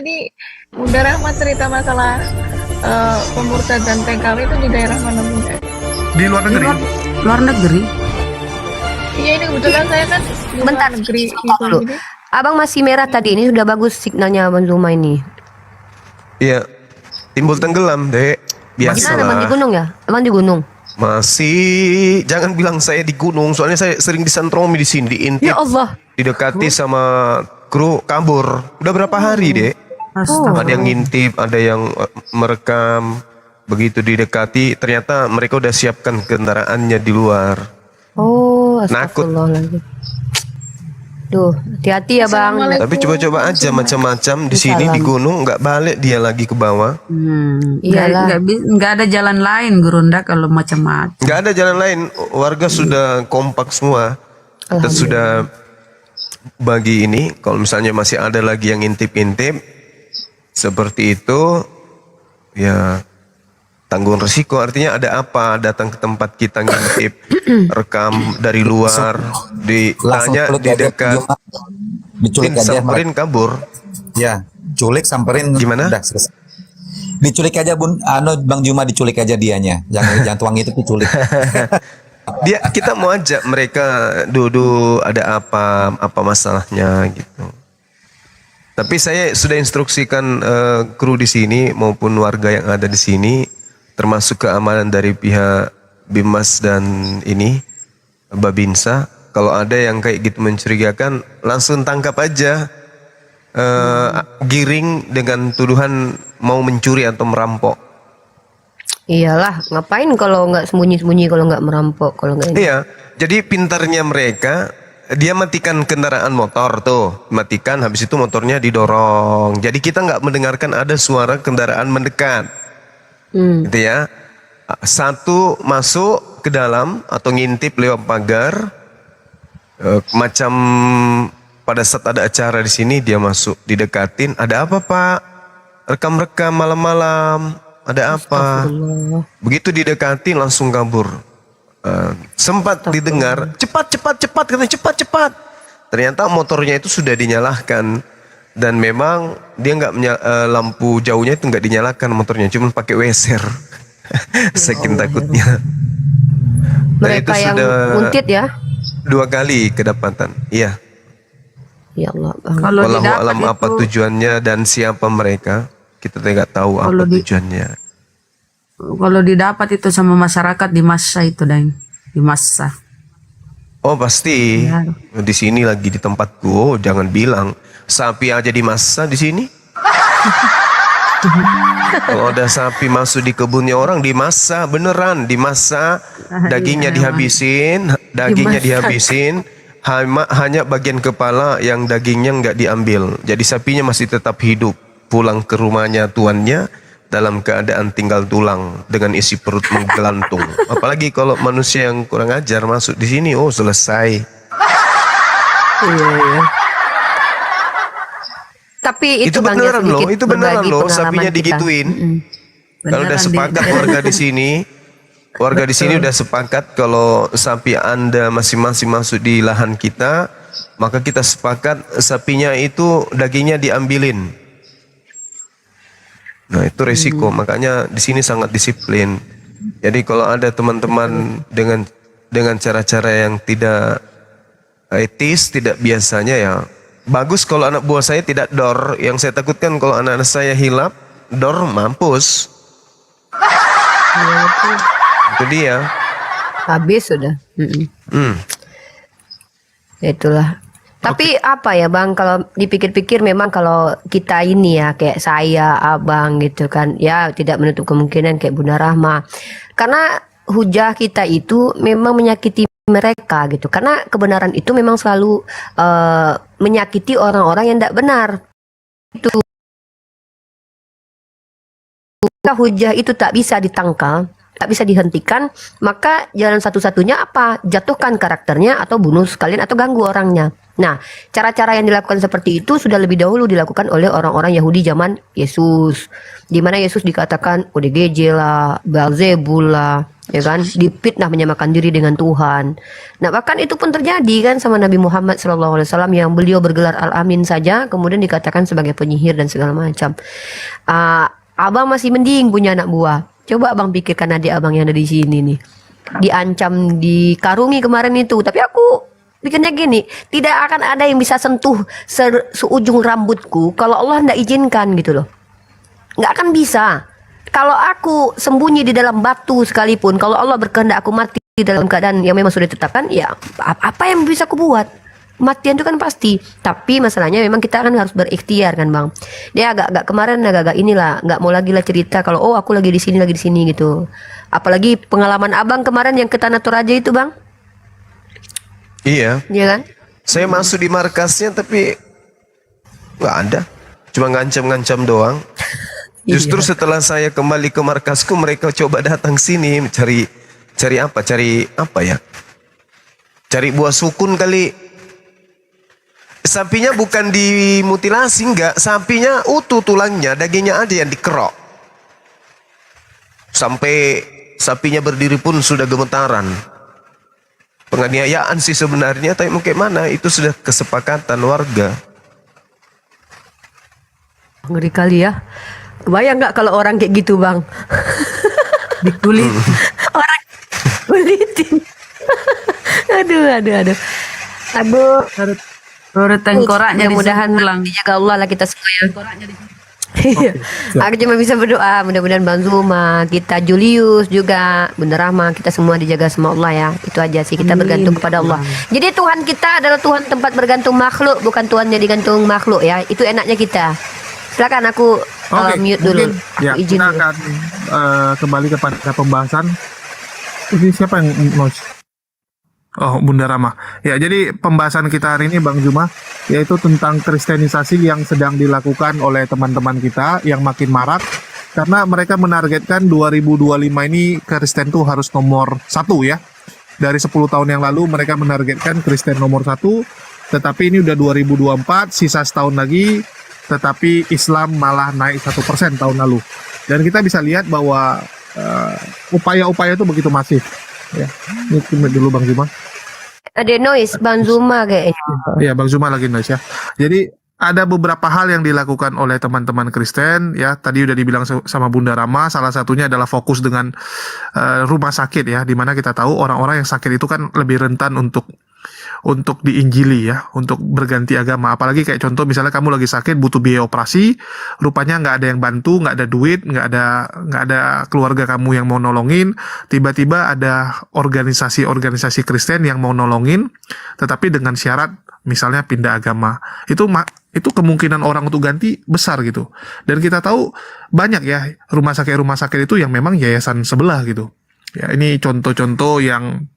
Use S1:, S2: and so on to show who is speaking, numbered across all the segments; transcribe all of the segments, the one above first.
S1: tadi Bunda Rahma cerita masalah pemurtadan PKW itu di daerah mana Bunda?
S2: Di luar
S3: Di
S2: negeri.
S3: luar negeri.
S1: Iya ini kebetulan saya kan di luar
S4: Bentar,
S1: negeri
S4: stop
S1: gitu.
S4: dulu.
S1: Jadi
S4: Abang masih merah tadi, ini sudah bagus signalnya Abang Zuma ini.
S5: Iya, timbul tenggelam, Dek.
S4: Gimana Abang di
S5: Biasalah.
S4: gunung ya? Abang di gunung.
S5: Masih, jangan bilang saya di gunung, soalnya saya sering disantromi di sini, diintip,
S4: Ya Allah.
S5: didekati sama kru kabur. Udah berapa hari, Dek?
S3: Astaga.
S5: Ada yang ngintip, ada yang merekam. Begitu didekati, ternyata mereka udah siapkan kendaraannya di luar.
S4: Oh,
S5: Nakut.
S4: astagfirullahaladzim. Duh, hati-hati ya Bang.
S1: Assalamualaikum.
S5: Tapi coba-coba aja macam-macam di sini di gunung, nggak balik dia lagi ke bawah.
S4: Iyalah.
S3: Nggak ada jalan lain Gurunda kalau macam-macam.
S5: Nggak ada jalan lain, warga sudah kompak semua. Kita sudah bagi ini, kalau misalnya masih ada lagi yang intip-intip seperti itu, ya tanggung resiko. Artinya ada apa datang ke tempat kita ngintip, rekam dari luar, ditanya di dekat,
S6: diculik aja
S5: samperin kabur.
S6: ya, culik samperin
S5: Gimana?
S6: udah selesai. Diculik aja Bang Juma, diculik aja dianya, jangan tuang itu diculik.
S5: Kita mau ajak mereka duduk, ada apa masalahnya gitu. Tapi saya sudah instruksikan kru di sini maupun warga yang ada di sini, termasuk keamanan dari pihak Bimas dan ini Babinsa. Kalau ada yang kayak gitu mencurigakan, langsung tangkap aja, giring dengan tuduhan mau mencuri atau merampok.
S4: Iyalah, ngapain kalau nggak sembunyi-sembunyi, kalau nggak merampok, kalau nggak ini.
S5: Iya, jadi pintarnya mereka, dia matikan kendaraan motor tuh, matikan, habis itu motornya didorong. Jadi kita nggak mendengarkan ada suara kendaraan mendekat, gitu ya. Satu masuk ke dalam atau ngintip lewat pagar, macam pada saat ada acara di sini dia masuk, didekatin. Ada apa Pak? Rekam-rekam malam-malam. Ada apa? Begitu didekatin langsung kabur. Sempat didengar cepat katanya cepat. Ternyata motornya itu sudah dinyalakan dan memang dia nggak lampu jauhnya itu nggak dinyalakan motornya, cuma pakai weser. Saking takutnya. Dan itu
S4: Mereka yang
S5: sudah
S4: nguntit ya.
S5: 2 kali kedapatan. Iya.
S4: Ya Allah Bang.
S3: Kalau
S5: Wallahu
S3: didapat
S5: alam apa
S3: itu,
S5: tujuannya dan siapa mereka, kita tidak tahu apa
S3: Kalau
S5: tujuannya.
S3: kalau didapat itu sama masyarakat di masa itu, Dang. Di masa.
S5: Oh pasti.
S3: Ya.
S5: Di sini lagi di tempatku. Oh, jangan bilang sapi aja dimasa di sini. Kalau ada sapi masuk di kebunnya orang dimasa beneran, dimasa, dagingnya dihabisin, hanya bagian kepala yang dagingnya nggak diambil. Jadi sapinya masih tetap hidup, pulang ke rumahnya tuannya dalam keadaan tinggal tulang dengan isi perut menggelantung. Apalagi kalau manusia yang kurang ajar masuk di sini, oh selesai.
S4: Tapi
S5: Itu
S4: Bang, ya,
S5: beneran loh,
S4: sedikit
S5: itu beneran
S4: berbagi
S5: loh,
S4: pengalaman
S5: sapinya
S4: kita.
S5: digituin. Kalau udah
S3: Beneran
S5: sepakat warga di sini, udah sepakat kalau sapi Anda masing-masing masuk di lahan kita, maka kita sepakat sapinya itu dagingnya diambilin. Nah, itu resiko, makanya di sini sangat disiplin. Jadi kalau ada teman-teman dengan cara-cara yang tidak etis, tidak biasanya ya, bagus kalau anak buah saya tidak dor. Yang saya takutkan kalau anak-anak saya hilap, dor mampus. Itu dia.
S4: Habis sudah. Ya itulah. Tapi apa ya Bang, kalau dipikir-pikir memang kalau kita ini ya kayak saya, Abang gitu kan, ya tidak menutup kemungkinan kayak Bunda Rahma. Karena hujah kita itu memang menyakiti mereka gitu. Karena kebenaran itu memang selalu menyakiti orang-orang yang tidak benar. Itu hujah itu tak bisa ditangkal, tak bisa dihentikan, maka jalan satu-satunya apa? Jatuhkan karakternya atau bunuh sekalian atau ganggu orangnya. Nah, cara-cara yang dilakukan seperti itu sudah lebih dahulu dilakukan oleh orang-orang Yahudi zaman Yesus. Di mana Yesus dikatakan ODGJ lah, Beelzebul lah, ya kan, difitnah menyamakan diri dengan Tuhan. Nah bahkan itu pun terjadi kan sama Nabi Muhammad SAW yang beliau bergelar Al-Amin saja kemudian dikatakan sebagai penyihir dan segala macam. Abang masih mending punya anak buah. Coba abang pikirkan adik abang yang ada di sini nih, diancam, dikarungi kemarin itu, tapi aku pikirnya gini, tidak akan ada yang bisa sentuh seujung rambutku kalau Allah tidak izinkan gitu loh. Nggak akan bisa. Kalau aku sembunyi di dalam batu sekalipun, kalau Allah berkehendak aku mati dalam keadaan yang memang sudah ditetapkan, ya apa yang bisa aku buat? Kematian itu kan pasti. Tapi masalahnya memang kita kan harus berikhtiar kan bang. Dia agak kemarin agak inilah, nggak mau lagi lah cerita kalau oh aku lagi di sini gitu. Apalagi pengalaman abang kemarin yang ke Tanah Toraja itu bang.
S5: Iya.
S4: Iya kan?
S5: Saya masuk di markasnya tapi nggak ada. Cuma ngancam-ngancam doang. Justru setelah saya kembali ke markasku, mereka coba datang sini cari apa ya? Cari buah sukun kali. Sapinya bukan dimutilasi, enggak. Sapinya utuh tulangnya, dagingnya ada yang dikerok. Sampai sapinya berdiri pun sudah gemetaran. Penganiayaan sih sebenarnya, tapi mungkin mana itu sudah kesepakatan warga.
S4: Ngeri kali ya. Kebayang nggak kalau orang kayak gitu bang?
S3: Dikulit.
S4: Orang kulitin. Aduh.
S3: Urut tengkoraknya
S4: mudah-mudahan
S3: pulang.
S4: dijaga Allah lah kita semua ya. Iya. Aku cuma bisa berdoa mudah-mudahan Bang Zuma, kita Julius juga, Bunda Rahma, kita semua dijaga sama Allah ya. Itu aja sih, kita bergantung kepada Allah. Jadi Tuhan kita adalah Tuhan tempat bergantung makhluk, bukan Tuhan yang digantung makhluk ya. Itu enaknya kita. Silakan aku mute dulu.
S2: Ya,
S4: Izin
S2: kita
S4: dulu.
S2: akan kembali kepada pembahasan. Ini siapa yang noise? Oh, Bunda Rama. Ya, jadi pembahasan kita hari ini Bang Zuma yaitu tentang kristenisasi yang sedang dilakukan oleh teman-teman kita yang makin marak karena mereka menargetkan 2025 ini Kristen tuh harus nomor 1 ya. Dari 10 tahun yang lalu mereka menargetkan Kristen nomor 1, tetapi ini udah 2024, sisa setahun lagi, tetapi Islam malah naik 1% tahun lalu. Dan kita bisa lihat bahwa upaya-upaya itu begitu masif. Ya, ini dulu Bang Zuma.
S4: Ada noise Bang Zuma kayaknya.
S2: Ya, Bang Zuma lagi noise ya. Jadi ada beberapa hal yang dilakukan oleh teman-teman Kristen ya. Tadi udah dibilang sama Bunda Rama, salah satunya adalah fokus dengan rumah sakit ya, dimana kita tahu orang-orang yang sakit itu kan lebih rentan untuk diinjili ya, untuk berganti agama. Apalagi kayak contoh misalnya kamu lagi sakit butuh biaya operasi, rupanya nggak ada yang bantu, nggak ada duit, nggak ada keluarga kamu yang mau nolongin, tiba-tiba ada organisasi Kristen yang mau nolongin, tetapi dengan syarat misalnya pindah agama. Itu kemungkinan orang untuk ganti besar gitu. Dan kita tahu banyak ya rumah sakit itu yang memang yayasan sebelah gitu. Ya, ini contoh-contoh yang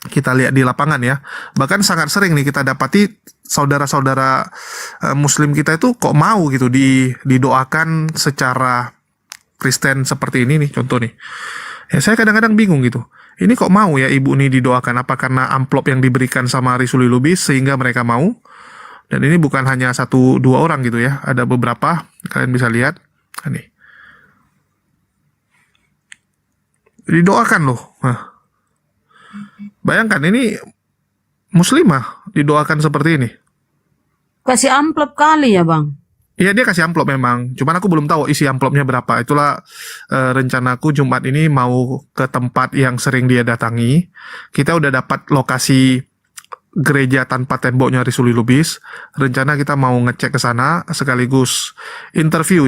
S2: kita lihat di lapangan ya. Bahkan sangat sering nih kita dapati saudara-saudara muslim kita itu kok mau gitu didoakan secara Kristen seperti ini nih, contoh nih. Ya saya kadang-kadang bingung gitu. Ini kok mau ya ibu ini didoakan, apa karena amplop yang diberikan sama Risuli Lubis sehingga mereka mau? Dan ini bukan hanya 1-2 orang gitu ya, ada beberapa, kalian bisa lihat. Nih. Didoakan loh. Nah. Bayangkan ini muslimah didoakan seperti ini.
S3: Kasih amplop kali ya bang.
S2: Iya dia kasih amplop memang. Cuman aku belum tahu isi amplopnya berapa. Itulah rencanaku Jumat ini mau ke tempat yang sering dia datangi. Kita udah dapat lokasi gereja tanpa temboknya Risuli Lubis. Rencana kita mau ngecek ke sana sekaligus interview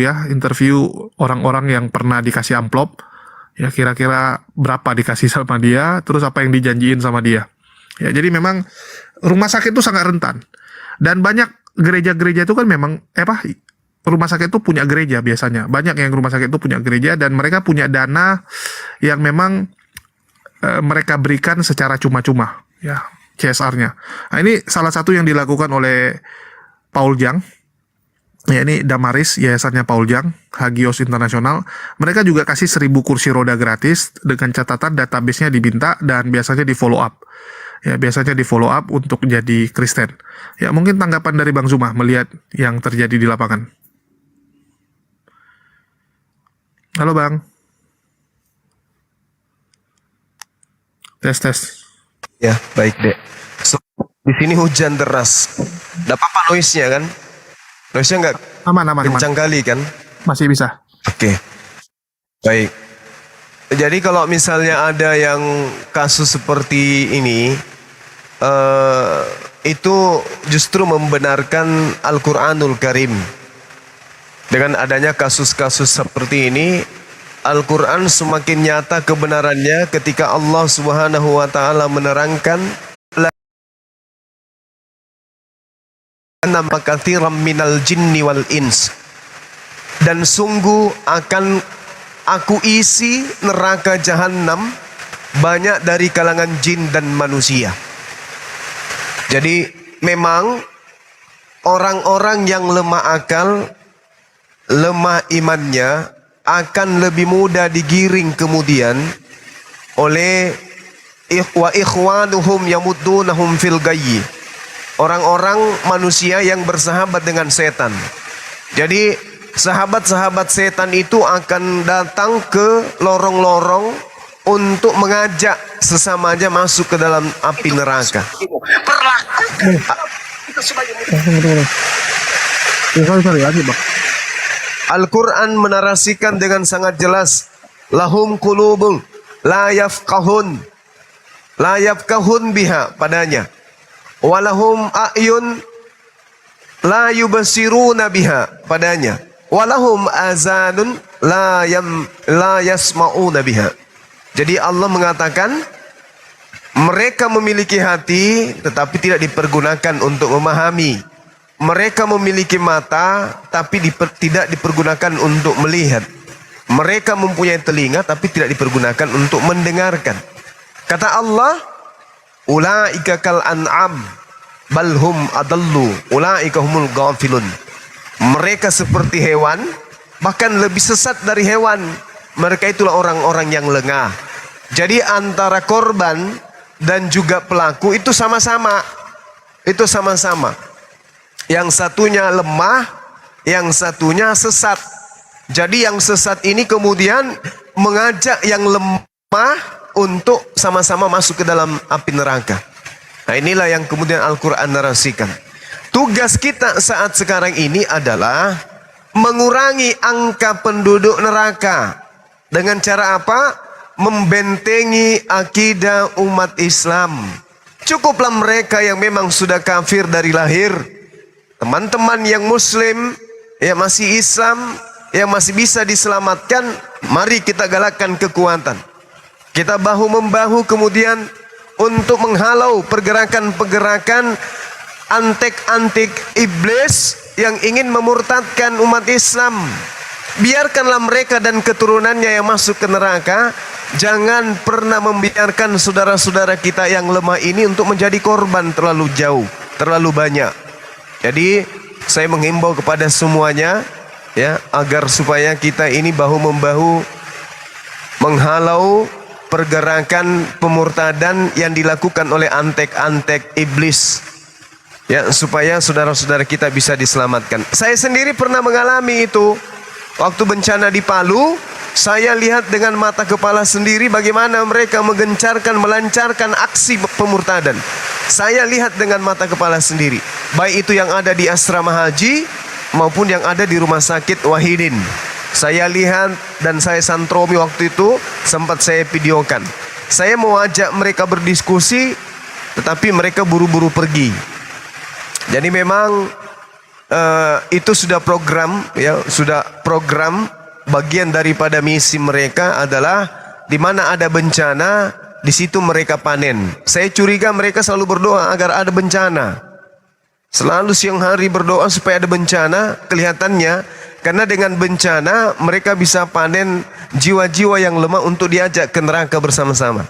S2: orang-orang yang pernah dikasih amplop. Ya kira-kira berapa dikasih sama dia, terus apa yang dijanjiin sama dia. Ya jadi memang rumah sakit itu sangat rentan. Dan banyak gereja-gereja itu kan memang rumah sakit itu punya gereja biasanya. Banyak yang rumah sakit itu punya gereja dan mereka punya dana yang memang mereka berikan secara cuma-cuma ya, CSR-nya. Nah, ini salah satu yang dilakukan oleh Paul Jang. Ya ini Damaris, yayasannya Paul Jang, Hagios Internasional. Mereka juga kasih 1000 kursi roda gratis dengan catatan database-nya diminta dan biasanya di follow up. Ya biasanya di follow up untuk jadi Kristen. Ya mungkin tanggapan dari Bang Zuma melihat yang terjadi di lapangan. Halo Bang. Tes.
S5: Ya, baik dek. So, di sini hujan deras. Tidak apa-apa noise-nya kan? Noise-nya nggak
S2: Aman.
S5: kencang kali kan?
S2: Masih bisa.
S5: Oke, baik. Jadi kalau misalnya ada yang kasus seperti ini, itu justru membenarkan Al-Quranul Karim. Dengan adanya kasus-kasus seperti ini, Al-Quran semakin nyata kebenarannya ketika Allah Subhanahu wa Ta'ala menerangkan nama katsiran minal jinni wal ins, dan sungguh akan aku isi neraka jahanam banyak dari kalangan jin dan manusia. Jadi memang orang-orang yang lemah akal, lemah imannya akan lebih mudah digiring kemudian oleh wa ikhwanuhum yamuddunahum fil gayyi, orang-orang manusia yang bersahabat dengan setan. Jadi sahabat-sahabat setan itu akan datang ke lorong-lorong untuk mengajak sesamanya masuk ke dalam api neraka. Al-Quran menarasikan dengan sangat jelas, lahum qulubun la yafqahun biha padanya, walahum a'yun la yubsiruna biha padanya, walahum azanun la yasma'una biha. Jadi Allah mengatakan mereka memiliki hati tetapi tidak dipergunakan untuk memahami. Mereka memiliki mata tapi tidak dipergunakan untuk melihat. Mereka mempunyai telinga tapi tidak dipergunakan untuk mendengarkan. Kata Allah, ulaika kal an'am balhum adallu ulaika humul ghafilun. Mereka seperti hewan, bahkan lebih sesat dari hewan. Mereka itulah orang-orang yang lengah. Jadi antara korban dan juga pelaku itu sama-sama. Itu sama-sama. Yang satunya lemah, yang satunya sesat. Jadi yang sesat ini kemudian mengajak yang lemah untuk sama-sama masuk ke dalam api neraka. Nah inilah yang kemudian Al-Quran narasikan. Tugas kita saat sekarang ini adalah mengurangi angka penduduk neraka. Dengan cara apa? Membentengi akidah umat Islam. Cukuplah mereka yang memang sudah kafir dari lahir. Teman-teman yang muslim, yang masih Islam, yang masih bisa diselamatkan, mari kita galakkan kekuatan. Kita bahu-membahu kemudian untuk menghalau pergerakan-pergerakan antek-antek iblis yang ingin memurtadkan umat Islam. Biarkanlah mereka dan keturunannya yang masuk ke neraka. Jangan pernah membiarkan saudara-saudara kita yang lemah ini untuk menjadi korban terlalu jauh, terlalu banyak. Jadi saya menghimbau kepada semuanya ya, agar supaya kita ini bahu-membahu menghalau pergerakan pemurtadan yang dilakukan oleh antek-antek iblis. Ya, supaya saudara-saudara kita bisa diselamatkan. Saya sendiri pernah mengalami itu. Waktu bencana di Palu, saya lihat dengan mata kepala sendiri bagaimana mereka melancarkan aksi pemurtadan. Saya lihat dengan mata kepala sendiri. Baik itu yang ada di asrama haji maupun yang ada di rumah sakit Wahidin. Saya lihat dan saya santromi waktu itu, sempat saya videokan. Saya mau ajak mereka berdiskusi, tetapi mereka buru-buru pergi. Jadi memang itu sudah program, ya, sudah program. Bagian daripada misi mereka adalah di mana ada bencana, di situ mereka panen. Saya curiga mereka selalu berdoa agar ada bencana. Selalu siang hari berdoa supaya ada bencana, kelihatannya. Karena dengan bencana mereka bisa panen jiwa-jiwa yang lemah untuk diajak ke neraka bersama-sama.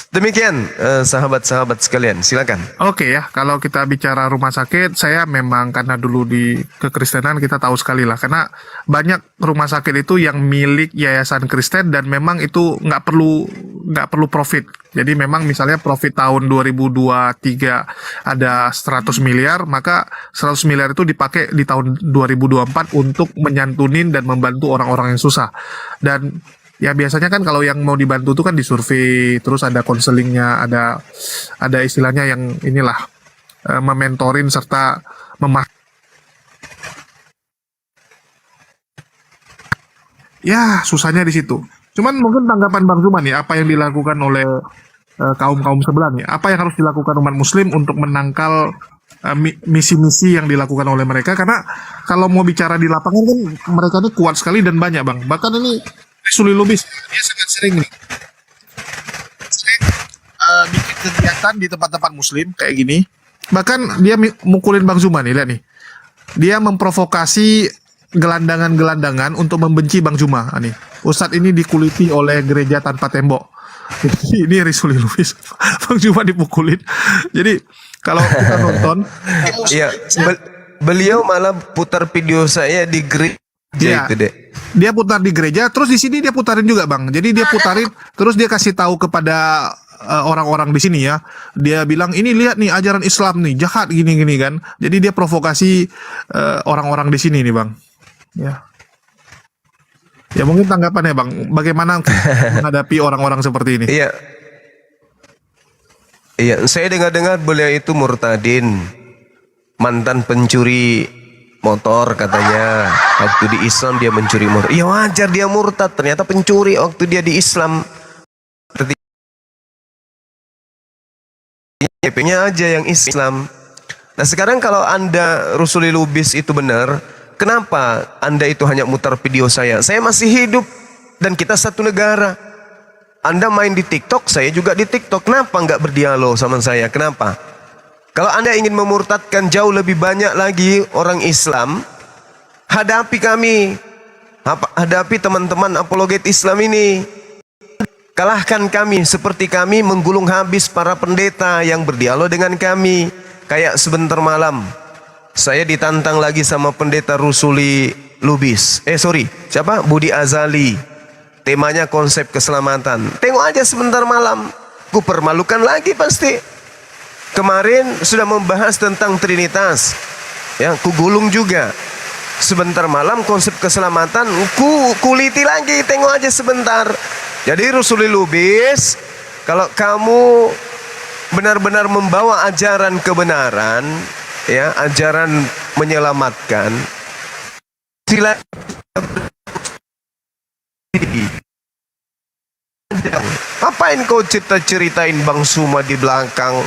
S5: Demikian sahabat-sahabat sekalian, silakan.
S2: Oke ya, kalau kita bicara rumah sakit, saya memang karena dulu di kekristenan kita tahu sekali lah, karena banyak rumah sakit itu yang milik yayasan Kristen dan memang itu nggak perlu profit. Jadi memang misalnya profit tahun 2023 ada 100 miliar, maka 100 miliar itu dipakai di tahun 2024 untuk menyantunin dan membantu orang-orang yang susah. Dan Ya biasanya kan kalau yang mau dibantu tuh kan disurvei, terus ada konselingnya, ada istilahnya yang inilah mementorin serta memah. Ya susahnya di situ. Cuman mungkin tanggapan Bang Zuman ya, apa yang dilakukan oleh kaum sebelah nih, apa yang harus dilakukan umat Muslim untuk menangkal misi-misi yang dilakukan oleh mereka, karena kalau mau bicara di lapangan kan mereka ini kuat sekali dan banyak Bang. Bahkan ini Suli Lubis dia sangat sering nih bikin kegiatan di tempat-tempat Muslim kayak gini. Bahkan dia mukulin Bang Zuman nih, lihat nih. Dia memprovokasi gelandangan-gelandangan untuk membenci Bang Zuma. Nih, Ustadz ini dikuliti oleh gereja tanpa tembok. Jadi ini Risuli Lubis, Bang Zuma dipukulin. Jadi kalau kita nonton,
S5: Iya, beliau malah putar video saya di gereja
S2: Iya.
S5: itu deh.
S2: Dia putar di gereja, terus di sini dia putarin juga Bang. Jadi dia putarin, terus dia kasih tahu kepada orang-orang di sini ya. Dia bilang ini lihat nih ajaran Islam nih jahat gini-gini kan. Jadi dia provokasi orang-orang di sini nih Bang. Ya. Ya mungkin tanggapannya Bang, bagaimana menghadapi orang-orang seperti ini?
S5: Iya. Iya, saya dengar-dengar beliau itu murtadin, mantan pencuri motor katanya. Waktu di Islam dia mencuri motor. Iya wajar dia murtad, ternyata pencuri waktu dia di Islam. DP-nya aja yang Islam. Nah sekarang kalau Anda Rusuli Lubis itu benar, kenapa Anda itu hanya mutar video saya? Saya masih hidup dan kita satu negara. Anda main di TikTok, saya juga di TikTok. Kenapa nggak berdialog sama saya? Kenapa? Kalau Anda ingin memurtadkan jauh lebih banyak lagi orang Islam, hadapi kami. Hadapi teman-teman apologet Islam ini. Kalahkan kami seperti kami menggulung habis para pendeta yang berdialog dengan kami. Kayak sebentar malam, saya ditantang lagi sama pendeta Rusuli Lubis. Siapa? Budi Azali. Temanya konsep keselamatan. Tengok aja sebentar malam. Ku permalukan lagi pasti. Kemarin sudah membahas tentang Trinitas. Ya, ku gulung juga. Sebentar malam konsep keselamatan. Ku kuliti lagi. Tengok aja sebentar. Jadi Rusuli Lubis, kalau kamu benar-benar membawa ajaran kebenaran, ya, ajaran menyelamatkan, silakan. Apain kau ceritain Bang Suma di belakang?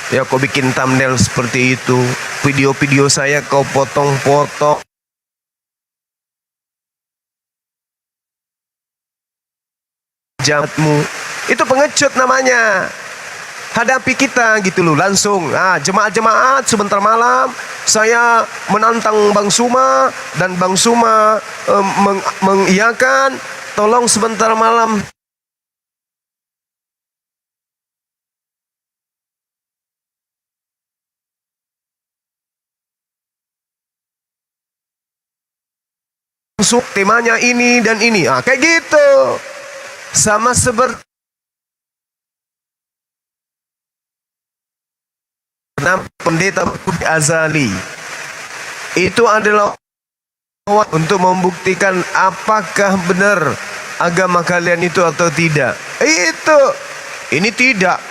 S5: Ya kau bikin thumbnail seperti itu. Video-video saya kau potong-potong. Jamatmu itu pengecut namanya. Hadapi kita gitu loh langsung. Jemaat-jemaat sebentar malam saya menantang Bang Suma dan Bang Suma mengiyakan. Tolong sebentar malam temanya ini dan ini. Kayak gitu. Sama seperti pendeta Budi Azali. Itu adalah untuk membuktikan apakah benar agama kalian itu atau tidak. Ini tidak.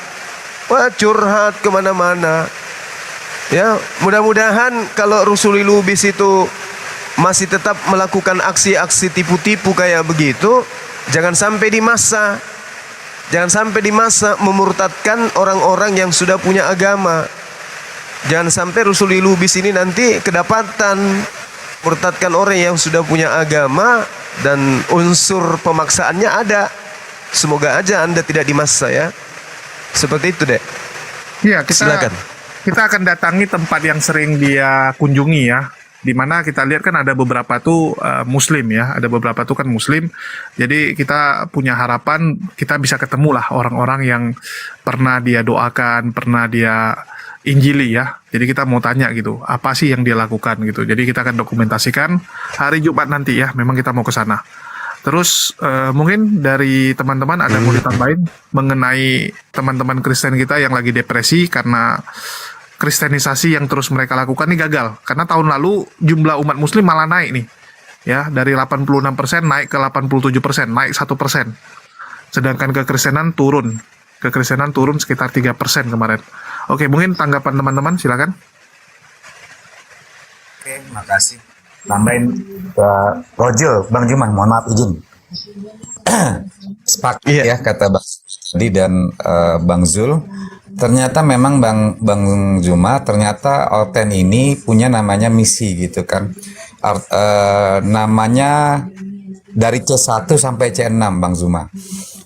S5: Wah, curhat kemana-mana. Ya, mudah-mudahan kalau Rusuli Lubis itu masih tetap melakukan aksi-aksi tipu-tipu kayak begitu, jangan sampai di masa memurtadkan orang-orang yang sudah punya agama. Jangan sampai Rusuli Lubis ini nanti kedapatan murtadkan orang yang sudah punya agama dan unsur pemaksaannya ada. Semoga aja Anda tidak di masa ya. Seperti itu deh.
S2: Iya,
S5: Silakan.
S2: kita akan datangi tempat yang sering dia kunjungi ya. Di mana kita lihat kan ada beberapa tuh Muslim ya, ada beberapa tuh kan Muslim. Jadi kita punya harapan kita bisa ketemu lah orang-orang yang pernah dia doakan, pernah dia injili ya. Jadi kita mau tanya gitu, apa sih yang dia lakukan gitu. Jadi kita akan dokumentasikan hari Jumat nanti ya. Memang kita mau ke sana. Terus mungkin dari teman-teman ada mau ditambahin mengenai teman-teman Kristen kita yang lagi depresi karena kristenisasi yang terus mereka lakukan ini gagal. Karena tahun lalu jumlah umat Muslim malah naik nih. ya, dari 86% naik ke 87%, naik 1%. Sedangkan kekristenan turun. Kekristenan turun sekitar 3% kemarin. Oke, mungkin tanggapan teman-teman, silakan.
S6: Oke, makasih. Nambahin Rojo, Bang Juman, mohon maaf izin. Sepakat
S5: Iya.
S6: ya kata Bang Adi dan Bang Zul. Ternyata memang Bang Juma, ternyata Orten ini punya namanya misi gitu kan. Namanya dari C1 sampai C6 Bang Zuma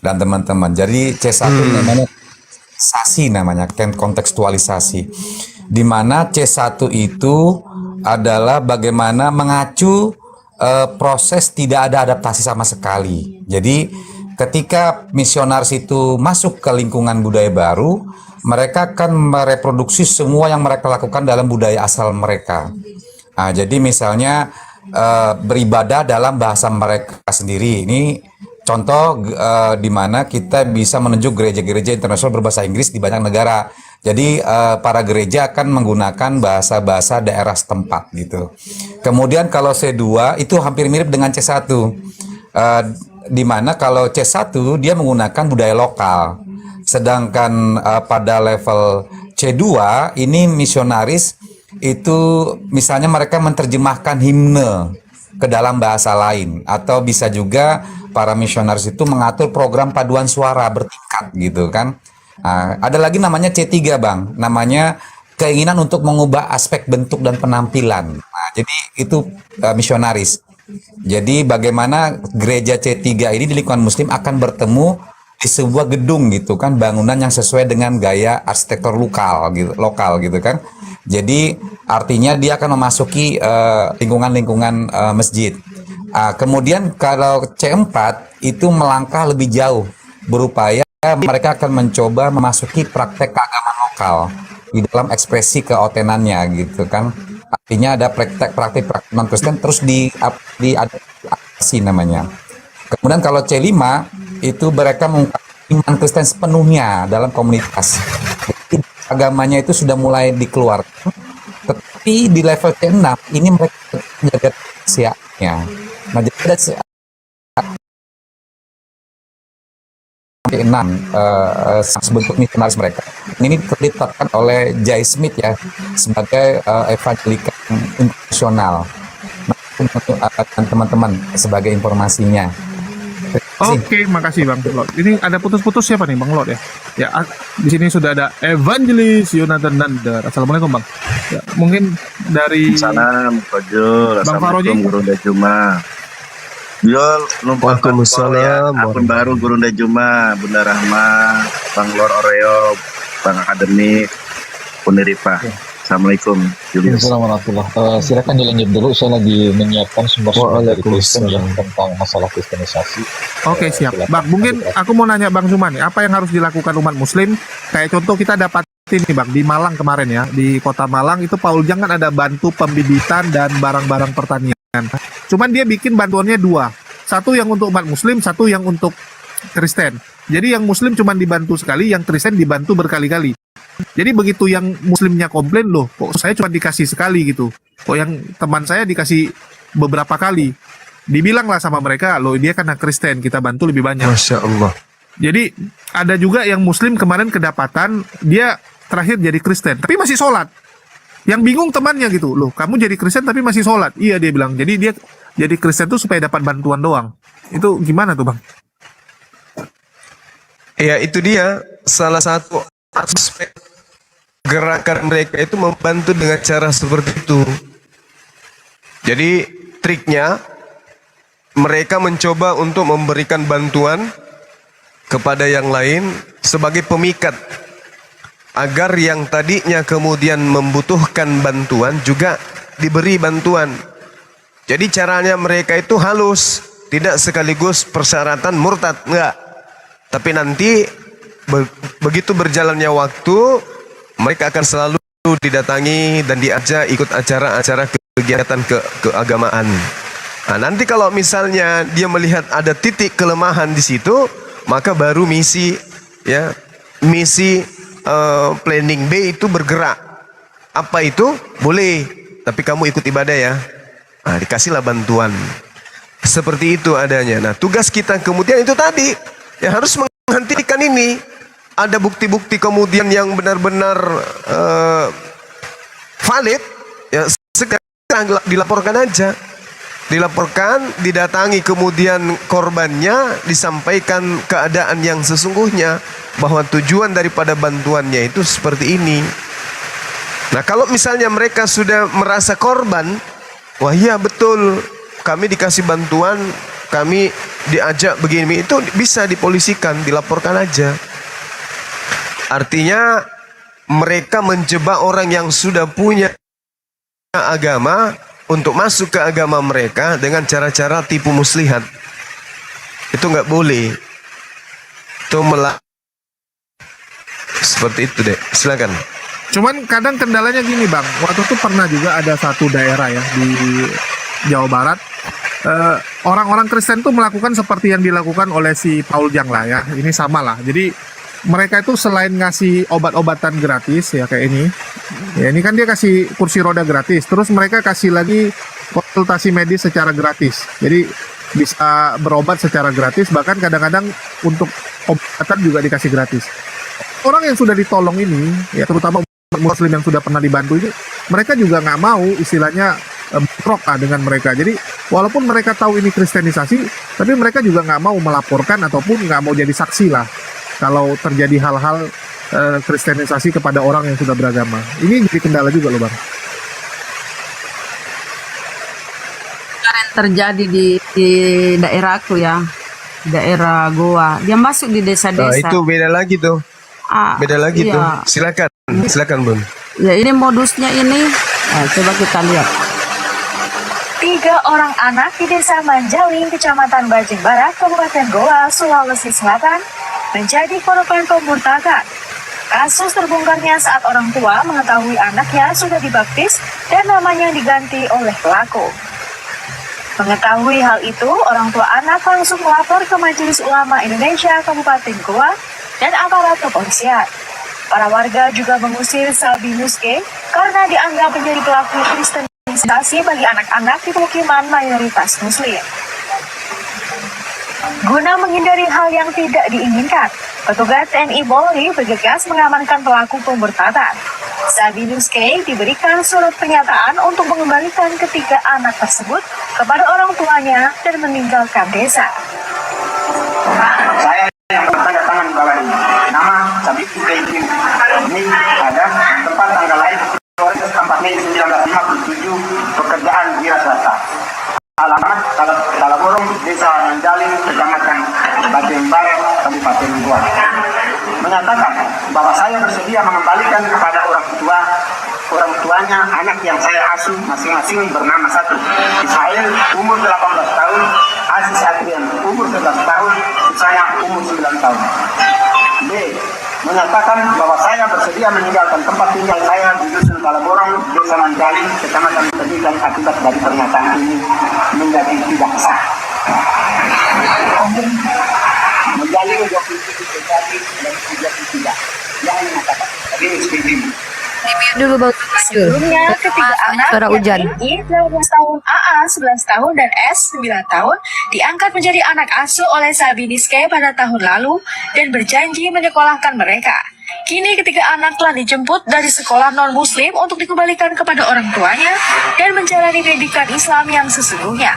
S6: dan teman-teman. Jadi C1 namanya namanya kontekstualisasi. Di mana C1 itu adalah bagaimana mengacu proses tidak ada adaptasi sama sekali. Jadi ketika misionaris itu masuk ke lingkungan budaya baru, mereka akan mereproduksi semua yang mereka lakukan dalam budaya asal mereka. Nah, jadi misalnya beribadah dalam bahasa mereka sendiri. Ini contoh di mana kita bisa menunjuk gereja-gereja internasional berbahasa Inggris di banyak negara. Jadi para gereja akan menggunakan bahasa-bahasa daerah setempat gitu. Kemudian kalau C2 itu hampir mirip dengan C1. Di mana kalau C1 dia menggunakan budaya lokal. Sedangkan pada level C2 ini misionaris itu misalnya mereka menerjemahkan himne ke dalam bahasa lain, atau bisa juga para misionaris itu mengatur program paduan suara bertingkat gitu kan. Ada lagi namanya C3 Bang, namanya keinginan untuk mengubah aspek bentuk dan penampilan. Jadi itu misionaris. Jadi bagaimana gereja C3 ini di lingkungan muslim akan bertemu di sebuah gedung gitu kan, bangunan yang sesuai dengan gaya arsitektur lokal gitu kan. Jadi artinya dia akan memasuki lingkungan-lingkungan masjid. Kemudian kalau C4 itu melangkah lebih jauh, berupaya mereka akan mencoba memasuki praktek keagamaan lokal di dalam ekspresi keotenannya gitu kan. Artinya ada praktek non Kristen terus diadaptasi namanya. Kemudian kalau C5 itu mereka mengungkapkan iman Kristen sepenuhnya dalam komunitas. Jadi, agamanya itu sudah mulai dikeluarkan. Tetapi di level C6 ini mereka menjaga rahasianya. Nah, jadi ada C6 sebentuk misionaris mereka. Ini ditetapkan oleh Jay Smith ya sebagai evangelika internasional. Nah, teman-teman sebagai informasinya.
S2: Oke, makasih Bang Lot. Ini ada putus-putus siapa nih Bang Lot ya? Ya, di sini sudah ada Evangelis Yonatan Nandar. Assalamualaikum Bang. Ya, mungkin dari
S7: Salam Fajul.
S2: Bang Faroji.
S7: Assalamualaikum Gurunda Juma. Yol,
S5: Waalaikumsalam.
S7: akun baru Gurunda Juma, Bunda Rahma, Bang Lor Oreo, Bang Akademik, Puniripa. Assalamualaikum Julius.
S8: Assalamualaikum warahmatullahi. Silakan dilanjut dulu. Saya lagi menyiapkan sumber-sumber dari Kristen yang tentang masalah kristenisasi.
S2: Oke, siap. Bang, mungkin aku mau nanya Bang Zuman nih, apa yang harus dilakukan umat muslim? Kayak contoh kita dapatin nih Bang, di Malang kemarin ya, di kota Malang itu Paul Jang kan ada bantu pembibitan dan barang-barang pertanian. Cuman dia bikin bantuannya dua. Satu yang untuk umat muslim, satu yang untuk Kristen. Jadi yang muslim cuma dibantu sekali, yang Kristen dibantu berkali-kali. Jadi begitu yang muslimnya komplain, loh kok saya cuma dikasih sekali gitu, kok yang teman saya dikasih beberapa kali. Dibilanglah sama mereka, loh dia karena Kristen, kita bantu lebih banyak.
S5: Masya Allah.
S2: Jadi ada juga yang muslim kemarin kedapatan, dia terakhir jadi Kristen, tapi masih sholat. Yang bingung temannya gitu, loh kamu jadi Kristen tapi masih sholat. Iya dia bilang, jadi dia jadi Kristen tuh supaya dapat bantuan doang. Itu gimana tuh Bang?
S5: Ya itu dia salah satu aspek gerakan mereka itu membantu dengan cara seperti itu. Jadi triknya mereka mencoba untuk memberikan bantuan kepada yang lain sebagai pemikat agar yang tadinya kemudian membutuhkan bantuan juga diberi bantuan. Jadi caranya mereka itu halus, tidak sekaligus persyaratan murtad, enggak. Tapi nanti begitu berjalannya waktu, mereka akan selalu didatangi dan diajak ikut acara-acara kegiatan keagamaan. Nah, nanti kalau misalnya dia melihat ada titik kelemahan di situ, maka baru misi planning B itu bergerak. Apa itu? Boleh, tapi kamu ikut ibadah ya. Nah, dikasihlah bantuan. Seperti itu adanya. Nah, tugas kita kemudian itu tadi, ya harus menghentikan ini. Ada bukti-bukti kemudian yang benar-benar valid, ya segera dilaporkan aja. Dilaporkan, didatangi kemudian korbannya, disampaikan keadaan yang sesungguhnya, bahwa tujuan daripada bantuannya itu seperti ini. Nah, kalau misalnya mereka sudah merasa korban, wah iya betul, kami dikasih bantuan, kami diajak begini, itu bisa dipolisikan, dilaporkan aja. Artinya mereka menjebak orang yang sudah punya agama untuk masuk ke agama mereka dengan cara-cara tipu muslihat. Itu nggak boleh. Itu seperti itu deh. Silakan.
S2: Cuman kadang kendalanya gini bang, waktu itu pernah juga ada satu daerah ya di Jawa Barat, orang-orang Kristen tuh melakukan seperti yang dilakukan oleh si Paul Jang lah ya, ini sama lah. Jadi mereka itu selain ngasih obat-obatan gratis ya kayak ini, ya ini kan dia kasih kursi roda gratis, terus mereka kasih lagi konsultasi medis secara gratis. Jadi bisa berobat secara gratis, bahkan kadang-kadang untuk obatan juga dikasih gratis. Orang yang sudah ditolong ini, ya terutama Muslim yang sudah pernah dibantu ini, mereka juga nggak mau istilahnya bentrok dengan mereka. Jadi walaupun mereka tahu ini kristenisasi, tapi mereka juga nggak mau melaporkan ataupun nggak mau jadi saksi lah kalau terjadi hal-hal kristenisasi kepada orang yang sudah beragama. Ini jadi kendala juga loh bang.
S3: Yang terjadi di daerahku ya, daerah Goa, dia masuk di
S5: Nah,
S3: desa-desa.
S5: itu beda lagi tuh. Beda lagi
S3: iya.
S5: tuh. Silakan Bun.
S3: Ya ini modusnya ini, nah, coba kita lihat.
S9: 3 orang anak di Desa Manjaling, Kecamatan Bajing Barat, Kabupaten Goa, Sulawesi Selatan, menjadi korban pemurtadan. Kasus terbongkarnya saat orang tua mengetahui anaknya sudah dibaptis dan namanya diganti oleh pelaku. Mengetahui hal itu, orang tua anak langsung melapor ke Majelis Ulama Indonesia Kabupaten Goa dan aparat kepolisian. Para warga juga mengusir Sabinus K karena dianggap menjadi pelaku kristenisasi bagi anak-anak di pemukiman mayoritas Muslim. Guna menghindari hal yang tidak diinginkan, petugas TNI Polri bergegas mengamankan pelaku pemurtadan. Sabinus K diberikan surat pernyataan untuk mengembalikan ketiga anak tersebut kepada orang tuanya dan meninggalkan desa.
S10: Saya yang tanda tangan bawah ini. Nama Sabit Ukaiti. Ini ada tempat tanggal lahir 4 Mei 1957, pekerjaan wira swasta. Alamat Talaborong, Desa Manjaling, Kecamatan Bajing Barat, Kabupaten Goa. Menyatakan bahwa saya bersedia mengembalikan kepada orang tuanya anak yang saya asuh masing-masing bernama satu, Ismail umur 18 tahun, Aziz Adrian umur 11 tahun, saya umur 9 tahun. B. Menyatakan bahwa saya bersedia meninggalkan tempat tinggal saya di Dusun Talaborong, Desa Manjaling, Kecamatan Tegikan akibat dari pernyataan ini menjadi tidak sah. Menjalin 27 Februari 2023 yang menyatakan ini seperti ini.
S4: Dulu Bang.
S9: Sebelumnya, ketiga anak
S4: Suara hujan.
S9: I 12 tahun, AA 11 tahun, dan S 9 tahun diangkat menjadi anak asuh oleh Sabinis K pada tahun lalu dan berjanji menyekolahkan mereka. Kini ketiga anak telah dijemput dari sekolah non-muslim untuk dikembalikan kepada orang tuanya dan menjalani pendidikan Islam yang sesungguhnya.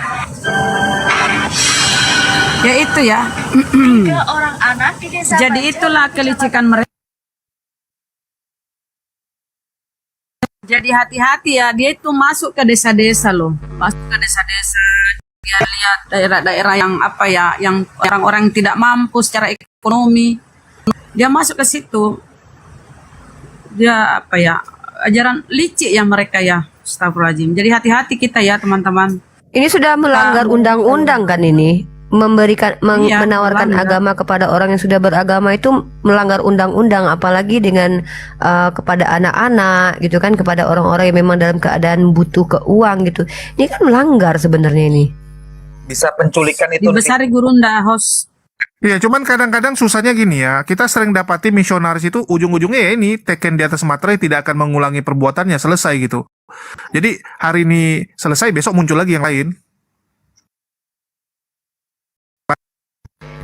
S3: Ya itu ya.
S9: 3 orang anak di desa
S3: Jadi
S9: Banjar,
S3: itulah kelicikan mereka. Jadi hati-hati ya, dia itu masuk ke desa-desa loh, masuk ke desa-desa, dia lihat daerah-daerah yang apa ya, yang orang-orang tidak mampu secara ekonomi, dia masuk ke situ, dia apa ya, ajaran licik ya mereka ya, astagfirullahaladzim. Jadi hati-hati kita ya teman-teman.
S4: Ini sudah melanggar undang-undang kan ini?
S3: Iya,
S4: Menawarkan
S3: melanggar.
S4: agama kepada orang yang sudah beragama itu melanggar undang-undang, apalagi dengan kepada anak-anak gitu kan, kepada orang-orang yang memang dalam keadaan butuh ke uang gitu. Ini kan melanggar sebenarnya ini.
S6: Bisa penculikan itu
S3: Dibesari Gurunda host.
S2: Iya, cuman kadang-kadang susahnya gini ya. Kita sering dapati misionaris itu ujung-ujungnya ya ini teken di atas materai, tidak akan mengulangi perbuatannya, selesai gitu. Jadi hari ini selesai, besok muncul lagi yang lain.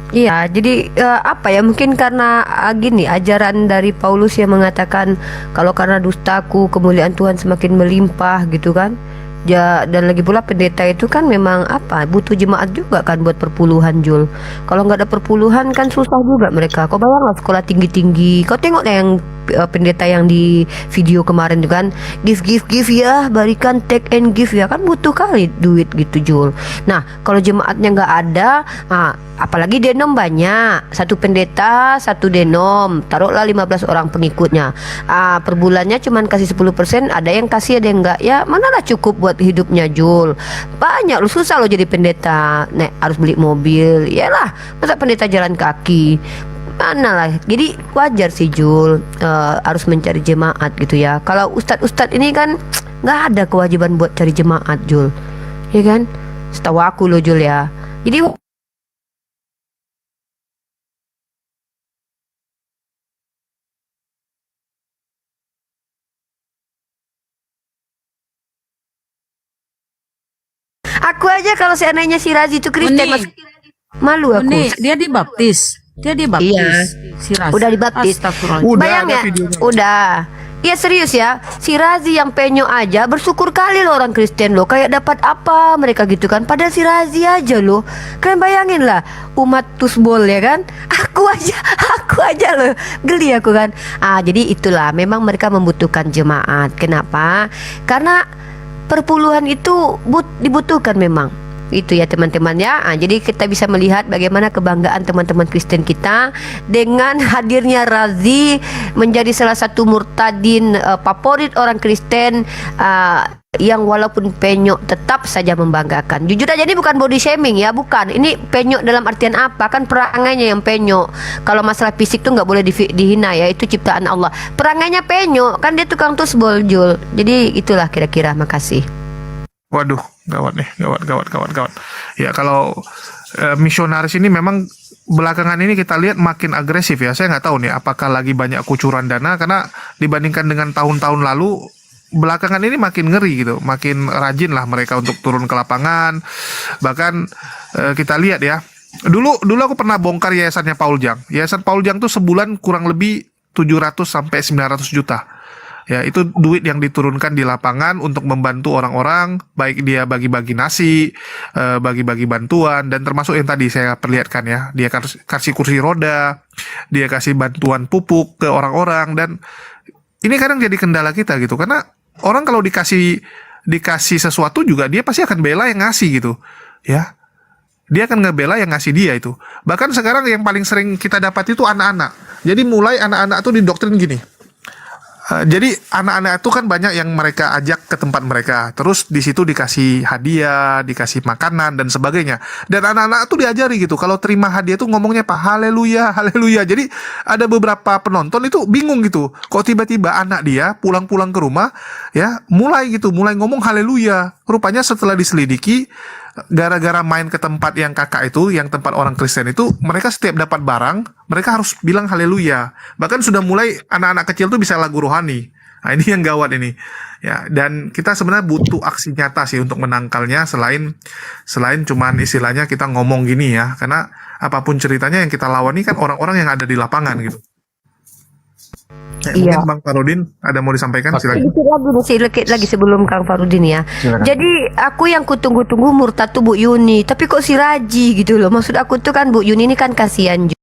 S4: Iya, jadi apa ya, mungkin karena gini, ajaran dari Paulus yang mengatakan kalau karena dustaku kemuliaan Tuhan semakin melimpah gitu kan. Ya, dan lagi pula pendeta itu kan memang apa, butuh jemaat juga kan buat perpuluhan, Jul. Kalau nggak ada perpuluhan kan susah juga mereka. Kau bayanglah sekolah tinggi-tinggi. Kau tengok deh yang pendeta yang di video kemarin itu kan, give ya, berikan, take and give ya, kan butuh kali duit gitu, Jul. Nah, kalau jemaatnya nggak ada, apalagi denom banyak, satu pendeta satu denom, taruhlah 15 orang pengikutnya, per bulannya cuman kasih 10%, ada yang kasih ada yang enggak, ya manalah cukup buat hidupnya, Jul. Banyak lu, susah lo jadi pendeta, harus beli mobil, iyalah, masa pendeta jalan kaki, mana lah. Jadi wajar sih, Jul, harus mencari jemaat gitu ya. Kalau ustadz ini kan nggak ada kewajiban buat cari jemaat, Jul, ya kan, setahu aku lo, Jul ya. Jadi aku aja kalau seandainya si Razi itu Kristen,
S3: Uni,
S4: malu aku.
S3: Uni, dia dibaptis.
S4: Iya,
S3: Si Razi.
S4: udah dibaptis.
S3: Astagfirullah.
S2: Udah
S4: Bayang
S2: ada
S4: ya,
S2: videonya.
S4: udah. Iya serius ya, si Razi yang penyo aja bersyukur kali loh orang Kristen loh, kayak dapat apa mereka gitu kan. Padahal si Razi aja loh, kalian bayangin lah, umat tusbol ya kan. Aku aja loh, geli aku kan. Jadi itulah, memang mereka membutuhkan jemaat. Kenapa? Karena perpuluhan itu dibutuhkan memang. Itu ya teman-teman ya. Jadi kita bisa melihat bagaimana kebanggaan teman-teman Kristen kita dengan hadirnya Razi menjadi salah satu murtadin favorit orang Kristen, yang walaupun penyok tetap saja membanggakan. Jujur aja, ini bukan body shaming ya, bukan. Ini penyok dalam artian apa? Kan perangainya yang penyok. Kalau masalah fisik tuh nggak boleh dihina ya, itu ciptaan Allah. Perangainya penyok, kan dia tukang tusbol, Jul. Jadi itulah kira-kira. Makasih.
S2: Waduh, gawat nih, gawat. Ya kalau misionaris ini memang belakangan ini kita lihat makin agresif ya. Saya nggak tahu nih apakah lagi banyak kucuran dana, karena dibandingkan dengan tahun-tahun lalu, belakangan ini makin ngeri gitu, makin rajin lah mereka untuk turun ke lapangan. Bahkan kita lihat ya, dulu aku pernah bongkar yayasannya Paul Jang. Yayasan Paul Jang tuh sebulan kurang lebih 700 sampai 900 juta. Ya, itu duit yang diturunkan di lapangan untuk membantu orang-orang, baik dia bagi-bagi nasi, bagi-bagi bantuan, dan termasuk yang tadi saya perlihatkan ya, dia kasih kursi roda, dia kasih bantuan pupuk ke orang-orang. Dan ini kadang jadi kendala kita gitu, karena orang kalau dikasih sesuatu juga dia pasti akan bela yang ngasih gitu ya, dia akan ngebela yang ngasih dia itu. Bahkan sekarang yang paling sering kita dapat itu anak-anak. Jadi mulai anak-anak tuh didoktrin gini. Jadi anak-anak itu kan banyak yang mereka ajak ke tempat mereka, terus di situ dikasih hadiah, dikasih makanan dan sebagainya. Dan anak-anak tuh diajari gitu, kalau terima hadiah tuh ngomongnya apa? Haleluya, haleluya. Jadi ada beberapa penonton itu bingung gitu, kok tiba-tiba anak dia pulang-pulang ke rumah ya mulai ngomong haleluya. Rupanya setelah diselidiki, gara-gara main ke tempat yang kakak itu, yang tempat orang Kristen itu, mereka setiap dapat barang, mereka harus bilang haleluya. Bahkan sudah mulai anak-anak kecil tuh bisa lagu rohani. Nah, ini yang gawat ini. Ya, dan kita sebenarnya butuh aksi nyata sih untuk menangkalnya, selain cuman istilahnya kita ngomong gini ya. Karena apapun ceritanya yang kita lawan ini kan orang-orang yang ada di lapangan gitu.
S4: Iya.
S2: Mungkin Bang Farudin ada mau disampaikan, silakan.
S4: Sedikit lagi sebelum Kang Farudin ya.
S8: Silakan.
S4: Jadi aku yang kutunggu-tunggu murtad tuh Bu Yuni, tapi kok si Raji gitu loh. Maksud aku tuh kan Bu Yuni ini kan kasihan juga.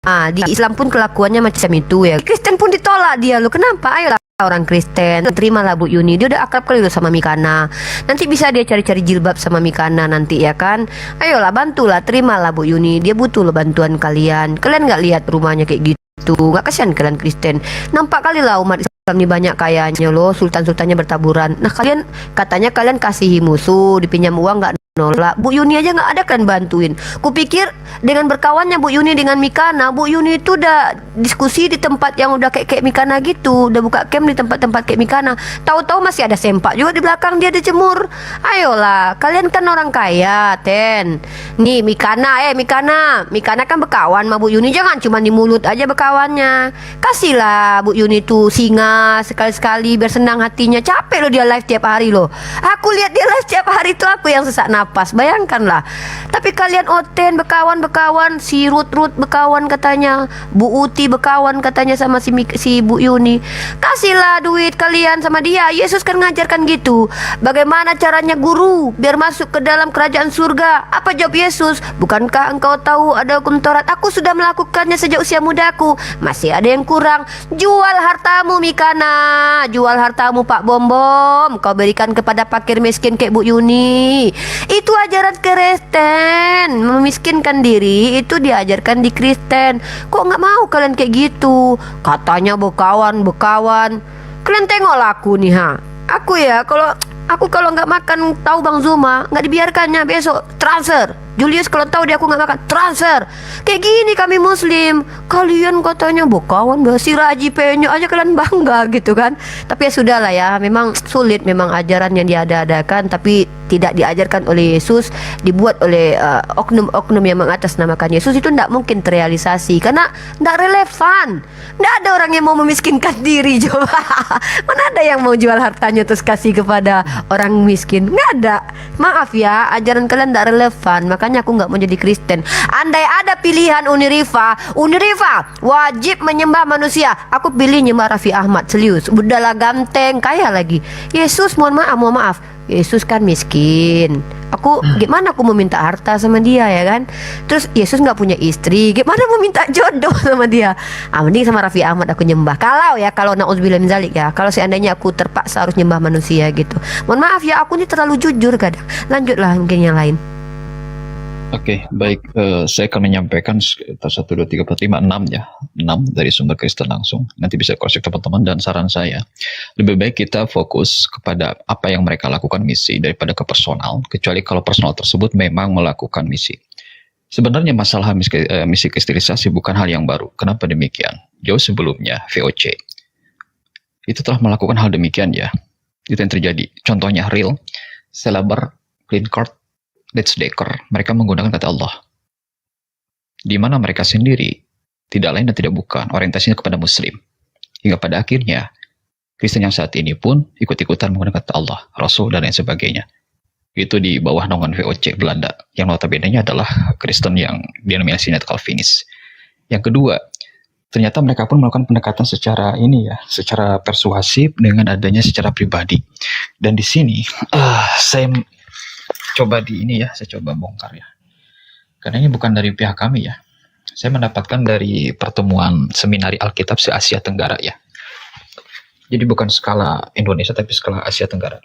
S4: Di Islam pun kelakuannya macam itu ya. Kristen pun ditolak dia loh. Kenapa? Ayolah orang Kristen, terimalah Bu Yuni. Dia udah akrab kali loh sama Mikana. Nanti bisa dia cari-cari jilbab sama Mikana nanti ya kan. Ayolah bantulah, terimalah Bu Yuni. Dia butuh loh bantuan kalian. Kalian nggak lihat rumahnya kayak gitu? Nggak kasihan kalian Kristen? Nampak kali lah umat Islam ini banyak kayanya loh. Sultan-sultannya bertaburan. Nah kalian katanya kalian kasihi musuh, dipinjam uang nggak nolak. Bu Yuni aja nggak ada kan bantuin. Kupikir dengan berkawannya Bu Yuni dengan Mikana, Bu Yuni itu udah diskusi di tempat yang udah kayak Mikana gitu, udah buka camp di tempat-tempat kayak Mikana. Tahu-tahu masih ada sempak juga di belakang dia dijemur. Ayolah, kalian kan orang kaya, Ten. Nih Mikana kan berkawan sama Bu Yuni, jangan cuma di mulut aja berkawannya. Kasihlah Bu Yuni tuh singa sekali-sekali biar senang hatinya. Capek loh dia live tiap hari loh. Aku lihat dia live tiap hari tuh aku yang sesak nafas. napas. Bayangkanlah. Tapi kalian Oten bekawan, si Ruth bekawan katanya, Bu Uti bekawan katanya sama si Bu Yuni. Kasihlah duit kalian sama dia. Yesus kan ngajarkan gitu. Bagaimana caranya guru biar masuk ke dalam kerajaan surga? Apa jawab Yesus? Bukankah engkau tahu ada hukum Taurat? Aku sudah melakukannya sejak usia mudaku. Masih ada yang kurang. Jual hartamu Mikana, jual hartamu Pak Bom, kau berikan kepada fakir miskin kayak Bu Yuni. Itu ajaran Kristen. Memiskinkan diri itu diajarkan di Kristen. Kok nggak mau kalian kayak gitu? Katanya bekawan. Kalian tengoklah aku nih Aku ya kalau nggak makan tahu Bang Zuma, nggak dibiarkannya besok transfer. Julius kalau tahu dia aku nggak makan transfer. Kayak gini kami Muslim. Kalian katanya bokawan basi raji penyo aja kalian bangga gitu kan. Tapi ya sudahlah ya, memang sulit memang ajaran yang diada-adakan tapi tidak diajarkan oleh Yesus, dibuat oleh oknum-oknum yang mengatasnamakan Yesus, itu tidak mungkin terrealisasi karena tidak relevan. Tidak ada orang yang mau memiskinkan diri coba. Mana ada yang mau jual hartanya terus kasih kepada orang miskin? Nggak ada. Maaf ya, ajaran kalian tidak relevan. Makanya aku nggak mau jadi Kristen. Andai ada pilihan Unirifa wajib menyembah manusia, aku pilih nyembah Raffi Ahmad. Serius, udahlah ganteng, kaya lagi. Yesus mohon maaf, Yesus kan miskin. Gimana aku mau minta harta sama dia ya kan? Terus Yesus nggak punya istri, gimana mau minta jodoh sama dia? Mending sama Raffi Ahmad aku nyembah. Kalau nauzubillah min zalik ya, kalau seandainya aku terpaksa harus nyembah manusia gitu. Mohon maaf ya, aku ini terlalu jujur kadang. Lanjutlah mungkin yang lain.
S8: Oke, baik. Saya akan menyampaikan 1, 2, 3, 4, 5, 6 ya. 6 dari sumber Kristen langsung. Nanti bisa cross-check teman-teman, dan saran saya, lebih baik kita fokus kepada apa yang mereka lakukan misi daripada ke personal, kecuali kalau personal tersebut memang melakukan misi. Sebenarnya masalah misi kristenisasi bukan hal yang baru. Kenapa demikian? Jauh sebelumnya VOC itu telah melakukan hal demikian ya. Itu yang terjadi. Contohnya Real, Celeber, Clean Card, Let's Decker, mereka menggunakan kata Allah. Di mana mereka sendiri tidak lain dan tidak bukan orientasinya kepada Muslim. Hingga pada akhirnya Kristen yang saat ini pun ikut-ikutan menggunakan kata Allah, Rasul dan lain sebagainya. Itu di bawah naungan VOC Belanda, yang notabene-nya adalah Kristen yang denominasinya Calvinis. Yang kedua, ternyata mereka pun melakukan pendekatan secara secara persuasif dengan adanya secara pribadi. Dan di sini saya coba bongkar ya. Karena ini bukan dari pihak kami ya. Saya mendapatkan dari pertemuan seminari Alkitab se-Asia Tenggara ya. Jadi bukan skala Indonesia tapi skala Asia Tenggara.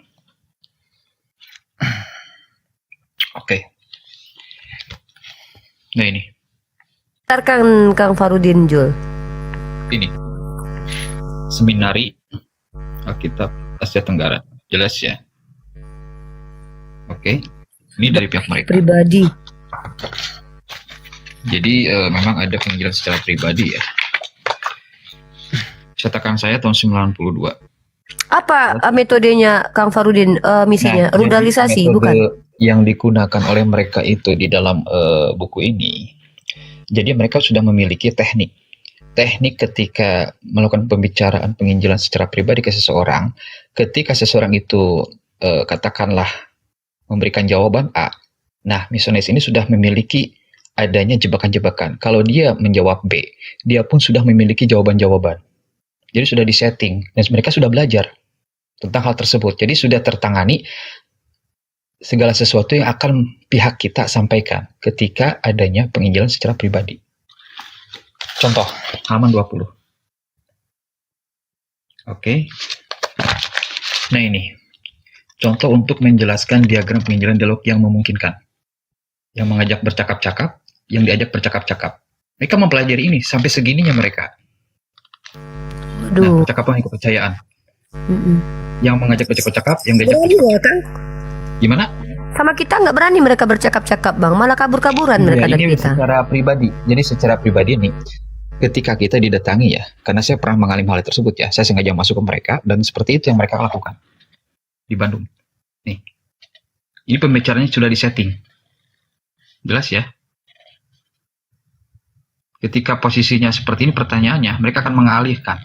S8: Oke. Nah ini.
S4: Kang Farudin Jul.
S8: Ini. Seminari Alkitab Asia Tenggara. Jelas ya. Oke. Ini dari pihak mereka.
S4: Pribadi.
S8: Jadi memang ada penginjilan secara pribadi ya. Cetakan saya tahun 92.
S4: Apa metodenya Kang Farudin, misinya? Ruralisasi bukan?
S8: Yang digunakan oleh mereka itu di dalam buku ini. Jadi mereka sudah memiliki teknik ketika melakukan pembicaraan penginjilan secara pribadi ke seseorang. Ketika seseorang itu katakanlah memberikan jawaban A. Nah, misionaris ini sudah memiliki adanya jebakan-jebakan. Kalau dia menjawab B, dia pun sudah memiliki jawaban-jawaban. Jadi sudah disetting dan mereka sudah belajar tentang hal tersebut. Jadi sudah tertangani segala sesuatu yang akan pihak kita sampaikan ketika adanya penginjilan secara pribadi. Contoh, halaman 20. Oke. Nah ini. Contoh untuk menjelaskan diagram penginjilan dialog yang memungkinkan. Yang mengajak bercakap-cakap, yang diajak bercakap-cakap. Mereka mempelajari ini sampai segininya mereka. Nah, percakapan yang kepercayaan. Yang mengajak bercakap-cakap, yang diajak bercakap-cakap. Gimana?
S4: Sama kita nggak berani mereka bercakap-cakap Bang, malah kabur-kaburan mereka dari
S8: ini
S4: kita.
S8: Secara pribadi. Jadi secara pribadi nih, ketika kita didatangi ya, karena saya pernah mengalami hal tersebut ya, saya sengaja masuk ke mereka dan seperti itu yang mereka lakukan di Bandung. Nih, ini pembicaranya sudah disetting, jelas ya. Ketika posisinya seperti ini pertanyaannya, mereka akan mengalihkan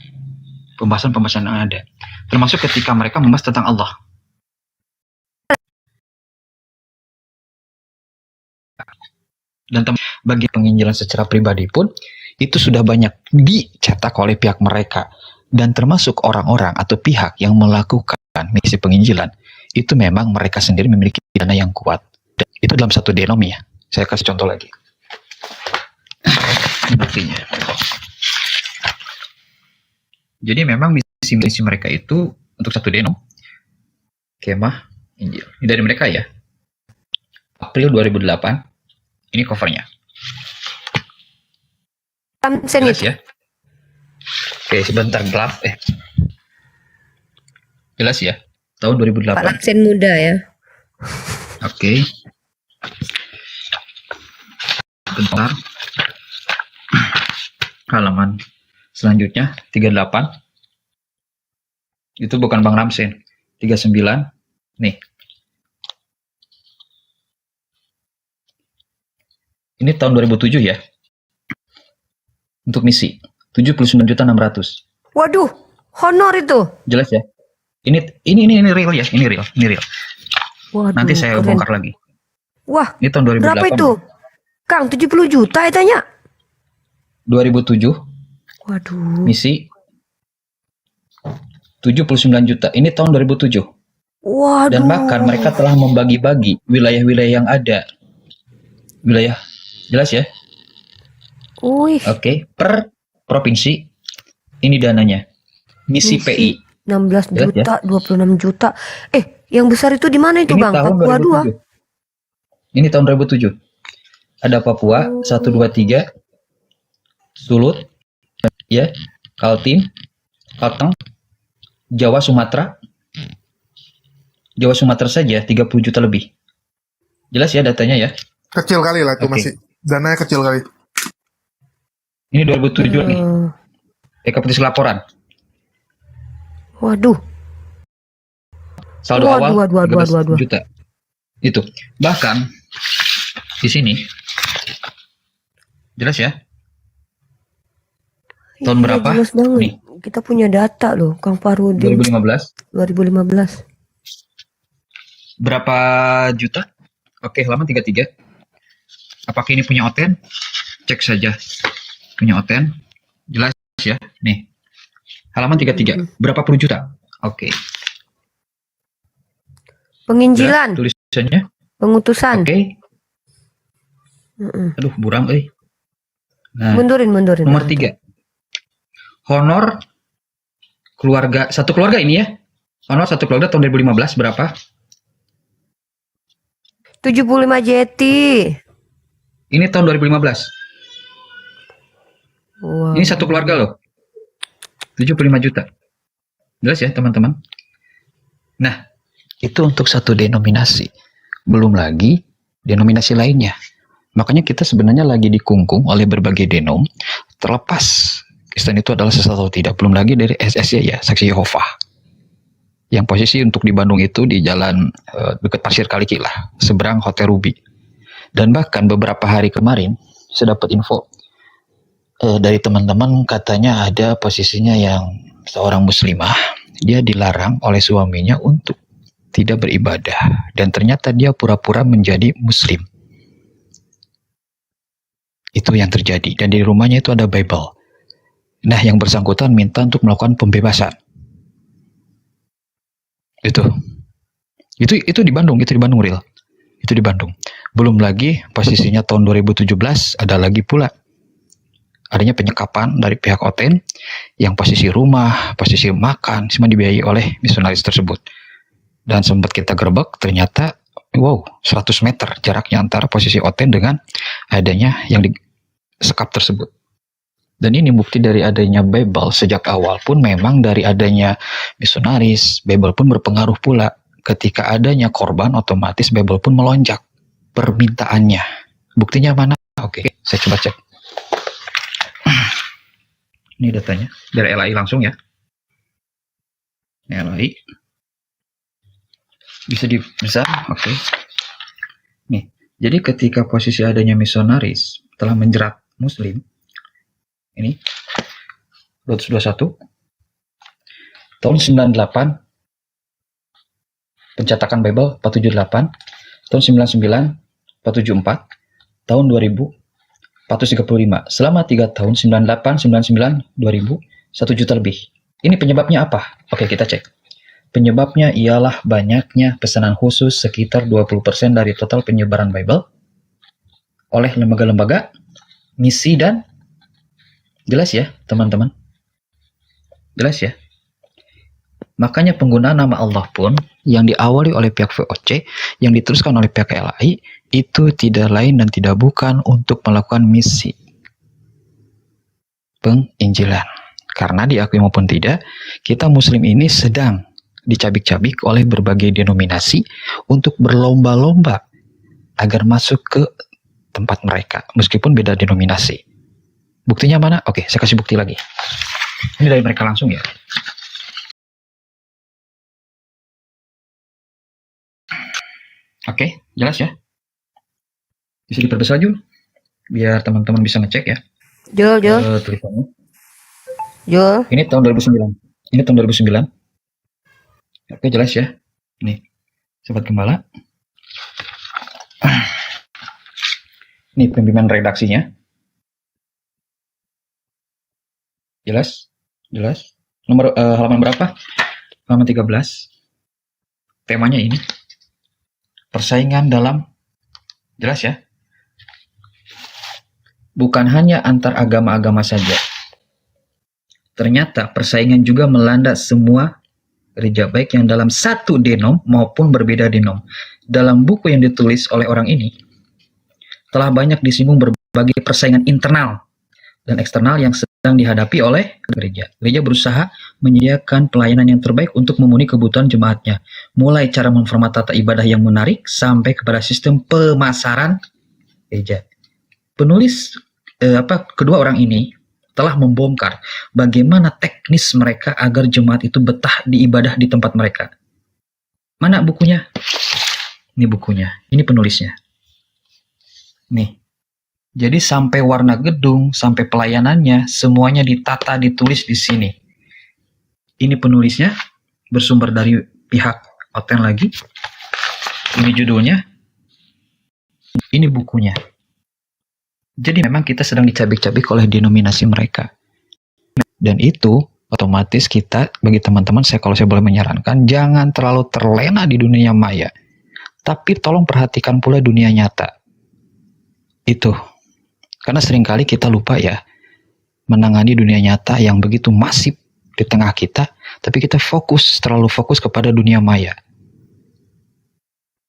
S8: pembahasan-pembahasan yang ada, termasuk ketika mereka membahas tentang Allah. Dan bagi penginjilan secara pribadi pun itu sudah banyak dicetak oleh pihak mereka, dan termasuk orang-orang atau pihak yang melakukan misi penginjilan itu memang mereka sendiri memiliki dana yang kuat. Dan itu dalam satu denomi ya. Saya kasih contoh lagi. Buktinya. Jadi memang misi mereka itu untuk satu denom, kemah Injil. Ini dari mereka ya. April 2008. Ini covernya. Jelas ya. Oke, sebentar gelap. Jelas ya. Tahun 2008.
S4: Pak Lamsen muda ya.
S8: Oke. Bentar. Halaman selanjutnya 38. Itu bukan Bang Ramsen. 39. Nih. Ini tahun 2007 ya. Untuk misi 79.600.000.
S4: Waduh, honor itu.
S8: Jelas ya. Ini real ya, ini real.
S4: Waduh,
S8: Nanti saya
S4: keren.
S8: bongkar lagi.
S4: Wah,
S8: Ini tahun 2008.
S4: berapa itu? Kang, 70 juta ya tanya.
S8: 2007
S4: Waduh.
S8: misi 79 juta. Ini tahun 2007.
S4: Waduh.
S8: Dan bahkan mereka telah membagi-bagi wilayah-wilayah yang ada. Wilayah, jelas ya?
S4: Wih,
S8: Oke, per provinsi ini dananya. Misi PI.
S4: 16
S8: Jelas ya?
S4: juta, 26 juta. Yang besar itu di mana itu,
S8: Ini
S4: Bang?
S8: tahun
S4: Papua 2.
S8: 2007. Ini tahun 2007. Ada Papua 1 2 3, Sulut, ya, Kaltim, Kalteng, Jawa Sumatera. Jawa Sumatera saja 30 juta lebih. Jelas ya datanya ya?
S2: Kecil kali lah itu
S8: Oke.
S2: masih. Dananya kecil kali.
S8: Ini 2007 nih. Kompetisi laporan.
S4: Waduh.
S8: Saldo
S4: Waduh,
S8: awal
S4: waduh,
S8: 13
S4: waduh.
S8: juta. Itu. Bahkan di sini jelas ya? Tahun
S4: Iya,
S8: berapa?
S4: jelas banget.
S8: Nih.
S4: Kita punya data loh, Kang Farudin.
S8: 2015.
S4: 2015.
S8: Berapa juta? Oke, halaman 33. Apakah ini punya Oten? Cek saja. Punya Oten. Jelas ya? Nih. Halaman 33. Berapa puluh juta? Oke.
S4: Penginjilan,
S8: Jelas tulisannya?
S4: pengutusan.
S8: Oke. Aduh, buram euy. Nah,
S4: Mundurin.
S8: nomor 3. Honor keluarga, satu keluarga ini ya. Honor satu keluarga tahun 2015 berapa?
S4: 75 jeti.
S8: Ini tahun 2015.
S4: Wow.
S8: Ini satu keluarga loh. 75 juta. Jelas ya teman-teman? Nah, itu untuk satu denominasi. Belum lagi denominasi lainnya. Makanya kita sebenarnya lagi dikungkung oleh berbagai denom. Terlepas Kristen itu adalah sesat atau tidak. Belum lagi dari SSY ya, Saksi Yehova. Yang posisi untuk di Bandung itu di jalan dekat Pasir Kalikilah, seberang Hotel Ruby. Dan bahkan beberapa hari kemarin, saya dapat info dari teman-teman, katanya ada posisinya yang seorang muslimah, dia dilarang oleh suaminya untuk tidak beribadah. Dan ternyata dia pura-pura menjadi muslim. Itu yang terjadi. Dan di rumahnya itu ada Bible. Nah, yang bersangkutan minta untuk melakukan pembebasan. Itu di Bandung, real. Itu di Bandung. Belum lagi posisinya tahun 2017 ada lagi pula adanya penyekapan dari pihak Oten yang posisi rumah, posisi makan semua dibiayai oleh misionaris tersebut. Dan sempat kita gerbek, ternyata 100 meter jaraknya antara posisi Oten dengan adanya yang disekap tersebut. Dan ini bukti dari adanya Bible sejak awal pun memang dari adanya misionaris, Bible pun berpengaruh pula. Ketika adanya korban, otomatis Bible pun melonjak permintaannya. Buktinya mana? Oke, saya coba cek. Ini datanya dari LAI langsung ya. LAI. Bisa? Oke. Nih, jadi ketika posisi adanya misionaris telah menjerat muslim, ini 221 tahun 98 pencetakan Bible 478, tahun 99 474, tahun 2000, 435. Selama 3 tahun, 98, 99, 2000, 1 juta lebih. Ini penyebabnya apa? Oke, kita cek. Penyebabnya ialah banyaknya pesanan khusus sekitar 20% dari total penyebaran Bible oleh lembaga-lembaga, misi, dan jelas ya, teman-teman. Jelas ya. Makanya penggunaan nama Allah pun yang diawali oleh pihak VOC, yang diteruskan oleh pihak LAI, itu tidak lain dan tidak bukan untuk melakukan misi penginjilan. Karena diakui maupun tidak, kita muslim ini sedang dicabik-cabik oleh berbagai denominasi untuk berlomba-lomba agar masuk ke tempat mereka, meskipun beda denominasi. Buktinya mana? Oke, saya kasih bukti lagi. Ini dari mereka langsung ya. Oke, jelas ya? Bisa diperbesar Jul, biar teman-teman bisa ngecek ya.
S4: Jul.
S8: Tulisannya.
S4: Jul.
S8: Ini tahun 2009. Ini tahun 2009. Oke, jelas ya. Nih, sobat gembala. Ini pimpinan redaksinya. Jelas? Jelas? Nomor halaman berapa? Halaman 13. Temanya ini. Persaingan dalam, jelas ya? Bukan hanya antar agama-agama saja. Ternyata persaingan juga melanda semua gereja, baik yang dalam satu denom maupun berbeda denom. Dalam buku yang ditulis oleh orang ini, telah banyak disinggung berbagai persaingan internal dan eksternal yang sedang dihadapi oleh gereja. Gereja berusaha menyediakan pelayanan yang terbaik untuk memenuhi kebutuhan jemaatnya, mulai cara memformat tata ibadah yang menarik sampai kepada sistem pemasaran gereja. Penulis kedua orang ini telah membongkar bagaimana teknis mereka agar jemaat itu betah diibadah di tempat mereka. Mana bukunya? Ini bukunya, ini penulisnya. Nih. Jadi sampai warna gedung, sampai pelayanannya, semuanya ditata, ditulis di sini. Ini penulisnya, bersumber dari pihak hotel lagi. Ini judulnya. Ini bukunya. Jadi memang kita sedang dicabik-cabik oleh denominasi mereka. Dan itu otomatis kita, bagi teman-teman, kalau saya boleh menyarankan, jangan terlalu terlena di dunia maya. Tapi tolong perhatikan pula dunia nyata. Itu. Karena seringkali kita lupa ya, menangani dunia nyata yang begitu masif di tengah kita, tapi kita terlalu fokus kepada dunia maya.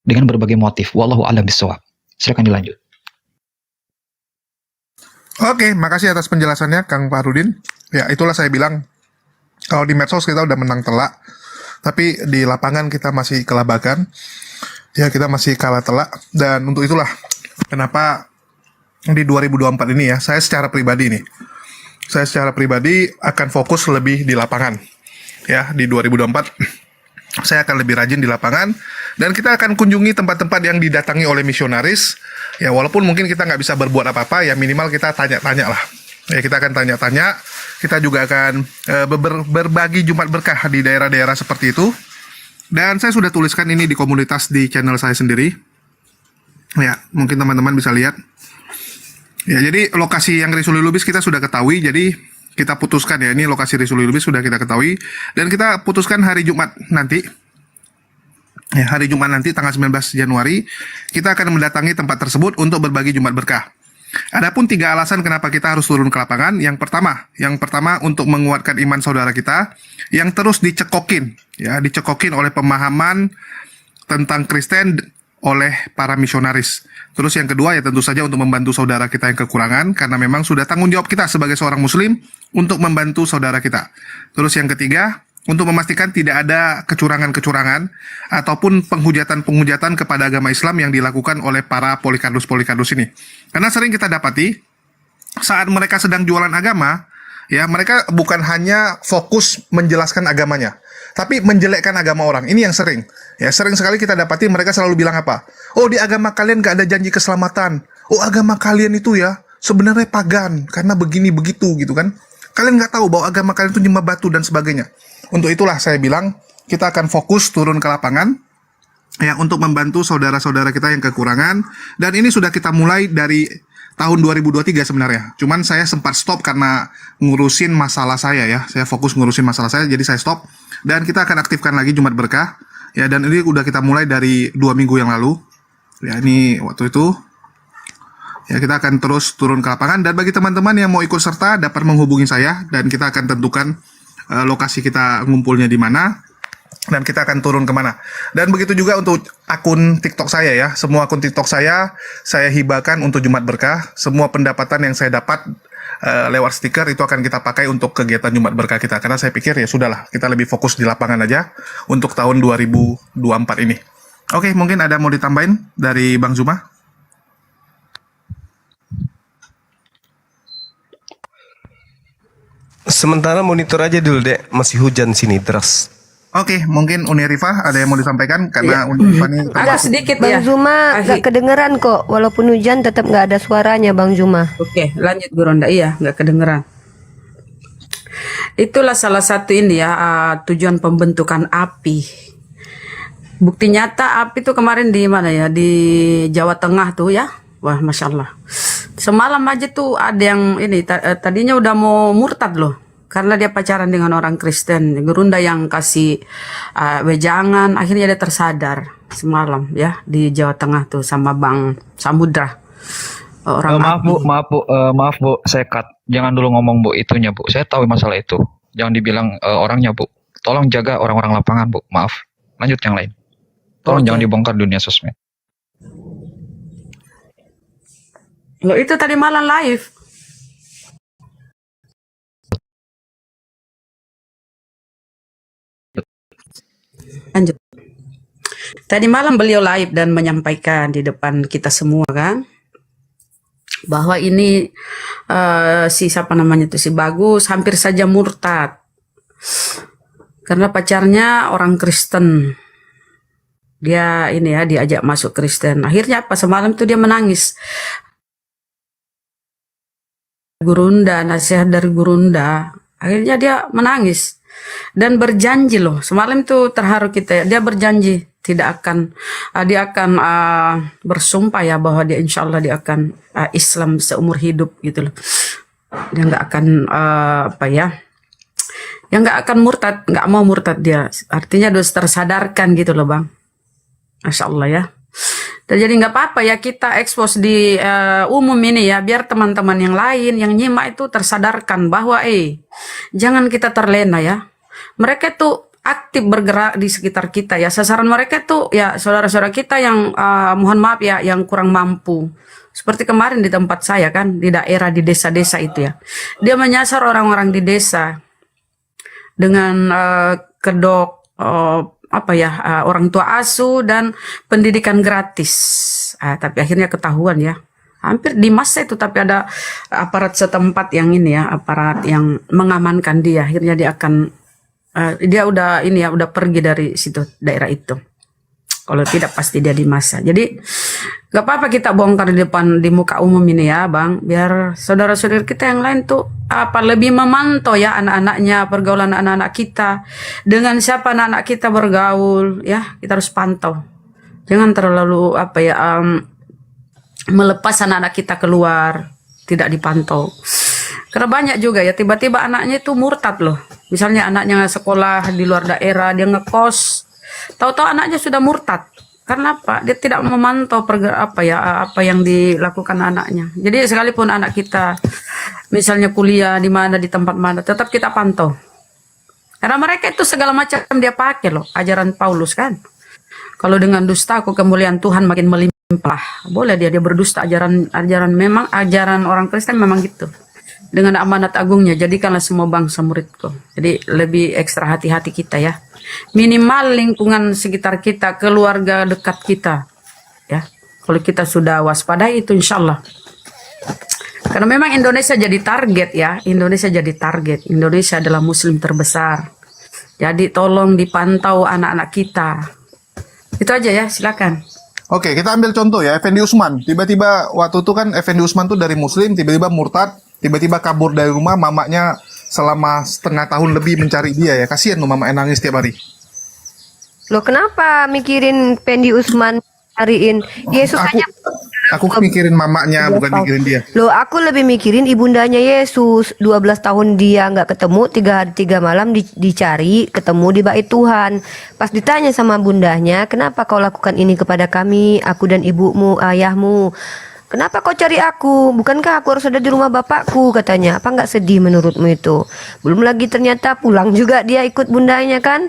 S8: Dengan berbagai motif. Wallahu a'lam bishawab. Silakan dilanjut.
S2: Oke, makasih atas penjelasannya Kang Farudin. Ya, itulah saya bilang, kalau di medsos kita udah menang telak, tapi di lapangan kita masih kelabakan. Ya, kita masih kalah telak. Dan untuk itulah, kenapa di 2024 ini ya, saya secara pribadi akan fokus lebih di lapangan. Ya, di 2024 saya akan lebih rajin di lapangan, dan kita akan kunjungi tempat-tempat yang didatangi oleh misionaris. Ya, walaupun mungkin kita nggak bisa berbuat apa-apa, ya minimal kita tanya-tanya lah. Ya, kita akan tanya-tanya. Kita juga akan berbagi Jumat berkah di daerah-daerah seperti itu. Dan saya sudah tuliskan ini di komunitas di channel saya sendiri. Ya, mungkin teman-teman bisa lihat. Ya, jadi lokasi yang Risuli Lubis kita sudah ketahui, jadi kita putuskan ya, ini lokasi Risuli Lubis sudah kita ketahui, dan kita putuskan hari Jumat nanti. Ya, hari Jumat nanti tanggal 19 Januari, kita akan mendatangi tempat tersebut untuk berbagi Jumat berkah. Adapun 3 alasan kenapa kita harus turun ke lapangan. Yang pertama untuk menguatkan iman saudara kita yang terus dicekokin oleh pemahaman tentang Kristen oleh para misionaris. Terus yang kedua ya tentu saja untuk membantu saudara kita yang kekurangan, karena memang sudah tanggung jawab kita sebagai seorang muslim untuk membantu saudara kita. Terus yang ketiga, untuk memastikan tidak ada kecurangan-kecurangan ataupun penghujatan-penghujatan kepada agama Islam yang dilakukan oleh para polikardus-polikardus ini. Karena sering kita dapati saat mereka sedang jualan agama, ya mereka bukan hanya fokus menjelaskan agamanya, tapi menjelekkan agama orang. Ini yang sering. Ya, sering sekali kita dapati mereka selalu bilang apa? Oh, di agama kalian gak ada janji keselamatan. Oh, agama kalian itu ya sebenarnya pagan karena begini begitu gitu kan. Kalian gak tahu bahwa agama kalian itu nyembah batu dan sebagainya. Untuk itulah saya bilang kita akan fokus turun ke lapangan ya untuk membantu saudara-saudara kita yang kekurangan. Dan ini sudah kita mulai dari tahun 2023 sebenarnya. Cuman saya sempat stop karena ngurusin masalah saya ya. Saya fokus ngurusin masalah saya, jadi saya stop. Dan kita akan aktifkan lagi Jumat Berkah. Ya, dan ini udah kita mulai dari 2 minggu yang lalu. Ya, ini waktu itu. Ya, kita akan terus turun ke lapangan. Dan bagi teman-teman yang mau ikut serta dapat menghubungi saya. Dan kita akan tentukan lokasi kita ngumpulnya di mana. Dan kita akan turun kemana. Dan begitu juga untuk akun TikTok saya ya. Semua akun TikTok saya hibahkan untuk Jumat Berkah. Semua pendapatan yang saya dapat lewat stiker itu akan kita pakai untuk kegiatan Jumat Berkah kita. Karena saya pikir ya sudahlah, kita lebih fokus di lapangan aja untuk tahun 2024 ini. Oke, mungkin ada mau ditambahin dari Bang Zuma?
S5: Sementara monitor aja dulu dek, masih hujan sini deras.
S2: Oke, mungkin Uni Rifah ada yang mau disampaikan karena Uni Rifah ini
S3: Agak sedikit
S4: Bang
S3: ya.
S4: Zuma
S3: Ahi.
S4: gak kedengeran kok, walaupun hujan tetap gak ada suaranya Bang Zuma.
S3: Oke, lanjut Guronda. Iya, nggak kedengeran. Itulah salah satu ini ya, tujuan pembentukan API. Bukti nyata API itu kemarin di mana ya? Di Jawa Tengah tuh ya. Wah, Masya Allah. Semalam aja tuh ada yang ini, tadinya udah mau murtad loh. Karena dia pacaran dengan orang Kristen. Gurunda yang kasih wejangan, akhirnya dia tersadar semalam ya. Di Jawa Tengah tuh sama Bang Samudra. Orang
S8: Maaf Bu, maaf Bu, saya cut. Jangan dulu ngomong Bu itunya Bu. Saya tahu masalah itu. Jangan dibilang orangnya Bu. Tolong jaga orang-orang lapangan Bu. Maaf. Lanjut yang lain. Tolong jangan dibongkar dunia sosmed.
S3: Loh itu tadi malam live. Lanjut. Tadi malam beliau live dan menyampaikan di depan kita semua kan, bahwa ini si siapa namanya itu si Bagus hampir saja murtad karena pacarnya orang Kristen. Dia ini ya diajak masuk Kristen. Akhirnya apa, semalam tuh dia menangis. Gurunda, nasihat dari Gurunda. Akhirnya dia menangis dan berjanji loh. Semalam tuh terharu kita ya. Dia berjanji tidak akan dia akan bersumpah ya bahwa dia insya Allah dia akan Islam seumur hidup gitu loh. Dia nggak akan apa ya? Yang nggak akan murtad, nggak mau murtad dia. Artinya harus tersadarkan gitu loh Bang. Masya Allah ya. Dan jadi nggak apa-apa ya kita ekspos di umum ini ya, biar teman-teman yang lain yang nyimak itu tersadarkan bahwa jangan kita terlena ya. Mereka itu aktif bergerak di sekitar kita ya. Sasaran mereka itu ya saudara-saudara kita yang mohon maaf ya, yang kurang mampu. Seperti kemarin di tempat saya kan, di daerah di desa-desa itu ya. Dia menyasar orang-orang di desa dengan kedok apa ya, orang tua asuh dan pendidikan gratis. Tapi akhirnya ketahuan ya, hampir di masa itu, tapi ada aparat setempat yang ini ya, aparat yang mengamankan dia. Akhirnya dia akan dia udah ini ya, udah pergi dari situ daerah itu. Kalau tidak pasti dia di masa. Jadi gak apa-apa kita bongkar di depan, di muka umum ini ya Bang, biar saudara-saudara kita yang lain tuh apa lebih memantau ya anak-anaknya, pergaulan anak-anak kita, dengan siapa anak-anak kita bergaul ya, kita harus pantau. Jangan terlalu apa ya melepas anak-anak kita keluar tidak dipantau. Karena banyak juga ya tiba-tiba anaknya itu murtad loh. Misalnya anaknya sekolah di luar daerah, dia ngekos, tahu-tahu anaknya sudah murtad. Karena apa? Dia tidak memantau apa yang dilakukan anaknya. Jadi sekalipun anak kita misalnya kuliah di mana, di tempat mana, tetap kita pantau. Karena mereka itu segala macam dia pakai loh, ajaran Paulus kan. Kalau dengan dusta aku kemuliaan Tuhan makin melimpah. Boleh dia berdusta, ajaran memang ajaran orang Kristen memang gitu. Dengan amanat agungnya, jadikanlah semua bangsa muridku. Jadi lebih ekstra hati-hati kita ya. Minimal lingkungan sekitar kita, keluarga dekat kita. Ya, kalau kita sudah waspada itu insya Allah. Karena memang Indonesia jadi target ya. Indonesia jadi target. Indonesia adalah muslim terbesar. Jadi tolong dipantau anak-anak kita. Itu aja ya, silakan.
S2: Oke, kita ambil contoh ya, Effendi Usman. Tiba-tiba waktu itu kan Effendi Usman tuh dari muslim, tiba-tiba murtad, tiba-tiba kabur dari rumah, mamanya selama setengah tahun lebih mencari dia ya. Kasihan tuh mamanya nangis tiap hari.
S4: Loh kenapa mikirin Pendi Usman cariin Yesus
S2: Aku
S4: aja?
S2: aku mikirin mamanya, bukan mikirin dia.
S4: Loh aku lebih mikirin ibundanya Yesus. 12 tahun dia nggak ketemu, 3 hari 3 malam dicari, ketemu di bait Tuhan. Pas ditanya sama bundanya, kenapa kau lakukan ini kepada kami, aku dan ibumu, ayahmu? Kenapa kau cari aku? Bukankah aku harus ada di rumah bapakku, katanya. Apa nggak sedih menurutmu itu? Belum lagi ternyata pulang juga dia ikut bundanya kan.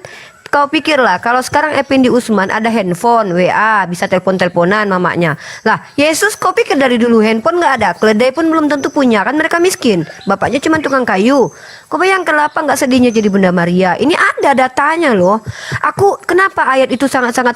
S4: Kau pikirlah kalau sekarang Effendi Usman ada handphone, WA, bisa telepon-teleponan mamanya. Lah, Yesus kau pikir dari dulu handphone nggak ada, keledai pun belum tentu punya, kan mereka miskin. Bapaknya cuma tukang kayu. Kau bayangkan apa nggak sedihnya jadi Bunda Maria? Ini ada datanya loh. Aku kenapa ayat itu sangat-sangat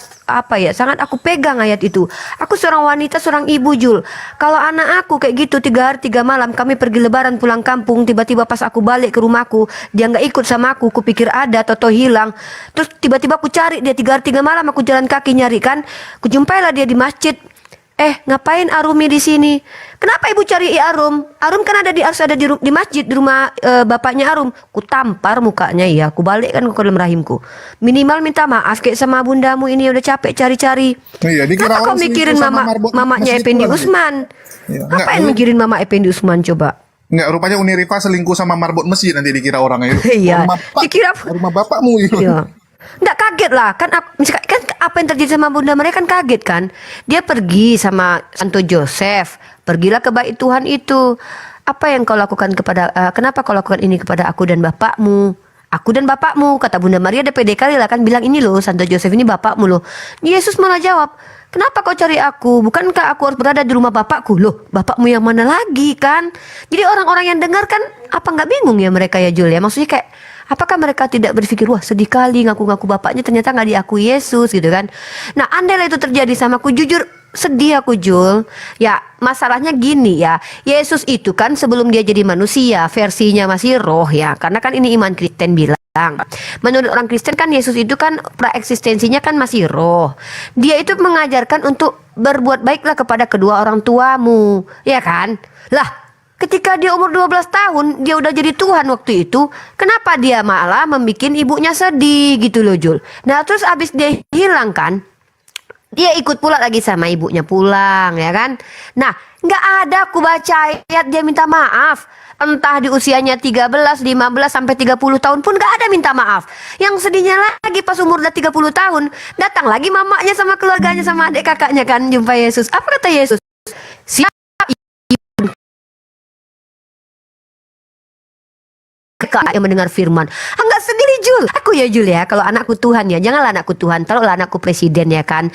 S4: sangat aku pegang ayat itu. Aku seorang wanita, seorang ibu Jul. Kalau anak aku kayak gitu 3 hari 3 malam kami pergi lebaran pulang kampung, tiba-tiba pas aku balik ke rumahku dia nggak ikut sama aku pikir ada, toto hilang. Terus tiba-tiba aku cari dia 3 hari 3 malam, aku jalan kaki nyari kan, kujumpailah dia di masjid. Ngapain Arumi di sini? Kenapa ibu cari Arum? Arum kan harus ada di masjid, di rumah bapaknya Arum. Ku tampar mukanya, ya aku balikkan ke dalam rahimku. Minimal minta maaf kayak sama bundamu ini udah capek cari-cari.
S2: Iya, dikira
S4: Kenapa kau
S2: orang
S4: mikirin
S2: selingkuh sama marbot
S4: mamanya
S2: masjid
S4: Effendi
S2: pula nanti.
S4: Usman?
S2: Iya,
S4: Apa yang mikirin mama Effendi Usman coba?
S2: Enggak, rupanya Uni Rifa selingkuh sama marbot masjid nanti dikira orangnya itu.
S4: Iya,
S2: Dikira rumah bapakmu itu.
S4: Iya. Nggak kaget lah kan, kan apa yang terjadi sama bunda mereka kan kaget kan. Dia pergi sama Santo Joseph, pergilah ke bait Tuhan itu. Apa yang kau lakukan kenapa kau lakukan ini kepada aku dan bapakmu? Aku dan bapakmu, kata Bunda Maria, ada pede kali lah kan bilang, ini loh Santo Joseph ini bapakmu loh. Yesus malah jawab, kenapa kau cari aku? Bukankah aku harus berada di rumah bapakku? Loh, bapakmu yang mana lagi kan? Jadi orang-orang yang dengar kan apa nggak bingung ya mereka ya Jul ya? Maksudnya kayak apakah mereka tidak berpikir, wah sedih kali ngaku-ngaku bapaknya ternyata nggak diakui Yesus gitu kan. Nah andailah itu terjadi sama aku, jujur sedih aku Jul. Ya masalahnya gini ya, Yesus itu kan sebelum dia jadi manusia versinya masih roh ya. Karena kan ini iman Kristen bilang. Menurut orang Kristen kan Yesus itu kan praeksistensinya kan masih roh. Dia itu mengajarkan untuk berbuat baiklah kepada kedua orang tuamu, ya kan? Lah ketika dia umur 12 tahun, dia udah jadi Tuhan waktu itu, kenapa dia malah membuat ibunya sedih gitu loh Jul. Nah terus abis dia hilang kan, dia ikut pula lagi sama ibunya pulang ya kan. Nah nggak ada aku baca ayat dia minta maaf. Entah di usianya 13, 15 sampai 30 tahun pun nggak ada minta maaf. Yang sedihnya lagi pas umur udah 30 tahun, datang lagi mamanya sama keluarganya sama adik kakaknya kan jumpa Yesus. Apa kata Yesus? Siapa yang mendengar firman? Enggak sendiri Jul. Aku ya Jul ya, kalau anakku Tuhan ya, janganlah anakku Tuhan, taruhlah anakku presiden ya kan.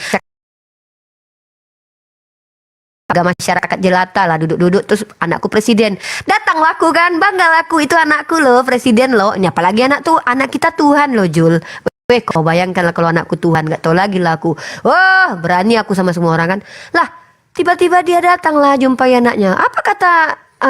S4: Agak masyarakat jelata lah, duduk-duduk terus anakku presiden. Datang laku kan, bangga laku itu anakku loh, presiden loh. Ini apalagi anak kita Tuhan loh Jul. Weh, kau bayangkan lah kalau anakku Tuhan, nggak tahu lagi lah aku. Wah, berani aku sama semua orang kan. Lah, tiba-tiba dia datang lah jumpai anaknya. Apa kata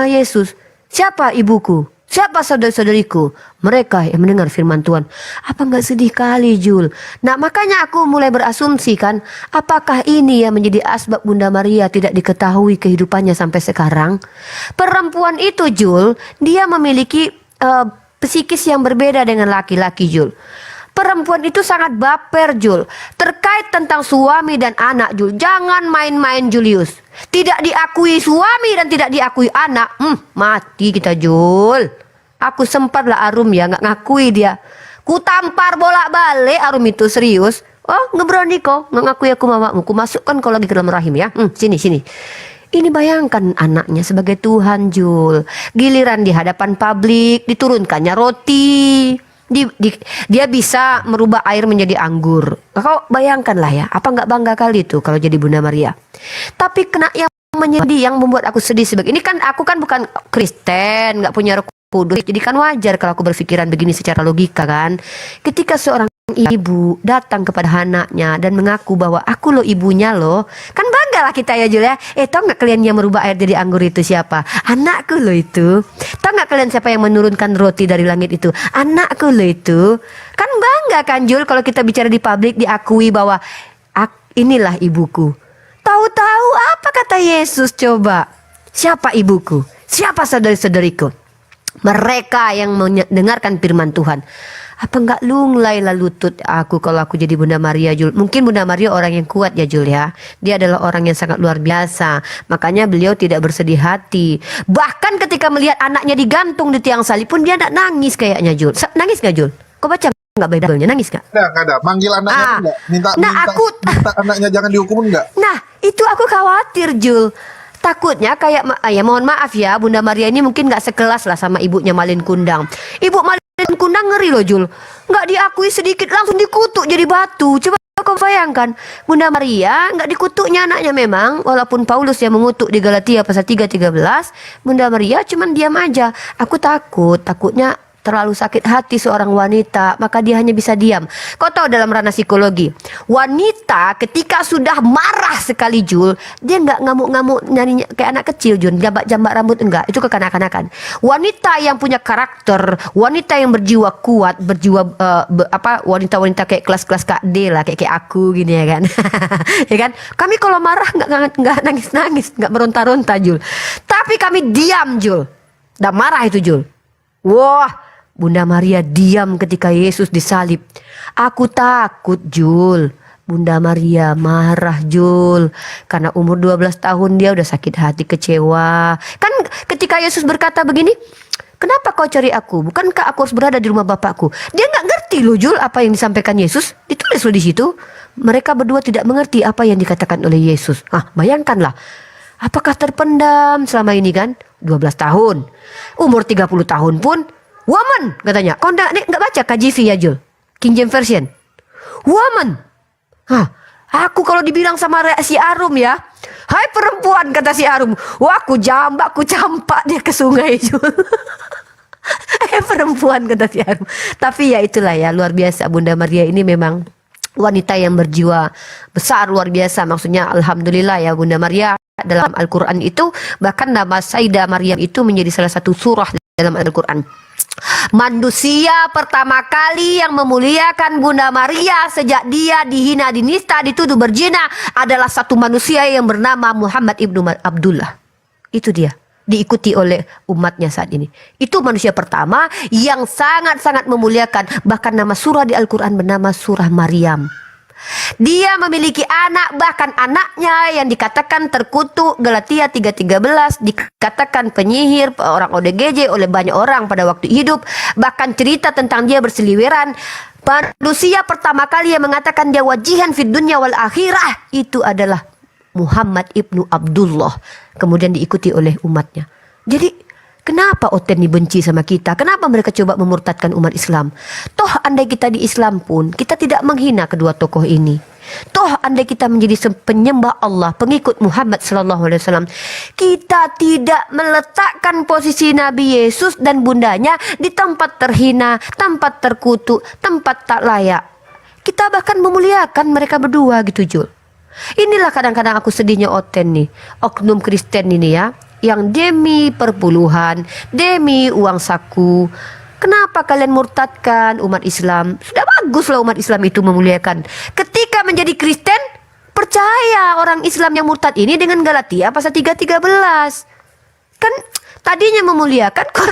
S4: Yesus? Siapa ibuku? Siapa saudara-saudariku? Mereka yang mendengar firman Tuhan. Apa nggak sedih kali Jul? Nah makanya aku mulai berasumsi kan, apakah ini yang menjadi asbab Bunda Maria tidak diketahui kehidupannya sampai sekarang? Perempuan itu Jul, dia memiliki psikis yang berbeda dengan laki-laki Jul. Perempuan itu sangat baper Jul. Terkait tentang suami dan anak Jul, jangan main-main Julius. Tidak diakui suami dan tidak diakui anak, mati kita Jul. Aku sempatlah Arum ya nggak ngakui dia. Ku tampar bolak-balik Arum itu serius. Oh nggak berani kau nggak ngakui aku mamamu. Ku masukkan kau lagi ke dalam rahim ya. Sini. Ini bayangkan anaknya sebagai Tuhan Jul. Giliran di hadapan publik diturunkannya roti. Dia bisa merubah air menjadi anggur. Kau bayangkanlah ya, apa nggak bangga kali itu kalau jadi Bunda Maria. Tapi kena yang membuat aku sedih sebagai ini kan aku kan bukan Kristen, nggak punya Roh Kudus, jadi kan wajar kalau aku berpikiran begini secara logika kan. Ketika seorang ibu datang kepada anaknya dan mengaku bahwa aku loh ibunya loh, kan bangga lah kita ya Jul ya. Tau nggak kalian yang merubah air jadi anggur itu siapa? Anakku loh itu. Tau nggak kalian siapa yang menurunkan roti dari langit itu? Anakku loh itu. Kan bangga kan Jul kalau kita bicara di publik diakui bahwa inilah ibuku. Tahu-tahu apa kata Yesus coba? Siapa ibuku? Siapa saudari-saudariku? Mereka yang mendengarkan firman Tuhan. Apa nggak lunglai lah lutut aku kalau aku jadi Bunda Maria, Jul? Mungkin Bunda Maria orang yang kuat ya, Jul ya. Dia adalah orang yang sangat luar biasa. Makanya beliau tidak bersedih hati. Bahkan ketika melihat anaknya digantung di tiang salib pun dia nggak nangis kayaknya, Jul. Nangis nggak, Jul? Kau baca nggak Bible-nya? Nangis nggak?
S2: Nggak ada. Manggil anaknya
S4: Ah.
S2: pun nggak? Minta,
S4: Nah,
S2: minta, minta anaknya jangan dihukum nggak?
S4: Nah, itu aku khawatir, Jul. Takutnya kayak, ya mohon maaf ya, Bunda Maria ini mungkin nggak sekelas lah sama ibunya Malin Kundang. Ibu Malin Kundang ngeri loh, Jul. Nggak diakui sedikit langsung dikutuk jadi batu. Coba kau bayangkan, Bunda Maria nggak dikutuknya anaknya memang, walaupun Paulus yang mengutuk di Galatia pasal 3:13, Bunda Maria cuman diam aja. Aku takutnya terlalu sakit hati seorang wanita, maka dia hanya bisa diam. Kau tahu dalam ranah psikologi, wanita ketika sudah marah sekali, Jul, dia nggak ngamuk-ngamuk nyarinya kayak anak kecil, Jul, jambak-jambak rambut, enggak, itu kekanak-kanakan. Wanita yang punya karakter, wanita yang berjiwa kuat, wanita-wanita kayak kelas-kelas Kak D lah, kayak aku gini ya kan. Ya kan? Kami kalau marah nggak nangis-nangis, nggak meronta-ronta, Jul. Tapi kami diam, Jul. Dan marah itu, Jul. Wah, Bunda Maria diam ketika Yesus disalib. Aku takut, Jul. Bunda Maria marah, Jul. Karena umur 12 tahun dia udah sakit hati, kecewa. Kan ketika Yesus berkata begini, kenapa kau cari aku? Bukankah aku harus berada di rumah Bapakku? Dia nggak ngerti loh, Jul, apa yang disampaikan Yesus. Ditulis loh di situ. Mereka berdua tidak mengerti apa yang dikatakan oleh Yesus. Bayangkanlah. Apakah terpendam selama ini kan? 12 tahun. Umur 30 tahun pun woman katanya. Kau nggak baca KJV ya, Jul? King James Version. Woman. Aku kalau dibilang sama si Arum ya, hai perempuan, kata si Arum. Wah, aku jambak, aku campak dia ke sungai, Jul. Hai perempuan, kata si Arum. Tapi ya itulah ya, luar biasa Bunda Maria ini memang wanita yang berjiwa besar, luar biasa. Maksudnya alhamdulillah ya, Bunda Maria dalam Al-Quran itu, bahkan nama Sayyidah Maryam itu menjadi salah satu surah dalam Al-Quran. Manusia pertama kali yang memuliakan Bunda Maria sejak dia dihina, dinista, dituduh berzina adalah satu manusia yang bernama Muhammad ibnu Abdullah. Itu dia, diikuti oleh umatnya saat ini. Itu manusia pertama yang sangat-sangat memuliakan. Bahkan nama surah di Al-Quran bernama surah Maryam. Dia memiliki anak, bahkan anaknya yang dikatakan terkutuk, Galatia 3:13, dikatakan penyihir, orang ODGJ oleh banyak orang pada waktu hidup. Bahkan cerita tentang dia berseliweran. Manusia pertama kali yang mengatakan dia wajihan fid dunya wal akhirah itu adalah Muhammad ibnu Abdullah. Kemudian diikuti oleh umatnya. Jadi kenapa Oten dibenci sama kita? Kenapa mereka coba memurtadkan umat Islam? Toh andai kita di Islam pun, kita tidak menghina kedua tokoh ini. Toh andai kita menjadi penyembah Allah, pengikut Muhammad SAW, kita tidak meletakkan posisi Nabi Yesus dan bundanya di tempat terhina, tempat terkutuk, tempat tak layak. Kita bahkan memuliakan mereka berdua gitu, Jul. Inilah kadang-kadang aku sedihnya Oten nih, oknum Kristen ini ya, yang demi perpuluhan, demi uang saku. Kenapa kalian murtadkan umat Islam? Sudah baguslah umat Islam itu memuliakan. Ketika menjadi Kristen, percaya orang Islam yang murtad ini dengan Galatia pasal 3:13. Kan tadinya memuliakan kok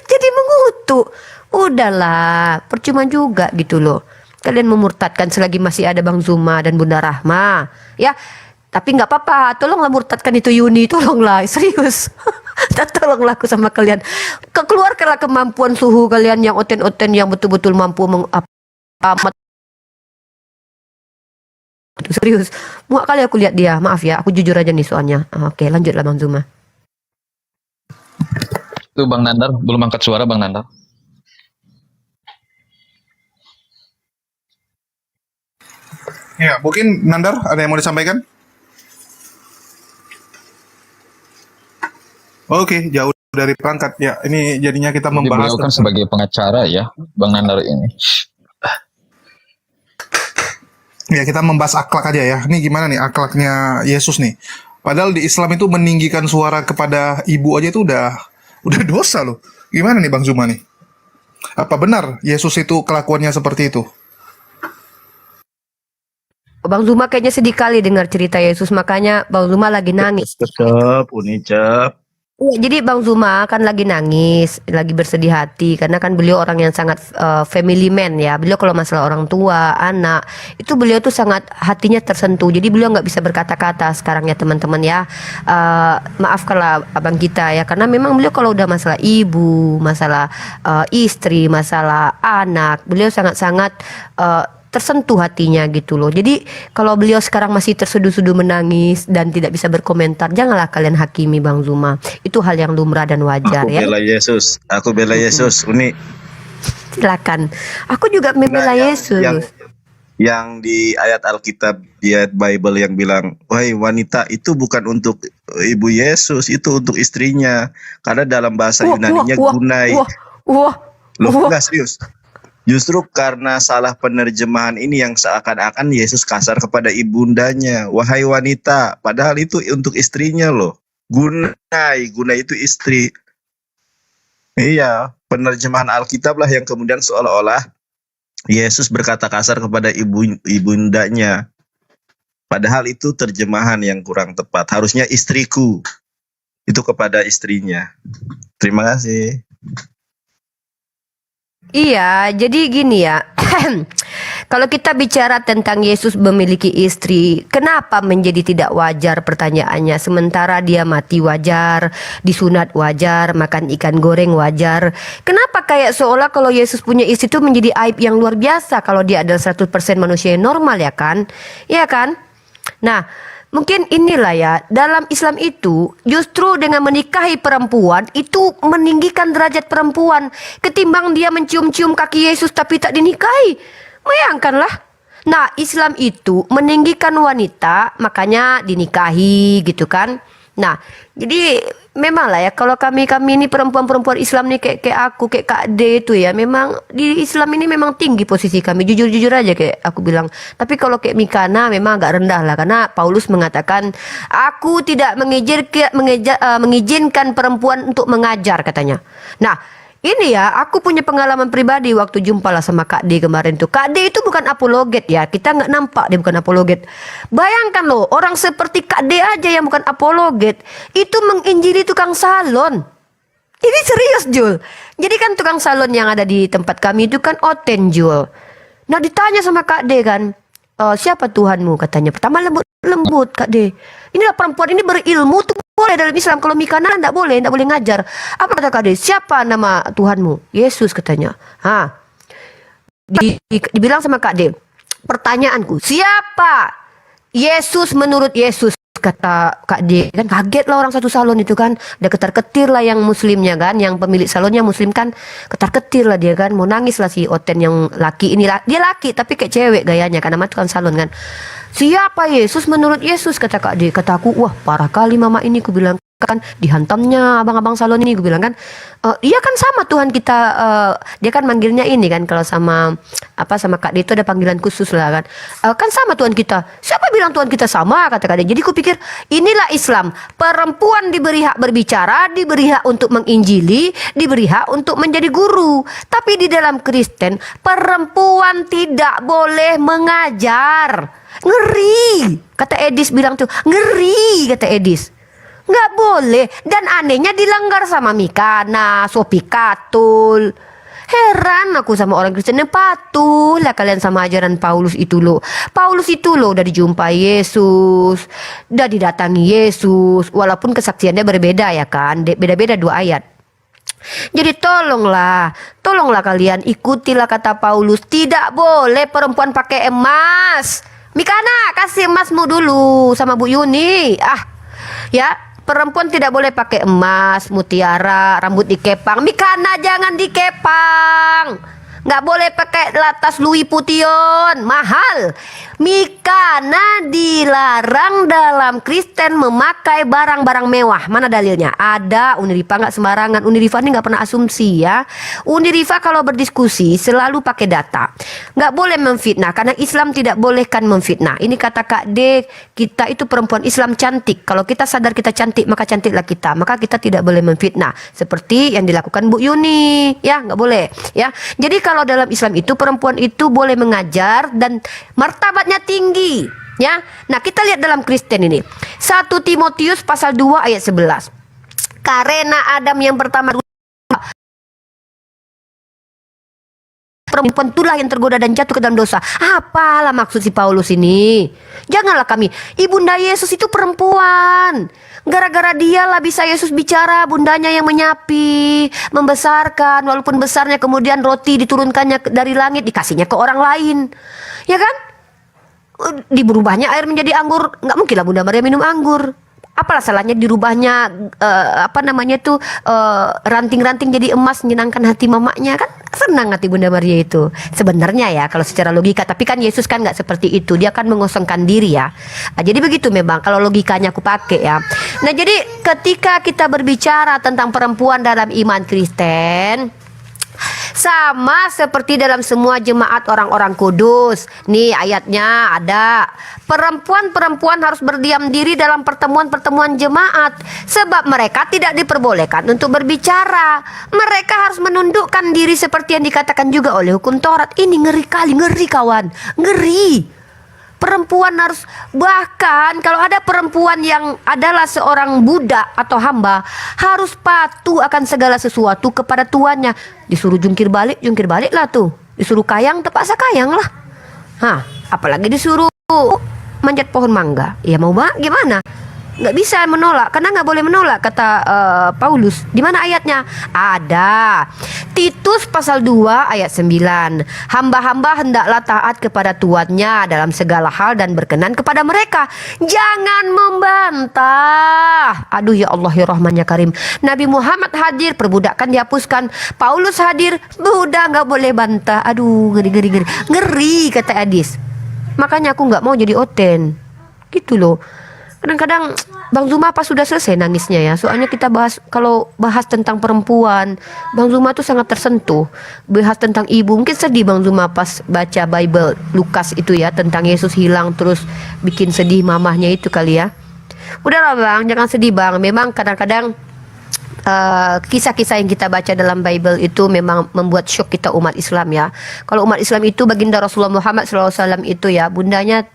S4: jadi mengutuk. Udahlah, percuma juga gitu loh. Kalian memurtadkan selagi masih ada Bang Zuma dan Bunda Rahma, ya. Tapi nggak apa-apa, tolonglah murtadkan itu Yuni, tolonglah, serius. Tolonglah aku sama kalian. Keluarkanlah kemampuan suhu kalian yang oten-oten yang betul-betul mampu amat. Serius, muak kali aku lihat dia. Maaf ya, aku jujur aja nih soalnya. Oke, lanjutlah Bang Zuma.
S8: Itu Bang Nandar, belum angkat suara Bang Nandar.
S2: Ya, mungkin Nandar ada yang mau disampaikan? Oke, jauh dari perangkat. Ya, ini jadinya kita
S8: Jadi
S2: membahas
S8: beliau kan sebagai pengacara ya, Bang Nandar ini.
S2: Ya, kita membahas akhlak aja ya. Ini gimana nih akhlaknya Yesus nih? Padahal di Islam itu meninggikan suara kepada ibu aja itu udah dosa loh. Gimana nih Bang Zuma nih? Apa benar Yesus itu kelakuannya seperti itu?
S4: Bang Zuma kayaknya sedih kali dengar cerita Yesus, makanya Bang Zuma lagi nangis.
S7: Cep, Uni Cep.
S4: Iya, jadi Bang Zuma kan lagi nangis, lagi bersedih hati karena kan beliau orang yang sangat family man ya. Beliau kalau masalah orang tua, anak, itu beliau tuh sangat hatinya tersentuh. Jadi beliau nggak bisa berkata-kata sekarang ya teman-teman ya. Maafkanlah abang kita ya, karena memang beliau kalau udah masalah ibu, masalah istri, masalah anak, beliau sangat-sangat tersentuh hatinya gitu loh. Jadi kalau beliau sekarang masih terseduh-seduh menangis dan tidak bisa berkomentar, janganlah kalian hakimi Bang Zuma. Itu hal yang lumrah dan wajar
S7: Aku
S4: ya.
S7: bela Yesus. Aku bela Yesus. Uni.
S4: Silakan. Aku juga membela Yesus.
S7: Yang di ayat Alkitab, di ayat Bible yang bilang, wahai wanita, itu bukan untuk ibu Yesus, itu untuk istrinya. Karena dalam bahasa Yunaninya gunai. Loh, enggak serius. Justru karena salah penerjemahan ini yang seakan-akan Yesus kasar kepada ibundanya. Wahai wanita, padahal itu untuk istrinya loh. Gunai itu istri. Iya, penerjemahan Alkitab lah yang kemudian seolah-olah Yesus berkata kasar kepada ibundanya. Padahal itu terjemahan yang kurang tepat. Harusnya istriku. Itu kepada istrinya. Terima kasih.
S4: Iya, jadi gini ya. Kalau kita bicara tentang Yesus memiliki istri, kenapa menjadi tidak wajar pertanyaannya? Sementara dia mati wajar, disunat wajar, makan ikan goreng wajar. Kenapa kayak seolah kalau Yesus punya istri itu menjadi aib yang luar biasa kalau dia adalah 100% manusia yang normal ya kan? Iya kan? Nah, mungkin inilah ya, dalam Islam itu justru dengan menikahi perempuan itu meninggikan derajat perempuan ketimbang dia mencium-cium kaki Yesus tapi tak dinikahi. Bayangkanlah. Nah, Islam itu meninggikan wanita, makanya dinikahi gitu kan. Nah, jadi memang lah ya, kalau kami ini perempuan-perempuan Islam nih kayak aku, kayak Kak D itu ya, memang di Islam ini memang tinggi posisi kami, jujur-jujur aja kayak aku bilang. Tapi kalau kayak Mikana memang agak rendah lah, karena Paulus mengatakan, aku tidak mengizinkan perempuan untuk mengajar katanya. Nah, ini ya, aku punya pengalaman pribadi waktu jumpa lah sama Kak D kemarin tuh. Kak D itu bukan apologet ya, kita nggak nampak dia bukan apologet. Bayangkan loh, orang seperti Kak D aja yang bukan apologet, itu menginjili tukang salon. Ini serius Jul. Jadi kan tukang salon yang ada di tempat kami itu kan oten Jul. Nah ditanya sama Kak D kan, siapa Tuhanmu katanya. Pertama lembut Kak D. Inilah perempuan ini berilmu tuh boleh dalam Islam. Kalau Mikana enggak boleh ngajar. Apa kata Kak D? Siapa nama Tuhanmu? Yesus katanya. Dibilang sama Kak D, pertanyaanku, siapa Yesus menurut Yesus? Kata Kak D, kan kaget lah orang satu salon itu kan, udah ketar-ketir lah yang muslimnya kan, yang pemilik salonnya muslim kan, ketar-ketir lah dia kan, mau nangis lah si Oten yang laki ini, dia laki tapi kayak cewek gayanya karena tukang salon kan. Siapa Yesus menurut Yesus? Kata Kak D. Kata aku, wah parah kali mama ini, ku bilang kan, dihantamnya abang-abang salon ini, gue bilang kan, iya kan sama Tuhan kita, dia kan manggilnya ini kan, kalau sama Kak D itu ada panggilan khusus lah kan, kan sama Tuhan kita. Siapa bilang Tuhan kita sama? Kata Kak D. Jadi ku pikir inilah Islam, perempuan diberi hak berbicara, diberi hak untuk menginjili, diberi hak untuk menjadi guru. Tapi di dalam Kristen perempuan tidak boleh mengajar. Ngeri, kata Edis bilang tuh, ngeri kata Edis. Nggak boleh. Dan anehnya dilanggar sama Mikana, Sopi Katul. Heran aku sama orang Kristen yang patuh lah kalian sama ajaran Paulus itu loh. Paulus itu loh udah dijumpai Yesus, udah didatangi Yesus, walaupun kesaksiannya berbeda ya kan, beda-beda 2 ayat. Jadi tolonglah kalian ikutilah kata Paulus, tidak boleh perempuan pakai emas. Mikana kasih emasmu dulu sama Bu Yuni. Ya, perempuan tidak boleh pakai emas, mutiara, rambut dikepang. Mikana jangan dikepang. Nggak boleh pakai latas Louis Vuitton, mahal. Mikana dilarang dalam Kristen memakai barang-barang mewah. Mana dalilnya? Ada. Unirifa nggak sembarangan. Unirifa ini nggak pernah asumsi ya. Unirifa kalau berdiskusi selalu pakai data. Nggak boleh memfitnah karena Islam tidak bolehkan memfitnah. Ini kata Kak D, kita itu perempuan Islam cantik. Kalau kita sadar kita cantik, maka cantiklah kita. Maka kita tidak boleh memfitnah. Seperti yang dilakukan Bu Yuni, ya nggak boleh. Ya, jadi kalau dalam Islam itu perempuan itu boleh mengajar dan martabatnya tinggi, ya. Nah, kita lihat dalam Kristen ini. 1 Timotius pasal 2 ayat 11. Karena Adam yang pertama perempuan itulah yang tergoda dan jatuh ke dalam dosa. Apalah maksud si Paulus ini? Janganlah kami. Ibunda Yesus itu perempuan. Gara-gara dialah bisa Yesus bicara, bundanya yang menyapi, membesarkan, walaupun besarnya, kemudian roti diturunkannya dari langit, dikasihnya ke orang lain. Ya kan? Diberubahnya air menjadi anggur. Nggak mungkinlah Bunda Maria minum anggur. Apalah salahnya dirubahnya ranting-ranting jadi emas, menyenangkan hati mamanya, kan senang hati Bunda Maria itu sebenarnya ya kalau secara logika. Tapi kan Yesus kan nggak seperti itu, dia kan mengosongkan diri ya. Jadi begitu memang kalau logikanya aku pakai ya. Nah jadi ketika kita berbicara tentang perempuan dalam iman Kristen, sama seperti dalam semua jemaat orang-orang kudus. Nih ayatnya ada. Perempuan-perempuan harus berdiam diri dalam pertemuan-pertemuan jemaat. Sebab mereka tidak diperbolehkan untuk berbicara. Mereka harus menundukkan diri seperti yang dikatakan juga oleh hukum Taurat. Ini ngeri kali, ngeri kawan. Ngeri. Perempuan harus, bahkan kalau ada perempuan yang adalah seorang budak atau hamba, harus patuh akan segala sesuatu kepada tuannya. Disuruh jungkir balik lah tuh. Disuruh kayang, terpaksa kayang lah. Apalagi disuruh manjat pohon mangga. Ya mau gimana? Nggak bisa menolak, karena nggak boleh menolak, kata Paulus. Di mana ayatnya? Ada. Titus pasal 2 ayat 9. Hamba-hamba hendaklah taat kepada tuannya dalam segala hal dan berkenan kepada mereka. Jangan membantah. Aduh ya Allah ya Rahman ya Karim. Nabi Muhammad hadir, perbudakan dihapuskan. Paulus hadir, budak nggak boleh bantah. Aduh ngeri. Ngeri kata Adis. Makanya aku nggak mau jadi oten. Gitu loh. Kadang-kadang Bang Zuma pas sudah selesai nangisnya ya. Soalnya kita kalau bahas tentang perempuan, Bang Zuma tuh sangat tersentuh. Bahas tentang ibu, mungkin sedih Bang Zuma pas baca Bible Lukas itu ya, tentang Yesus hilang terus bikin sedih mamahnya itu kali ya. Udahlah Bang, jangan sedih Bang. Memang kadang-kadang kisah-kisah yang kita baca dalam Bible itu memang membuat syok kita umat Islam ya. Kalau umat Islam itu baginda Rasulullah Muhammad SAW itu ya, bundanya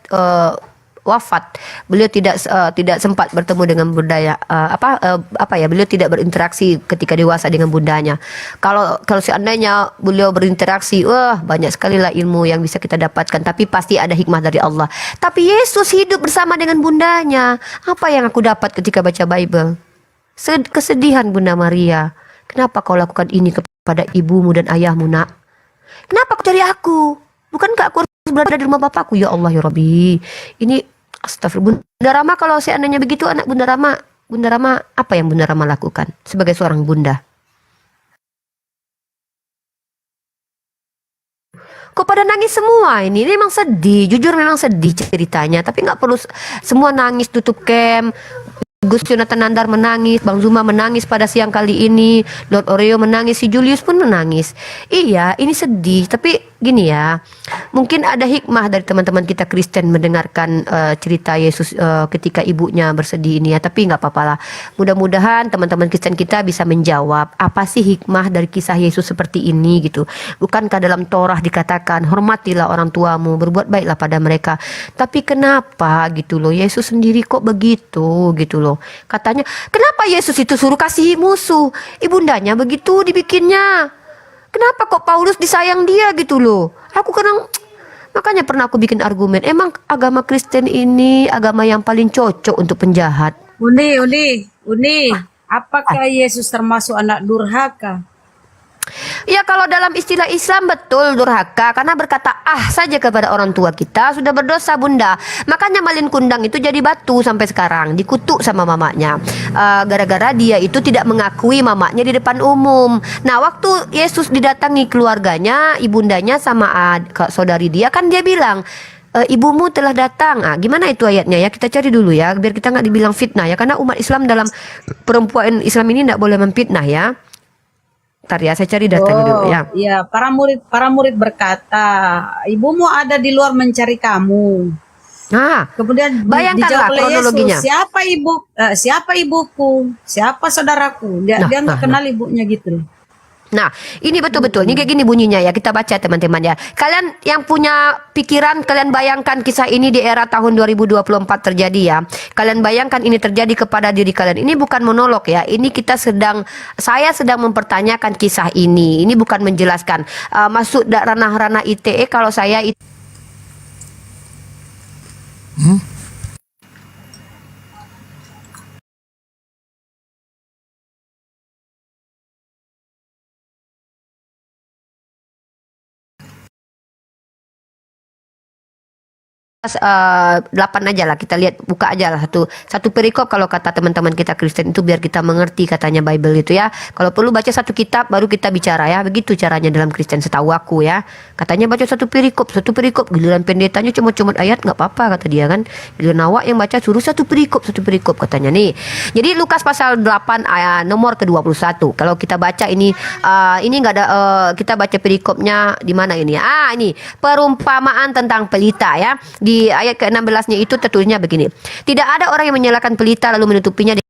S4: wafat. Beliau tidak sempat bertemu dengan bundanya. Beliau tidak berinteraksi ketika dewasa dengan bundanya. Kalau seandainya beliau berinteraksi, banyak sekali lah ilmu yang bisa kita dapatkan. Tapi pasti ada hikmah dari Allah. Tapi Yesus hidup bersama dengan bundanya. Apa yang aku dapat ketika baca Bible? Kesedihan Bunda Maria. Kenapa kau lakukan ini kepada ibumu dan ayahmu, nak? Kenapa kau cari aku? Bukankah aku harus berada di rumah bapakku? Ya Allah ya Rabbi. Ini astagfirullah. Bunda Rama, kalau seandainya begitu anak Bunda Rama apa yang Bunda Rama lakukan sebagai seorang bunda? Kok pada nangis semua ini? Memang sedih, jujur memang sedih ceritanya. Tapi nggak perlu semua nangis tutup camp. Gus Jonathan Nandar menangis, Bang Zuma menangis pada siang kali ini, Lord Oreo menangis, si Julius pun menangis. Iya, ini sedih, tapi gini ya, mungkin ada hikmah dari teman-teman kita Kristen mendengarkan cerita Yesus ketika ibunya bersedih ini ya, tapi nggak apa-apa lah. Mudah-mudahan teman-teman Kristen kita bisa menjawab, apa sih hikmah dari kisah Yesus seperti ini gitu. Bukankah dalam Torah dikatakan, hormatilah orang tuamu, berbuat baiklah pada mereka. Tapi kenapa gitu loh, Yesus sendiri kok begitu gitu loh. Katanya, kenapa Yesus itu suruh kasih musuh? Ibundanya begitu dibikinnya. Kenapa kok Paulus disayang dia gitu loh? Makanya pernah aku bikin argumen, emang agama Kristen ini agama yang paling cocok untuk penjahat.
S3: Uni, apakah Yesus termasuk anak durhaka?
S4: Ya kalau dalam istilah Islam betul durhaka, karena berkata saja kepada orang tua kita sudah berdosa Bunda. Makanya Malin Kundang itu jadi batu sampai sekarang, dikutuk sama mamanya. Gara-gara dia itu tidak mengakui mamanya di depan umum. Nah waktu Yesus didatangi keluarganya, ibundanya sama saudari dia, kan dia bilang, ibumu telah datang. Gimana itu ayatnya ya, kita cari dulu ya, biar kita nggak dibilang fitnah ya. Karena umat Islam dalam perempuan Islam ini nggak boleh memfitnah ya. Ntar ya, saya cari datanya dulu ya.
S3: Ya, para murid berkata, ibumu ada di luar mencari kamu. Kemudian
S4: bayangkanlah kronologinya.
S3: Yesus, siapa ibuku? Siapa saudaraku? Dia nggak kenal ibunya gitu.
S4: Nah, ini betul-betul. Ini kayak gini bunyinya ya. Kita baca teman-teman ya. Kalian yang punya pikiran, kalian bayangkan kisah ini di era tahun 2024 terjadi ya. Kalian bayangkan ini terjadi kepada diri kalian. Ini bukan monolog ya. Ini saya sedang mempertanyakan kisah ini. Ini bukan menjelaskan. Masuk ranah-ranah ITE kalau saya delapan aja lah, kita lihat, buka aja lah satu perikop kalau kata teman-teman kita Kristen itu, biar kita mengerti katanya Bible itu ya. Kalau perlu baca satu kitab baru kita bicara ya, begitu caranya dalam Kristen setahu aku ya. Katanya baca satu perikop, giliran pendetanya cuma ayat nggak apa-apa kata dia kan, giliran awak yang baca suruh satu perikop katanya nih. Jadi Lukas pasal 8 ayat nomor ke-21 kalau kita baca ini nggak ada, kita baca perikopnya di mana ini? Ini perumpamaan tentang pelita ya. Di ayat ke-16-nya itu tertulisnya begini. Tidak ada orang yang menyalakan pelita lalu menutupinya di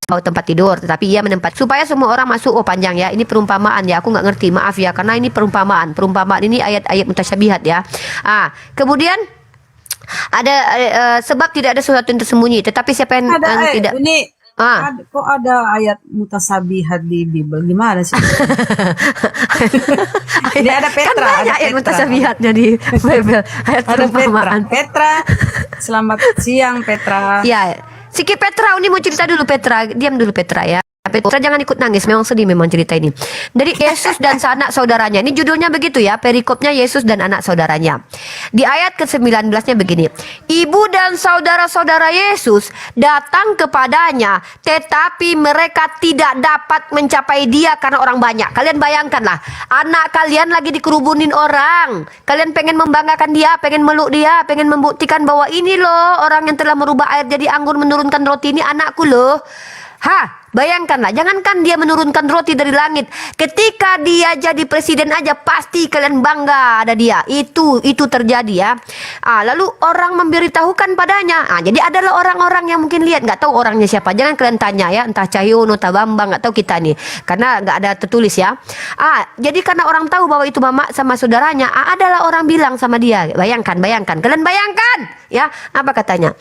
S4: tempat tidur, tetapi ia menempat supaya semua orang masuk. Oh panjang ya, ini perumpamaan ya, aku nggak ngerti, maaf ya, karena ini perumpamaan ini ayat-ayat mutasyabihat ya. Kemudian ada sebab tidak ada sesuatu yang tersembunyi, tetapi siapa yang tidak
S3: ini kok ada ayat mutasabihat di Bible, gimana sih? Ini ada Petra,
S4: kan
S3: ada
S4: ayat
S3: Petra.
S4: mutasabihatnya di Bible, ayat
S3: Ada
S4: perumpamaan.
S3: Petra. Selamat siang Petra.
S4: Ya, Siki Petra, ini mau cerita dulu Petra, diam dulu Petra ya. Petra jangan ikut nangis, memang sedih memang cerita ini. Dari Yesus dan anak saudaranya, ini judulnya begitu ya, perikopnya Yesus dan anak saudaranya. Di ayat ke-19-nya begini, ibu dan saudara-saudara Yesus datang kepadanya, tetapi mereka tidak dapat mencapai dia karena orang banyak. Kalian bayangkanlah, anak kalian lagi dikerubunin orang, kalian pengen membanggakan dia, pengen meluk dia, pengen membuktikan bahwa ini loh orang yang telah merubah air jadi anggur, menurunkan roti, ini anakku loh. Bayangkanlah, jangankan dia menurunkan roti dari langit, ketika dia jadi presiden aja pasti kalian bangga ada dia. Itu terjadi ya. Lalu orang memberitahukan padanya. Jadi adalah orang-orang yang mungkin lihat, nggak tahu orangnya siapa. Jangan kalian tanya ya, entah Cahyono, entah Bambang, nggak tahu kita nih, karena nggak ada tertulis ya. Jadi karena orang tahu bahwa itu mama sama saudaranya, adalah orang bilang sama dia. Bayangkan, kalian bayangkan ya, apa katanya?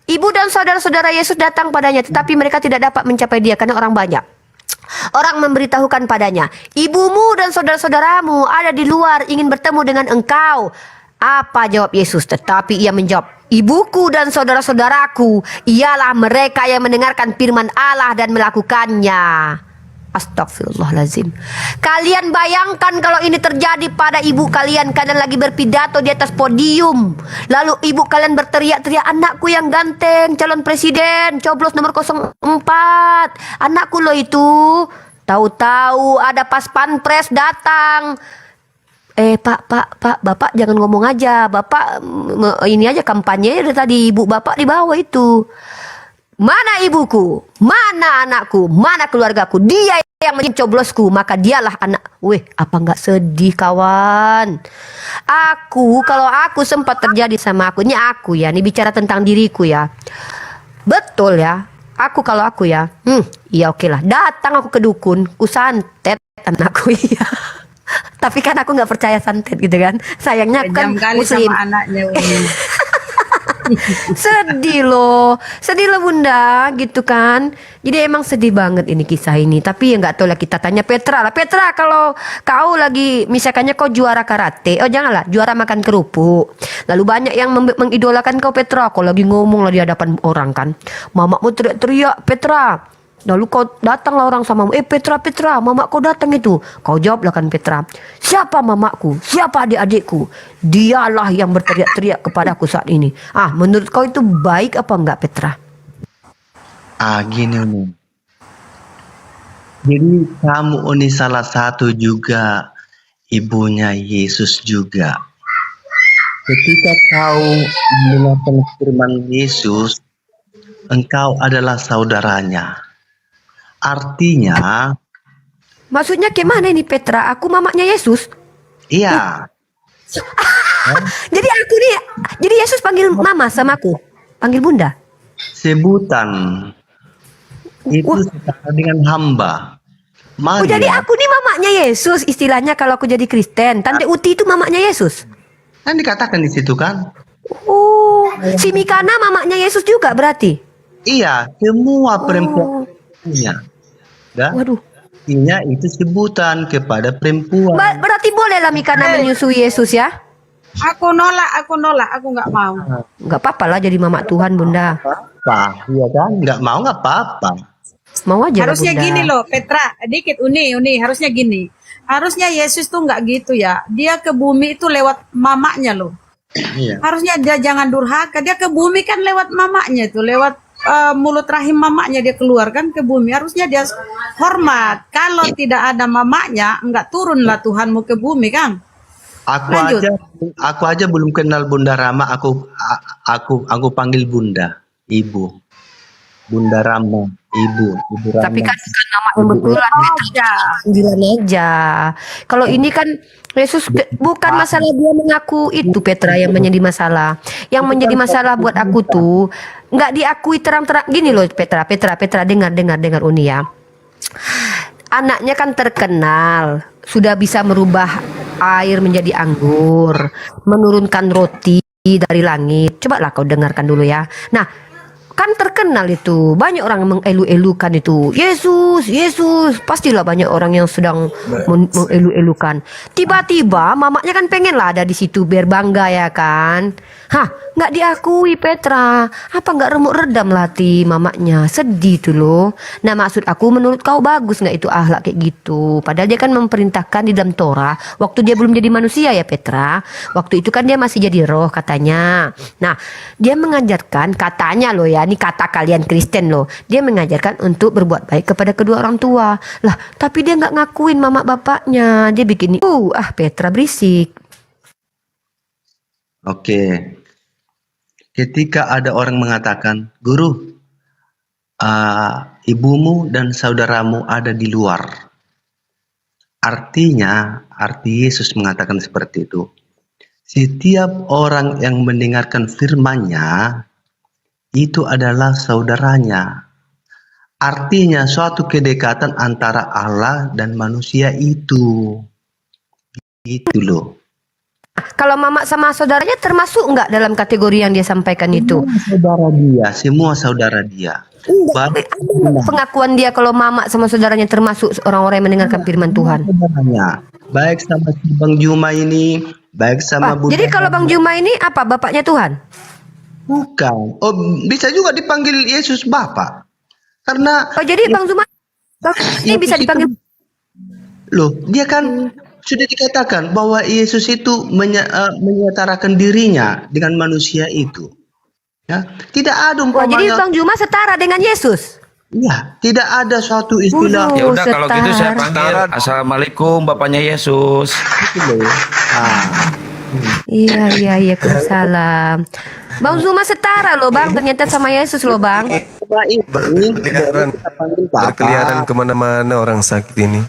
S4: Ibu dan saudara-saudara Yesus datang padanya, tetapi mereka tidak dapat mencapai dia karena orang banyak. Orang memberitahukan padanya, ibumu dan saudara-saudaramu ada di luar ingin bertemu dengan engkau. Apa jawab Yesus? Tetapi ia menjawab, ibuku dan saudara-saudaraku ialah mereka yang mendengarkan firman Allah dan melakukannya. Astagfirullahaladzim. Kalian bayangkan kalau ini terjadi pada ibu kalian lagi berpidato di atas podium, lalu ibu kalian berteriak-teriak, anakku yang ganteng, calon presiden, coblos nomor 04, anakku loh itu. Tahu-tahu ada pas pampres datang. Pak, bapak jangan ngomong aja, bapak ini aja kampanye dari tadi, ibu bapak di bawah itu. Mana ibuku, mana anakku, mana keluargaku, dia yang mencoblosku, maka dialah anak. Apa nggak sedih kawan? Kalau aku sempat terjadi sama aku, ini bicara tentang diriku ya. Betul ya, kalau aku ya, iya oke lah. Datang aku ke dukun, ku santet anakku ya. Tapi kan aku nggak percaya santet gitu kan. Sayangnya aku kan muslim.
S3: Sama anaknya.
S4: Sedih loh bunda gitu kan. Jadi emang sedih banget ini kisah ini. Tapi ya nggak tahu lah, kita tanya Petra lah. Petra, kalau kau lagi misalkannya kau juara karate, janganlah juara makan kerupuk, lalu banyak yang mengidolakan kau Petra, kau lagi ngomong lah di hadapan orang kan, mamamu teriak-teriak Petra, lalu kau datanglah orang samamu, Petra, mama kau datang itu. Kau jawablah kan Petra, siapa mamaku, siapa adik-adikku, dialah yang berteriak-teriak kepadaku saat ini. Menurut kau itu baik apa enggak Petra?
S11: Gini Uni. Jadi kamu Uni salah satu juga ibunya Yesus juga. Ketika kau mendengarkan firman Yesus, engkau adalah saudaranya. Artinya,
S4: maksudnya gimana ini Petra? Aku mamanya Yesus?
S11: iya.
S4: Jadi aku nih, jadi Yesus panggil mama sama aku, panggil bunda.
S11: Sebutan. itu setara dengan hamba.
S4: Oh, jadi
S11: Maria
S4: aku nih mamanya Yesus istilahnya kalau aku jadi Kristen. Tante Uti itu mamanya Yesus.
S11: kan dikatakan di situ kan.
S4: Oh, si Mikana mamanya Yesus juga berarti.
S11: Iya, semua perempuan punya. Ya,
S4: Waduh.
S11: artinya itu sebutan kepada perempuan.
S4: Berarti boleh lah Mikana menyusui Yesus ya?
S3: Aku nolak, aku nggak mau.
S4: Nggak apa-apa lah jadi mama Tuhan Bunda.
S11: Apa? Iya kan? Nggak mau nggak apa-apa.
S4: Mau aja lah,
S3: Harusnya
S4: Bunda.
S3: gini loh, Petra, dikit Uni, harusnya gini. Harusnya Yesus tuh nggak gitu ya. Dia ke bumi itu lewat mamanya loh.
S11: Iya.
S3: Harusnya dia jangan durhaka. Dia ke bumi kan lewat mamanya itu, lewat mulut rahim mamanya dia keluarkan ke bumi. Harusnya dia hormat. Kalau tidak ada mamanya, nggak turunlah Tuhanmu ke bumi kan? Lanjut.
S11: Aku aja belum kenal Bunda Rama. Aku panggil Bunda, Ibu. Bunda Rama, Ibu Rama.
S4: Tapi kan bukan nama yang betulan, Petra. Panggilan aja. Kalau ini kan Yesus bukan masalah dia mengaku itu, Petra, yang menjadi masalah. Yang menjadi masalah buat aku tuh nggak diakui terang-terang. Gini loh, Petra, dengar Uni ya. Anaknya kan terkenal, sudah bisa merubah air menjadi anggur, menurunkan roti dari langit. Coba lah kau dengarkan dulu ya. Nah, kan terkenal itu, banyak orang mengelu-elukan itu. Yesus, pastilah banyak orang yang sedang mengelu-elukan. Tiba-tiba mamanya kan pengen lah ada di situ biar bangga ya kan. Hah, nggak diakui Petra. Apa nggak remuk redam lah hati mamanya? Sedih tuh loh. Nah maksud aku, menurut kau bagus nggak itu akhlak kayak gitu? Padahal dia kan memerintahkan di dalam Torah waktu dia belum jadi manusia ya Petra. Waktu itu kan dia masih jadi roh katanya. Nah dia mengajarkan katanya loh ya, ini kata kalian Kristen loh. Dia mengajarkan untuk berbuat baik kepada kedua orang tua. Lah tapi dia nggak ngakuin mama bapaknya. Dia bikin Petra berisik.
S11: Oke. Ketika ada orang mengatakan, Guru, ibumu dan saudaramu ada di luar. Arti Yesus mengatakan seperti itu. Setiap orang yang mendengarkan firman-Nya itu adalah saudaranya. Artinya suatu kedekatan antara Allah dan manusia itu. Gitu loh.
S4: Kalau mama sama saudaranya termasuk nggak dalam kategori yang dia sampaikan itu?
S11: Semua saudara dia.
S4: Pengakuan dia kalau mama sama saudaranya termasuk orang-orang yang mendengarkan firman Tuhan.
S11: Baik sama si Bang Juma ini, baik sama
S4: Jadi kalau Bang Juma ini apa? Bapaknya Tuhan?
S11: Bukan. Oh, bisa juga dipanggil Yesus Bapa. Karena
S4: jadi Bang Juma ini bisa dipanggil.
S11: Loh, dia kan sudah dikatakan bahwa Yesus itu menyetarakan dirinya dengan manusia itu. Ya, tidak ada umpamanya.
S4: Jadi Bang Juma setara dengan Yesus.
S11: Ya, tidak ada suatu istilah.
S12: Ya udah kalau gitu saya panggil Assalamualaikum Bapaknya Yesus.
S4: Iya, Waalaikumsalam. Bang Zuma setara loh Bang, ternyata sama Yesus loh Bang.
S5: Berkeliaran kemana-mana orang sakit ini.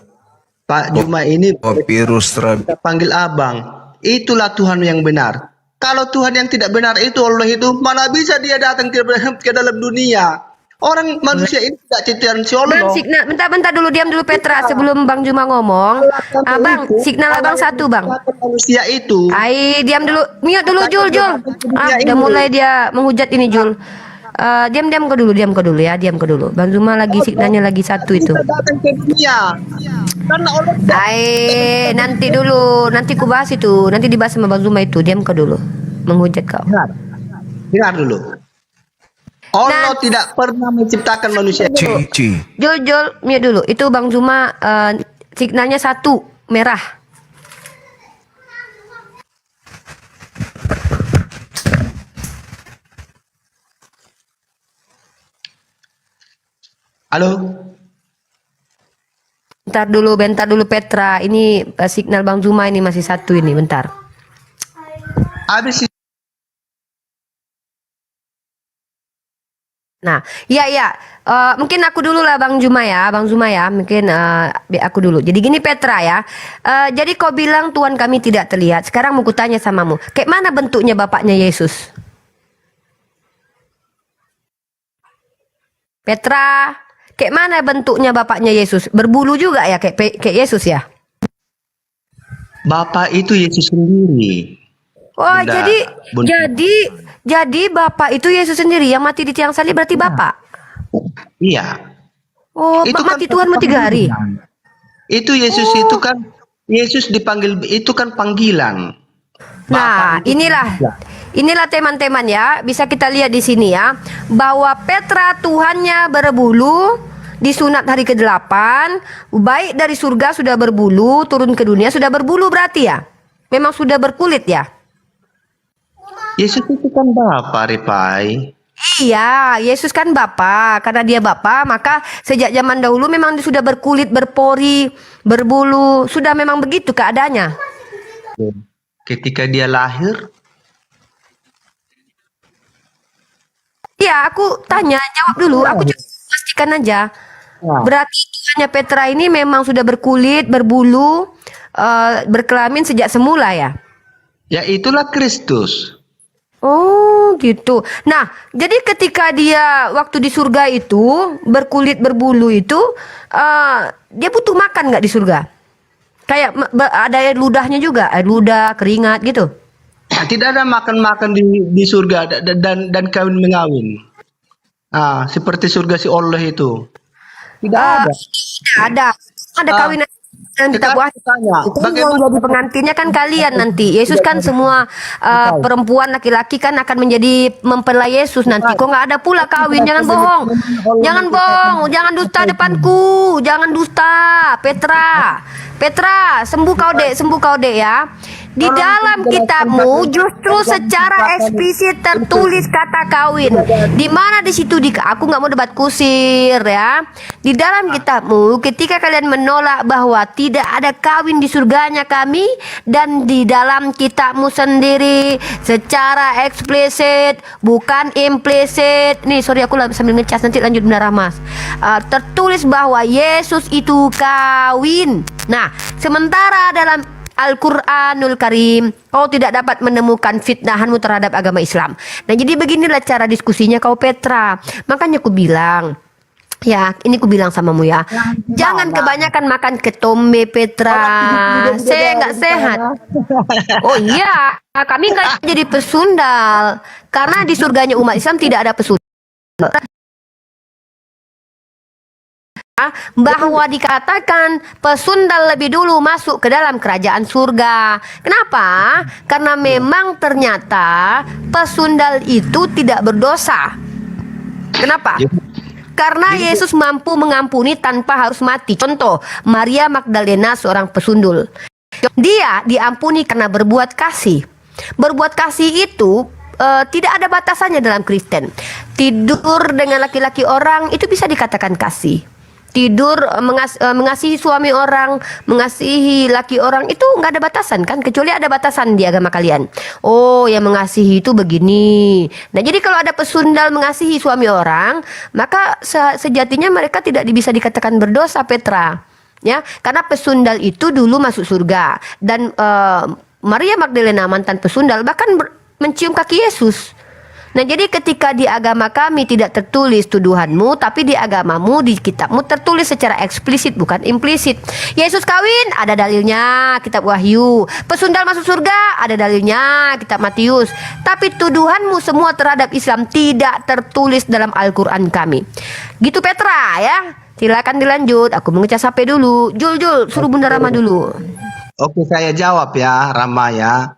S11: Pak Juma ini
S5: virus
S11: kita panggil abang. Itulah Tuhan yang benar. Kalau Tuhan yang tidak benar itu, Allah itu, mana bisa dia datang ke dalam dunia? Orang manusia ini tidak ciptaan si Allah.
S4: Bang, signal, bentar dulu, diam dulu Petra sebelum Bang Juma ngomong. Abang, signal abang satu Bang.
S11: Manusia itu.
S4: Diam dulu, mute dulu Jul. Udah mulai dia menghujat ini Jul. Diam kau dulu ya, Bang Zuma lagi signalnya lagi satu itu. Nanti dulu, nanti ku bahas itu, nanti dibahas sama Bang Zuma itu. Diam kau dulu, menghujat kau.
S11: Dengar dulu. Allah tidak pernah menciptakan manusia.
S4: Jul, mute dulu. Itu Bang Zuma signalnya satu merah.
S11: Halo.
S4: Bentar dulu Petra. Ini signal Bang Zuma ini masih satu ini, bentar.
S11: Habis.
S4: Nah, iya. Mungkin aku dulu lah Bang Zuma ya. Mungkin aku dulu. Jadi gini Petra ya. Jadi kau bilang Tuhan kami tidak terlihat. Sekarang mau kutanya samamu. Kayak mana bentuknya bapaknya Yesus? Petra. Kayak mana bentuknya bapaknya Yesus? Berbulu juga ya kayak Yesus ya?
S11: Bapak itu Yesus sendiri.
S4: Wah,
S11: Bunda,
S4: jadi Bapak itu Yesus sendiri yang mati di tiang salib berarti Bapak.
S11: Iya.
S4: Oh, mati Tuhan mau 3 hari.
S11: Itu Yesus itu kan Yesus dipanggil itu kan panggilan.
S4: Nah, inilah teman-teman ya, bisa kita lihat di sini ya, bahwa Petra Tuhannya berbulu, disunat hari ke-8, baik dari surga sudah berbulu, turun ke dunia sudah berbulu berarti ya. Memang sudah berkulit ya.
S11: Yesus itu kan Bapa, Ripai.
S4: Iya, Yesus kan Bapa. Karena dia Bapa, maka sejak zaman dahulu memang dia sudah berkulit, berpori, berbulu. Sudah memang begitu keadaannya.
S11: Ketika dia lahir,
S4: iya, aku tanya, jawab dulu. Aku cuma pastikan aja. Berarti Tuhannya Petra ini memang sudah berkulit, berbulu, berkelamin sejak semula ya?
S11: ya itulah Kristus.
S4: Oh gitu. Nah, jadi ketika dia waktu di surga itu berkulit berbulu itu, dia butuh makan nggak di surga? Kayak ada air ludahnya juga, air ludah, keringat gitu.
S11: Tidak ada makan-makan di surga dan kawin mengawin. Seperti surga si Allah itu. Tidak ada.
S4: Ada kawin yang kita buat. Yang jadi pengantinnya kan kalian nanti. Yesus kan semua perempuan laki-laki kan akan menjadi mempelai Yesus nanti. Kok nggak ada pula kawin? Jangan bohong. Jangan bohong. Jangan dusta depanku. Jangan dusta. Petra, sembuh kau dek ya. Di dalam kitabmu justru secara eksplisit tertulis kata kawin. Di mana di situ aku nggak mau debat kusir ya. Di dalam kitabmu ketika kalian menolak bahwa tidak ada kawin di surganya kami, dan di dalam kitabmu sendiri secara eksplisit bukan implisit. Nih sorry aku sambil ngecas, nanti lanjut benar Mas. Tertulis bahwa Yesus itu kawin. Nah, sementara dalam Al-Quranul Karim kau tidak dapat menemukan fitnahanmu terhadap agama Islam. Nah jadi beginilah cara diskusinya kau Petra. Makanya aku bilang, ya ini aku bilang samamu ya, jangan kebanyakan makan ketombe Petra. Saya nggak sehat. Oh iya, kami nggak jadi pesundal karena di surganya umat Islam tidak ada pesundal. Bahwa dikatakan pesundal lebih dulu masuk ke dalam kerajaan surga. Kenapa? Karena memang ternyata pesundal itu tidak berdosa. Kenapa? Karena Yesus mampu mengampuni tanpa harus mati. Contoh, Maria Magdalena seorang pesundul. Dia diampuni karena berbuat kasih. Berbuat kasih itu tidak ada batasannya dalam Kristen. Tidur dengan laki-laki orang itu bisa dikatakan kasih. Tidur mengasihi suami orang, mengasihi laki orang itu nggak ada batasan kan, kecuali ada batasan di agama kalian. Oh, yang mengasihi itu begini. Nah, jadi kalau ada pesundal mengasihi suami orang, maka sejatinya mereka tidak bisa dikatakan berdosa Petra. Ya, karena pesundal itu dulu masuk surga dan Maria Magdalena mantan pesundal bahkan mencium kaki Yesus. Nah jadi ketika di agama kami tidak tertulis tuduhanmu, tapi di agamamu, di kitabmu tertulis secara eksplisit bukan implisit. Yesus kawin, ada dalilnya kitab Wahyu. Pesundal masuk surga, ada dalilnya kitab Matius. Tapi tuduhanmu semua terhadap Islam tidak tertulis dalam Al-Quran kami. Gitu Petra ya. Silakan dilanjut, aku mau ngecas HP dulu. Jul, suruh Bunda Rama dulu.
S11: Oke, saya jawab ya, Rama ya.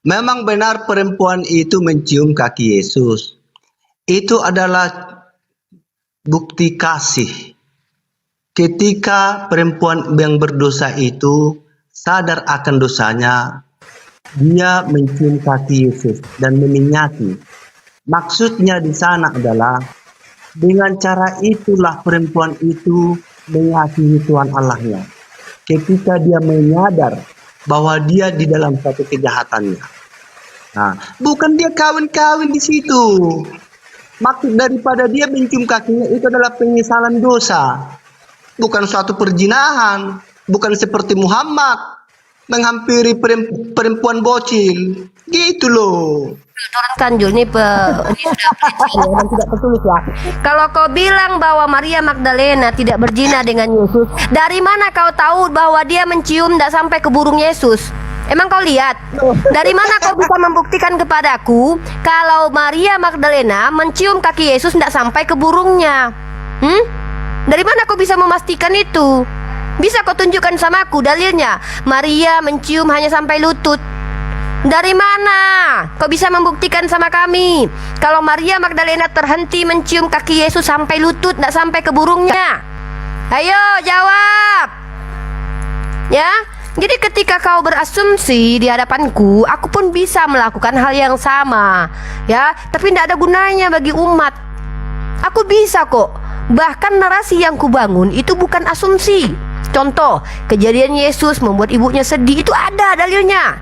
S11: Memang benar perempuan itu mencium kaki Yesus. Itu adalah bukti kasih. Ketika perempuan yang berdosa itu sadar akan dosanya, dia mencium kaki Yesus dan meminyaki. Maksudnya di sana adalah dengan cara itulah perempuan itu mengasihi Tuhan Allahnya. Ketika dia menyadar bahwa dia di dalam satu kejahatannya. Nah, bukan dia kawin-kawin di situ. Maksud daripada dia mencium kakinya itu adalah penyesalan dosa. Bukan suatu perjinahan, bukan seperti Muhammad menghampiri perempuan bocil. Gitu loh.
S4: Turunkan Jul, ini sudah pelecehan dan tidak tertulis ya. Kalau kau bilang bahwa Maria Magdalena tidak berzina dengan Yesus, dari mana kau tahu bahwa dia mencium tidak sampai ke burung Yesus? Emang kau lihat? Dari mana kau bisa membuktikan kepadaku kalau Maria Magdalena mencium kaki Yesus tidak sampai ke burungnya? Dari mana kau bisa memastikan itu? Bisa kau tunjukkan sama aku dalilnya? Maria mencium hanya sampai lutut. Dari mana kau bisa membuktikan sama kami kalau Maria Magdalena terhenti mencium kaki Yesus sampai lutut, tidak sampai ke burungnya? Ayo jawab. Ya, jadi ketika kau berasumsi di hadapanku, aku pun bisa melakukan hal yang sama. Ya, tapi tidak ada gunanya bagi umat. Aku bisa kok. Bahkan narasi yang kubangun itu bukan asumsi. Contoh, kejadian Yesus membuat ibunya sedih, itu ada dalilnya.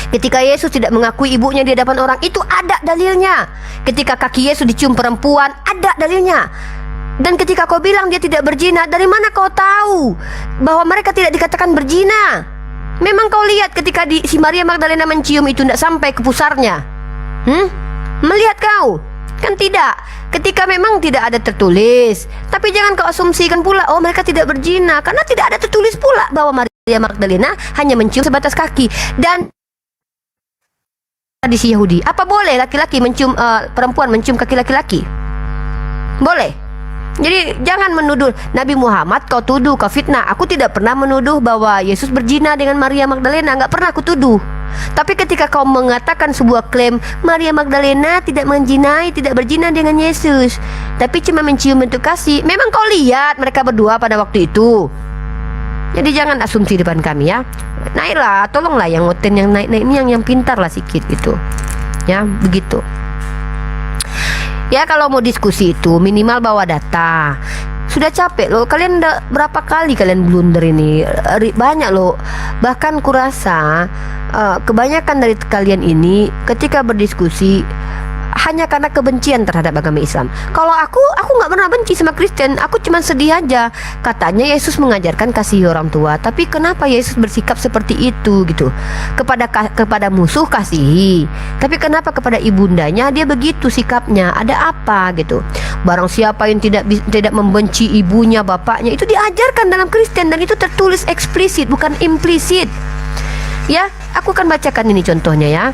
S4: Ketika Yesus tidak mengakui ibunya di hadapan orang, itu ada dalilnya. Ketika kaki Yesus dicium perempuan, ada dalilnya. Dan ketika kau bilang dia tidak berzina, dari mana kau tahu bahwa mereka tidak dikatakan berzina? Memang kau lihat ketika si Maria Magdalena mencium itu tidak sampai ke pusarnya? Melihat kau? Kan tidak. Ketika memang tidak ada tertulis. Tapi jangan kau asumsikan pula, oh mereka tidak berzina, karena tidak ada tertulis pula bahwa Maria Magdalena hanya mencium sebatas kaki. Dan tradisi Yahudi, apa boleh laki-laki mencium perempuan mencium kaki laki-laki? Boleh. Jadi jangan menuduh Nabi Muhammad, kau tuduh, kau fitnah. Aku tidak pernah menuduh bahwa Yesus berzina dengan Maria Magdalena, nggak pernah aku tuduh. Tapi ketika kau mengatakan sebuah klaim Maria Magdalena tidak menzinai, tidak berzina dengan Yesus, tapi cuma mencium bentuk kasih, memang kau lihat mereka berdua pada waktu itu. Jadi jangan asumsi depan kami ya. Naiklah, tolonglah yang ngoten yang naik ini yang pintar lah sikit gitu. Ya, begitu. Ya kalau mau diskusi itu minimal bawa data. Sudah capek loh, kalian udah berapa kali kalian blunder ini? Banyak loh. Bahkan kurasa kebanyakan dari kalian ini ketika berdiskusi hanya karena kebencian terhadap agama Islam. Kalau aku nggak pernah benci sama Kristen, aku cuma sedih aja. Katanya Yesus mengajarkan kasih orang tua, tapi kenapa Yesus bersikap seperti itu gitu? Kepada musuh kasihi, tapi kenapa kepada ibundanya dia begitu sikapnya? Ada apa gitu? Barang siapa yang tidak membenci ibunya, bapaknya, itu diajarkan dalam Kristen dan itu tertulis eksplisit bukan implisit. Ya, aku akan bacakan ini contohnya ya.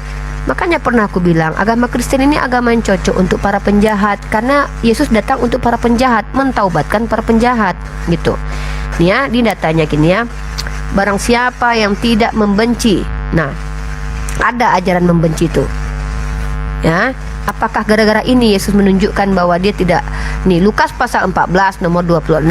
S4: Makanya pernah aku bilang agama Kristen ini agama yang cocok untuk para penjahat, karena Yesus datang untuk para penjahat, mentaubatkan para penjahat gitu. Nih ya, di datanya gini ya. Barang siapa yang tidak membenci. Nah, ada ajaran membenci itu. Ya, apakah gara-gara ini Yesus menunjukkan bahwa dia tidak? Nih, Lukas pasal 14 nomor 26.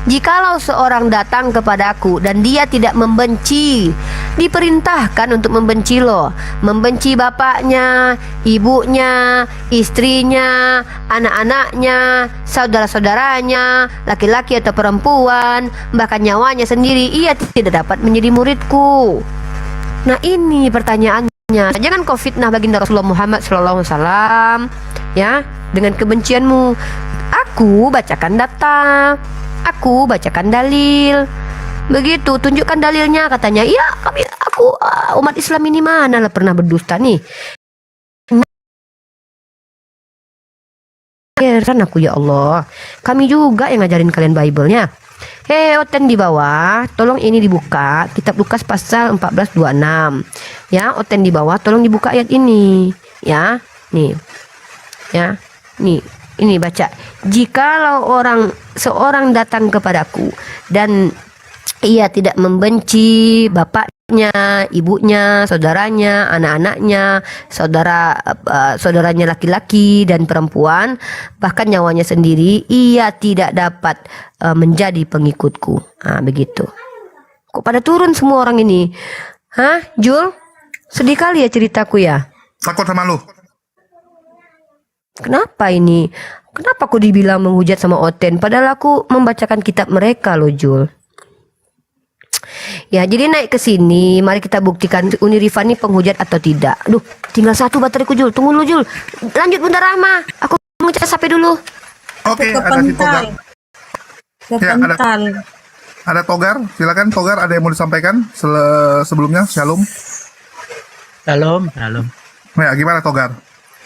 S4: Jikalau seorang datang kepadaku dan dia tidak membenci, diperintahkan untuk membenci loh. Membenci bapaknya, ibunya, istrinya, anak-anaknya, saudara-saudaranya, laki-laki atau perempuan, bahkan nyawanya sendiri, ia tidak dapat menjadi muridku. Nah ini pertanyaannya. Jangan kau fitnah baginda Rasulullah Muhammad SAW ya dengan kebencianmu. Aku bacakan data, aku bacakan dalil. Begitu, tunjukkan dalilnya. Katanya, iya aku umat Islam ini mana lah pernah berdusta nih. Heran aku ya Allah. Kami juga yang ngajarin kalian Bible-nya. Oten di bawah, tolong ini dibuka kitab Lukas pasal 14:26. Ya, oten di bawah tolong dibuka ayat ini. Ya, nih. Ya, nih. Ini baca. Jikalau seorang datang kepadaku dan ia tidak membenci bapaknya, ibunya, saudaranya, anak-anaknya, saudaranya laki-laki dan perempuan, bahkan nyawanya sendiri, ia tidak dapat menjadi pengikutku. Nah, begitu. Kok pada turun semua orang ini? Hah, Jul? Sedih kali ya ceritaku ya.
S2: Takut sama lu.
S4: Kenapa ini? Kenapa aku dibilang menghujat sama Oten? Padahal aku membacakan kitab mereka loh, Jul. Ya, jadi naik ke sini. Mari kita buktikan Uni Rifan ini penghujat atau tidak. Aduh, tinggal satu bateriku, Jul. Tunggu dulu, Jul. Lanjut Bunda Rahma. Aku mau ngecas HP dulu.
S2: Oke, ada Sipoga.
S3: Kepental.
S2: Ada Togar, silakan Togar, ada yang mau disampaikan sebelumnya? Shalom.
S13: Shalom.
S2: Ya, gimana Togar?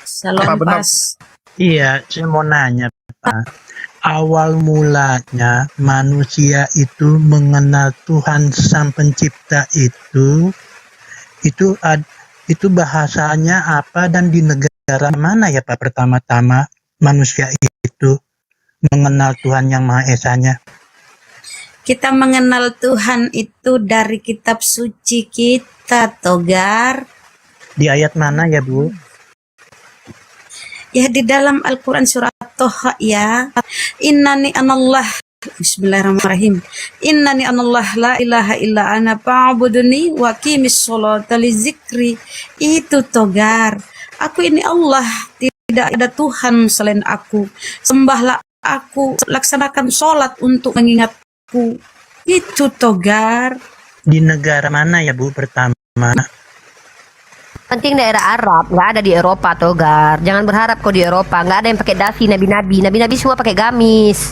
S3: Salam
S2: Apa benar?
S3: pas.
S13: Iya, saya mau nanya, Pak. Awal mulanya manusia itu mengenal Tuhan Sang Pencipta itu bahasanya apa dan di negara mana ya Pak pertama-tama manusia itu mengenal Tuhan Yang Maha Esanya?
S3: Kita mengenal Tuhan itu dari kitab suci kita, Togar.
S13: Di ayat mana ya Bu?
S3: Ya di dalam Al-Quran surat Toha ya. Innani anallah. Bismillahirrahmanirrahim. Innani anallah la ilaha illa ana fa'buduni wa qimis sholata li zikri. Itu Togar. Aku ini Allah, tidak ada Tuhan selain aku. Sembahlah aku, laksanakan sholat untuk mengingatku. Itu Togar.
S13: Di negara mana ya Bu pertama?
S4: Penting daerah Arab, nggak ada di Eropa, Togar. Jangan berharap kau di Eropa, nggak ada yang pakai dasi, nabi-nabi semua pakai gamis.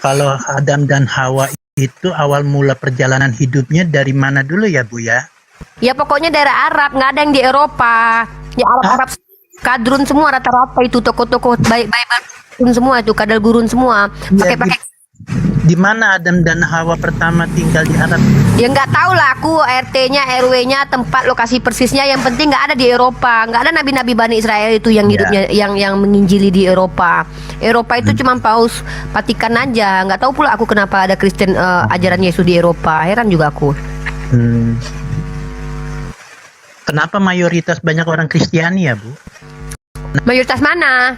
S13: Kalau Adam dan Hawa itu awal mula perjalanan hidupnya dari mana dulu ya Bu ya?
S4: Ya pokoknya daerah Arab, nggak ada yang di Eropa. Ya Arab kadrun semua rata-rata itu toko-toko baik-baik semua itu kadal gurun semua. Pakai
S13: Di mana Adam dan Hawa pertama tinggal di Arab?
S4: Ya nggak tahu lah aku RT-nya, RW-nya, tempat lokasi persisnya. Yang penting nggak ada di Eropa, nggak ada nabi-nabi Bani Israel itu yang hidupnya yang menginjili di Eropa. Eropa itu cuma Paus Vatikan aja. Nggak tahu pula aku kenapa ada Kristen ajaran Yesus di Eropa. Heran juga aku.
S13: Kenapa mayoritas banyak orang Kristiani ya Bu?
S4: Mayoritas mana?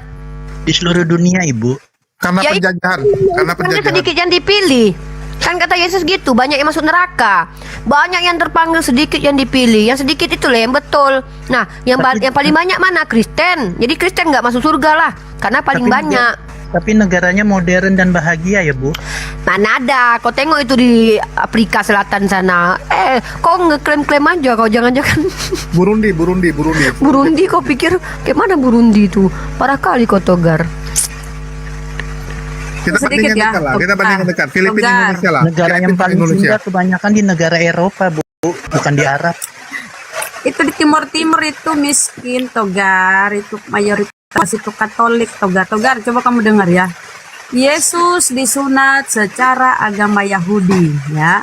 S13: Di seluruh dunia Ibu.
S2: Karena
S4: Ya,
S2: penjajahan. Karena
S4: Kan
S2: penjajahan.
S4: sedikit yang dipilih. Kan kata Yesus gitu, banyak yang masuk neraka, banyak yang terpanggil, sedikit yang dipilih. Yang sedikit itu lah yang betul. Nah, yang paling banyak mana? Kristen. Jadi Kristen nggak masuk surga lah, karena paling banyak.
S13: Tapi negaranya modern dan bahagia ya Bu.
S4: Mana ada? Kau tengok itu di Afrika Selatan sana. Kau ngeklaim-klaim aja kau, jangan-jangan.
S2: Burundi.
S4: Burundi, kau pikir kayak mana Burundi itu? Parah kali kau Togar.
S2: Kita
S3: Sedikit
S2: bandingin
S3: ya,
S2: dekat lah. Kita bandingin dekat. Filipina
S3: Togar.
S2: Indonesia lah.
S13: Negara yang
S2: Filipina
S13: paling
S2: Indonesia.
S13: indah kebanyakan di negara Eropa Bu, bukan di Arab.
S3: Itu di Timur itu miskin, Togar. Itu mayoritas itu Katolik, Togar. Togar, coba kamu dengar ya. Yesus disunat secara agama Yahudi, ya.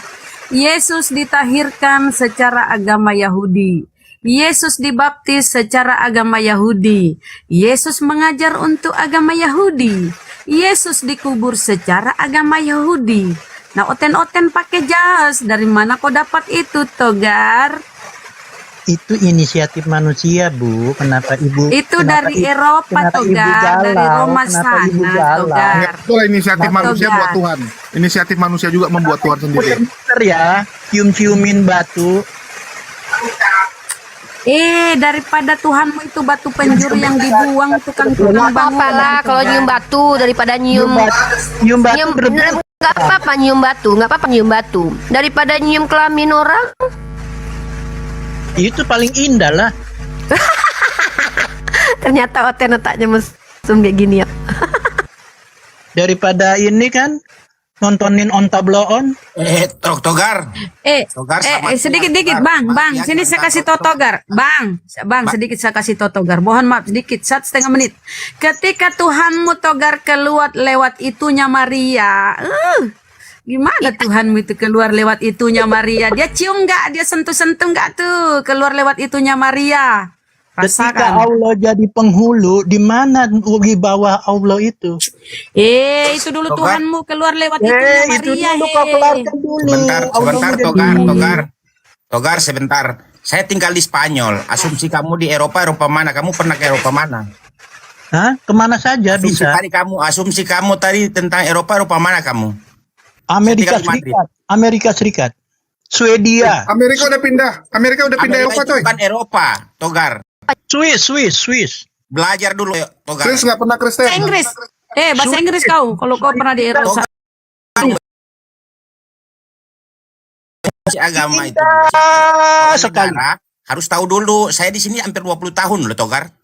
S3: Yesus ditahirkan secara agama Yahudi. Yesus dibaptis secara agama Yahudi. Yesus mengajar untuk agama Yahudi. Yesus dikubur secara agama Yahudi. Nah, oten-oten pakai jas. Dari mana kau dapat itu, Togar?
S13: Itu inisiatif manusia Bu. Kenapa Ibu?
S3: Itu
S13: kenapa
S3: dari
S13: I-
S3: Eropa,
S13: kenapa Ibu
S3: Togar. Dari
S13: galau?
S3: Roma
S13: Kenapa Ibu
S3: sana,
S13: galau?
S3: Togar.
S2: Itulah inisiatif
S3: Togar.
S2: manusia buat Tuhan. Inisiatif manusia juga membuat Tuhan sendiri.
S13: Muter ya, cium-ciumin batu.
S3: Daripada Tuhanmu itu batu penjuru yang dibuang tukang-tukang
S4: Nggak apa-apa
S3: bangunan.
S4: lah kalau nyium batu daripada nyium
S13: Nyium batu berebut.
S4: nggak apa-apa nyium batu daripada nyium kelamin orang.
S13: Itu paling indah lah.
S4: Ternyata Oten otaknya mesum kayak gini ya.
S13: Daripada ini kan nontonin onta bloon.
S12: Togar. Togar, selamat
S3: Sedikit-dikit,
S12: siang,
S3: Bang.
S12: Ya,
S3: Sini saya kasih tahu Togar. Bang, sedikit saya kasih tahu Togar. Mohon maaf, sedikit, 1,5 menit. Ketika Tuhanmu Togar keluar lewat itunya Maria. Gimana Tuhanmu itu keluar lewat itunya Maria? Dia cium nggak? Dia sentuh-sentuh nggak tuh? Keluar lewat itunya Maria.
S13: Ketika
S3: Rasakan.
S13: Allah jadi penghulu, di mana di bawah Allah itu?
S3: Itu dulu
S12: Togar.
S3: Tuhanmu keluar lewat itunya Maria.
S13: Itu dulu kau keluarkan dulu.
S12: Sebentar,
S13: Allah jadi-
S12: Togar, sebentar. Saya tinggal di Spanyol. Asumsi kamu di Eropa mana? Kamu pernah ke Eropa mana?
S13: Hah? Kemana saja bisa?
S12: Asumsi kamu tadi tentang Eropa mana kamu?
S13: Amerika
S12: Saya tinggal di Madrid.
S13: Serikat. Amerika Serikat. Swedia.
S2: Amerika udah pindah Eropa
S12: itu
S2: coy.
S12: bukan Eropa, Togar.
S13: Swiss.
S12: Belajar dulu, Togar.
S2: Chris nggak pernah Kristen.
S3: Inggris. Bahasa Inggris kau. Kalau kau pernah di Eropa.
S12: Agama itu.
S13: Sekali.
S12: Negara harus tahu dulu. Saya di sini hampir 20 tahun loh, Togar.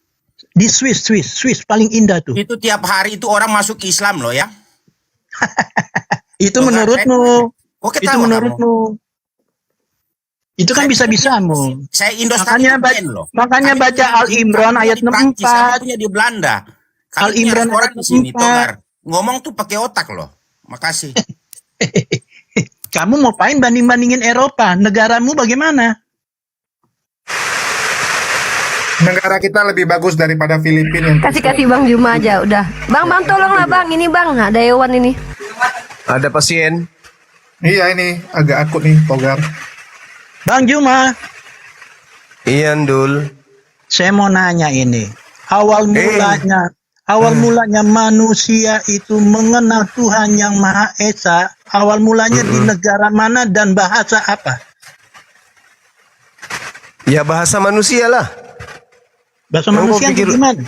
S13: Di Swiss paling indah tuh.
S12: Itu tiap hari itu orang masuk ke Islam loh ya.
S13: Itu menurutmu.
S12: Oh,
S13: Itu
S12: ketawa
S13: menurutmu. Itu kan bisa-bisamu.
S12: Saya Indostani
S13: Makanya baca Al Imran ayat 64.
S12: Saya punya di Belanda.
S13: Al Imran ayat
S12: di sini,
S13: 64.
S12: Togar. Ngomong tuh pakai otak loh. Makasih.
S13: Kamu mau main banding-bandingin Eropa? Negaramu bagaimana?
S2: Negara kita lebih bagus daripada Filipina yang
S4: Kasih Bang Juma aja udah. Bang tolonglah Bang, ini Bang, ada hewan ini.
S5: Ada pasien.
S2: Iya, ini agak akut nih, Togar.
S13: Bang Juma.
S5: Iya, Ndul.
S13: Saya mau nanya ini. Awal mulanya manusia itu mengenal Tuhan yang Maha Esa. Awal mulanya di negara mana dan bahasa apa?
S5: Ya bahasa manusia lah.
S13: Bahasa manusia yang kayak gimana?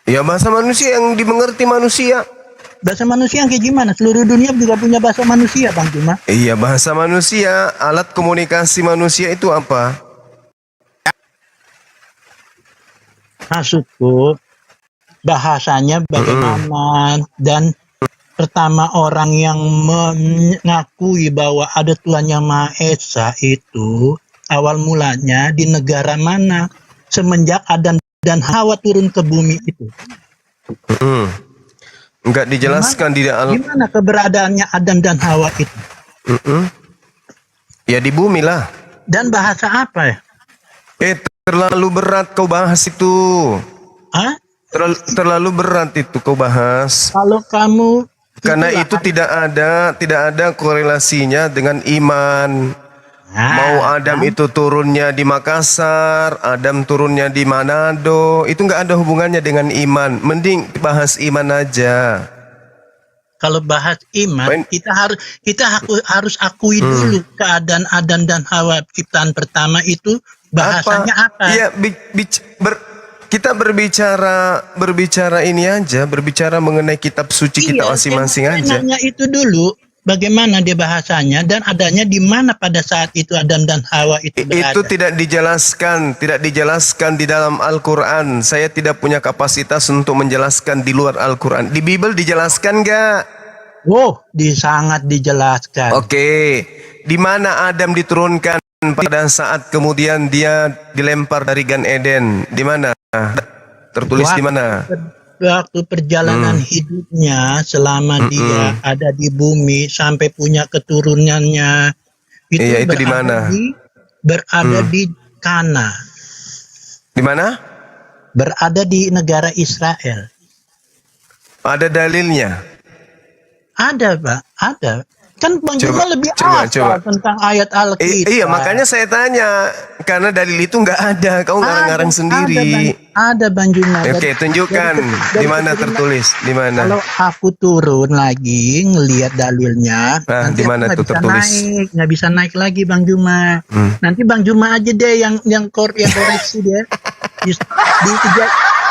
S5: Ya bahasa manusia yang dimengerti manusia.
S13: Bahasa manusia yang kayak gimana? Seluruh dunia juga punya bahasa manusia, Bang Juma.
S5: Iya, bahasa manusia, alat komunikasi manusia itu apa?
S13: Maksudku, bahasanya bagaimana dan pertama orang yang mengakui bahwa ada Tuhan yang Maha Esa itu awal mulanya di negara mana semenjak Adam dan Hawa turun ke bumi itu.
S5: Enggak dijelaskan di dalam.
S13: Gimana keberadaannya Adam dan Hawa itu?
S5: Ya di bumi lah.
S13: Dan bahasa apa ya?
S5: Terlalu berat kau bahas itu.
S13: Hah?
S5: Terlalu berat itu kau bahas.
S13: Kalau kamu
S5: karena itu tidak ada korelasinya dengan iman. Mau Adam itu turunnya di Makassar, Adam turunnya di Manado, itu nggak ada hubungannya dengan iman. Mending bahas iman aja.
S13: Kalau bahas iman, kita harus akui dulu keadaan Adam dan Hawa ciptaan pertama itu bahasanya apa?
S5: Iya, kita berbicara ini aja, berbicara mengenai kitab suci kita masing-masing aja.
S13: Nanya itu dulu. Bagaimana dia bahasanya dan adanya di mana pada saat itu Adam dan Hawa itu berada.
S5: Itu tidak dijelaskan di dalam Al-Quran. Saya tidak punya kapasitas untuk menjelaskan di luar Al-Quran. Di Bible dijelaskan nggak?
S13: Wow, sangat dijelaskan.
S5: Oke, di mana Adam diturunkan pada saat kemudian dia dilempar dari Gan Eden? Di mana? Tertulis di mana?
S13: Waktu perjalanan hidupnya selama dia ada di bumi sampai punya keturunannya itu,
S5: itu di mana?
S13: Berada di Kana.
S5: Di mana?
S13: Berada di negara Israel.
S5: Ada dalilnya?
S13: Ada, Pak. Ada. Kan Bang Juma lebih hafal tentang ayat Alkitab.
S5: Iya, makanya saya tanya. Karena dalil itu nggak ada. Kau ngarang-ngarang sendiri.
S13: Ada Bang Juma.
S5: Oke, tunjukkan. Di mana tertulis? Di mana?
S13: Kalau aku turun lagi ngelihat dalilnya,
S5: di mana tuh tertulis?
S13: Nggak bisa naik lagi Bang Juma. Nanti Bang Juma aja deh yang koreksi dia.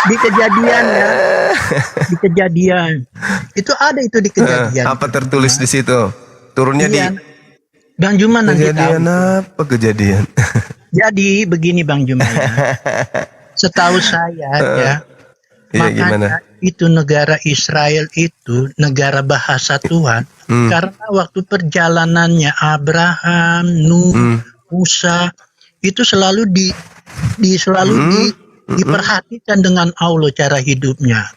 S13: Di kejadian ya. Di kejadian. Itu ada itu di kejadian.
S5: Apa tertulis di situ? Turunnya di
S13: Bang Juma nanti
S5: kejadian
S13: tahu.
S5: Apa kejadian?
S13: Jadi begini Bang Juma ya. Setahu saya ya. Makanya
S5: gimana?
S13: itu negara Israel itu negara bahasa Tuhan. Karena waktu perjalanannya Abraham, Nuh, Musa itu selalu diperhatikan dengan Allah cara hidupnya.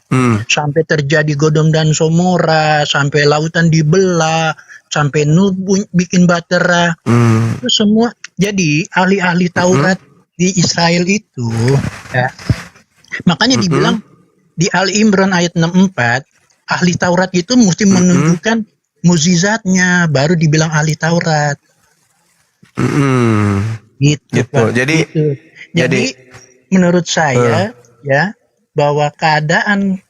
S13: Sampai terjadi Godom dan Gomora, sampai lautan dibelah, sampai Nuh bikin batera. Itu semua. Jadi ahli-ahli Taurat di Israel itu ya. Makanya dibilang di Al Imran ayat 64, ahli Taurat itu mesti menunjukkan mukjizatnya baru dibilang ahli Taurat. Gitu. Pak. Jadi menurut saya ya bahwa keadaan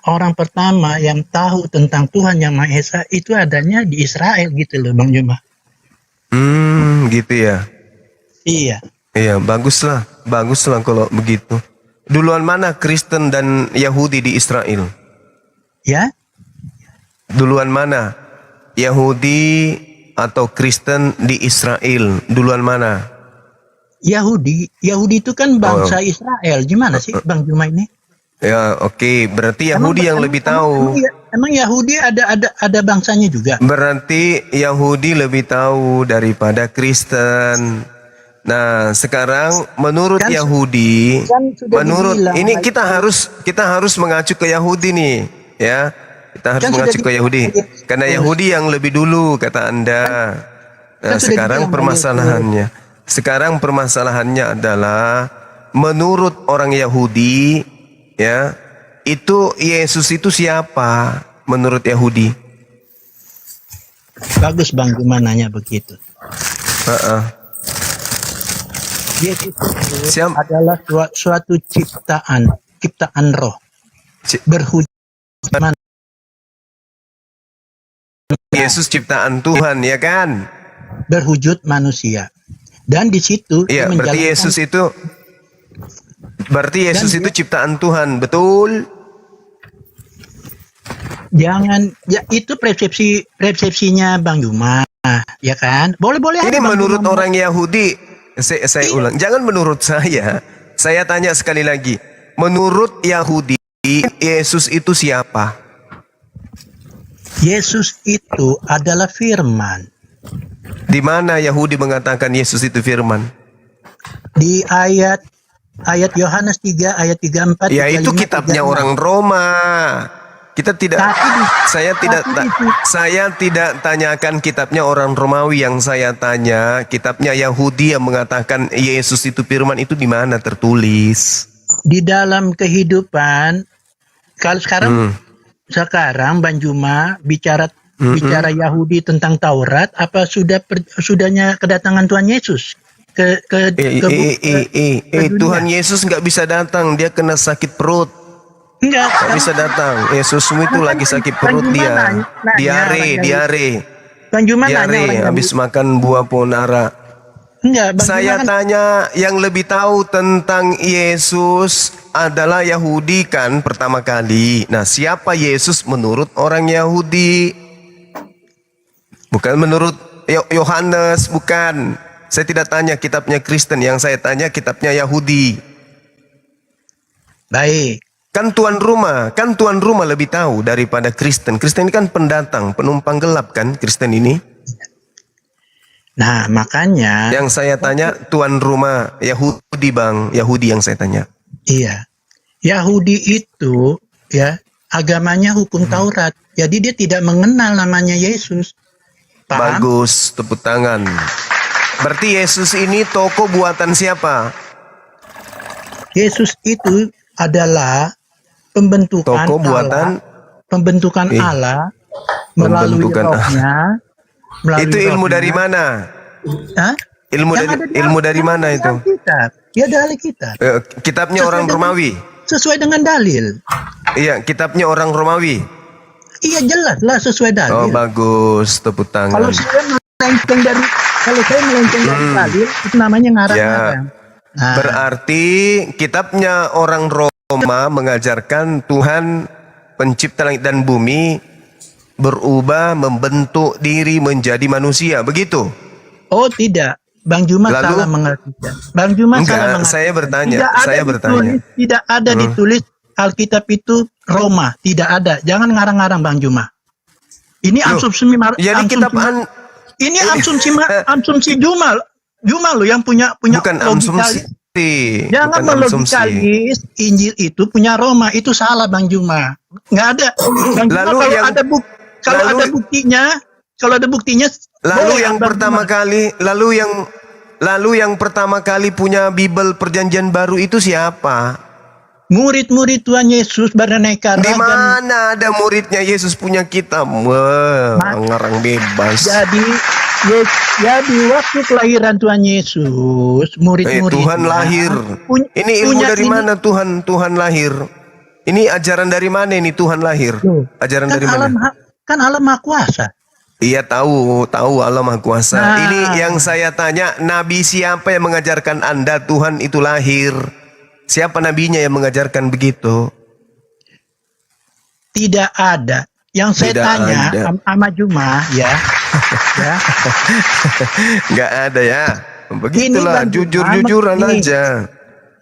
S13: orang pertama yang tahu tentang Tuhan yang Maha Esa itu adanya di Israel gitu loh Bang Juma.
S5: Gitu ya.
S13: Iya.
S5: Iya, baguslah kalau begitu. Duluan mana Kristen dan Yahudi di Israel?
S13: Ya?
S5: Duluan mana Yahudi atau Kristen di Israel? Duluan mana?
S13: Yahudi itu kan bangsa Israel. Gimana sih Bang Juma ini?
S5: Ya, oke. Berarti Yahudi yang lebih tahu.
S13: Emang Yahudi ada bangsanya juga.
S5: Berarti Yahudi lebih tahu daripada Kristen. Nah, sekarang menurut Yahudi, menurut ini kita harus mengacu ke Yahudi nih, ya. Kita harus mengacu ke Yahudi. Karena Yahudi yang lebih dulu kata Anda. Nah, sekarang permasalahannya adalah menurut orang Yahudi, ya, itu Yesus itu siapa menurut Yahudi?
S13: Bagus Bang Juma nanya begitu. Yesus itu adalah suatu ciptaan roh. Berwujud
S5: Yesus ciptaan Tuhan, ya kan?
S13: Berwujud manusia. Dan di situ
S5: berarti Yesus itu ciptaan Tuhan, betul?
S13: Jangan, ya itu persepsinya Bang Juma, ya kan? Boleh
S5: ini menurut orang Yahudi. Saya ulang, jangan menurut saya. Saya tanya sekali lagi. Menurut Yahudi, Yesus itu siapa?
S13: Yesus itu adalah firman.
S5: Di mana Yahudi mengatakan Yesus itu firman?
S13: Di ayat Yohanes 3 ayat 34.
S5: Ya, itu kitabnya orang Roma. Kita tidak, saya tidak tanyakan kitabnya orang Romawi. Yang saya tanya kitabnya Yahudi yang mengatakan Yesus itu firman, itu di mana tertulis?
S13: Di dalam kehidupan. Kalau sekarang Bang Juma bicara Yahudi tentang Taurat, apa sudahnya kedatangan Tuhan Yesus ke
S5: Tuhan Yesus nggak bisa datang, dia kena sakit perut. Nggak bisa datang. Yesusmu itu lagi sakit perut, dia diare
S13: Bang Juma nanya
S5: habis makan buah pohon ara. Saya tanya, yang lebih tahu tentang Yesus adalah Yahudi kan pertama kali. Nah, siapa Yesus menurut orang Yahudi? Bukan menurut Yohanes, bukan. Saya tidak tanya kitabnya Kristen, yang saya tanya kitabnya Yahudi.
S13: Baik.
S5: Kan tuan rumah lebih tahu daripada Kristen. Kristen ini kan pendatang, penumpang gelap kan Kristen ini.
S13: Nah, makanya
S5: yang saya tanya tuan rumah Yahudi, Bang. Yahudi yang saya tanya.
S13: Iya. Yahudi itu ya agamanya hukum Taurat. Jadi dia tidak mengenal namanya Yesus. Paham?
S5: Bagus, tepuk tangan. Berarti Yesus ini tokoh buatan siapa?
S13: Yesus itu adalah pembentukan
S5: tokoh buatan
S13: Allah melalui rohnya.
S5: Itu ilmu dari mana?
S13: Hah?
S5: Ilmu dari mana itu?
S13: Kitab. Ya dari kitab.
S5: Kitabnya orang Romawi.
S13: Sesuai dengan dalil.
S5: Iya, kitabnya orang Romawi.
S13: Iya, jelas lah sesuai dalil.
S5: Oh, bagus, tepuk tangan.
S13: Kalau saya melenceng dari dalil, itu namanya ngarang-ngarang. Nah.
S5: Berarti kitabnya orang Roma mengajarkan Tuhan pencipta langit dan bumi berubah, membentuk diri menjadi manusia, begitu?
S13: Oh, tidak. Bang Juma salah mengartikan. Bang Juma salah mengartikan.
S5: Saya bertanya.
S13: Tidak ada ditulis Alkitab itu Roma, tidak ada. Jangan ngarang-ngarang Bang Juma. Ini asumsi ini asumsi Juma lo yang punya
S5: bukan asumsi.
S13: Jangan melogikalis Injil itu punya Roma, itu salah Bang Juma. Nggak ada. Bang Juma, kalau ada buktinya
S5: lalu yang pertama kali punya Bible Perjanjian Baru itu siapa?
S13: Murid-murid Tuhan Yesus beraneka ragam.
S5: Di mana ada muridnya Yesus punya kitab? Ngarang bebas. Jadi waktu kelahiran Tuhan Yesus, murid-murid Tuhan lahir. Ini ilmu dari mana Tuhan lahir? Ini ajaran dari mana ini Tuhan lahir? Ajaran dari mana?
S13: Kan Allah Maha Kuasa.
S5: Iya, tahu Allah Maha Kuasa. Ini yang saya tanya, nabi siapa yang mengajarkan Anda Tuhan itu lahir? Siapa nabinya yang mengajarkan begitu?
S13: Tidak ada. Yang saya tanya sama Juma ya.
S5: Nggak ada ya. Begitulah, jujur-jujuran aja.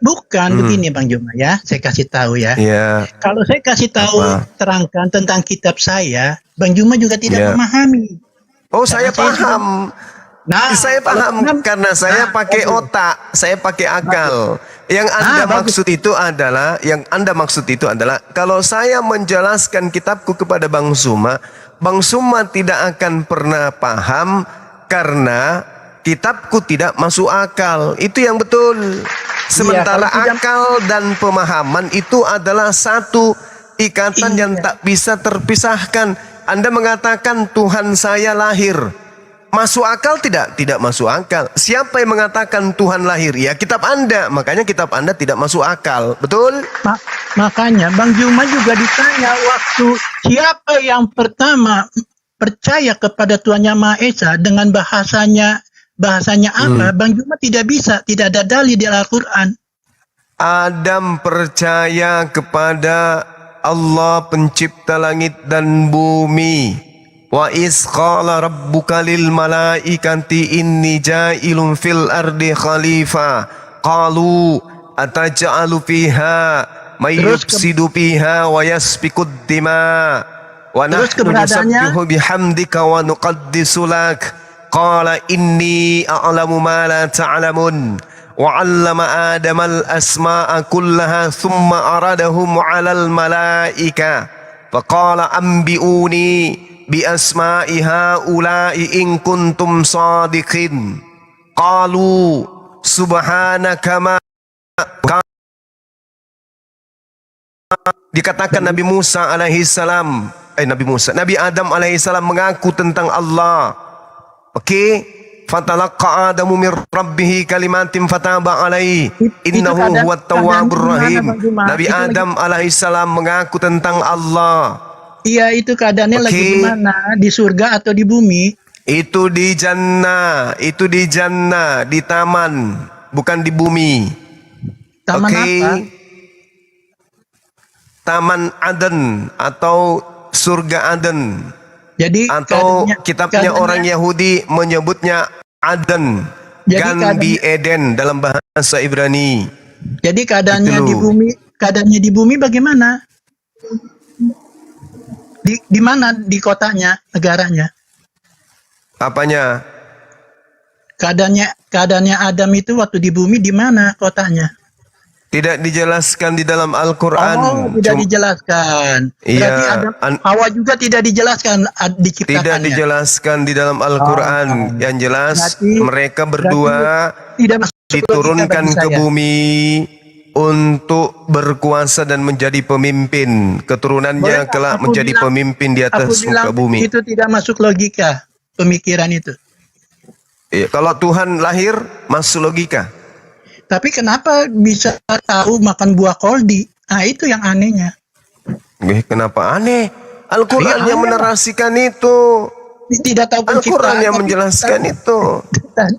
S13: Bukan begini Bang Juma ya, saya kasih tahu ya.
S5: Iya.
S13: Kalau saya kasih tahu terangkan tentang kitab saya, Bang Juma juga tidak memahami.
S5: Oh, saya paham. Saya paham karena saya pakai otak, saya pakai akal. Yang Anda maksud itu adalah, kalau saya menjelaskan kitabku kepada Bang Suma tidak akan pernah paham karena kitabku tidak masuk akal. Itu yang betul. Sementara akal dan pemahaman itu adalah satu ikatan yang tak bisa terpisahkan. Anda mengatakan Tuhan saya lahir. Masuk akal tidak? Tidak masuk akal. Siapa yang mengatakan Tuhan lahir? Ya kitab Anda. Makanya kitab Anda tidak masuk akal. Betul?
S13: Makanya Bang Juma juga ditanya waktu siapa yang pertama percaya kepada Tuhan Yang Maha Esa dengan bahasanya apa? Bang Juma tidak bisa, tidak ada dalil di Al-Quran.
S5: Adam percaya kepada Allah pencipta langit dan bumi. Wa is qala rabbuka lil malaikati inni ja'ilun fil ardi khalifah. Qalu ataj'alu fiha may yufsidu fiha wa yasfikud dima. Wa nahnu nusabbihu bihamdika wa nuqaddisu lak. Qala inni a'lamu ma la ta'lamun wa 'allama Adama al-asma'a kullaha thumma aradahum 'alal malaika faqala anbi'uni bi asma'i haula'i in kuntum sadiqin qalu subhanaka ma. Dikatakan Nabi Adam alaihi salam mengaku tentang Allah. Oke, fatalaqqa Adamu mir rabbih kalimatin fataba alaihi innahu huwat tawwabur rahim. Nabi Adam alaihissalam mengaku tentang Allah.
S13: Iya, itu keadaannya lagi di mana? Di surga atau di bumi?
S5: Itu di jannah, di taman, bukan di bumi.
S13: Taman apa?
S5: Taman Aden atau surga Aden.
S13: Jadi
S5: atau kitabnya orang Yahudi menyebutnya Aden, Ganbi Eden dalam bahasa Ibrani.
S13: Jadi keadaannya di bumi bagaimana? Di mana di kotanya, negaranya?
S5: Apanya?
S13: Keadaannya Adam itu waktu di bumi di mana kotanya?
S5: Tidak dijelaskan di dalam Al-Quran.
S13: Oh, tidak dijelaskan. Berarti Hawa juga tidak dijelaskan diciptakannya.
S5: Tidak dijelaskan di dalam Al-Quran. Yang jelas mereka berdua diturunkan ke bumi untuk berkuasa dan menjadi pemimpin. Keturunannya kelak menjadi pemimpin di atas muka bumi.
S13: Itu tidak masuk logika pemikiran itu.
S5: Kalau Tuhan lahir masuk logika.
S13: Tapi kenapa bisa tahu makan buah koldi? Nah, itu yang anehnya.
S5: Kenapa aneh? Al-Quran yang menarasikan itu.
S13: Tidak tahu
S5: Al-Quran yang menjelaskan itu.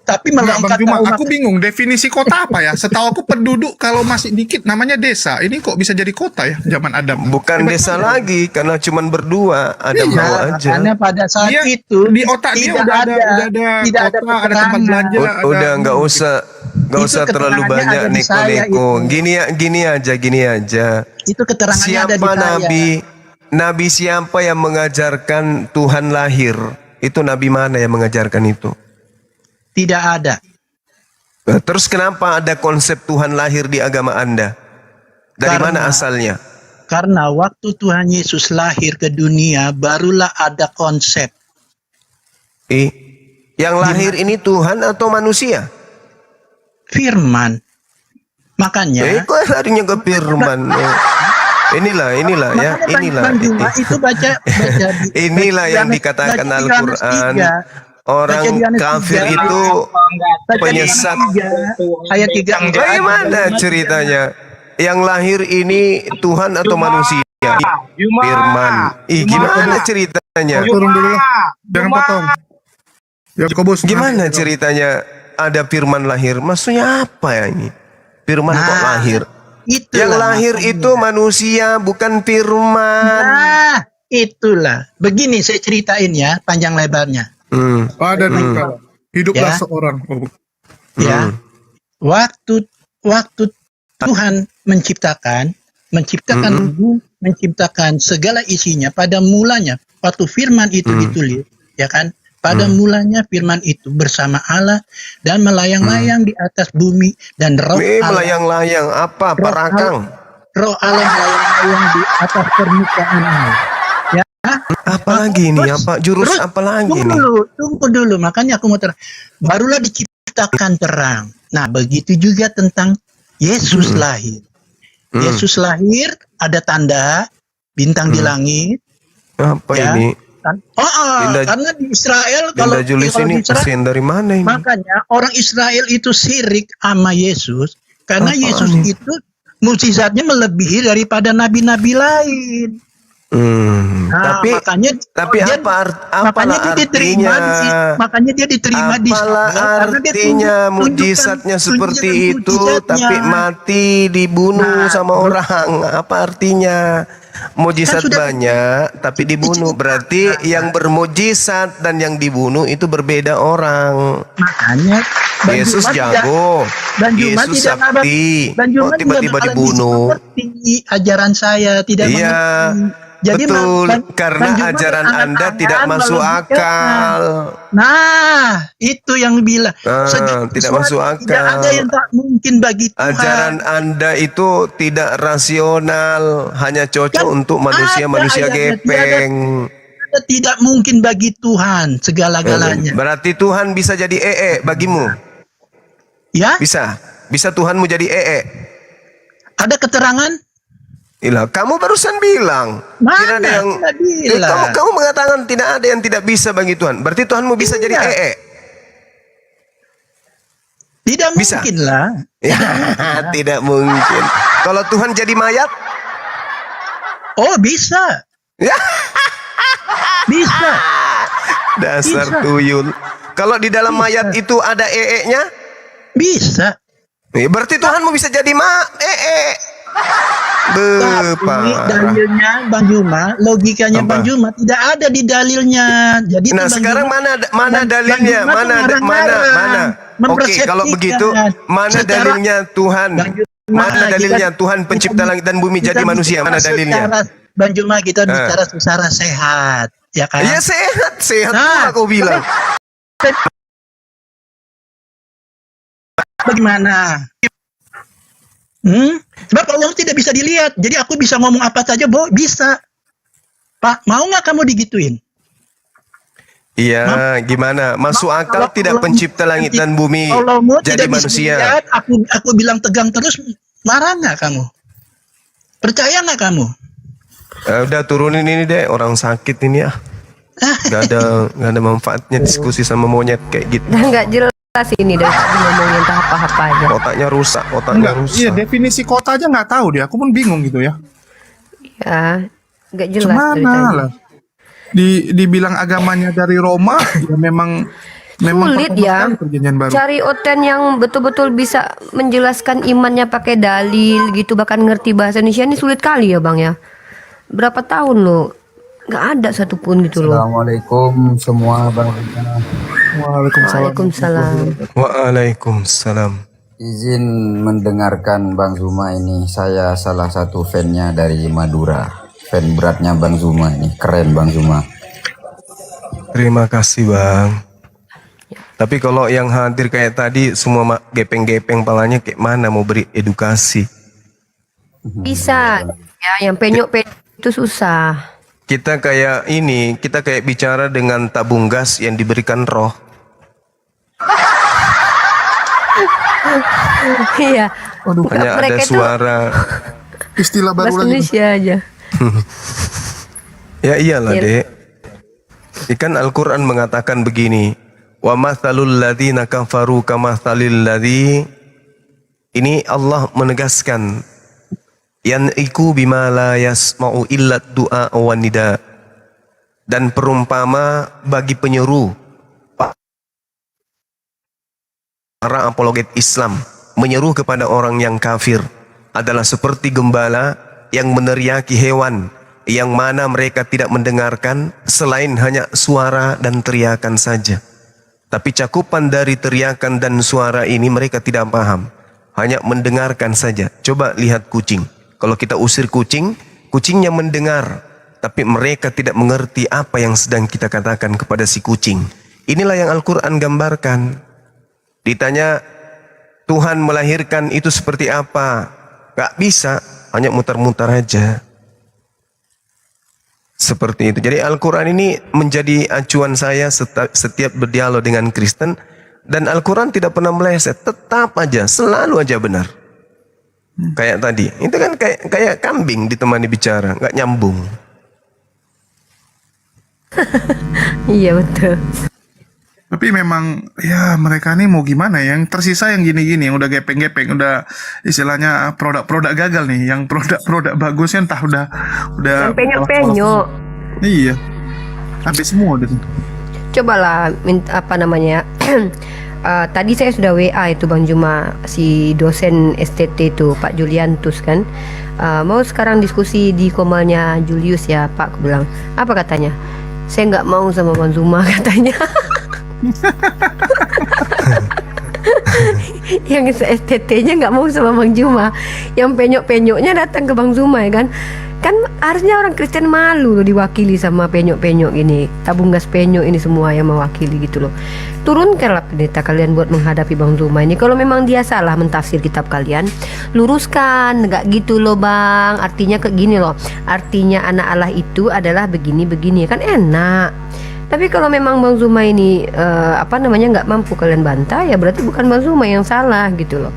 S13: Tapi
S2: malaikat aku bingung definisi kota apa ya? Setahu aku penduduk kalau masih dikit namanya desa. Ini kok bisa jadi kota ya zaman Adam?
S5: Bukan desa lagi karena cuman berdua Adam Hawa aja.
S13: Karena pada saat itu
S2: di otak dia udah ada kota, ada tempat belanja.
S5: Udah nggak usah terlalu banyak neko-neko. Gini aja.
S13: Itu keterangannya ada di
S5: siapa
S13: saya.
S5: Nabi siapa yang mengajarkan Tuhan lahir? Itu Nabi mana yang mengajarkan itu?
S13: Tidak ada.
S5: Terus kenapa ada konsep Tuhan lahir di agama Anda? Dari mana asalnya?
S13: Karena waktu Tuhan Yesus lahir ke dunia, barulah ada konsep.
S5: Yang lahir ini Tuhan atau manusia?
S13: Firman. Makanya.
S5: Kok larinya ke firman? Inilah ya,
S13: itu baca
S5: inilah yang dikatakan Al-Quran. Orang kafir itu penyesat.
S13: Ayat 3.
S5: Bagaimana ceritanya? Yang lahir ini Tuhan atau manusia? Firman. Gimana ceritanya?
S2: Turun dulu lah. Jangan potong.
S5: Gimana ceritanya ada firman lahir? Maksudnya apa ya ini? Firman kok lahir? Yang lahir itu manusia, bukan firman.
S13: Nah, itulah. Begini saya ceritain ya, panjang lebarnya.
S2: Pada hiduplah seorang.
S13: Ya. Waktu Tuhan menciptakan bumi, menciptakan segala isinya pada mulanya waktu firman itu ditulis, ya kan? Pada mulanya firman itu bersama Allah dan melayang-layang di atas bumi dan roh Allah.
S5: Melayang-layang apa? Parakang.
S13: Roh Allah melayang-layang di atas permukaan air. Ya.
S5: Apalagi ini? Apa jurus apalagi ini?
S13: Tunggu dulu. Makanya aku mau barulah diciptakan terang. Nah, begitu juga tentang Yesus lahir. Yesus lahir ada tanda bintang di langit.
S5: Apa
S13: ya.
S5: ini?
S13: Karena di Israel kalau
S5: Julius ini kasihan dari mana ini?
S13: Makanya orang Israel itu sirik sama Yesus karena Yesus itu mukjizatnya melebihi daripada nabi-nabi lain. Nah, makanya dia diterima makanya dia diterima di
S5: sana. Artinya mujizatnya seperti itu, tapi mati dibunuh sama orang. Apa artinya? Mujizat banyak, tapi dibunuh. Berarti yang bermujizat dan yang dibunuh itu berbeda orang.
S13: Makanya
S5: Yesus jago, Yesus sakti, tiba-tiba dibunuh.
S13: Seperti ajaran saya tidak mengerti. Jadi
S5: betul, karena ajaran Anda tidak masuk akal.
S13: Nah, itu yang bilang.
S5: Tidak masuk akal.
S13: Tidak ada yang tak mungkin bagi Tuhan.
S5: Ajaran Anda itu tidak rasional, hanya cocok untuk manusia-manusia gepeng.
S13: Tidak mungkin bagi Tuhan segala-galanya.
S5: Berarti Tuhan bisa jadi bagimu?
S13: Ya?
S5: Bisa Tuhanmu jadi
S13: Ada keterangan?
S5: Kamu barusan bilang
S13: Mana?
S5: tidak ada yang kamu mengatakan tidak ada yang tidak bisa bagi Tuhan. Berarti Tuhanmu bisa jadi
S13: Tidak mungkin lah.
S5: Tidak mungkin. Kalau Tuhan jadi mayat?
S13: Oh, bisa. Bisa.
S5: Dasar tuyul. Kalau di dalam mayat itu ada nya?
S13: Bisa.
S5: Berarti Tuhanmu bisa jadi
S13: Tapi dalilnya Bang Juma, logikanya Bang Juma tidak ada di dalilnya. Jadi
S5: sekarang mana dalilnya? Mana? Oke, kalau begitu mana dalilnya Tuhan? Mana dalilnya Tuhan pencipta langit dan bumi jadi manusia? Mana dalilnya?
S13: Bang Juma, kita bicara secara sehat, ya kan?
S5: Ya sehat pula kau bilang.
S13: Bagaimana? Sebab Allah tidak bisa dilihat. Jadi aku bisa ngomong apa saja, bisa. Pak, mau nggak kamu digituin?
S5: Iya, gimana? Masuk akal tidak pencipta langit dan bumi jadi manusia?
S13: Dilihat, aku bilang tegang terus, marah nggak kamu? Percaya nggak kamu?
S5: Udah turunin ini deh, orang sakit ini ya. Gak ada manfaatnya diskusi sama monyet kayak gitu.
S4: Nggak jelas ini dari tadi ngomongin entah apa-apa aja.
S5: Otaknya rusak.
S2: Iya, definisi kota aja nggak tahu dia. Aku pun bingung gitu ya.
S4: Ya, nggak jelas dari
S2: Cemana
S4: tadi.
S2: lah. Dibilang agamanya dari Roma, ya memang
S4: Sulit ya.
S2: Perjanjian baru.
S4: Cari oten yang betul-betul bisa menjelaskan imannya pakai dalil gitu, bahkan ngerti bahasa Indonesia ini sulit kali ya Bang ya. Berapa tahun lo nggak ada satupun gitu loh.
S6: Assalamualaikum semua Bang.
S4: Waalaikumsalam.
S5: Waalaikumsalam.
S6: Izin mendengarkan Bang Zuma ini. Saya salah satu fannya dari Madura. Fan beratnya Bang Zuma ini. Keren Bang Zuma.
S5: Terima kasih Bang. Tapi kalau yang hadir kayak tadi semua gepeng-gepeng palanya kayak mana mau beri edukasi?
S4: Bisa ya, yang penyok-penyok itu susah.
S5: Kita kayak bicara dengan tabung gas yang diberikan roh.
S4: Iya.
S5: Hanya ada suara.
S2: Istilah baru
S4: bahasa
S2: lagi.
S4: Indonesia aja.
S5: Ya iyalah dek. Ikan Al-Quran mengatakan begini. Wa mathalul ladzina kafaru kamathalil ladzi. Ini Allah menegaskan. Yan'iku bima la yasma'u illa du'a wa nida. Dan perumpama bagi penyeru para apologet Islam menyeru kepada orang yang kafir adalah seperti gembala yang meneriaki hewan yang mana mereka tidak mendengarkan selain hanya suara dan teriakan saja. Tapi cakupan dari teriakan dan suara ini mereka tidak paham. hanya mendengarkan saja. Coba lihat kucing. Kalau kita usir kucing, kucingnya mendengar, tapi mereka tidak mengerti apa yang sedang kita katakan kepada si kucing. Inilah yang Al-Quran gambarkan. Ditanya, Tuhan melahirkan itu seperti apa? Gak bisa, hanya mutar-mutar aja. Seperti itu. Jadi Al-Quran ini menjadi acuan saya setiap berdialog dengan Kristen. Dan Al-Quran tidak pernah meleset. Tetap aja, selalu aja benar. Kayak tadi. Itu kan kayak kambing ditemani bicara. Gak nyambung.
S4: Iya betul.
S2: Tapi memang ya mereka nih mau gimana ya? Yang tersisa yang gini-gini, yang udah gepeng-gepeng, udah istilahnya produk-produk gagal nih. Yang produk-produk bagusnya entah udah
S4: Yang penyok-penyok.
S2: Iya. Habis semua deh.
S4: Cobalah apa namanya? Tadi saya sudah WA itu Bang Juma, si dosen STT itu Pak Juliantus kan. Mau sekarang diskusi di komalnya Julius ya Pak, aku bilang. Apa katanya? Saya nggak mau sama Bang Zuma katanya. Yang STT-nya nggak mau sama Bang Juma, yang penyok-penyoknya datang ke Bang Zuma ya kan. Kan harusnya orang Kristen malu loh diwakili sama penyok-penyok ini, tabung gas penyok ini semua yang mewakili gitu loh. Turunkanlah pendeta kalian buat menghadapi Bang Zuma ini. Kalau memang dia salah mentafsir kitab kalian, luruskan. Nggak gitu loh Bang, artinya kayak gini loh, artinya anak Allah itu adalah begini-begini, kan enak. Tapi kalau memang Bang Zuma ini apa namanya nggak mampu kalian bantah, ya berarti bukan Bang Zuma yang salah gitu loh.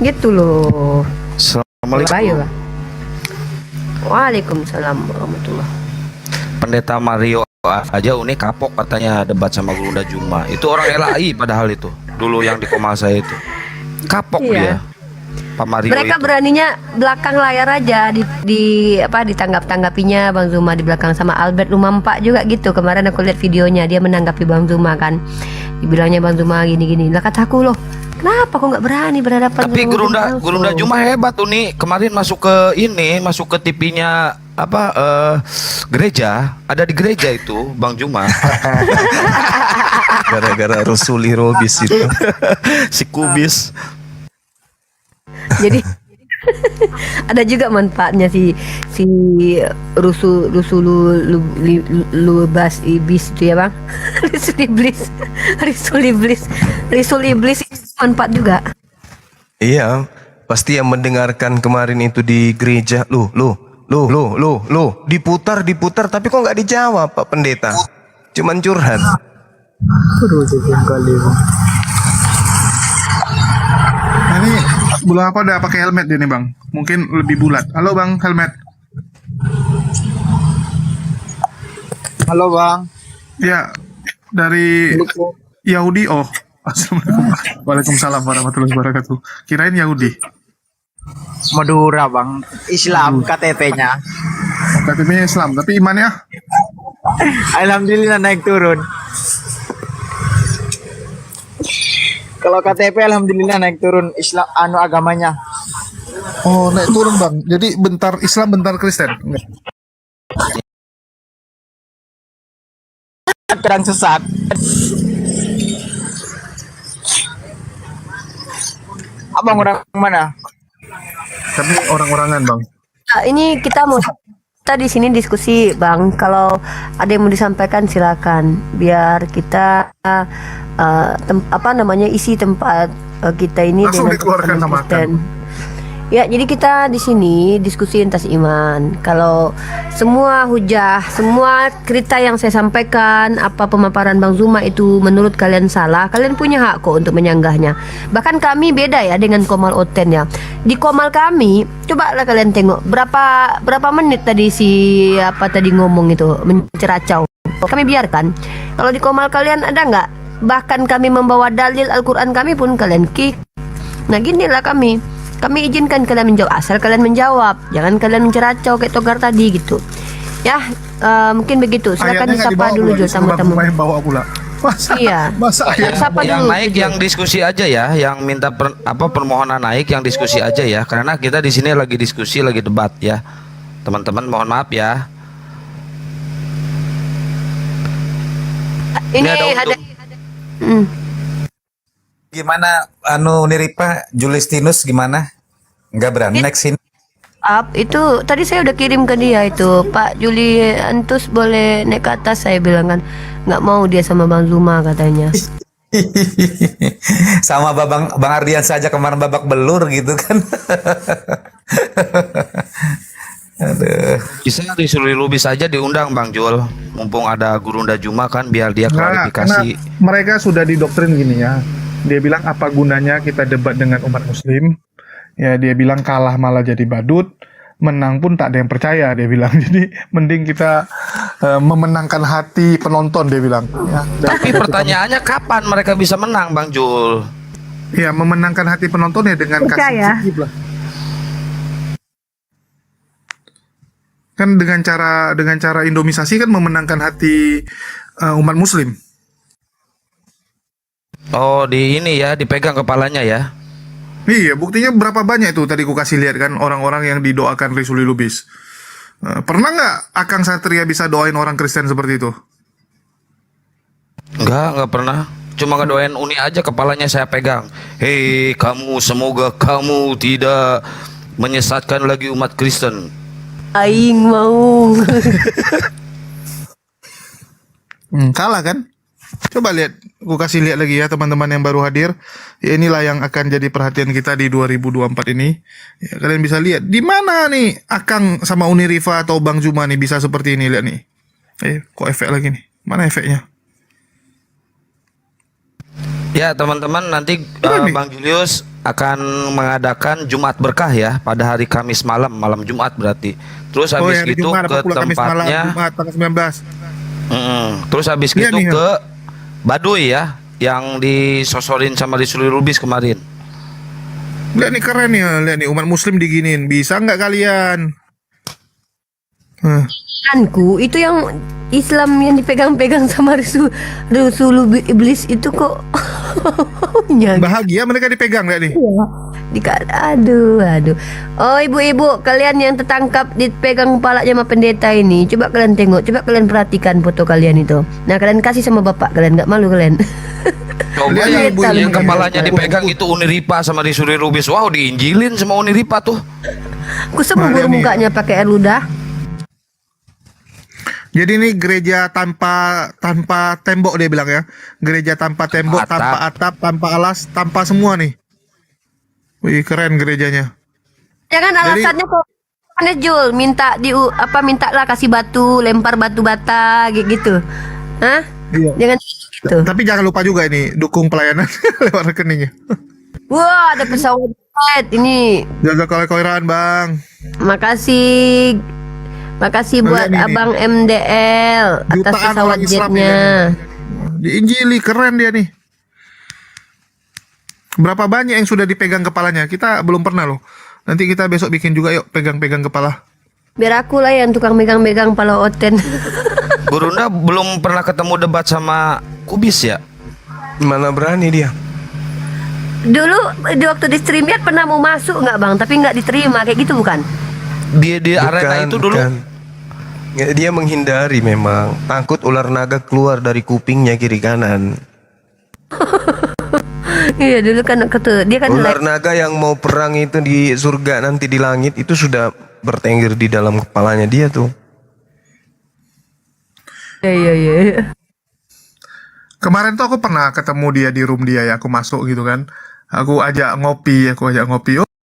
S4: Gitu loh.
S14: Assalamualaikum.
S4: Ayo lah. Waalaikumsalam warahmatullahi.
S14: Pendeta Mario aja unik kapok katanya debat sama Gunda Juma. Itu orang LAI padahal itu. Dulu yang di Komal saya itu. Kapok dia. Pak Mario
S4: Mereka
S14: itu.
S4: beraninya belakang layar aja di apa ditanggap-tanggapinya Bang Zuma di belakang sama Albert Lumampa juga gitu. Kemarin aku lihat videonya dia menanggapi Bang Zuma kan. Dibilangnya Bang Zuma gini-gini. Lah kataku loh, kenapa kok nggak berani berhadapan
S14: Tapi
S4: sama
S14: Gunda Juma hebat tuh nih. Kemarin masuk ke TV-nya apa gereja, ada di gereja itu Bang Juma.
S5: Gara-gara Rusuli Robis itu.
S14: Si Kubis.
S4: Jadi ada juga manfaatnya si Lubas iblis itu ya Bang. Risul iblis manfaat juga.
S5: Iya, pasti yang mendengarkan kemarin itu di gereja. Loh, diputar, tapi kok nggak dijawab Pak Pendeta? Cuman curhat.
S2: Nah, ini belum apa udah pakai helmet dia nih Bang. Mungkin lebih bulat. Halo Bang, helmet.
S15: Halo Bang.
S2: Ya, dari Yahudi. Oh, assalamualaikum. Waalaikumsalam warahmatullahi wabarakatuh. Kirain Yahudi.
S15: Madura Bang. Islam KTP-nya.
S2: KTP-nya Islam, tapi imannya?
S15: Alhamdulillah naik turun. Kalau KTP alhamdulillah naik turun Islam agamanya.
S2: Oh, naik turun Bang. Jadi bentar Islam, bentar Kristen. Enggak.
S15: Kadang sesat. Abang orang mana?
S2: Kami orang-orangan Bang.
S4: Ini kita di sini diskusi Bang. Kalau ada yang mau disampaikan silakan. Biar kita apa namanya isi tempat kita ini
S2: langsung
S4: dengan
S2: dikeluarkan sama
S4: Kristen. Ya, jadi kita di sini diskusi lintas iman. Kalau semua hujah, semua cerita yang saya sampaikan, apa pemaparan Bang Zuma itu menurut kalian salah, kalian punya hak kok untuk menyanggahnya. Bahkan kami beda ya dengan Komal Oten ya. Di Komal kami, cobalah kalian tengok berapa menit tadi si apa tadi ngomong itu menceracau. Kami biarkan. Kalau di Komal kalian ada nggak? Bahkan kami membawa dalil Al-Quran kami pun kalian kick. Nah ginilah kami izinkan kalian menjawab asal kalian menjawab, jangan kalian menceracau kayak Togar tadi gitu ya. Mungkin begitu, silakan disapa dulu Jo tamu-tamu.
S2: Bawa pula.
S4: Iya.
S14: Yang naik yang diskusi aja ya, yang minta permohonan naik yang diskusi aja ya, karena kita di sini lagi diskusi, lagi debat ya teman-teman, mohon maaf ya.
S4: Ini ada
S6: Gimana Niripa Julistinus gimana? Enggak berani next ini.
S4: Itu tadi saya udah kirim ke dia itu, Pak Juliantus boleh naik ke atas, saya bilang kan nggak mau dia sama Bang Zuma katanya.
S6: Sama Bang Ardian saja kemarin babak belur gitu kan. Aduh.
S14: Bisa disuruh Lubis saja diundang Bang Jul, mumpung ada Gurunda Juma kan, biar dia
S2: Karena
S14: klarifikasi.
S2: mereka sudah didoktrin gini ya. Dia bilang apa gunanya kita debat dengan umat muslim. Ya dia bilang kalah malah jadi badut, menang pun tak ada yang percaya dia bilang. Jadi mending kita memenangkan hati penonton dia bilang. Ya,
S14: Tapi pertanyaannya kapan mereka bisa menang Bang Jul?
S2: ya memenangkan hati penonton ya dengan kasih cicip lah. Kan dengan cara Indomisasi kan memenangkan hati umat muslim.
S14: Oh di ini ya, dipegang kepalanya ya.
S2: Iya, buktinya berapa banyak itu tadi ku kasih lihat kan orang-orang yang didoakan Risuli Lubis. Pernah nggak Akang Satria bisa doain orang Kristen seperti itu?
S14: Enggak pernah. Cuma ngedoain Uni aja, kepalanya saya pegang. Hei kamu, semoga kamu tidak menyesatkan lagi umat Kristen.
S4: Aing mau.
S2: Kalah kan? Coba lihat, aku kasih lihat lagi ya teman-teman yang baru hadir. Ya, inilah yang akan jadi perhatian kita di 2024 ini. Ya, kalian bisa lihat di mana nih Akang sama Uni Rifa atau Bang Zuma nih bisa seperti ini, lihat nih. Kok efek lagi nih? Mana efeknya?
S14: Ya teman-teman, nanti Bang Julius akan mengadakan Jumat Berkah ya pada hari Kamis malam Jumat berarti. Terus habis
S2: hari
S14: itu
S2: Jumat,
S14: ke
S2: Kamis malam,
S14: tempatnya
S2: Jumat tanggal 19.
S14: Terus habis
S2: Iya
S14: itu
S2: nih,
S14: ke Baduy ya, yang disosorin sama Risuli Lubis kemarin.
S2: Lihat nih keren nih, lihat nih umat muslim diginiin. Bisa nggak kalian?
S4: Anku itu yang Islam yang dipegang-pegang sama Rasul Iblis itu kok
S2: bahagia mereka dipegang lihat nih.
S4: Aduh. Oh ibu-ibu, kalian yang tertangkap dipegang kepalanya sama pendeta ini, coba kalian tengok, coba kalian perhatikan foto kalian itu. Nah kalian kasih sama bapak kalian, nggak malu kalian?
S14: Coba yang kepalanya dipegang itu Uni Ripa sama Risuli Lubis. Wow, diinjilin sama Uni Ripa tuh.
S4: Aku sebubur mukanya pakai air ludah.
S2: Jadi ini gereja tanpa tembok dia bilang ya. Gereja tanpa tembok, tanpa atap, tanpa alas, tanpa semua nih. Wih, keren gerejanya.
S4: Jangan alasannya kok aneh Jul, minta mintalah kasih batu, lempar batu bata gitu. Hah?
S2: Iya.
S4: Jangan gitu.
S2: Tapi jangan lupa juga ini dukung pelayanan lewat rekeningnya.
S4: Wah, ada pesawat ini.
S2: Jaga koleran, Bang.
S4: Makasih buat Abang MDL atas
S2: Jutaan
S4: pesawat
S2: orang Islam
S4: jetnya.
S2: Diinjili, keren dia nih. Berapa banyak yang sudah dipegang kepalanya? Kita belum pernah loh. Nanti kita besok bikin juga yuk, pegang-pegang kepala.
S4: Biar aku lah yang tukang megang-megang pala Oten.
S14: Gurunda belum pernah ketemu debat sama Kubis ya?
S5: Mana berani dia?
S4: Dulu waktu di StreamYard pernah mau masuk nggak Bang? Tapi nggak diterima, kayak gitu bukan?
S14: Di arena itu dulu.
S5: Ya, dia menghindari memang. Takut ular naga keluar dari kupingnya kiri kanan.
S4: Iya dulu kan dia kan
S5: Ular naga yang mau perang itu di surga nanti di langit itu sudah bertengger di dalam kepalanya dia tuh.
S4: Iya.
S2: Kemarin tuh aku pernah ketemu dia di room dia ya, aku masuk gitu kan. Aku ajak ngopi.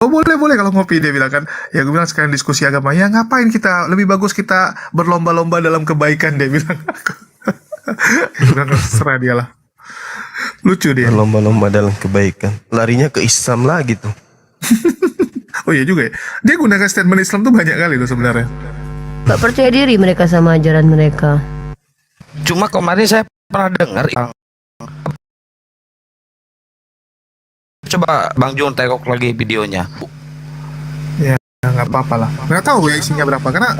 S2: Oh boleh kalau ngopi, dia bilang kan. Ya gue bilang sekarang diskusi agama. Ya ngapain kita, lebih bagus kita berlomba-lomba dalam kebaikan, dia bilang. Dia bilang serah dia lah. Lucu dia.
S5: Berlomba-lomba dalam kebaikan. Larinya ke Islam lagi tuh.
S2: Oh iya juga ya. Dia gunakan statement Islam tuh banyak kali loh sebenarnya.
S4: Gak percaya diri mereka sama ajaran mereka.
S14: Cuma kemarin saya pernah dengar yang coba Bang Jun tengok lagi videonya.
S2: Ya nggak apa-apa lah. Nggak tahu ya isinya berapa karena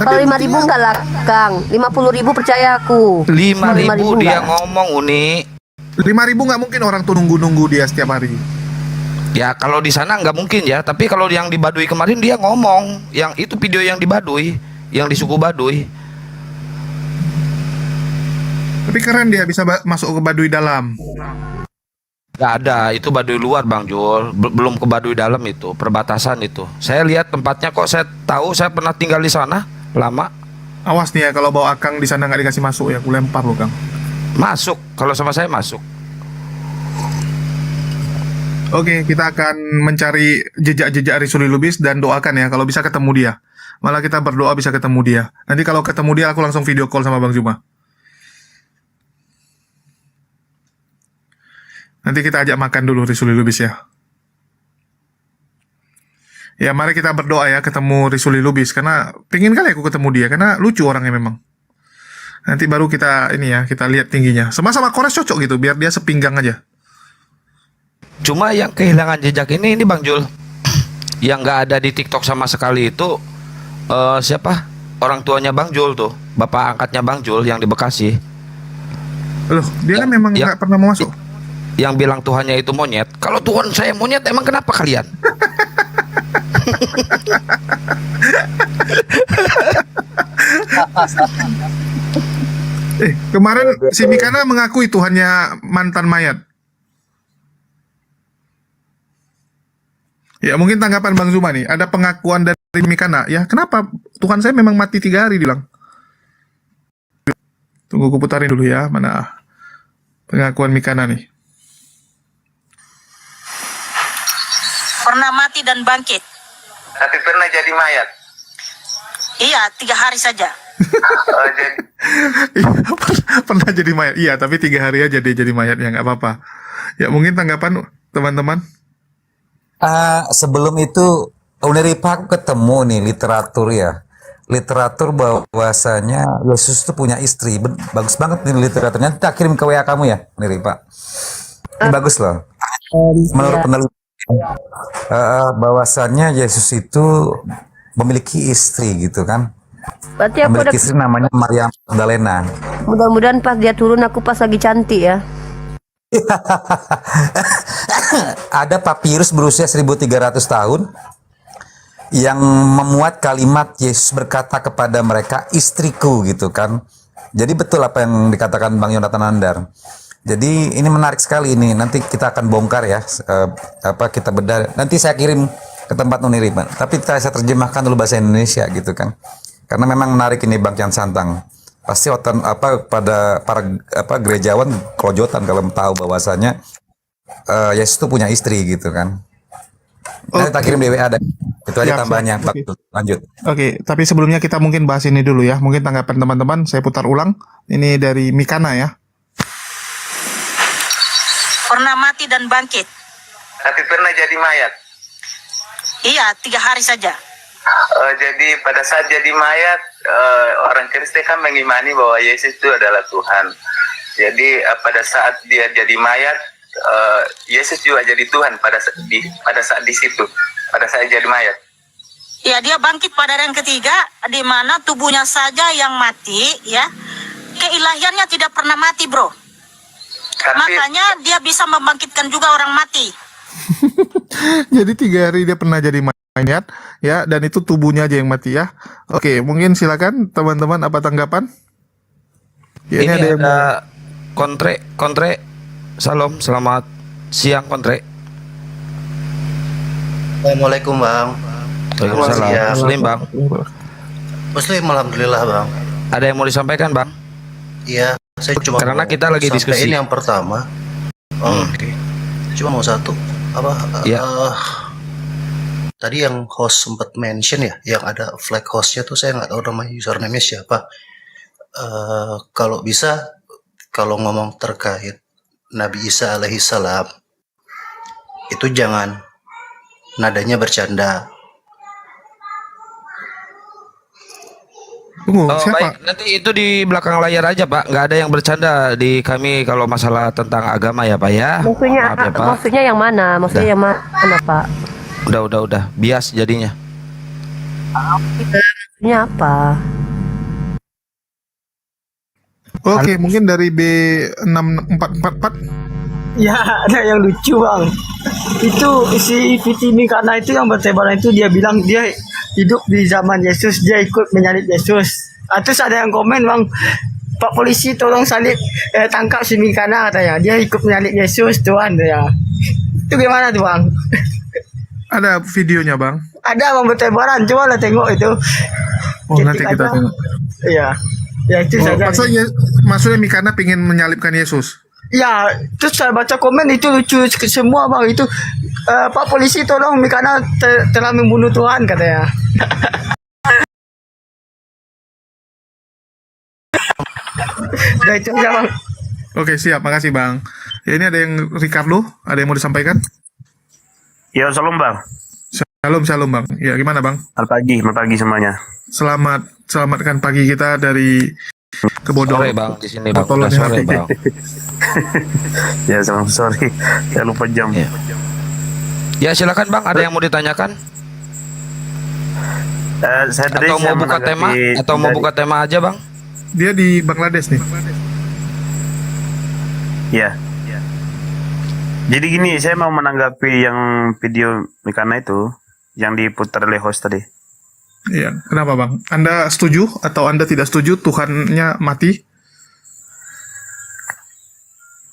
S4: kalau 5.000 enggak lah Kang, 50.000 percaya aku.
S14: 5.000 dia ngomong Uni.
S2: 5.000 nggak mungkin orang tuh nunggu dia setiap hari.
S14: Ya kalau di sana nggak mungkin ya, tapi kalau yang di Baduy kemarin dia ngomong, yang itu video yang di Baduy, yang di suku Baduy.
S2: Tapi keren dia bisa masuk ke Baduy dalam.
S14: Nggak ada, itu Baduy luar Bang Jul, belum ke Baduy dalam itu, perbatasan itu. Saya lihat tempatnya kok, saya tahu, saya pernah tinggal di sana lama.
S2: Awas nih ya, kalau bawa Akang di sana nggak dikasih masuk ya, aku lempar lo Kang.
S14: Masuk, kalau sama saya masuk.
S2: Oke, kita akan mencari jejak-jejak Risuli Lubis dan doakan ya, kalau bisa ketemu dia. Malah kita berdoa bisa ketemu dia. Nanti kalau ketemu dia, aku langsung video call sama Bang Zuma. Nanti kita ajak makan dulu Risuli Lubis ya. Ya, mari kita berdoa ya ketemu Risuli Lubis, karena pingin kali aku ketemu dia, karena lucu orangnya memang. Nanti baru kita ini ya, kita lihat tingginya. Sama-sama Kores cocok gitu, biar dia sepinggang aja.
S14: Cuma yang kehilangan jejak ini Bang Jul, yang nggak ada di TikTok sama sekali itu siapa? Orang tuanya Bang Jul tuh, bapak angkatnya Bang Jul yang di Bekasi.
S2: Loh, dia kan memang nggak pernah mau masuk.
S14: Yang bilang Tuhannya itu monyet. Kalau Tuhan saya monyet, emang kenapa kalian?
S2: Kemarin si Mikana mengakui Tuhannya mantan mayat. Ya, mungkin tanggapan Bang Zuma nih. Ada pengakuan dari Mikana. Ya, kenapa Tuhan saya memang mati 3 hari bilang. Tunggu aku putarin dulu ya. Mana pengakuan Mikana nih.
S16: Pernah mati dan bangkit.
S17: Tapi pernah jadi mayat.
S16: Iya, 3 hari saja.
S2: Pernah jadi mayat. Iya, tapi 3 hari aja dia jadi mayat. Ya, nggak apa-apa. Ya, mungkin tanggapan teman-teman.
S6: Sebelum itu Uniripa aku ketemu nih literatur ya. Literatur bahwasanya Yesus itu punya istri. Bagus banget nih literaturnya. Nanti tak kirim ke WA kamu ya, Uniripa. Ini bagus loh. Menurut penelitian bahwasanya Yesus itu memiliki istri gitu kan.
S4: Berarti aku
S6: memiliki istri namanya Maria Magdalena.
S4: Mudah-mudahan pas dia turun aku pas lagi cantik ya.
S6: Ada papirus berusia 1300 tahun yang memuat kalimat Yesus berkata kepada mereka istriku gitu kan. Jadi betul apa yang dikatakan Bang Yonatan Andar. Jadi ini menarik sekali ini. Nanti kita akan bongkar ya, kita bedah. Nanti saya kirim ke tempat Uniripan. Tapi saya terjemahkan dulu bahasa Indonesia gitu kan. Karena memang menarik ini Bang Kian Santang. Pasti pada para gerejawan kelojotan kalau tahu bahwasanya Yesus itu punya istri gitu kan. Nanti kita kirim di WA ada. Itu aja tambahnya.
S2: Okay.
S6: Lanjut.
S2: Oke, tapi sebelumnya kita mungkin bahas ini dulu ya. Mungkin tanggapan teman-teman saya putar ulang. Ini dari Mikana ya.
S16: Pernah mati dan bangkit.
S17: Tapi pernah jadi mayat.
S16: Iya, 3 hari saja.
S17: Jadi pada saat jadi mayat, orang Kristen kan mengimani bahwa Yesus itu adalah Tuhan. Jadi pada saat dia jadi mayat, Yesus juga jadi Tuhan pada saat di situ, pada saat jadi mayat.
S16: Ya, dia bangkit pada hari yang ketiga, di mana tubuhnya saja yang mati, ya. Keilahiannya tidak pernah mati, bro. Makanya dia bisa membangkitkan juga orang mati.
S2: Jadi 3 hari dia pernah jadi mayat ya, dan itu tubuhnya aja yang mati ya. Oke, mungkin silakan teman-teman, apa tanggapan? Ya,
S14: ini ada kontre. Salam, selamat siang kontre.
S18: Assalamualaikum Bang.
S14: Waalaikumsalam. Muslim Bang.
S18: Muslim alhamdulillah Bang.
S14: Ada yang mau disampaikan Bang?
S18: Iya, saya cuma
S14: karena kita lagi diskusi.
S18: Ini yang pertama. Oke. Cuma mau satu.
S14: Ya.
S18: Tadi yang host sempat mention ya, yang ada flag hostnya tuh saya nggak tahu nama username-nya siapa. Kalau bisa, kalau ngomong terkait Nabi Isa alaihissalam, itu jangan nadanya bercanda.
S14: Baik, nanti itu di belakang layar aja Pak, nggak ada yang bercanda di kami kalau masalah tentang agama ya Pak ya.
S4: Maksudnya,
S14: maaf ya, Pak.
S4: maksudnya yang mana? Maksudnya yang mana Pak?
S14: Udah, bias jadinya.
S4: Maksudnya apa?
S2: Oke, mungkin dari B6444.
S19: Ya, ada yang lucu Bang. Itu si Fitimi karena itu yang bertebaran itu dia bilang dia hidup di zaman Yesus, dia ikut menyalib Yesus. Terus ada yang komen Bang, Pak polisi tolong salib tangkap si Mikana katanya. Dia ikut menyalib Yesus Tuhan ya. Itu gimana tuh bang?
S2: Ada videonya bang?
S19: Ada bang bertebaran, coba lah tengok itu.
S2: Oh nanti kita tengok.
S19: Iya, ya itu
S2: Oh,
S19: saja.
S2: maksudnya Mikana pengen menyalibkan Yesus?
S19: Ya, terus saya baca komen itu lucu semua bang. Itu Pak polisi tolong Mikana telah membunuh Tuhan katanya. Nah, itu aja bang.
S2: Oke siap, makasih bang. Ya ini ada yang Ricardo, ada yang mau disampaikan?
S20: Ya, salam bang.
S2: Shalom bang. Ya gimana bang?
S20: Selamat pagi semuanya.
S2: Selamatkan pagi kita dari kebodohan.
S14: Sore bang, di sini bang. Udah sore bang.
S20: Ya, selamat sore. Saya lupa jam.
S14: Ya silakan bang, ada yang mau ditanyakan?
S20: Saya tadi
S14: Atau mau buka tema? Atau mau buka tema aja bang?
S2: Dia di Bangladesh nih.
S20: Ya. Jadi gini, saya mau menanggapi yang video Mikana itu yang diputar oleh host tadi.
S2: Iya, kenapa bang? Anda setuju atau Anda tidak setuju Tuhannya mati?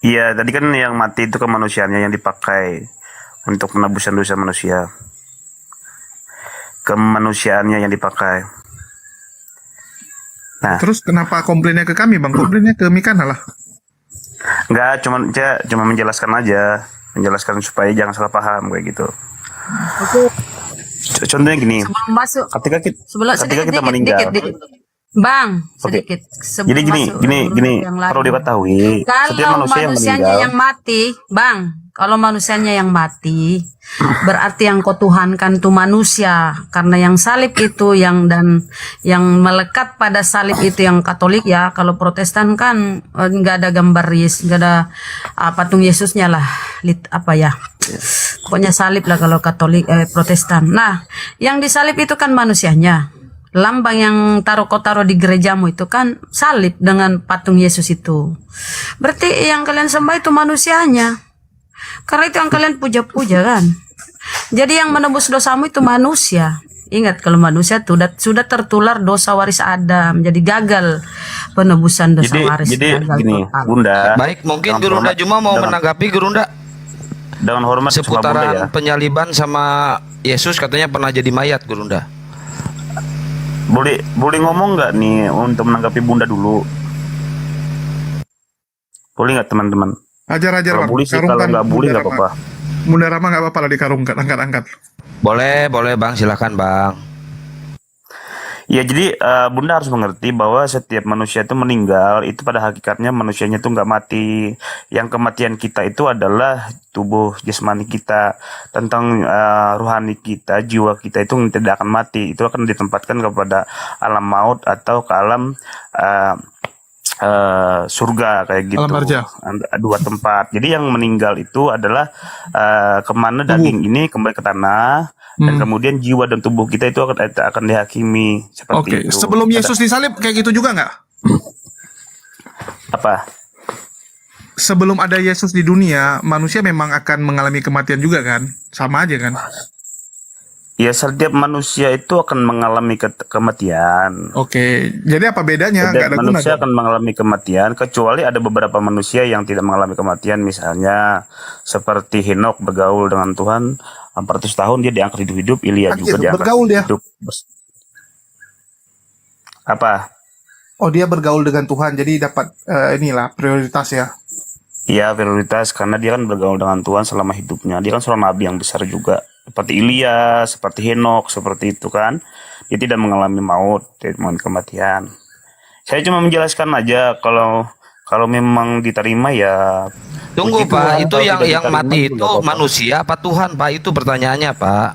S20: Iya, tadi kan yang mati itu kemanusiaannya yang dipakai untuk menebus dosa manusia. Kemanusiaannya yang dipakai. Nah,
S2: Terus kenapa komplainnya ke kami bang? Komplainnya ke Mikana lah.
S20: enggak, cuma menjelaskan aja, menjelaskan supaya jangan salah paham kayak gitu. Contohnya gini,
S3: Sebelum masuk,
S20: ketika kita meninggal,
S3: dikit. Bang, sedikit. Sebelum
S20: jadi
S3: masuk
S20: gini,
S3: yang lain.
S20: perlu diketahui, setiap
S3: Kalau
S20: manusia yang
S3: manusianya
S20: meninggal,
S3: yang mati, Bang, kalau manusianya yang mati, berarti yang kau tuhankan itu manusia. Karena yang salib itu yang melekat pada salib itu yang Katolik ya. Kalau Protestan kan nggak ada gambar Yesus, nggak ada patung Yesusnya lah. Pokoknya salib lah kalau Katolik Protestan. Nah, yang disalib itu kan manusianya. Lambang yang kau taruh di gerejamu itu kan salib dengan patung Yesus itu. Berarti yang kalian sembah itu manusianya. Karena itu yang kalian puja-puja kan. Jadi yang menebus dosamu itu manusia. Ingat kalau manusia itu sudah tertular dosa waris Adam. Jadi gagal penebusan dosa waris.
S20: jadi
S3: Gagal
S20: gini,
S3: total.
S20: Bunda.
S14: Baik, mungkin
S20: dengan
S14: Gurunda
S20: hormat-
S14: Juma mau
S20: dengan-
S14: menanggapi Gurunda
S20: Dengan hormat sama Bunda ya.
S14: seputaran penyaliban sama Yesus katanya pernah jadi mayat Gurunda.
S20: Boleh ngomong nggak nih untuk menanggapi Bunda dulu? Boleh nggak teman-teman?
S2: Ajar
S20: Kalau
S2: bang.
S20: boleh sih, kalau nggak boleh nggak apa-apa.
S2: Bunda Rama nggak apa-apa lah dikarungkan, angkat.
S14: Boleh bang, silakan bang.
S20: Ya jadi Bunda harus mengerti bahwa setiap manusia itu meninggal itu pada hakikatnya manusianya itu nggak mati. Yang kematian kita itu adalah tubuh jasmani kita, tentang rohani kita, jiwa kita itu tidak akan mati. Itu akan ditempatkan kepada alam maut atau ke alam surga kayak gitu.
S2: Alam barja.
S20: Dua tempat. Jadi yang meninggal itu adalah kemana daging ini kembali ke tanah. Dan kemudian jiwa dan tubuh kita itu akan dihakimi seperti
S2: Oke,
S20: itu.
S2: sebelum Yesus disalib kayak gitu juga nggak?
S20: Apa?
S2: Sebelum ada Yesus di dunia, manusia memang akan mengalami kematian juga kan? Sama aja kan?
S20: Ya, setiap manusia itu akan mengalami kematian.
S2: Oke, jadi apa bedanya? Nggak
S20: Setiap
S2: ada guna
S20: manusia
S2: dong?
S20: akan mengalami kematian, kecuali ada beberapa manusia yang tidak mengalami kematian. Misalnya seperti Henokh bergaul dengan Tuhan 400 tahun, dia diangkat hidup-hidup. Ilya juga diangkat
S2: bergaul dia?
S20: hidup. Apa?
S2: Oh, dia bergaul dengan Tuhan, jadi dapat inilah prioritas ya.
S20: Iya, prioritas karena dia kan bergaul dengan Tuhan selama hidupnya. Dia kan seorang nabi yang besar juga. Seperti Ilya, seperti Henokh, seperti itu kan. Dia tidak mengalami maut, tidak mengalami kematian. Saya cuma menjelaskan aja kalau memang diterima ya.
S14: Tunggu
S20: puji
S14: Pak,
S20: Tuhan.
S14: itu
S20: Kalau
S14: yang
S20: tidak diterima
S14: mati
S20: juga
S14: itu
S20: nggak apa-apa.
S14: manusia apa Tuhan Pak? Itu pertanyaannya Pak.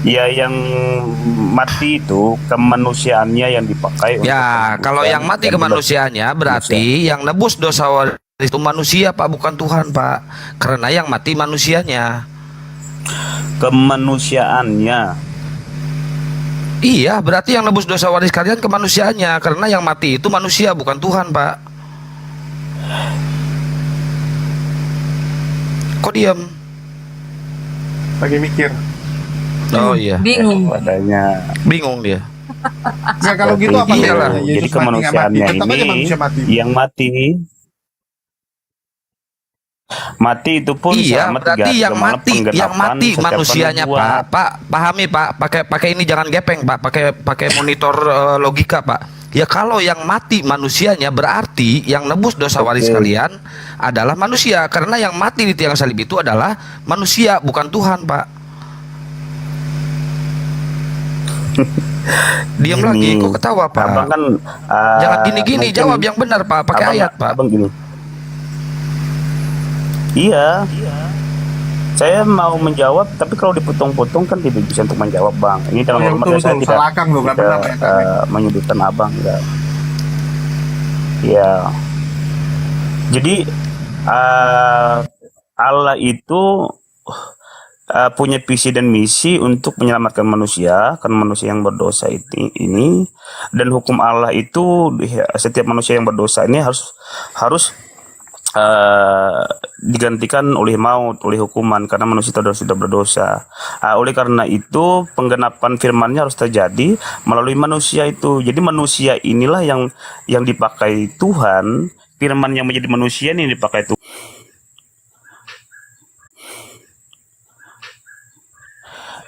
S20: Ya, yang mati itu kemanusiaannya yang dipakai.
S14: Ya,
S20: untuk
S14: kalau
S20: penebusan
S14: yang mati
S20: dan
S14: kemanusiaannya berarti yang nebus dosa waris itu manusia Pak, bukan Tuhan Pak. Karena yang mati manusianya.
S20: kemanusiaannya.
S14: Iya, berarti yang nebus dosa waris kalian kemanusiaannya. Karena yang mati itu manusia, bukan Tuhan Pak. Kok diam?
S2: Lagi mikir.
S14: Oh iya.
S3: Bingung.
S20: Padanya.
S14: Bingung dia.
S2: Nah, kalau gitu apa
S20: Iya,
S2: bedanya
S20: jadi
S2: Yesus mati nggak mati?
S20: kemanusiaannya
S2: Tetap aja
S20: ini
S2: manusia mati.
S20: yang mati itu pun
S14: Iya,
S20: selama
S14: berarti yang
S20: malam
S14: mati
S20: penggenapan setiap
S14: manusianya
S20: penubuhan.
S14: Pak. Pak, pahami Pak, pakai ini jangan gepeng Pak, pakai monitor logika Pak. Ya kalau yang mati manusianya berarti yang nebus dosa waris kalian adalah manusia, karena yang mati di tiang salib itu adalah manusia, bukan Tuhan Pak. Diam lagi, kok ketawa Pak?
S20: Abang kan
S14: Jangan gini-gini,
S20: mungkin
S14: jawab yang benar Pak, pakai
S20: abang,
S14: ayat Pak.
S20: Abang gini. Iya. Saya mau menjawab, tapi kalau dipotong-potong kan tidak bisa untuk menjawab, Bang. Ini dalam hormat saya tidak, menyudutkan Abang, enggak. Ya. Jadi Allah itu punya visi dan misi untuk menyelamatkan manusia, karena manusia yang berdosa ini, dan hukum Allah itu setiap manusia yang berdosa ini harus digantikan oleh maut, oleh hukuman, karena manusia sudah berdosa. Oleh karena itu penggenapan firman-Nya harus terjadi melalui manusia itu. Jadi manusia inilah yang dipakai Tuhan, firman yang menjadi manusia ini yang dipakai Tuhan.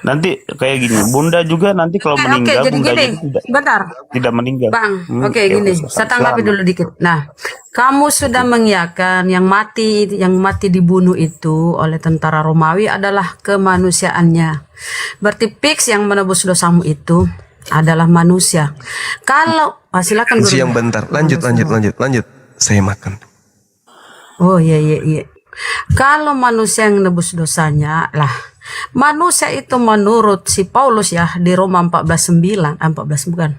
S20: Nanti kayak gini, Bunda juga nanti kalau meninggal,
S3: jadi
S20: Bunda
S3: gini,
S20: juga tidak meninggal.
S3: Bang, oke
S20: ya,
S3: gini, saya tanggapi dulu dikit. Nah, kamu sudah mengiyakan yang mati dibunuh itu oleh tentara Romawi adalah kemanusiaannya. Berarti fix yang menebus dosamu itu adalah manusia. Kalau silakan dulu.
S5: Yang bentar, lanjut. Saya makan.
S3: Oh iya. Kalau manusia yang menebus dosanya lah, manusia itu menurut si Paulus ya di Roma 14:9, 14 bukan.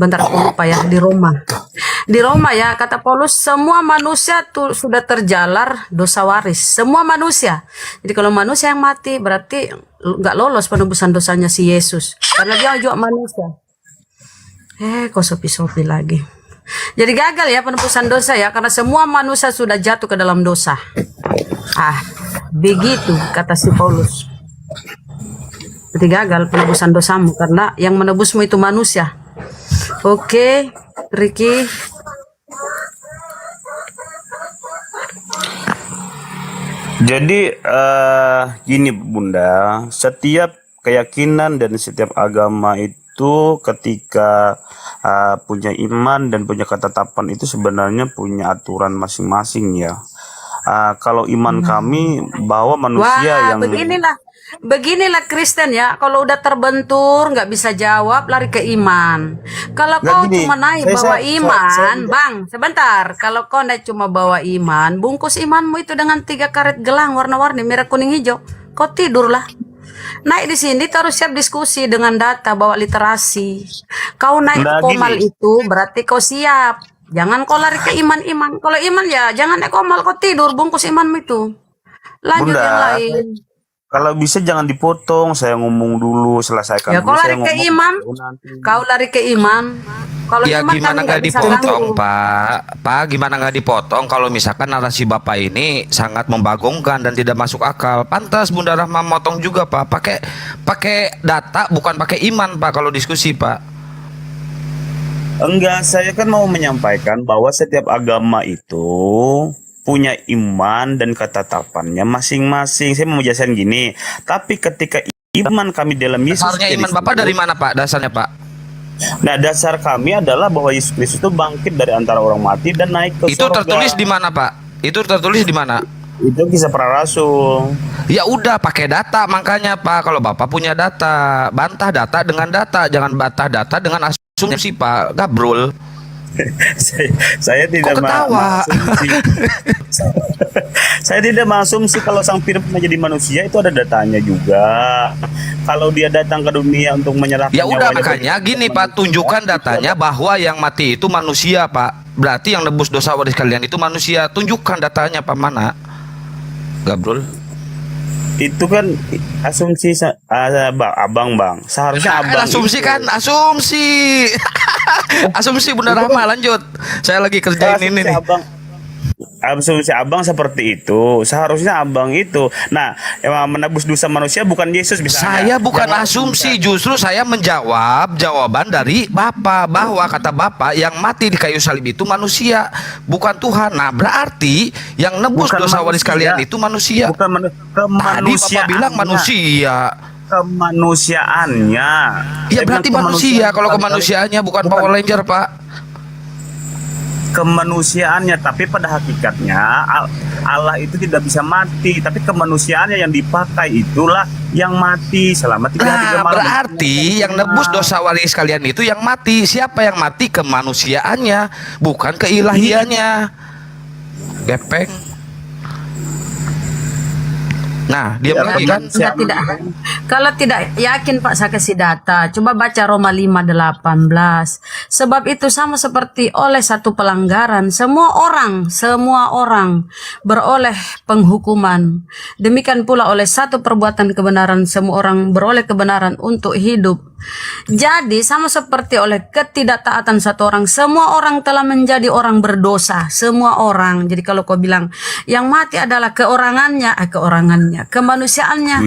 S3: Bentar aku lupa ya, di Roma ya kata Paulus, semua manusia tuh sudah terjalar dosa waris, semua manusia. Jadi kalau manusia yang mati berarti nggak lolos penebusan dosanya si Yesus, karena dia juga manusia. Kok sopi-sopi lagi. Jadi gagal ya penebusan dosa ya, karena semua manusia sudah jatuh ke dalam dosa. Begitu kata si Paulus. Jadi gagal penebusan dosamu karena yang menebusmu itu manusia. Oke, Ricky.
S20: Jadi gini Bunda, setiap keyakinan dan setiap agama itu ketika punya iman dan punya ketetapan itu sebenarnya punya aturan masing-masing ya. Kalau iman kami bahwa manusia yang
S3: beginilah Kristen ya. Kalau udah terbentur nggak bisa jawab, lari ke iman. Kalau kau cuma naik bawa iman, Bang, sebentar. Kalau kau naik cuma bawa iman, bungkus imanmu itu dengan 3 karet gelang warna-warni merah, kuning, hijau. Kau tidurlah. Naik di sini terus siap diskusi dengan data, bawa literasi. Kau naik komal itu berarti kau siap. Jangan kau lari ke iman-iman. Kalau iman ya jangan naik komal, kau tidur, bungkus imanmu itu. Lanjut
S20: Bunda,
S3: yang lain.
S20: kalau bisa jangan dipotong, saya ngomong dulu, selesaikan
S3: Ya
S20: dulu.
S3: kau lari ke iman, kau lari ke iman. Kalau
S14: Ya
S3: iman
S14: gimana
S3: kami
S14: nggak
S3: bisa
S14: dipotong
S3: ganggu.
S14: Pak, gimana nggak dipotong kalau misalkan narasi Bapak ini sangat membagongkan dan tidak masuk akal. Pantas Bunda Rahma motong juga Pak, pakai data bukan pakai iman Pak kalau diskusi Pak.
S20: Enggak, saya kan mau menyampaikan bahwa setiap agama itu punya iman dan ketetapannya masing-masing. Saya mau menjelaskan gini, tapi ketika iman kami dalam Yesus
S14: Dasarnya iman Bapak dari mana Pak? Dasarnya Pak?
S20: Nah, dasar kami adalah bahwa Yesus Kristus itu bangkit dari antara orang mati dan naik ke
S14: Itu
S20: surga.
S14: tertulis di mana Pak? Itu tertulis di mana?
S20: Itu Kisah Para Rasul.
S14: Ya udah pakai data, makanya Pak, kalau Bapak punya data, bantah data dengan data, jangan bantah data dengan asumsi Pak Gabrul.
S20: saya tidak mengasumsi. Saya tidak mengasumsi kalau sang firman menjadi manusia itu ada datanya juga. Kalau dia datang ke dunia untuk menyerahkan
S14: Ya udah
S20: nyawanya
S14: makanya gini Pak, tunjukkan datanya bahwa yang mati itu manusia Pak. Berarti yang nebus dosa waris kalian itu manusia. Tunjukkan datanya Pak, mana? Gabrul.
S20: Itu kan asumsi abang seharusnya abang
S14: asumsi
S20: itu.
S14: kan asumsi. Asumsi Bunda Rahma, lanjut. Saya lagi kerjain ini nih.
S20: asumsi abang seperti itu. Seharusnya abang itu, nah, menebus dosa manusia bukan Yesus misalnya.
S14: Saya bukan
S20: Jangan
S14: asumsi, justru saya menjawab jawaban dari Bapak, bahwa kata Bapak yang mati di kayu salib itu manusia, bukan Tuhan. Nah, berarti yang nebus
S20: Bukan
S14: dosa waris
S20: manusia.
S14: kalian itu manusia.
S20: Bukan
S14: Tadi Bapak bilang manusia.
S20: Kemanusiaannya.
S14: Ya berarti manusia. Kalau kemanusiaannya bukan Power Ranger, Pak.
S20: Kemanusiaannya, tapi pada hakikatnya Allah itu tidak bisa mati, tapi kemanusiaannya yang dipakai itulah yang mati selama 3 hari 3 malam.
S14: Berarti yang nebus dosa waris kalian itu yang mati. Siapa yang mati? Kemanusiaannya, bukan keilahiannya. Gepeng. Nah, dia lagi kan?
S3: Tidak. Kalau tidak yakin Pak, saya kasih data. Coba baca Roma 5:18. Sebab itu sama seperti oleh satu pelanggaran semua orang beroleh penghukuman. Demikian pula oleh satu perbuatan kebenaran semua orang beroleh kebenaran untuk hidup. Jadi sama seperti oleh ketidaktaatan satu orang, semua orang telah menjadi orang berdosa. Semua orang. Jadi kalau kau bilang yang mati adalah keorangannya, kemanusiaannya,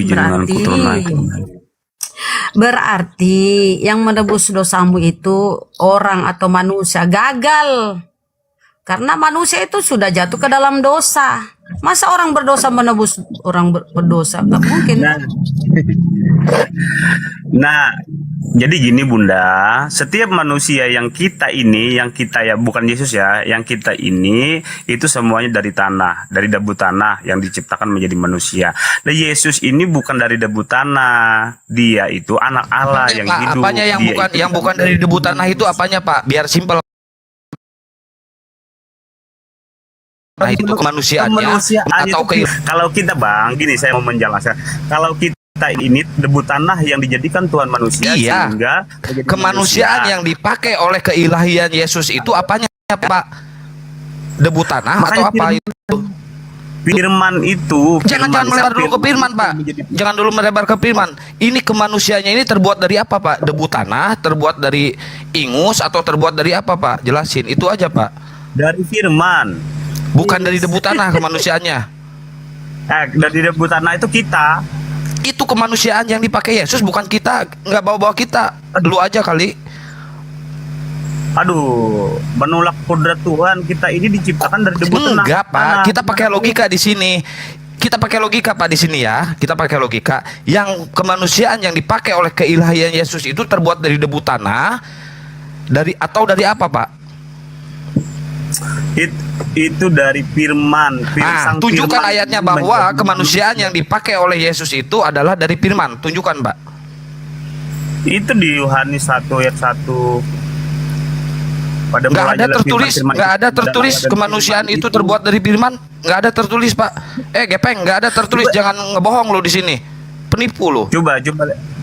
S3: berarti yang menebus dosamu itu orang atau manusia. Gagal. Karena manusia itu sudah jatuh ke dalam dosa. Masa orang berdosa menebus orang berdosa? Nggak mungkin.
S20: Nah, jadi gini Bunda, setiap manusia yang kita ya bukan Yesus ya, yang kita ini itu semuanya dari tanah, dari debu tanah yang diciptakan menjadi manusia. Dan Yesus ini bukan dari debu tanah, dia itu anak Allah yang
S14: Pak,
S20: hidup.
S14: apanya yang bukan dari debu tanah itu apanya, Pak? Biar simpel. Nah, itu kemanusiaannya atau
S20: kalau kita Bang, gini saya mau menjelaskan. Kalau kita ini debu tanah yang dijadikan Tuhan manusia,
S14: iya,
S20: sehingga
S14: kemanusiaan yang dipakai oleh keilahian Yesus itu apanya, Pak? Debu tanah atau apa itu?
S20: Firman itu.
S14: Jangan melebar dulu ke firman, Pak. Jangan dulu melebar ke firman. Ini kemanusiaannya ini terbuat dari apa, Pak? Debu tanah, terbuat dari ingus atau terbuat dari apa, Pak? Jelasin. Itu aja, Pak.
S20: Dari firman.
S14: Bukan dari debu tanah kemanusiaannya.
S20: Dari debu tanah itu kita.
S14: Itu kemanusiaan yang dipakai Yesus, bukan kita. Nggak bawa-bawa kita. Lu aja kali.
S20: Aduh, menolak kodrat Tuhan. Kita ini diciptakan dari debu tanah.
S14: Enggak, Pak. Kita pakai logika di sini. Kita pakai logika, Pak, di sini ya. Kita pakai logika. Yang kemanusiaan yang dipakai oleh keilahian Yesus itu terbuat dari debu tanah, dari apa, Pak?
S20: Itu dari firman.
S14: Tunjukkan ayatnya bahwa kemanusiaan yang dipakai oleh Yesus itu adalah dari firman. Tunjukkan, Pak.
S20: Itu di Yohanes 1 ayat 1.
S14: Nggak ada tertulis kemanusiaan itu terbuat dari firman. Nggak ada tertulis, Pak. Gepeng, nggak ada tertulis. Jangan ngebohong lo di sini. Penipu lo.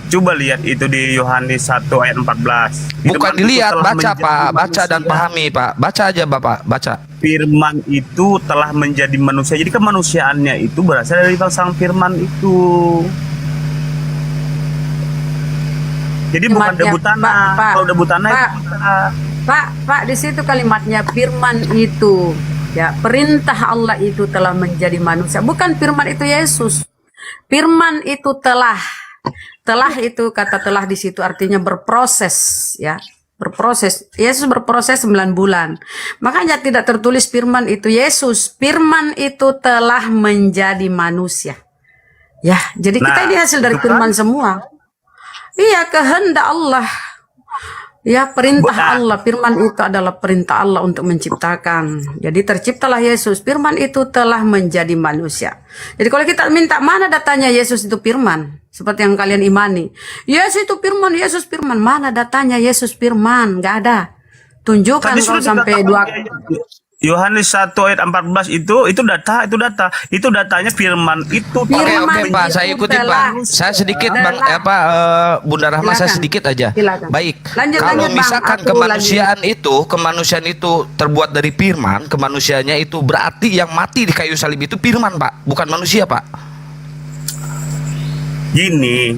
S20: Coba lihat itu di Yohanes 1 ayat 14.
S14: Bukan dilihat, baca, Pak. Baca dan pahami, Pak. Baca aja, Bapak. Baca.
S20: Firman itu telah menjadi manusia. Jadi kemanusiaannya itu berasal dari sang firman itu. Jadi bukan debu tanah. Kalau debu tanah itu
S3: Pak, di situ kalimatnya firman itu. Ya, perintah Allah itu telah menjadi manusia. Bukan firman itu Yesus. Firman itu telah itu kata telah di situ artinya berproses, ya. Berproses. Yesus berproses 9 bulan. Makanya tidak tertulis firman itu Yesus. Firman itu telah menjadi manusia. Ya, jadi kita ini hasil dari firman semua. Iya, kehendak Allah. Ya, perintah Allah. Firman itu adalah perintah Allah untuk menciptakan. Jadi terciptalah Yesus. Firman itu telah menjadi manusia. Jadi kalau kita minta mana datanya Yesus itu firman, seperti yang kalian imani, Yesus itu firman, Yesus firman, mana datanya Yesus firman? Nggak ada. Tunjukkan kalau sampai 2
S20: Yohanes 1 ayat 14 itu datanya firman itu.
S14: Oke, Pak, saya ikutin, Pak. Saya sedikit, Bunda Rahma, saya sedikit aja.
S3: Silakan.
S14: Baik.
S3: Lanjut,
S14: kalau
S3: Bang.
S14: misalkan kemanusiaan itu terbuat dari firman, kemanusiaannya itu berarti yang mati di kayu salib itu firman, Pak, bukan manusia, Pak.
S20: Gini.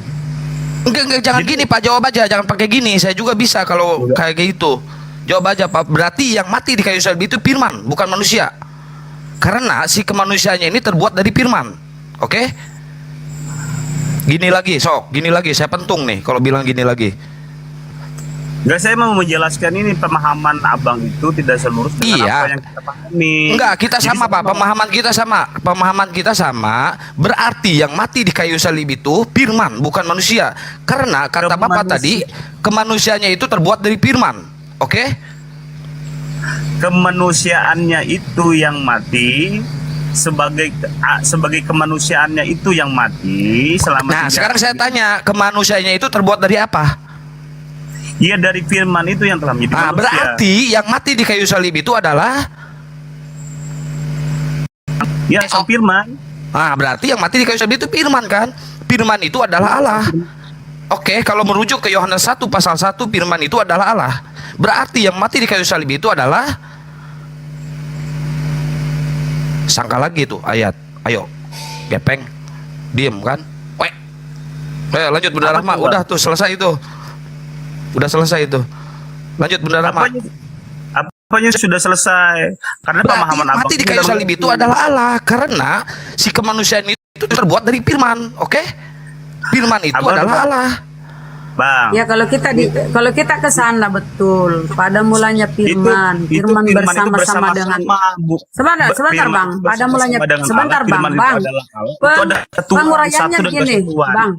S14: Enggak, jangan gini, Pak. Jawab aja, jangan pakai gini. Saya juga bisa kalau kayak gitu. Jawab aja, Pak. Berarti yang mati di kayu salib itu firman, bukan manusia. Karena si kemanusiaannya ini terbuat dari firman. Oke? Gini lagi, saya pentung nih kalau bilang gini lagi.
S20: Enggak, saya mau menjelaskan ini pemahaman abang itu tidak selurus dengan apa yang kita pahami.
S14: Enggak, kita
S20: Jadi
S14: sama Pak, pemahaman kita sama. Berarti yang mati di kayu salib itu firman, bukan manusia. Karena kata Bapak tadi, kemanusiaannya itu terbuat dari firman. Oke?
S20: Kemanusiaannya itu yang mati, sebagai kemanusiaannya itu yang mati selama.
S14: Nah, sekarang saya tanya, kemanusiaannya itu terbuat dari apa?
S20: Iya, dari firman itu yang telah menjadi manusia.
S14: Berarti yang mati di kayu salib itu adalah
S20: firman.
S14: Berarti yang mati di kayu salib itu firman kan? Firman itu adalah Allah. Oke, kalau merujuk ke Yohanes 1 pasal 1, firman itu adalah Allah. Berarti yang mati di kayu salib itu adalah, sangka lagi tuh ayat. Ayo, gepeng, diem kan? Lanjut Bunda Rahma. Udah tuh selesai itu. Lanjut Bunda Rahma.
S20: Apanya sudah selesai? Karena pemahaman abang
S14: mati di kayu salib itu adalah Allah, karena si kemanusiaan itu terbuat dari firman. Oke? Firman itu adalah Allah.
S20: Bang.
S3: Ya, kalau kita ke sana betul. Pada mulanya firman bersama-sama dengan sebentar Bang. Pada mulanya sebentar Bang. Penguraiannya gini, Bang.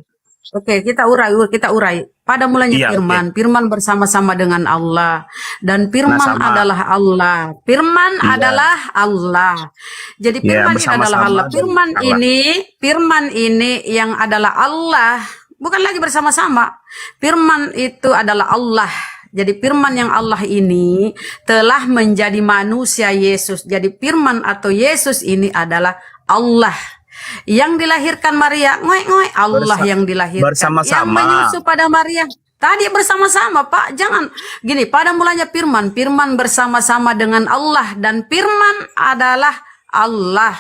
S3: Oke, kita urai. Pada mulanya firman bersama-sama dengan Allah, dan firman adalah Allah. Firman adalah Allah. Jadi firman ini adalah Allah. Firman ini yang adalah Allah, bukan lagi bersama-sama. Firman itu adalah Allah. Jadi firman yang Allah ini telah menjadi manusia Yesus. Jadi firman atau Yesus ini adalah Allah. Yang dilahirkan Maria, Allah yang dilahirkan, yang menyusu pada Maria. Tadi bersama-sama, Pak. Jangan gini. Pada mulanya firman bersama-sama dengan Allah, dan firman adalah Allah.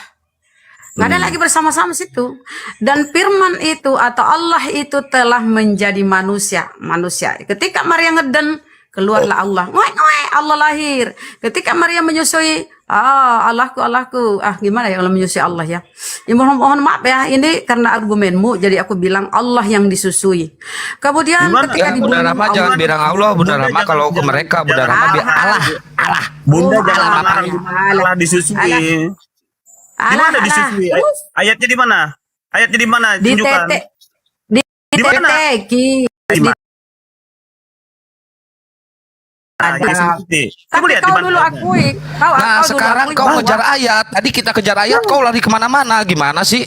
S3: Nggak ada lagi bersama-sama situ. Dan firman itu atau Allah itu telah menjadi manusia. Ketika Maria ngeden, keluarlah Allah. Allah lahir. Ketika Maria menyusui, Allahku. Gimana ya kalau menyusui Allah ya? Ya mohon maaf ya, ini karena argumenmu, jadi aku bilang Allah yang disusui. Kemudian ketika
S14: Bunda Rahma jangan bilang Allah, Bunda Rahma. Kalau ke mereka Bunda Rahma bilang Allah.
S20: Bunda jangan Allah disusui. Gimana disusui? Ayatnya di mana? Tunjukkan.
S3: Di mana? Tapi kau dulu akui.
S14: Sekarang kau kejar ayat. Tadi kita kejar ayat, kau lari kemana-mana. Gimana sih?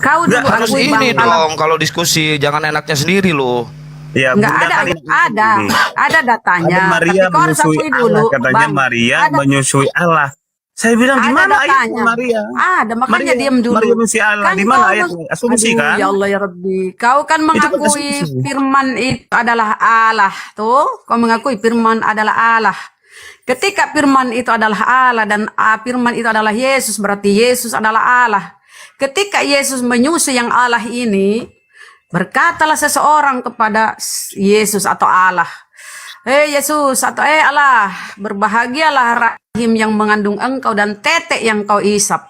S3: Kau dulu
S14: harus
S3: akui,
S14: ini dong. Kalau diskusi jangan enaknya sendiri loh.
S20: Ya,
S3: ada datanya.
S20: Ada Maria menyusui Allah. Katanya Maria menyusui Allah. Saya bilang di mana ayatnya Maria?
S3: Ada, makanya diam dulu.
S20: Maria menyusui Allah. Di mana ayatnya? Asumsi kan?
S3: Ya Allah ya Rabbi. Kau kan mengakui firman itu adalah Allah. Tuh, kau mengakui firman adalah Allah. Ketika firman itu adalah Allah dan firman itu adalah Yesus, berarti Yesus adalah Allah. Ketika Yesus menyusui yang Allah ini, berkatalah seseorang kepada Yesus atau Allah, Yesus atau Allah, berbahagialah rahim yang mengandung engkau dan tetek yang kau isap.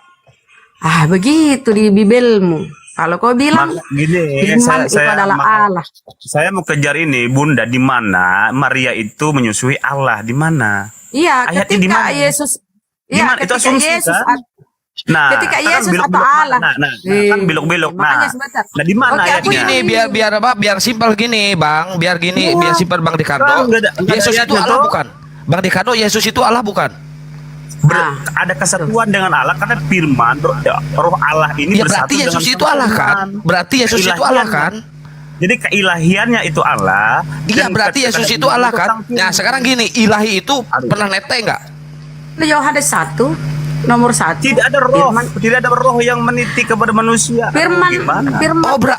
S3: Begitu di Bibelmu. Kalau kau bilang firman itu adalah Allah.
S20: Saya mau kejar ini, Bunda, di mana Maria itu menyusui Allah? Di mana?
S3: Iya, ketika Yesus. Iya, ketika Yesus. Ketika Yesus atau Allah.
S20: Kan belok-belok. Nah, di mana ayatnya?
S14: Gini, biar simpel gini, Bang. Biar simpel Bang Ricardo. Yesus itu Allah bukan? Bang Ricardo, Yesus itu Allah bukan?
S20: Ada kesatuan dengan Allah karena firman roh Allah ini bersatu
S14: berarti Yesus itu Allah kan? Berarti Yesus itu Allah kan?
S20: Jadi keilahiannya itu Allah.
S14: Iya, berarti Yesus itu Allah kan? Nah, sekarang gini, ilahi itu pernah nete enggak?
S3: Yohanes 1 nomor 1.
S20: Tidak ada roh yang meniti kepada manusia.
S3: Firman.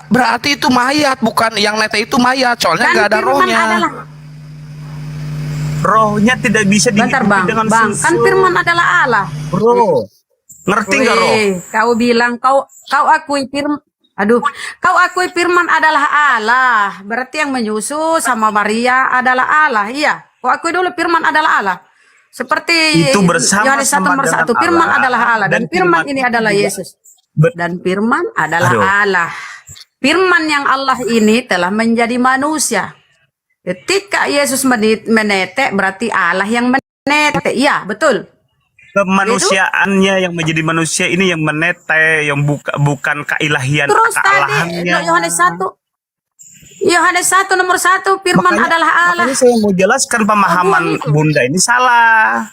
S14: Berarti itu mayat, bukan yang nete itu mayat. Soalnya enggak ada rohnya.
S20: Rohnya tidak bisa dihidupi dengan susu.
S3: Kan firman adalah Allah.
S20: Bro, ngerti nggak roh?
S3: Kau bilang kau akui firman. Kau akui firman adalah Allah. Berarti yang menyusu sama Maria adalah Allah. Iya, kau akui dulu firman adalah Allah. Seperti
S20: Itu bersama-sama
S3: Yohanes 1 nomor
S20: dengan
S3: 1, firman
S20: Allah,
S3: adalah Allah dan
S20: dan
S3: firman
S20: firman
S3: ini
S20: itu
S3: adalah
S20: juga
S3: Yesus. Dan firman adalah
S20: Aduh.
S3: Allah. Firman yang Allah ini telah menjadi manusia. Ketika Yesus menetek berarti Allah yang menetek. Iya, betul.
S20: Kemanusiaannya yang menjadi manusia ini yang menete, yang bukan keilahian,
S3: Terus tadi
S20: kealahannya.
S3: Yohanes 1 nomor 1 firman adalah Allah.
S20: Makanya saya mau jelaskan pemahaman Bunda ini salah.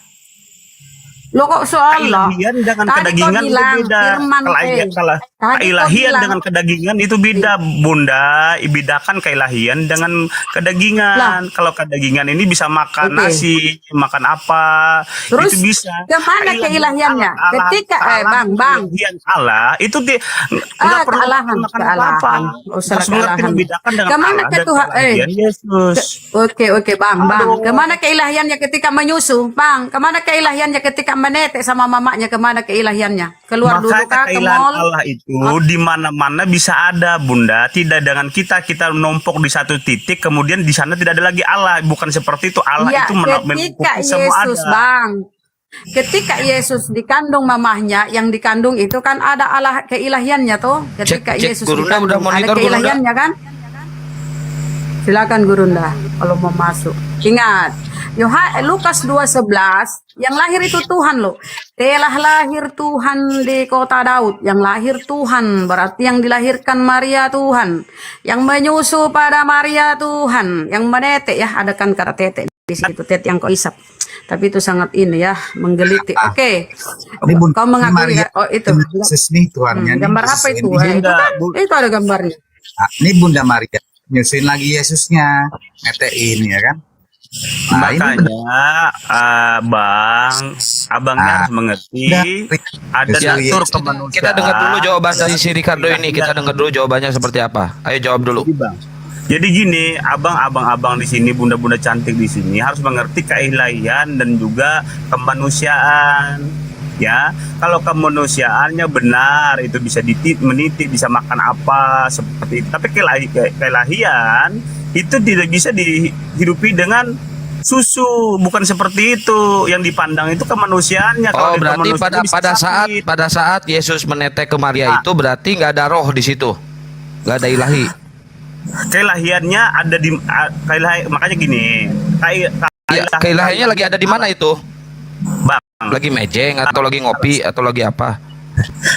S3: Lo kok soalnya
S20: Keilahian dengan
S3: tadi
S20: kedagingan
S3: kau
S20: itu
S3: bilang
S20: beda.
S3: firman
S20: Keilahian
S3: Tadi kau
S20: dengan kedagingan itu beda, Bunda. Bedakan keilahian dengan kedagingan. Kalau kedagingan ini bisa makan nasi, makan apa,
S3: Terus
S20: itu bisa.
S3: kemana keilahiannya? Ketika Bang
S20: Keilahian Allah itu nggak perlu makan apa-apa. Harus mengerti membedakan dengan
S3: Kemana
S20: Allah
S3: ke
S20: dan
S3: Tuhan?
S20: keilahian Yesus.
S3: Oke, Bang. Kemana keilahiannya ketika menyusu? Bang, kemana keilahiannya ketika menetek sama mamanya? Kemana keilahiannya? Keluar dulu kah ke
S20: keilahian
S3: mall?
S20: Allah itu di mana-mana bisa ada, Bunda. Tidak dengan kita numpuk di satu titik, kemudian di sana tidak ada lagi Allah. Bukan seperti itu. Allah
S3: Ya,
S20: itu
S3: ketika
S20: semua
S3: Yesus,
S20: ada.
S3: Bang. Ketika Yesus dikandung mamahnya, yang dikandung itu kan ada Allah keilahiannya tuh. Ketika
S14: Cek,
S3: Yesus
S14: Gurunda
S3: dikandung,
S14: udah
S3: ada
S14: monitor,
S3: keilahiannya kan? Silakan Gurunda kalau mau masuk. Ingat, Lukas 2:11, yang lahir itu Tuhan loh. Telah lahir Tuhan di kota Daud. Yang lahir Tuhan berarti yang dilahirkan Maria Tuhan. Yang menyusu pada Maria Tuhan. Yang menetek ya, ada kan kata tetek di situ, tetek yang kau isap. Tapi itu sangat ini ya, menggelitik. Oke. Kau mengakui ya? Oh itu.
S6: Yesus nih Tuhannya.
S3: Gambar apa itu? Itu kan, itu ada gambarnya.
S6: Nah, ini Bunda Maria nyusuin lagi Yesusnya, netein ya kan. Nah,
S20: Makanya Bang, abangnya harus mengerti ada natur kemanusiaan.
S14: Kita dengar dulu jawaban dari si Ricardo ini. Kita dengar dulu jawabannya seperti apa. Ayo jawab dulu.
S20: Jadi gini, abang-abang di sini, bunda-bunda cantik di sini harus mengerti keilahian dan juga kemanusiaan. Ya, kalau kemanusiaannya benar itu bisa menitik, bisa makan apa seperti itu. Tapi keilahian itu tidak bisa dihidupi dengan susu, bukan seperti itu. Yang dipandang itu kemanusiaannya.
S14: Oh, berarti pada saat Yesus menetek ke Maria itu berarti nggak ada roh di situ, nggak ada ilahi.
S20: Keilahiannya ada di makanya gini.
S14: Keilahiannya lagi ada di mana itu?
S20: Bang,
S14: lagi mejeng atau lagi ngopi atau lagi apa?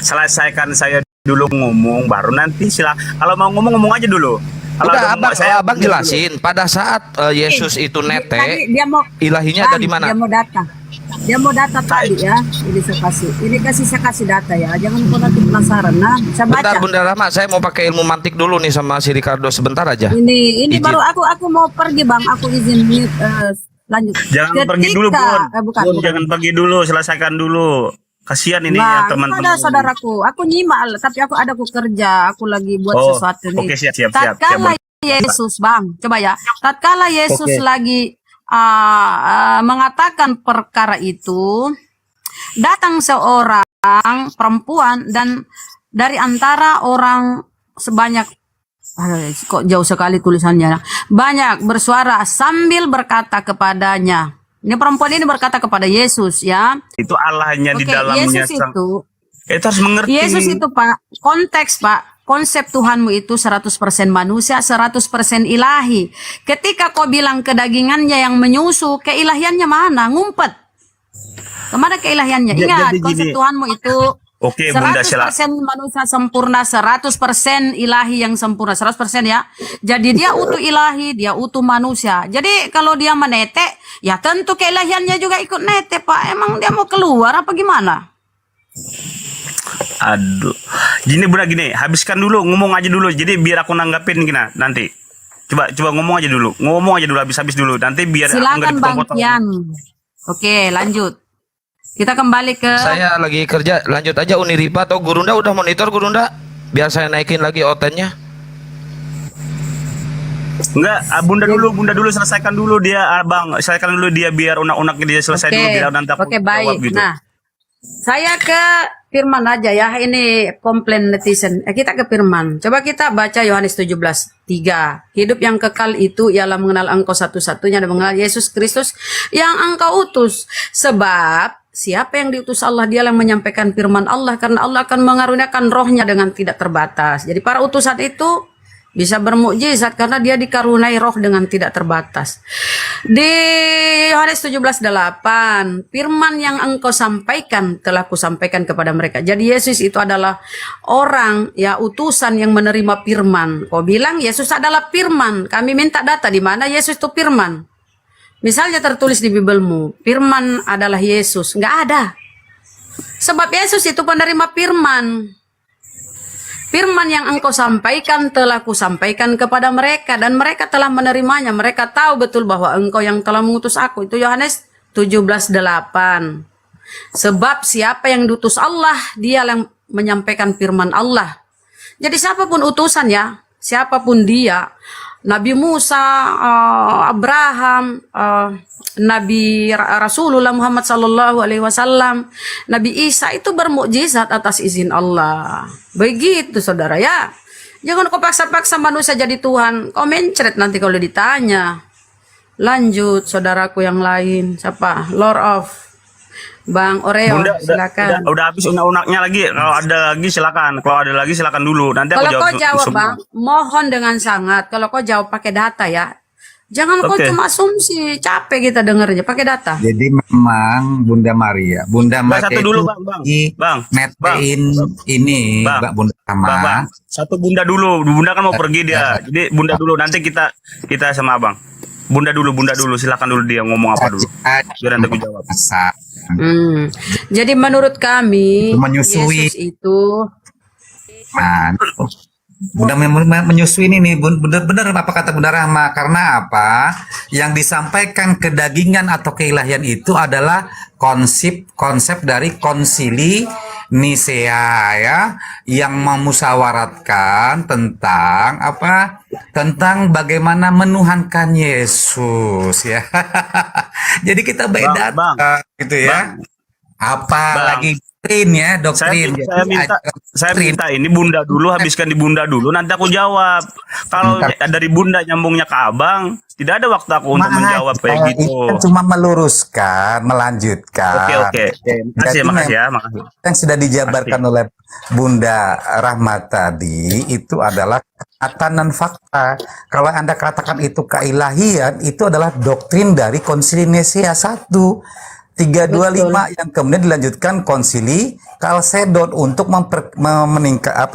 S20: Selesaikan saya dulu ngomong, baru nanti kalau mau ngomong aja dulu.
S14: Udah abang jelasin pada saat Yesus itu netek, ilahinya ada di mana?
S3: Dia mau data tadi ya. Ini saya kasih data ya. Jangan kau nanti penasaran. Nah, bisa baca.
S14: Bentar Bunda Rahma, saya mau pakai ilmu mantik dulu nih sama si Ricardo sebentar aja.
S3: Ini
S14: Izin.
S3: baru aku mau pergi Bang. Aku izin lanjut.
S20: Jangan pergi dulu, Bun. Jangan pergi dulu, selesaikan dulu. Kasihan ini ya teman-teman.
S3: Ada saudaraku, aku nyimak, tapi aku kerja, aku lagi buat sesuatu nih.
S20: Oke, siap.
S3: Tatkala Yesus, Bang, coba ya. Tatkala Yesus lagi mengatakan perkara itu, datang seorang perempuan dan dari antara orang sebanyak kok jauh sekali tulisannya. Banyak bersuara sambil berkata kepadanya. Ini perempuan ini berkata kepada Yesus ya.
S20: Itu Allahnya di dalamnya.
S3: Yesus itu
S20: harus mengerti.
S3: Yesus itu Pak, konteks Pak, konsep Tuhanmu itu 100% manusia, 100% ilahi. Ketika kau bilang kedagingannya yang menyusu, keilahiannya mana? Ngumpet. Kemana keilahiannya? Ingat, konsep Tuhanmu itu
S20: Oke, Bunda
S3: 100% manusia sempurna, 100% ilahi yang sempurna, 100% ya. Jadi dia utuh ilahi, dia utuh manusia. Jadi kalau dia menetek, ya tentu keilahiannya juga ikut netek, Pak. Emang dia mau keluar apa gimana?
S20: Aduh. Gini Bunda, habiskan dulu, ngomong aja dulu. Jadi biar aku nanggapin nanti. Coba ngomong aja dulu. Habis dulu. Nanti biar
S3: silakan Bang Kian. Oke, lanjut. Kita kembali ke...
S14: Saya lagi kerja, lanjut aja Uniripa atau Gurunda udah monitor Gurunda? Biar saya naikin lagi otennya.
S20: Enggak, Bunda dulu selesaikan dulu dia, Abang. Selesaikan dulu dia biar unak-unaknya dia selesai dulu biar nanti aku
S3: Oke, baik.
S20: jawab gitu.
S3: Nah, saya ke Firman aja ya, ini komplain netizen. Kita ke firman. Coba kita baca Yohanes 17:3. Hidup yang kekal itu ialah mengenal Engkau satu-satunya dan mengenal Yesus Kristus yang Engkau utus. Sebab siapa yang diutus Allah, dialah yang menyampaikan firman Allah, karena Allah akan mengaruniakan rohnya dengan tidak terbatas. Jadi para utusan itu bisa bermukjizat karena dia dikaruniai roh dengan tidak terbatas. Di Yohanes 17:8, firman yang engkau sampaikan telah kusampaikan kepada mereka. Jadi Yesus itu adalah orang, ya, utusan yang menerima firman. Kau bilang Yesus adalah firman. Kami minta data di mana Yesus itu firman. Misalnya tertulis di Bibelmu, firman adalah Yesus. Nggak ada. Sebab Yesus itu penerima firman. Firman yang engkau sampaikan telah kusampaikan kepada mereka dan mereka telah menerimanya. Mereka tahu betul bahwa engkau yang telah mengutus aku. Itu Yohanes 17:8. Sebab siapa yang diutus Allah, dia yang menyampaikan firman Allah. Jadi siapapun utusan, ya, siapapun dia, Nabi Musa, Abraham, Nabi Rasulullah Muhammad SAW, Nabi Isa itu bermukjizat atas izin Allah. Begitu saudara, ya. Jangan kau paksa-paksa manusia jadi Tuhan. Kau mencret nanti kalau ditanya. Lanjut saudaraku yang lain. Siapa? Lord of Bang Oreo,
S20: Bunda,
S3: silakan.
S20: udah habis unak-unaknya lagi. Kalau ada lagi silakan. Kalau ada lagi silakan dulu. Nanti aku
S3: Kalau
S20: jawab
S3: kau jawab,
S20: semua.
S3: Bang, mohon dengan sangat. Kalau kau jawab pakai data, ya. Jangan kau
S6: Oke.
S3: cuma asumsi, capek kita dengernya, pakai data.
S6: Jadi memang Bunda Maria, Bunda
S20: Bang,
S6: Maria
S20: satu dulu,
S6: itu
S20: Bang.
S6: di
S20: Bang,
S6: netein ini,
S20: Bang.
S6: Mbak Bunda Rama.
S20: Bang. Satu Bunda dulu. Bunda kan mau pergi dia. Jadi Bunda dulu. Nanti kita sama Abang. Bunda dulu. Silakan dulu dia ngomong apa dulu. Biar nanti aku jawab.
S3: Jadi menurut kami,
S6: Menyusui.
S3: Yesus itu
S6: Nah, Bunda menyusui ini nih, benar-benar apa kata Bunda Rahma? Karena apa? Yang disampaikan kedagingan atau keilahian itu adalah konsep dari konsili Nisea, ya, yang memusyawaratkan tentang apa? Tentang bagaimana menuhankan Yesus, ya. Jadi kita beda gitu ya. Apalagi doktrin, ya, doktrin.
S20: Saya minta ini Bunda dulu, habiskan di Bunda dulu, nanti aku jawab. Kalau dari Bunda nyambungnya ke Abang, tidak ada waktu aku untuk menjawab kayak
S6: Ini
S20: gitu.
S6: kan cuma meluruskan, melanjutkan.
S20: Oke.
S6: Jadi
S20: Makasih ya.
S6: yang sudah dijabarkan oleh Bunda Rahmat tadi itu adalah kata dan fakta. Kalau Anda katakan itu keilahian, itu adalah doktrin dari Konsili Nisea 325 yang kemudian dilanjutkan Konsili Kalsedon untuk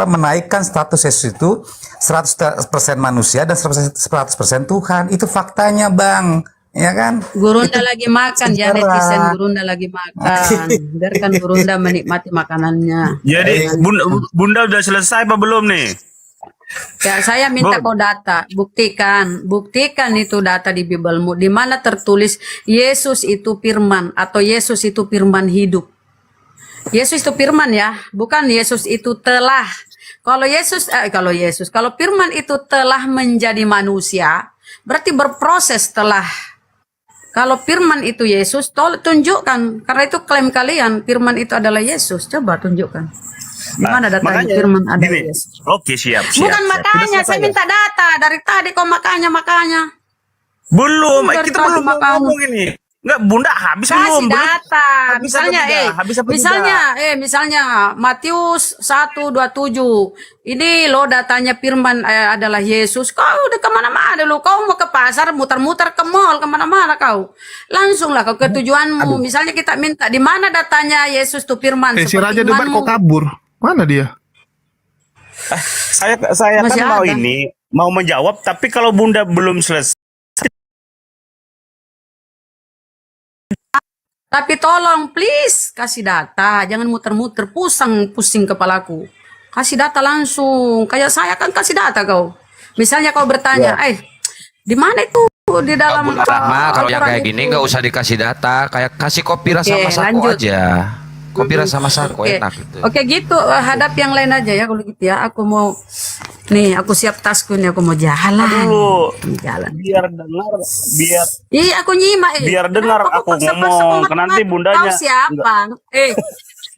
S6: menaikkan status Yesus itu 100% manusia dan 100% Tuhan. Itu faktanya, Bang. Ya kan?
S3: Gurunda lagi makan, ya, netizen. Gurunda lagi makan. Biarkan Gurunda menikmati makanannya.
S20: Jadi Bunda udah selesai apa belum nih?
S3: Ya, saya minta kau data, buktikan itu data di Bibelmu, di mana tertulis Yesus itu firman atau Yesus itu firman hidup. Yesus itu firman, ya, bukan Yesus itu telah. Kalau firman itu telah menjadi manusia, berarti berproses telah. Kalau firman itu Yesus, tunjukkan, karena itu klaim kalian, firman itu adalah Yesus. Coba tunjukkan. Mana datanya firman ada Yesus?
S20: Oke, siap.
S3: Bukan makanya, saya minta data. Dari tadi kok makanya.
S20: Belum,
S3: Dari
S20: kita
S3: tadi
S20: belum ngomong ini. Enggak, Bunda habis belum?
S3: Kasih data.
S20: Habis apa
S3: Misalnya Matius 1:27. Ini lo datanya firman adalah Yesus. Kau udah kemana-mana lo. Kau mau ke pasar, muter-muter ke mall, kemana-mana kau. Langsunglah kau ke tujuanmu. Misalnya kita minta, di mana datanya Yesus tuh firman?
S2: Si Raja Debat kok kabur? Mana dia?
S20: Saya kan mau menjawab, tapi kalau Bunda belum selesai.
S3: Tapi tolong please kasih data, jangan muter-muter, pusing kepalaku. Kasih data langsung. Kayak saya kan kasih data kau. Misalnya kau bertanya, di mana itu di dalam
S14: Kalau yang kayak gini nggak usah dikasih data, kayak kasih kopi rasa masako aja. Kopi rasa masako enak gitu.
S3: Oke, gitu. Hadap yang lain aja ya kalau gitu ya. Aku mau aku siap tasku nih, aku mau jalan. Jalan.
S20: Biar dengar,
S3: Iya, aku nyimak.
S20: Biar dengar aku ngomong, nanti Bundanya.
S3: Kau siapa?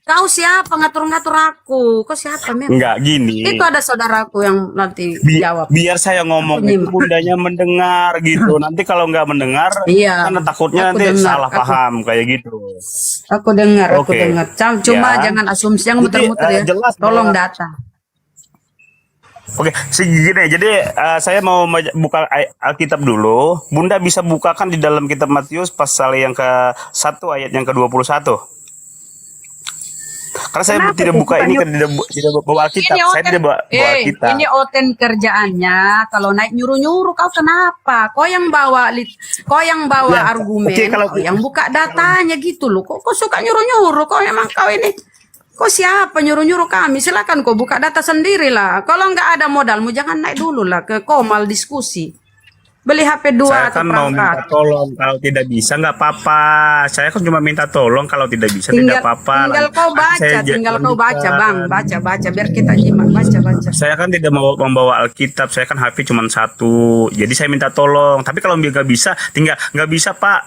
S3: Kau siapa ngatur-ngatur aku? Kau siapa memang?
S20: Enggak gini.
S3: Itu ada saudaraku yang nanti jawab.
S20: Biar saya ngomong
S3: Aku
S20: itu
S3: nyimak.
S20: bundanya mendengar gitu. Nanti kalau nggak mendengar,
S3: Iya,
S20: karena takutnya
S3: aku
S20: nanti
S3: dengar,
S20: salah
S3: aku-
S20: paham kayak gitu.
S3: Aku dengar, aku
S20: Oke.
S3: dengar. Cuma
S20: Ya.
S3: jangan asumsi yang
S20: Jadi,
S3: muter-muter ya.
S20: jelas
S3: Tolong
S20: bahwa-
S3: data.
S20: Oke, segini. Jadi saya mau buka Alkitab dulu. Bunda bisa bukakan di dalam kitab Matius pasal yang ke-1 ayat yang ke-21. Karena saya
S3: Kenapa
S20: tidak
S3: tuh?
S20: buka ini kan tidak bawa Alkitab. Saya tidak bawa Alkitab.
S3: Ini Oten kerjaannya. Kalau naik nyuruh-nyuruh kau kenapa? Kau yang bawa
S20: Ya,
S3: argumen,
S20: oke, kalau-
S3: kau yang buka datanya gitu loh. Kok suka nyuruh-nyuruh? Kau emang kau ini kau siapa nyuruh-nyuruh kami? Silakan kau buka data sendiri lah. Kalau nggak ada modalmu jangan naik dulu lah ke Komal diskusi. Beli HP 2
S20: Saya
S3: atau
S20: kan mau minta
S3: perangkat.
S20: tolong, kalau tidak bisa nggak apa-apa. Saya kan cuma minta tolong, kalau tidak bisa tidak apa-apa.
S3: Tinggal kau baca, tinggal kau baca, Bang. Baca biar kita nyimak. Baca.
S20: Saya kan tidak mau membawa Alkitab, saya kan HP cuma satu. Jadi saya minta tolong. Tapi kalau nggak bisa, tinggal nggak bisa Pak.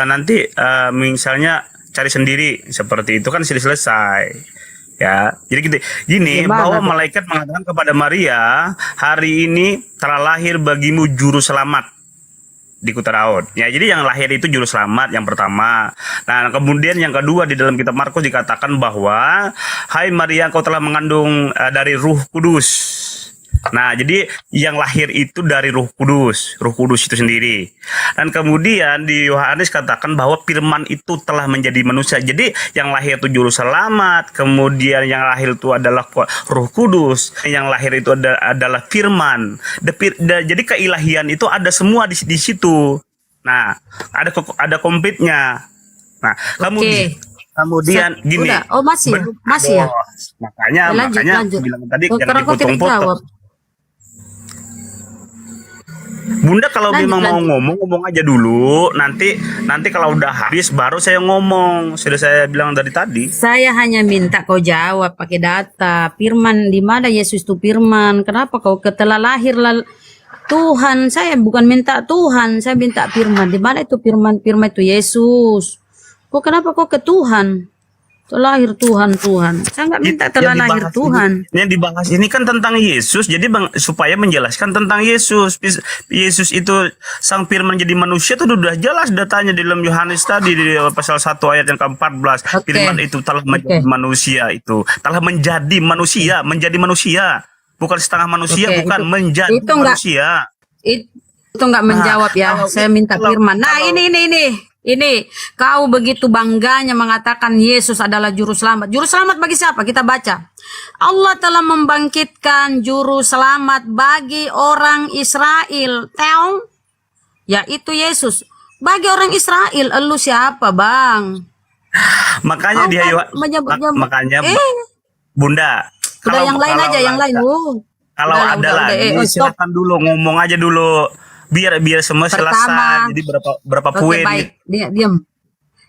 S20: Nanti misalnya cari sendiri seperti itu kan sudah selesai. Ya, jadi gini
S3: Gimana
S20: bahwa
S3: tuh?
S20: malaikat mengatakan kepada Maria, hari ini telah lahir bagimu juru selamat di Kutaraud. Ya, jadi yang lahir itu juru selamat yang pertama. Nah, kemudian yang kedua di dalam kitab Markus dikatakan bahwa hai Maria, engkau telah mengandung dari Ruh Kudus. Nah, jadi yang lahir itu dari Ruh Kudus itu sendiri. Dan kemudian di Yohanes katakan bahwa firman itu telah menjadi manusia. Jadi yang lahir itu juru selamat, kemudian yang lahir itu adalah Ruh Kudus, yang lahir itu adalah firman. Jadi keilahian itu ada semua di situ. Nah, ada komplitnya. Nah, kemudian gini.
S3: Udah. Oh, masih ya? Masih ya?
S20: Makanya
S3: Lanjut.
S20: aku bilang tadi
S3: Oh,
S20: jangan
S3: karena kau tidak
S20: dipotong-potong.
S3: jawab.
S20: Bunda kalau
S3: Lanjut,
S20: memang mau
S3: lanjut.
S20: ngomong aja dulu. Nanti kalau udah habis baru saya ngomong. Sudah saya bilang dari tadi.
S3: Saya hanya minta kau jawab pakai data. Firman, di mana Yesus itu firman? Kenapa kau telah lahir Tuhan? Saya bukan minta Tuhan, saya minta firman. Di mana itu firman? Firman itu Yesus. Kok kenapa kau ke Tuhan? Telah lahir Tuhan. Saya nggak minta telah lahir Tuhan.
S20: Yang dibahas ini kan tentang Yesus. Jadi supaya menjelaskan tentang Yesus. Yesus itu sang firman jadi manusia itu udah jelas datanya di dalam Yohanes tadi di pasal 1 ayat yang ke-14. Firman itu telah menjadi manusia itu. Telah menjadi manusia. Bukan setengah manusia,
S3: Oke,
S20: bukan menjadi
S3: itu nggak-
S20: manusia.
S3: Itu nggak menjawab ya. Saya minta firman. Nah, ini kau begitu bangganya mengatakan Yesus adalah juru selamat. Juru selamat bagi siapa? Kita baca. Allah telah membangkitkan juru selamat bagi orang Israel. Teong, yaitu Yesus. Bagi orang Israel, elu siapa, Bang?
S20: Makanya dia makanya Bunda.
S3: Udah yang lain aja, yang lain.
S20: Kalau
S3: Udah,
S20: ada
S3: udah,
S20: lagi,
S3: stop.
S20: silakan dulu ngomong aja dulu. Biar semua selesai. Jadi berapa
S3: Oke,
S20: poin?
S3: baik.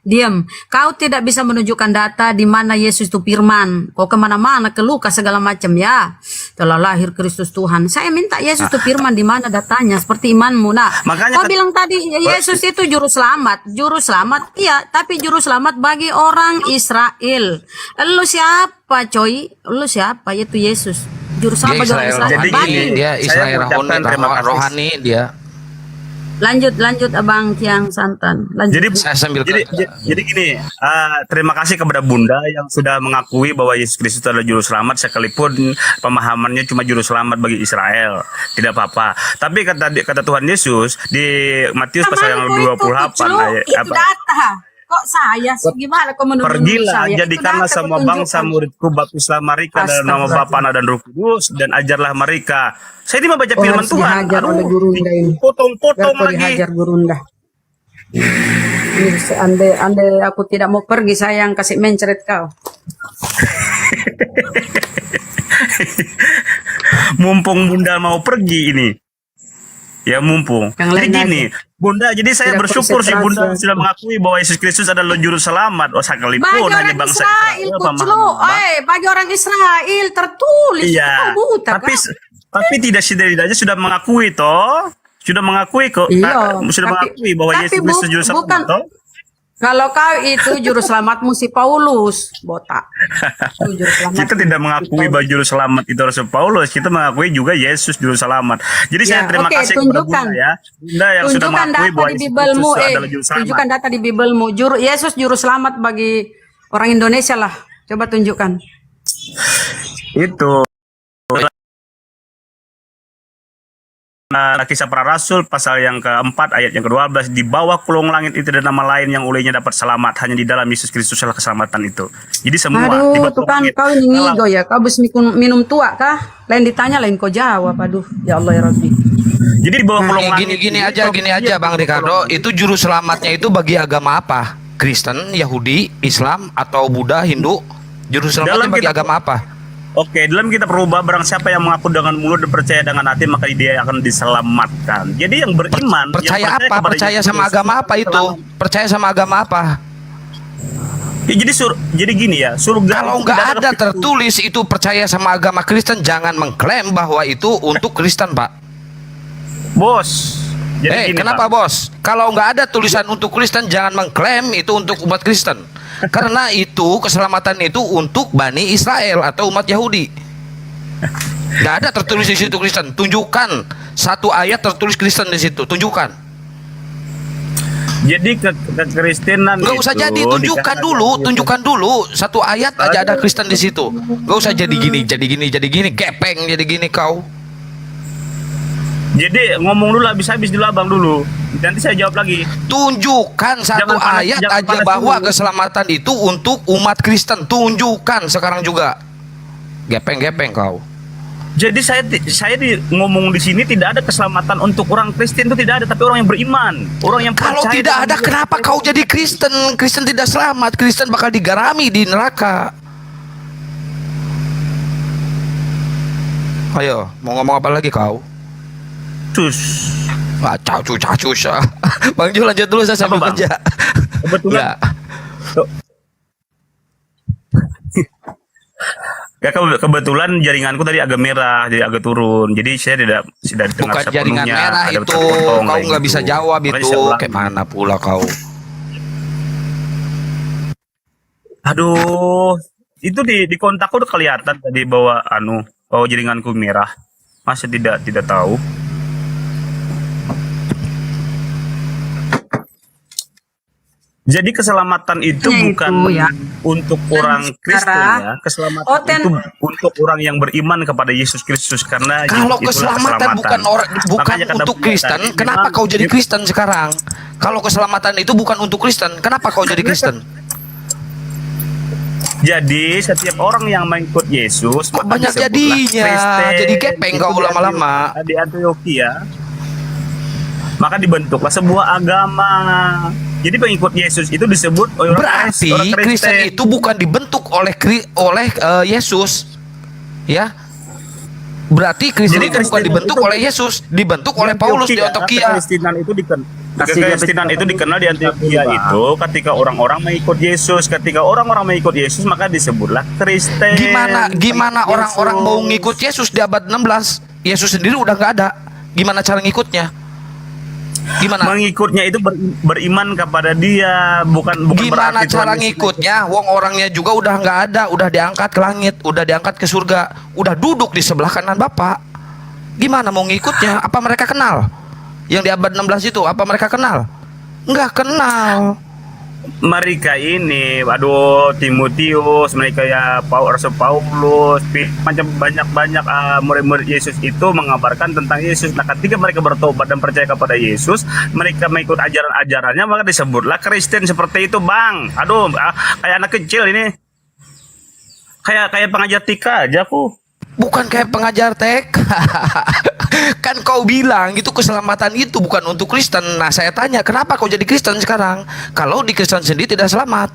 S3: Diam. Kau tidak bisa menunjukkan data di mana Yesus itu firman. Kau kemana-mana ke Lukas segala macam ya. Telah lahir Kristus Tuhan. Saya minta Yesus itu firman di mana datanya seperti imanmu. Nah,
S20: Makanya
S3: kau bilang tadi Yesus itu juru selamat. Juru selamat, iya. Tapi juru selamat bagi orang Israel. Lu siapa, coy? Lu siapa? Yaitu Yesus. Juru
S14: Dia
S3: selamat bagi orang
S14: Israel
S3: Israel.
S20: Jadi
S14: rohani,
S20: gini,
S14: dia
S20: saya
S14: Israel
S20: mengucapkan terima kasih.
S14: rohani dia.
S3: Lanjut Abang Kiang Santan. Lanjut.
S20: Jadi
S14: Saya sambil
S20: jadi gini, terima kasih kepada Bunda yang sudah mengakui bahwa Yesus Kristus adalah juru selamat sekalipun pemahamannya cuma juru selamat bagi Israel. Tidak apa-apa. Tapi kata Tuhan Yesus di Matius pasal yang 28 ayat
S3: itu data. Kok saya sih gimana kok menurut
S20: Pergilah,
S3: saya?
S20: jadikanlah
S3: Itu data
S20: semua
S3: petunjukan.
S20: bangsa muridku, baptislah mereka dalam nama Bapa dan Roh Kudus, dan ajarlah mereka. Saya ini membaca firman
S3: harus
S20: Tuhan.
S3: dihajar oleh Gurunda ini.
S20: Potong-potong
S3: Biar kau
S20: lagi.
S3: dihajar Gurunda. Ini andai aku tidak mau pergi, saya yang kasih mencret kau.
S20: Mumpung Bunda mau pergi ini. Ya mumpung.
S3: Yang
S20: Jadi
S3: lain
S20: gini, Bunda, jadi saya
S3: Tidak
S20: bersyukur sih
S3: konsentrasi.
S20: Bunda sudah mengakui bahwa Yesus Kristus adalah juru selamat. Oh, sekalipun
S3: Bagi
S20: hanya
S3: orang
S20: bangsa
S3: Israel,
S20: pemahaman
S3: kuclu. Bagi orang Israel tertulis.
S20: Iya,
S3: Kau buta,
S20: tapi
S3: kan?
S20: tapi tidak setidaknya sudah mengakui toh, sudah mengakui kok,
S3: Iya,
S20: sudah
S3: tapi-
S20: mengakui bahwa
S3: tapi
S20: Yesus Kristus juru
S3: bukan-
S20: selamat toh.
S3: Kalau kau itu juru selamatmu si Paulus, botak. Itu juru selamat.
S20: Kita tidak mengakui bahwa juru selamat itu Rasul Paulus, kita mengakui juga Yesus juru selamat. Jadi saya terima kasih kepada Bunda ya, Bunda yang sudah
S3: Tunjukkan
S20: mengakui
S3: data
S20: bahwa
S3: di
S20: Yesus
S3: Bibelmu,
S20: adalah juru selamat.
S3: tunjukkan data di Bibelmu. Yesus juru selamat bagi orang Indonesia lah. Coba tunjukkan.
S20: Itu Kisah Para Rasul pasal yang keempat ayat yang ke-12, di bawah kolong langit itu ada nama lain yang olehnya dapat selamat, hanya di dalam Yesus Kristus adalah keselamatan itu. Jadi semua di
S3: Aduh,
S20: bawah
S3: tuh kan
S20: langit.
S3: kau ini ngigo ya. Kau habis minum tua kah? Lain ditanya, lain kau jawab. Aduh, ya Allah ya Rabbi.
S20: Jadi di bawah kolong langit.
S14: Gini aja Bang Ricardo, itu juru selamatnya itu bagi agama apa? Kristen, Yahudi, Islam, atau Buddha, Hindu? Juru selamatnya bagi agama apa?
S20: Oke, dalam kitab Rubah, barang siapa yang mengaku dengan mulut dan percaya dengan hati, maka dia akan diselamatkan. Jadi yang beriman,
S14: Percaya
S20: yang
S14: apa?
S20: kepada
S14: Percaya
S20: Yesus
S14: sama agama apa itu? Percaya sama agama apa?
S20: Ya, jadi gini ya, surga
S14: kalau
S20: itu
S14: nggak
S20: tidak
S14: ada tertulis itu percaya sama agama Kristen, jangan mengklaim bahwa itu untuk Kristen, Pak.
S20: Bos. Jadi gini,
S14: kenapa
S20: Pak.
S14: bos? Kalau nggak ada tulisan untuk Kristen, jangan mengklaim itu untuk umat Kristen. Karena itu keselamatan itu untuk Bani Israel atau umat Yahudi. Nggak ada tertulis di situ Kristen. Tunjukkan satu ayat tertulis Kristen di situ. Tunjukkan.
S20: Jadi kekristenan
S14: Nggak usah jadi, tunjukkan dulu satu ayat aja ada Kristen di situ. Nggak usah jadi gini, gepeng, jadi gini kau.
S20: Jadi ngomong dulu habis dulu abang dulu. Nanti saya jawab lagi.
S14: Tunjukkan satu ayat aja bahwa keselamatan itu untuk umat Kristen. Tunjukkan sekarang juga. Gepeng kau.
S20: Jadi saya ngomong di sini tidak ada keselamatan untuk orang Kristen, itu tidak ada, tapi orang yang beriman, orang yang
S14: Kalau
S20: percaya
S14: tidak
S20: dengan
S14: ada,
S20: Yesus
S14: kenapa kau jadi Kristen? Kristen tidak selamat. Kristen bakal digarami di neraka. Ayo, mau ngomong apa lagi kau? Cacus. Bang Jul lanjut dulu, saya sambil kerja.
S20: Kebetulan. Ya kebetulan jaringanku tadi agak merah, jadi agak turun. Jadi saya tidak dengar
S14: Bukan jaringan merah itu, kau nggak bisa jawab itu. Kayak mana pula kau?
S20: Aduh, itu di kontakku udah kelihatan tadi bahwa jaringanku merah. Masa tidak tahu? Jadi keselamatan itu bukan untuk orang Kristen ya. Keselamatan itu untuk orang yang beriman kepada Yesus Kristus, karena
S14: Kalau
S20: Yesus itulah
S14: keselamatan bukan
S20: Makanya kata
S14: untuk
S20: Bunda
S14: Kristen,
S20: tadi,
S14: kenapa
S20: memang
S14: kau jadi Kristen sekarang? Kalau keselamatan itu bukan untuk Kristen, kenapa kau jadi Kristen?
S20: Jadi setiap orang yang mengikut Yesus
S14: banyak jadinya, jadi gepeng kau lama-lama.
S20: Di Antioquia, maka dibentuklah sebuah agama. Jadi pengikut Yesus itu disebut orang
S14: Berarti
S20: orang
S14: Kristen itu bukan dibentuk oleh Yesus, ya? Berarti Kristen itu bukan dibentuk oleh Yesus, dibentuk oleh Paulus di Antioquia.
S20: Kekristenan itu dikenal di Antioquia itu ketika orang-orang mengikut Yesus. Ketika orang-orang mengikut Yesus, maka disebutlah Kristen.
S14: Gimana orang-orang mau ngikut Yesus di abad 16? Yesus sendiri udah nggak ada. Gimana cara ngikutnya? Gimana?
S20: Mengikutnya itu beriman kepada Dia, bukan
S14: Gimana
S20: berarti
S14: cara
S20: Tuhan Yesus.
S14: ngikutnya? Wong orangnya juga udah nggak ada, udah diangkat ke langit, udah diangkat ke surga, udah duduk di sebelah kanan Bapak. Gimana mau ngikutnya? Apa mereka kenal? Yang di abad 16 itu, apa mereka kenal? Nggak kenal.
S20: Mereka ini, Timotius, mereka ya Rasul Paulus, macam banyak murid-murid Yesus itu mengabarkan tentang Yesus. Nah, ketika mereka bertobat dan percaya kepada Yesus, mereka mengikut ajaran-ajarannya, maka disebutlah Kristen seperti itu, Bang. Kayak anak kecil ini, kayak pengajar TK aja aku.
S14: Bukan kayak pengajar TK. Kan kau bilang itu keselamatan itu bukan untuk Kristen. Nah, saya tanya, kenapa kau jadi Kristen sekarang? Kalau di Kristen sendiri tidak selamat.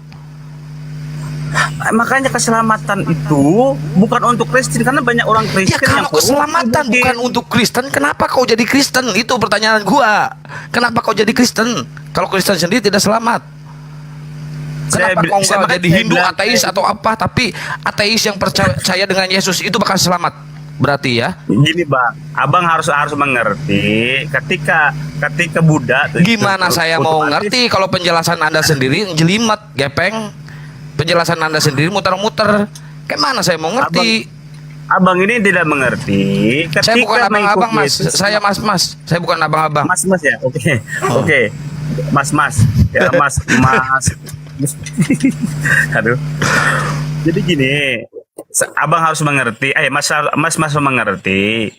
S20: Makanya keselamatan itu bukan untuk Kristen, karena banyak orang Kristen
S14: ya, kalau keselamatan bukan untuk Kristen, kenapa kau jadi Kristen? Itu pertanyaan gua. Kenapa kau jadi Kristen kalau Kristen sendiri tidak selamat? Kenapa kau nggak jadi Hindu, ateis atau apa? Tapi ateis yang percaya dengan Yesus itu bakal selamat. berarti ya.
S20: Gini bang, abang harus mengerti ketika Buddha.
S14: Gimana saya mau
S20: otomatis-
S14: ngerti kalau penjelasan Anda sendiri jelimet, gepeng. Penjelasan Anda sendiri muter-muter. Gimana saya mau ngerti?
S20: Abang ini tidak mengerti.
S14: Saya bukan abang-abang, Mas.
S20: Yesus-
S14: Saya mas-mas. Saya bukan abang-abang.
S20: Mas ya, oke, mas, ya mas. Aduh. Jadi gini, abang harus mengerti. Mas harus mengerti.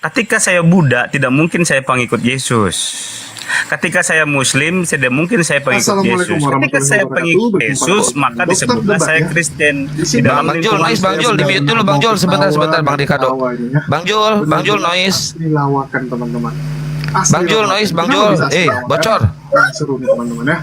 S20: Ketika saya Buddha, tidak mungkin saya pengikut Yesus. Ketika saya Muslim, tidak mungkin saya pengikut Yesus. Ketika saya pengikut Yesus, maka disebutlah saya Kristen. Di dalam
S14: Bang Jul, noise, Bang Jul, di-mute dulu Bang Jul, sebentar, Bang Dikado. Bang Jul, noise.
S2: Dilawakan teman-teman.
S14: Bang Jul, noise, Bang Jul. Bocor.
S2: Seru nih teman-teman ya.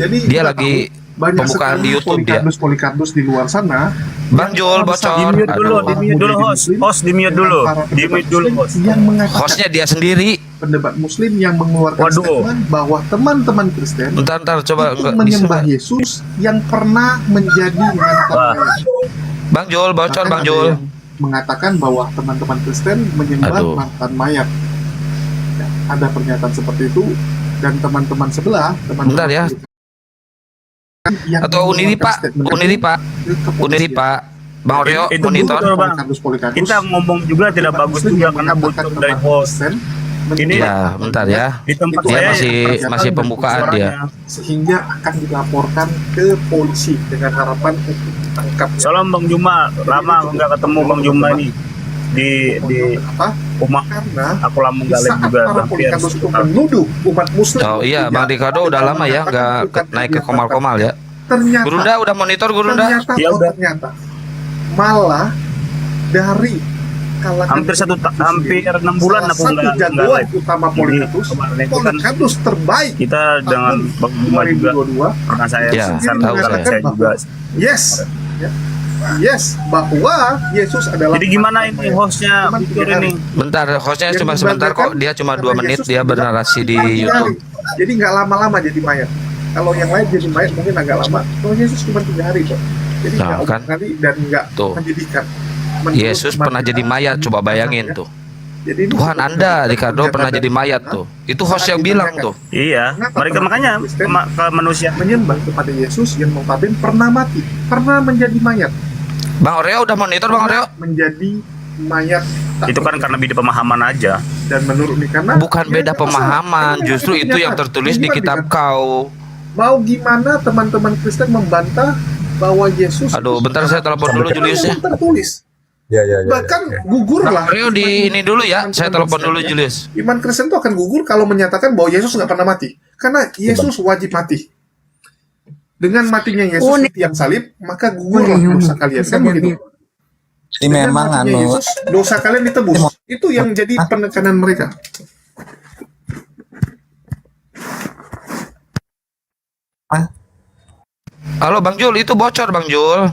S2: Jadi
S14: Dia
S2: kita
S14: lagi
S2: tahu banyak
S14: pembukaan
S2: sekali
S14: di YouTube dia.
S2: Polikardus di luar sana.
S14: Bang Jul, bocor.
S20: Di-mute dulu host, di-mute dulu host.
S2: Yang mengatakan
S14: Hostnya dia sendiri.
S2: pendebat Muslim yang mengeluarkan statement bahwa teman-teman Kristen
S14: Bentar, coba
S2: itu menyembah Yesus yang pernah menjadi mantan mayat.
S14: Bang Jul, bocor Bang Jul.
S2: Mengatakan bahwa teman-teman Kristen menyembah
S14: Aduh.
S2: mantan mayat. Ya, ada pernyataan seperti itu dan teman-teman sebelah,
S14: Bentar ya. Atau Uniri Pak, Uniri Pak. Bang Oreo,
S20: Itu
S14: monitor.
S20: betul, Bang. Kita ngomong juga tidak bagus juga karena butuh dari host. Ini
S14: Ya, bentar ya.
S20: di tempat
S14: Dia
S20: saya
S14: masih pembukaan dia.
S2: sehingga akan dilaporkan ke polisi dengan harapan untuk ditangkap.
S20: Salam Bang Juma, lama nggak ketemu Bang Juma ini di rumah. Aku lama nggak lihat juga.
S2: Para
S20: Hampir
S2: polikardus itu menuduh umat Muslim.
S14: Oh iya, Bang Dikado udah lama ya nggak naik ke komal-komal ya.
S2: Ternyata
S14: Gurunda udah monitor Gurunda.
S2: ternyata malah dari kalangan
S20: hampir 6 bulan aku
S2: salah satu
S20: nggak
S2: jagoan
S20: live.
S2: utama polikardus terbaik
S20: Kita dengan Bang Juma juga
S2: 2022
S20: karena saya
S14: Ya, tahu
S20: saya juga.
S2: Yes, bahwa Yesus adalah.
S20: Jadi gimana ini hostnya Victor ini?
S14: Bentar, hostnya cuma sebentar kok. Dia cuma 2 menit dia bernarasi di YouTube.
S2: Jadi nggak lama-lama jadi mayat. Kalau yang lain jadi mayat mungkin agak lama. Kalau Yesus cuma 3 hari kok. Jadi
S14: Nah,
S2: nggak
S14: kan.
S2: kali dan nggak
S14: Tuh.
S2: menyedihkan. Menurut
S14: Yesus
S2: umat
S14: pernah jadi mayat, coba bayangin tuh.
S2: Jadi ini
S14: Tuhan Anda, Ricardo, pernah jadi mayat tuh. Itu host yang bilang tuh.
S20: Iya, mereka makanya ke manusia
S2: menyembah kepada Yesus yang notabene pernah mati, pernah menjadi mayat,
S14: Bang Oreo udah monitor Bang Oreo.
S2: menjadi mayat.
S20: itu kan karena beda pemahaman aja.
S2: Dan menurut Mikana
S14: Bukan beda pemahaman, justru itu yang tertulis di kitab kau.
S2: Mau gimana teman-teman Kristen membantah bahwa Yesus
S14: Aduh, bentar saya telepon dulu Juliusnya.
S2: tertulis.
S6: Ya.
S2: Bahkan gugurlah.
S14: Bang Oreo di ini dulu ya, saya telepon dulu Julius.
S2: Iman Kristen itu akan gugur kalau menyatakan bahwa Yesus nggak pernah mati. Karena Yesus wajib mati. Dengan matinya Yesus di tiang salib, maka gugurlah dosa kalian. Kan begitu.
S6: Ini memang
S2: Matinya Yesus, dosa kalian ditebus. Itu yang jadi penekanan mereka.
S14: Halo Bang Jul, itu bocor Bang Jul.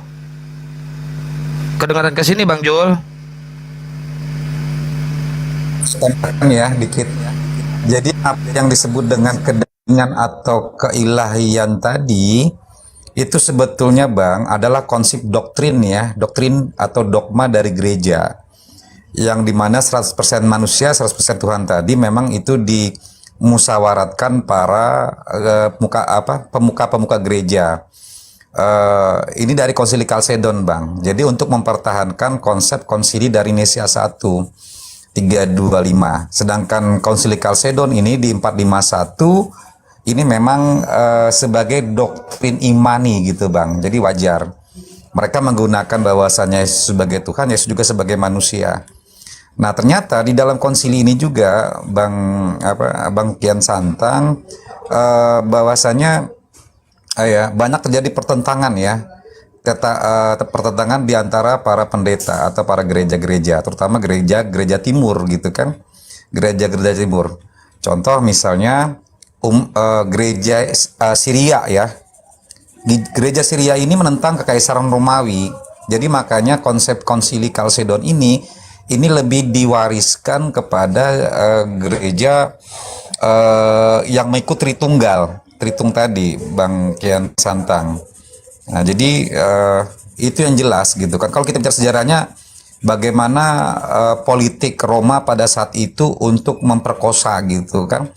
S14: Kedengaran ke sini Bang Jul.
S6: ya dikit. Jadi apa yang disebut dengan kedagingan atau keilahian tadi itu sebetulnya Bang adalah konsep doktrin ya, doktrin atau dogma dari gereja yang dimana 100% manusia 100% Tuhan tadi memang itu dimusyawaratkan para pemuka-pemuka gereja. Ini dari Konsili Kalsedon Bang. Jadi untuk mempertahankan konsep konsili dari Nisia 1 325. Sedangkan Konsili Kalsedon ini di 451 ini memang sebagai doktrin imani gitu Bang. Jadi wajar. Mereka menggunakan bahwasannya Yesus sebagai Tuhan, Yesus juga sebagai manusia. Nah, ternyata di dalam konsili ini juga Bang Kian Santang bahwasanya banyak terjadi pertentangan ya. Pertentangan di antara para pendeta atau para gereja-gereja, terutama gereja timur gitu kan, gereja-gereja timur. Contoh misalnya gereja Syria ya, gereja Syria ini menentang kekaisaran Romawi. Jadi makanya konsep Konsili Kalsedon ini lebih diwariskan kepada gereja yang mengikut Tritung tadi Bang Kian Santang. Nah, jadi itu yang jelas gitu kan. Kalau kita bicara sejarahnya, bagaimana politik Roma pada saat itu untuk memperkosa gitu kan,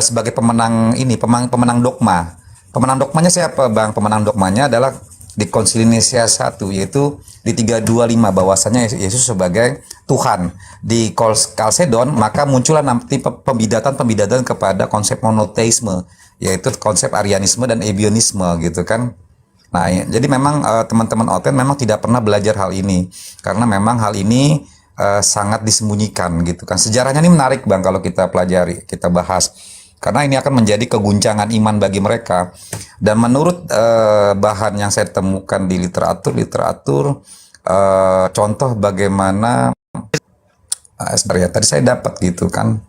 S6: sebagai pemenang ini, pemenang dogma. Pemenang dogmanya siapa Bang? Pemenang dogmanya adalah di Konsili Nisia 1, yaitu di 325, bahwasanya Yesus sebagai Tuhan. Di Kalsedon maka muncullah nanti pembidatan kepada konsep monoteisme, yaitu konsep Arianisme dan Ebionisme gitu kan. Nah, jadi memang teman-teman Oten memang tidak pernah belajar hal ini, karena memang hal ini sangat disembunyikan gitu kan. Sejarahnya ini menarik Bang kalau kita pelajari, kita bahas, karena ini akan menjadi keguncangan iman bagi mereka. Dan menurut bahan yang saya temukan di literatur contoh bagaimana tadi saya dapat gitu kan,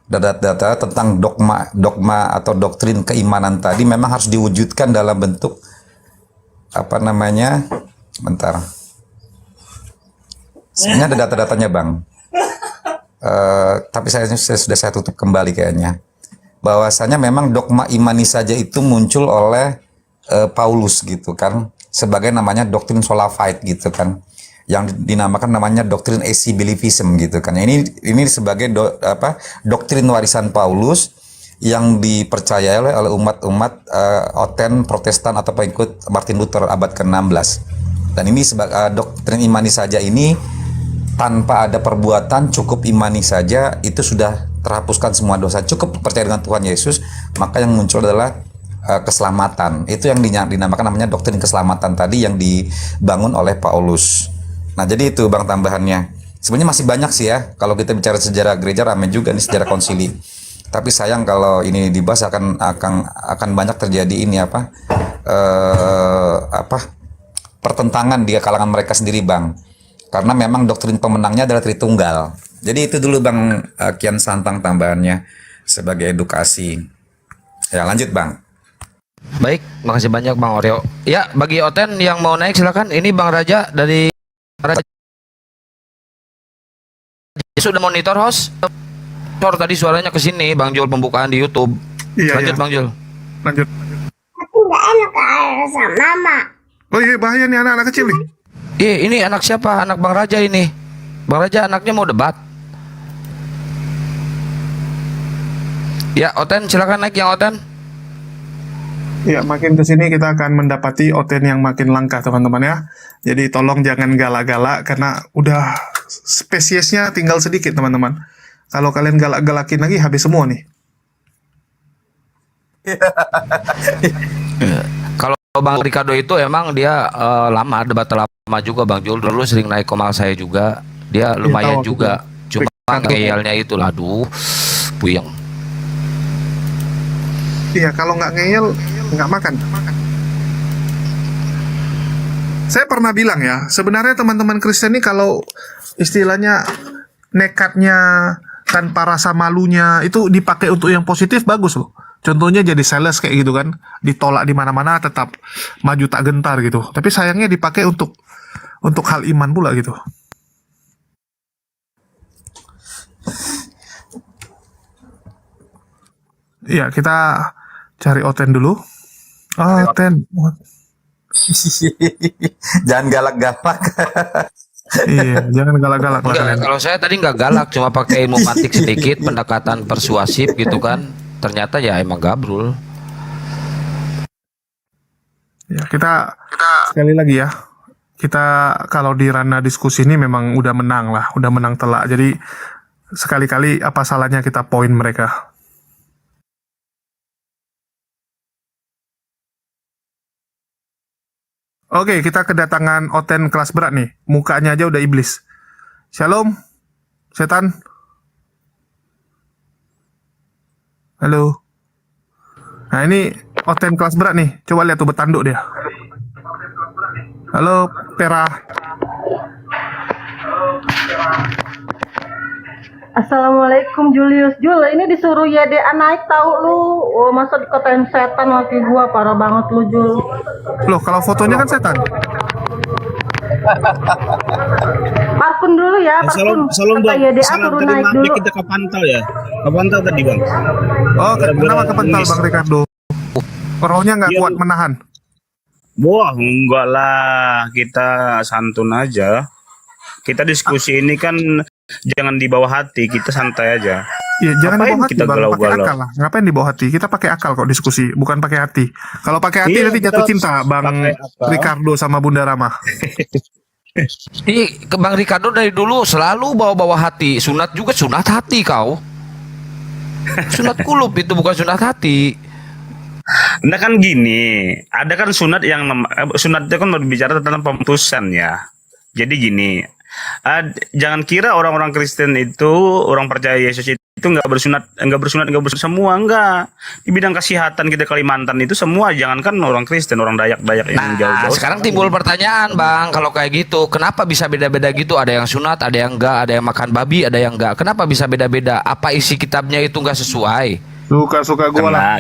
S6: data-data tentang dogma atau doktrin keimanan tadi memang harus diwujudkan dalam bentuk apa namanya, bentar, sebenarnya ada data-datanya Bang, tapi saya tutup kembali kayaknya, bahwasanya memang dogma imani saja itu muncul oleh Paulus gitu kan, sebagai namanya doktrin sola fide gitu kan, yang dinamakan namanya doktrin AC believism gitu kan. Ini sebagai doktrin warisan Paulus yang dipercayai oleh umat-umat Oten Protestan atau pengikut Martin Luther abad ke-16. Dan ini sebagai doktrin imani saja ini, tanpa ada perbuatan, cukup imani saja itu sudah terhapuskan semua dosa, cukup percaya dengan Tuhan Yesus, maka yang muncul adalah keselamatan. Itu yang dinamakan namanya doktrin keselamatan tadi yang dibangun oleh Paulus. Nah, jadi itu Bang tambahannya. Sebenarnya masih banyak sih ya, kalau kita bicara sejarah gereja ramai juga nih sejarah konsili. Tapi sayang kalau ini dibahas akan banyak terjadi ini pertentangan di kalangan mereka sendiri Bang. Karena memang doktrin pemenangnya adalah Tritunggal. Jadi itu dulu Bang Kian Santang tambahannya sebagai edukasi. Ya, lanjut Bang.
S14: Baik, makasih banyak Bang Oreo. Ya, bagi Oten yang mau naik silakan. Ini Bang Raja dari Raja. Sudah monitor host. Tadi suaranya ke sini Bang Jul, pembukaan di YouTube.
S2: Iya,
S14: lanjut
S2: iya.
S14: Bang Jul.
S2: Lanjut.
S21: Aku nggak enak air sama mama.
S2: Oh iya, bahaya nih anak-anak kecil nih.
S14: Ini anak siapa? Anak Bang Raja ini. Bang Raja anaknya mau debat. Ya, Oten silakan naik yang Oten.
S2: Ya, makin ke sini kita akan mendapati Oten yang makin langka teman-teman ya. Jadi tolong jangan galak-galak karena udah spesiesnya tinggal sedikit teman-teman. Kalau kalian galak-galakin lagi habis semua nih.
S14: Kalau Bang Ricardo itu emang dia lama, debat lama juga Bang Jul. Dulu sering naik komal saya juga. Dia lumayan
S2: tahu
S14: juga. Cuma ngeyelnya itu aduh, puyeng.
S2: Iya, kalau nggak ngeyel nggak makan. Saya pernah bilang ya, sebenarnya teman-teman Kristen ini kalau istilahnya nekatnya tanpa rasa malunya itu dipakai untuk yang positif, bagus loh. Contohnya jadi sales kayak gitu kan, ditolak di mana-mana tetap maju tak gentar gitu. Tapi sayangnya dipakai untuk hal iman pula gitu. Iya, kita cari Oten dulu. Oten.
S6: Jangan galak-galak.
S2: Iya, jangan galak-galak lah kalian.
S14: Kalau saya tadi nggak galak, cuma pakai ilmu mantik sedikit, pendekatan persuasif gitu kan. Ternyata ya emang gabrul.
S2: Ya, kita sekali lagi ya. Kita kalau di ranah diskusi ini memang udah menang lah, udah menang telak. Jadi sekali-kali apa salahnya kita poin mereka. Oke, kita kedatangan Oten kelas berat nih. Mukanya aja udah iblis. Shalom, setan. Halo. Nah, ini Oten kelas berat nih. Coba lihat tuh bertanduk dia. Halo, Pera.
S22: Assalamualaikum Julius. Jul, ini disuruh YDA naik tahu lu. Oh, masa dikatain setan laki gua, parah banget lu Jul.
S2: Loh, kalau fotonya kan setan.
S22: Parkun dulu ya, Parkun.
S20: Salam
S22: Kata
S20: Bang.
S22: YDA
S20: Salam
S22: turun
S20: tadi
S22: naik
S20: maaf
S22: dulu.
S20: kita kepantau ya. Kepantau tadi Bang.
S2: Oh, kenapa kepental Bang Ricardo? Rohnya nggak
S20: Iya,
S2: kuat menahan.
S20: Wah, enggak lah. Kita santun aja. Kita diskusi ini kan jangan di bawah hati, kita santai aja.
S2: Ya, jangan
S20: Ngapain
S2: dibawa hati,
S20: kita
S2: Bang. Pakai
S20: galau-galau?
S2: akal lah. Ngapain dibawa hati? Kita pakai akal kok diskusi, bukan pakai hati. Kalau pakai hati
S20: Iya,
S2: nanti
S20: kita
S2: jatuh
S20: harus
S2: cinta, Bang
S20: pakai akal.
S2: Ricardo sama Bunda Rama.
S14: Ke Bang Ricardo dari dulu selalu bawa-bawa hati. Sunat juga sunat hati kau. Sunat kulub itu bukan sunat hati.
S20: Nah kan gini, ada kan sunat yang sunat itu kan berbicara tentang pemutusan ya. Jadi gini, jangan kira orang-orang Kristen itu, orang percaya Yesus itu nggak bersunat semua, enggak. Di bidang kesehatan kita Kalimantan itu semua, jangankan orang Kristen, orang Dayak-Dayak yang
S14: Nah,
S20: jauh-jauh.
S14: sekarang timbul pertanyaan, Bang, kalau kayak gitu, kenapa bisa beda-beda gitu? Ada yang sunat, ada yang enggak, ada yang makan babi, ada yang enggak. Kenapa bisa beda-beda? Apa isi kitabnya itu enggak sesuai?
S2: Suka-suka gue lah.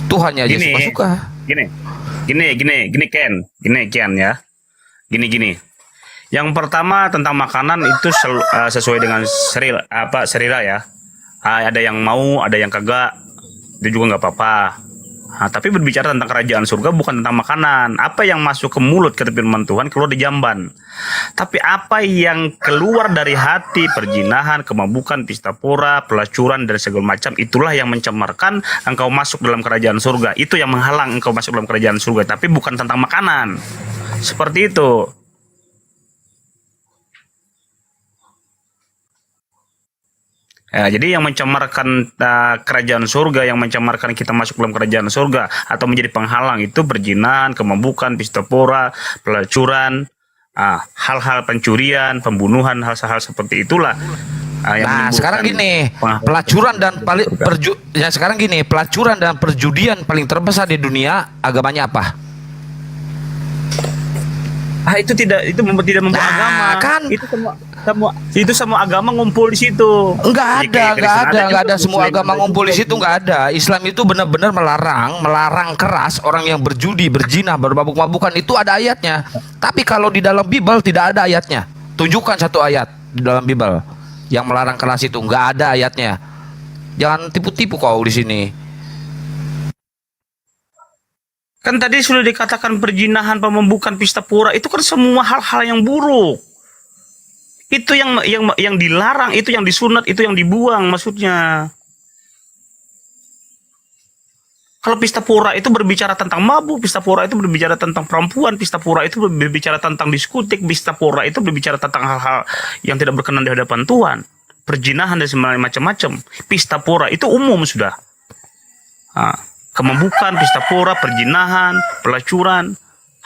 S14: Tuhannya aja
S20: Gini,
S14: suka-suka.
S20: gini Ken ya. Gini. Yang pertama tentang makanan itu sesuai dengan serila ya. Ada yang mau, ada yang kagak. Itu juga nggak apa-apa. Tapi berbicara tentang kerajaan surga bukan tentang makanan. Apa yang masuk ke mulut kata firman Tuhan keluar di jamban. Tapi apa yang keluar dari hati, perjinahan, kemabukan, pesta pora, pelacuran dan segala macam, itulah yang mencemarkan engkau masuk dalam kerajaan surga. Itu yang menghalang engkau masuk dalam kerajaan surga. Tapi bukan tentang makanan. Seperti itu. Ya, jadi yang mencemarkan kerajaan surga, yang mencemarkan kita masuk dalam kerajaan surga atau menjadi penghalang itu perzinahan, kemabukan, pesta pora, pelacuran, hal-hal pencurian, pembunuhan, hal-hal seperti itulah.
S14: Nah, sekarang gini, pelacuran dan pelacuran dan perjudian paling terbesar di dunia agamanya apa?
S20: Itu tidak membawa agama.
S14: Kan
S20: itu semua agama ngumpul di situ.
S14: Enggak ada semua agama ngumpul di situ, enggak ada. Islam itu benar-benar melarang keras orang yang berjudi, berzina, bermabuk-mabukan, itu ada ayatnya. Tapi kalau di dalam Bible tidak ada ayatnya. Tunjukkan satu ayat di dalam Bible yang melarang keras itu, enggak ada ayatnya. Jangan tipu-tipu kau di sini.
S20: Kan tadi sudah dikatakan perzinahan, pembukaan, pesta pora, itu kan semua hal-hal yang buruk. Itu yang dilarang, itu yang disunat, itu yang dibuang maksudnya. Kalau pesta pora itu berbicara tentang mabuk, pesta pora itu berbicara tentang perempuan, pesta pora itu berbicara tentang diskotik, pesta pora itu berbicara tentang hal-hal yang tidak berkenan di hadapan Tuhan. Perzinahan dan macam-macam. Pesta pora itu umum sudah. Kemambukan, pesta pora, perzinahan, pelacuran,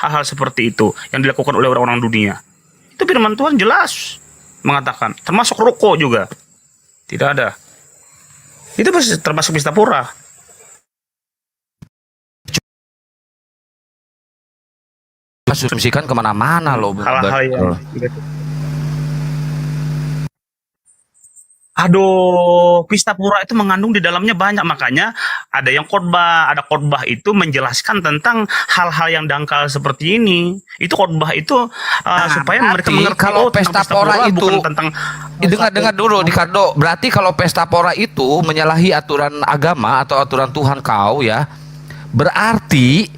S20: hal-hal seperti itu yang dilakukan oleh orang-orang dunia. Itu firman Tuhan jelas mengatakan, termasuk rokok juga. Tidak ada. Itu termasuk pesta pora.
S14: Asumsikan kemana-mana loh.
S20: Hal-hal yang aduh, pesta pura itu mengandung di dalamnya banyak, makanya ada yang khotbah, ada khotbah itu menjelaskan tentang hal-hal yang dangkal seperti ini. Itu khotbah itu supaya mereka mengerti
S14: kalau pesta pora itu
S20: bukan tentang
S14: dengar dulu Ricardo. Berarti kalau pesta pora itu menyalahi aturan agama atau aturan Tuhan kau ya, berarti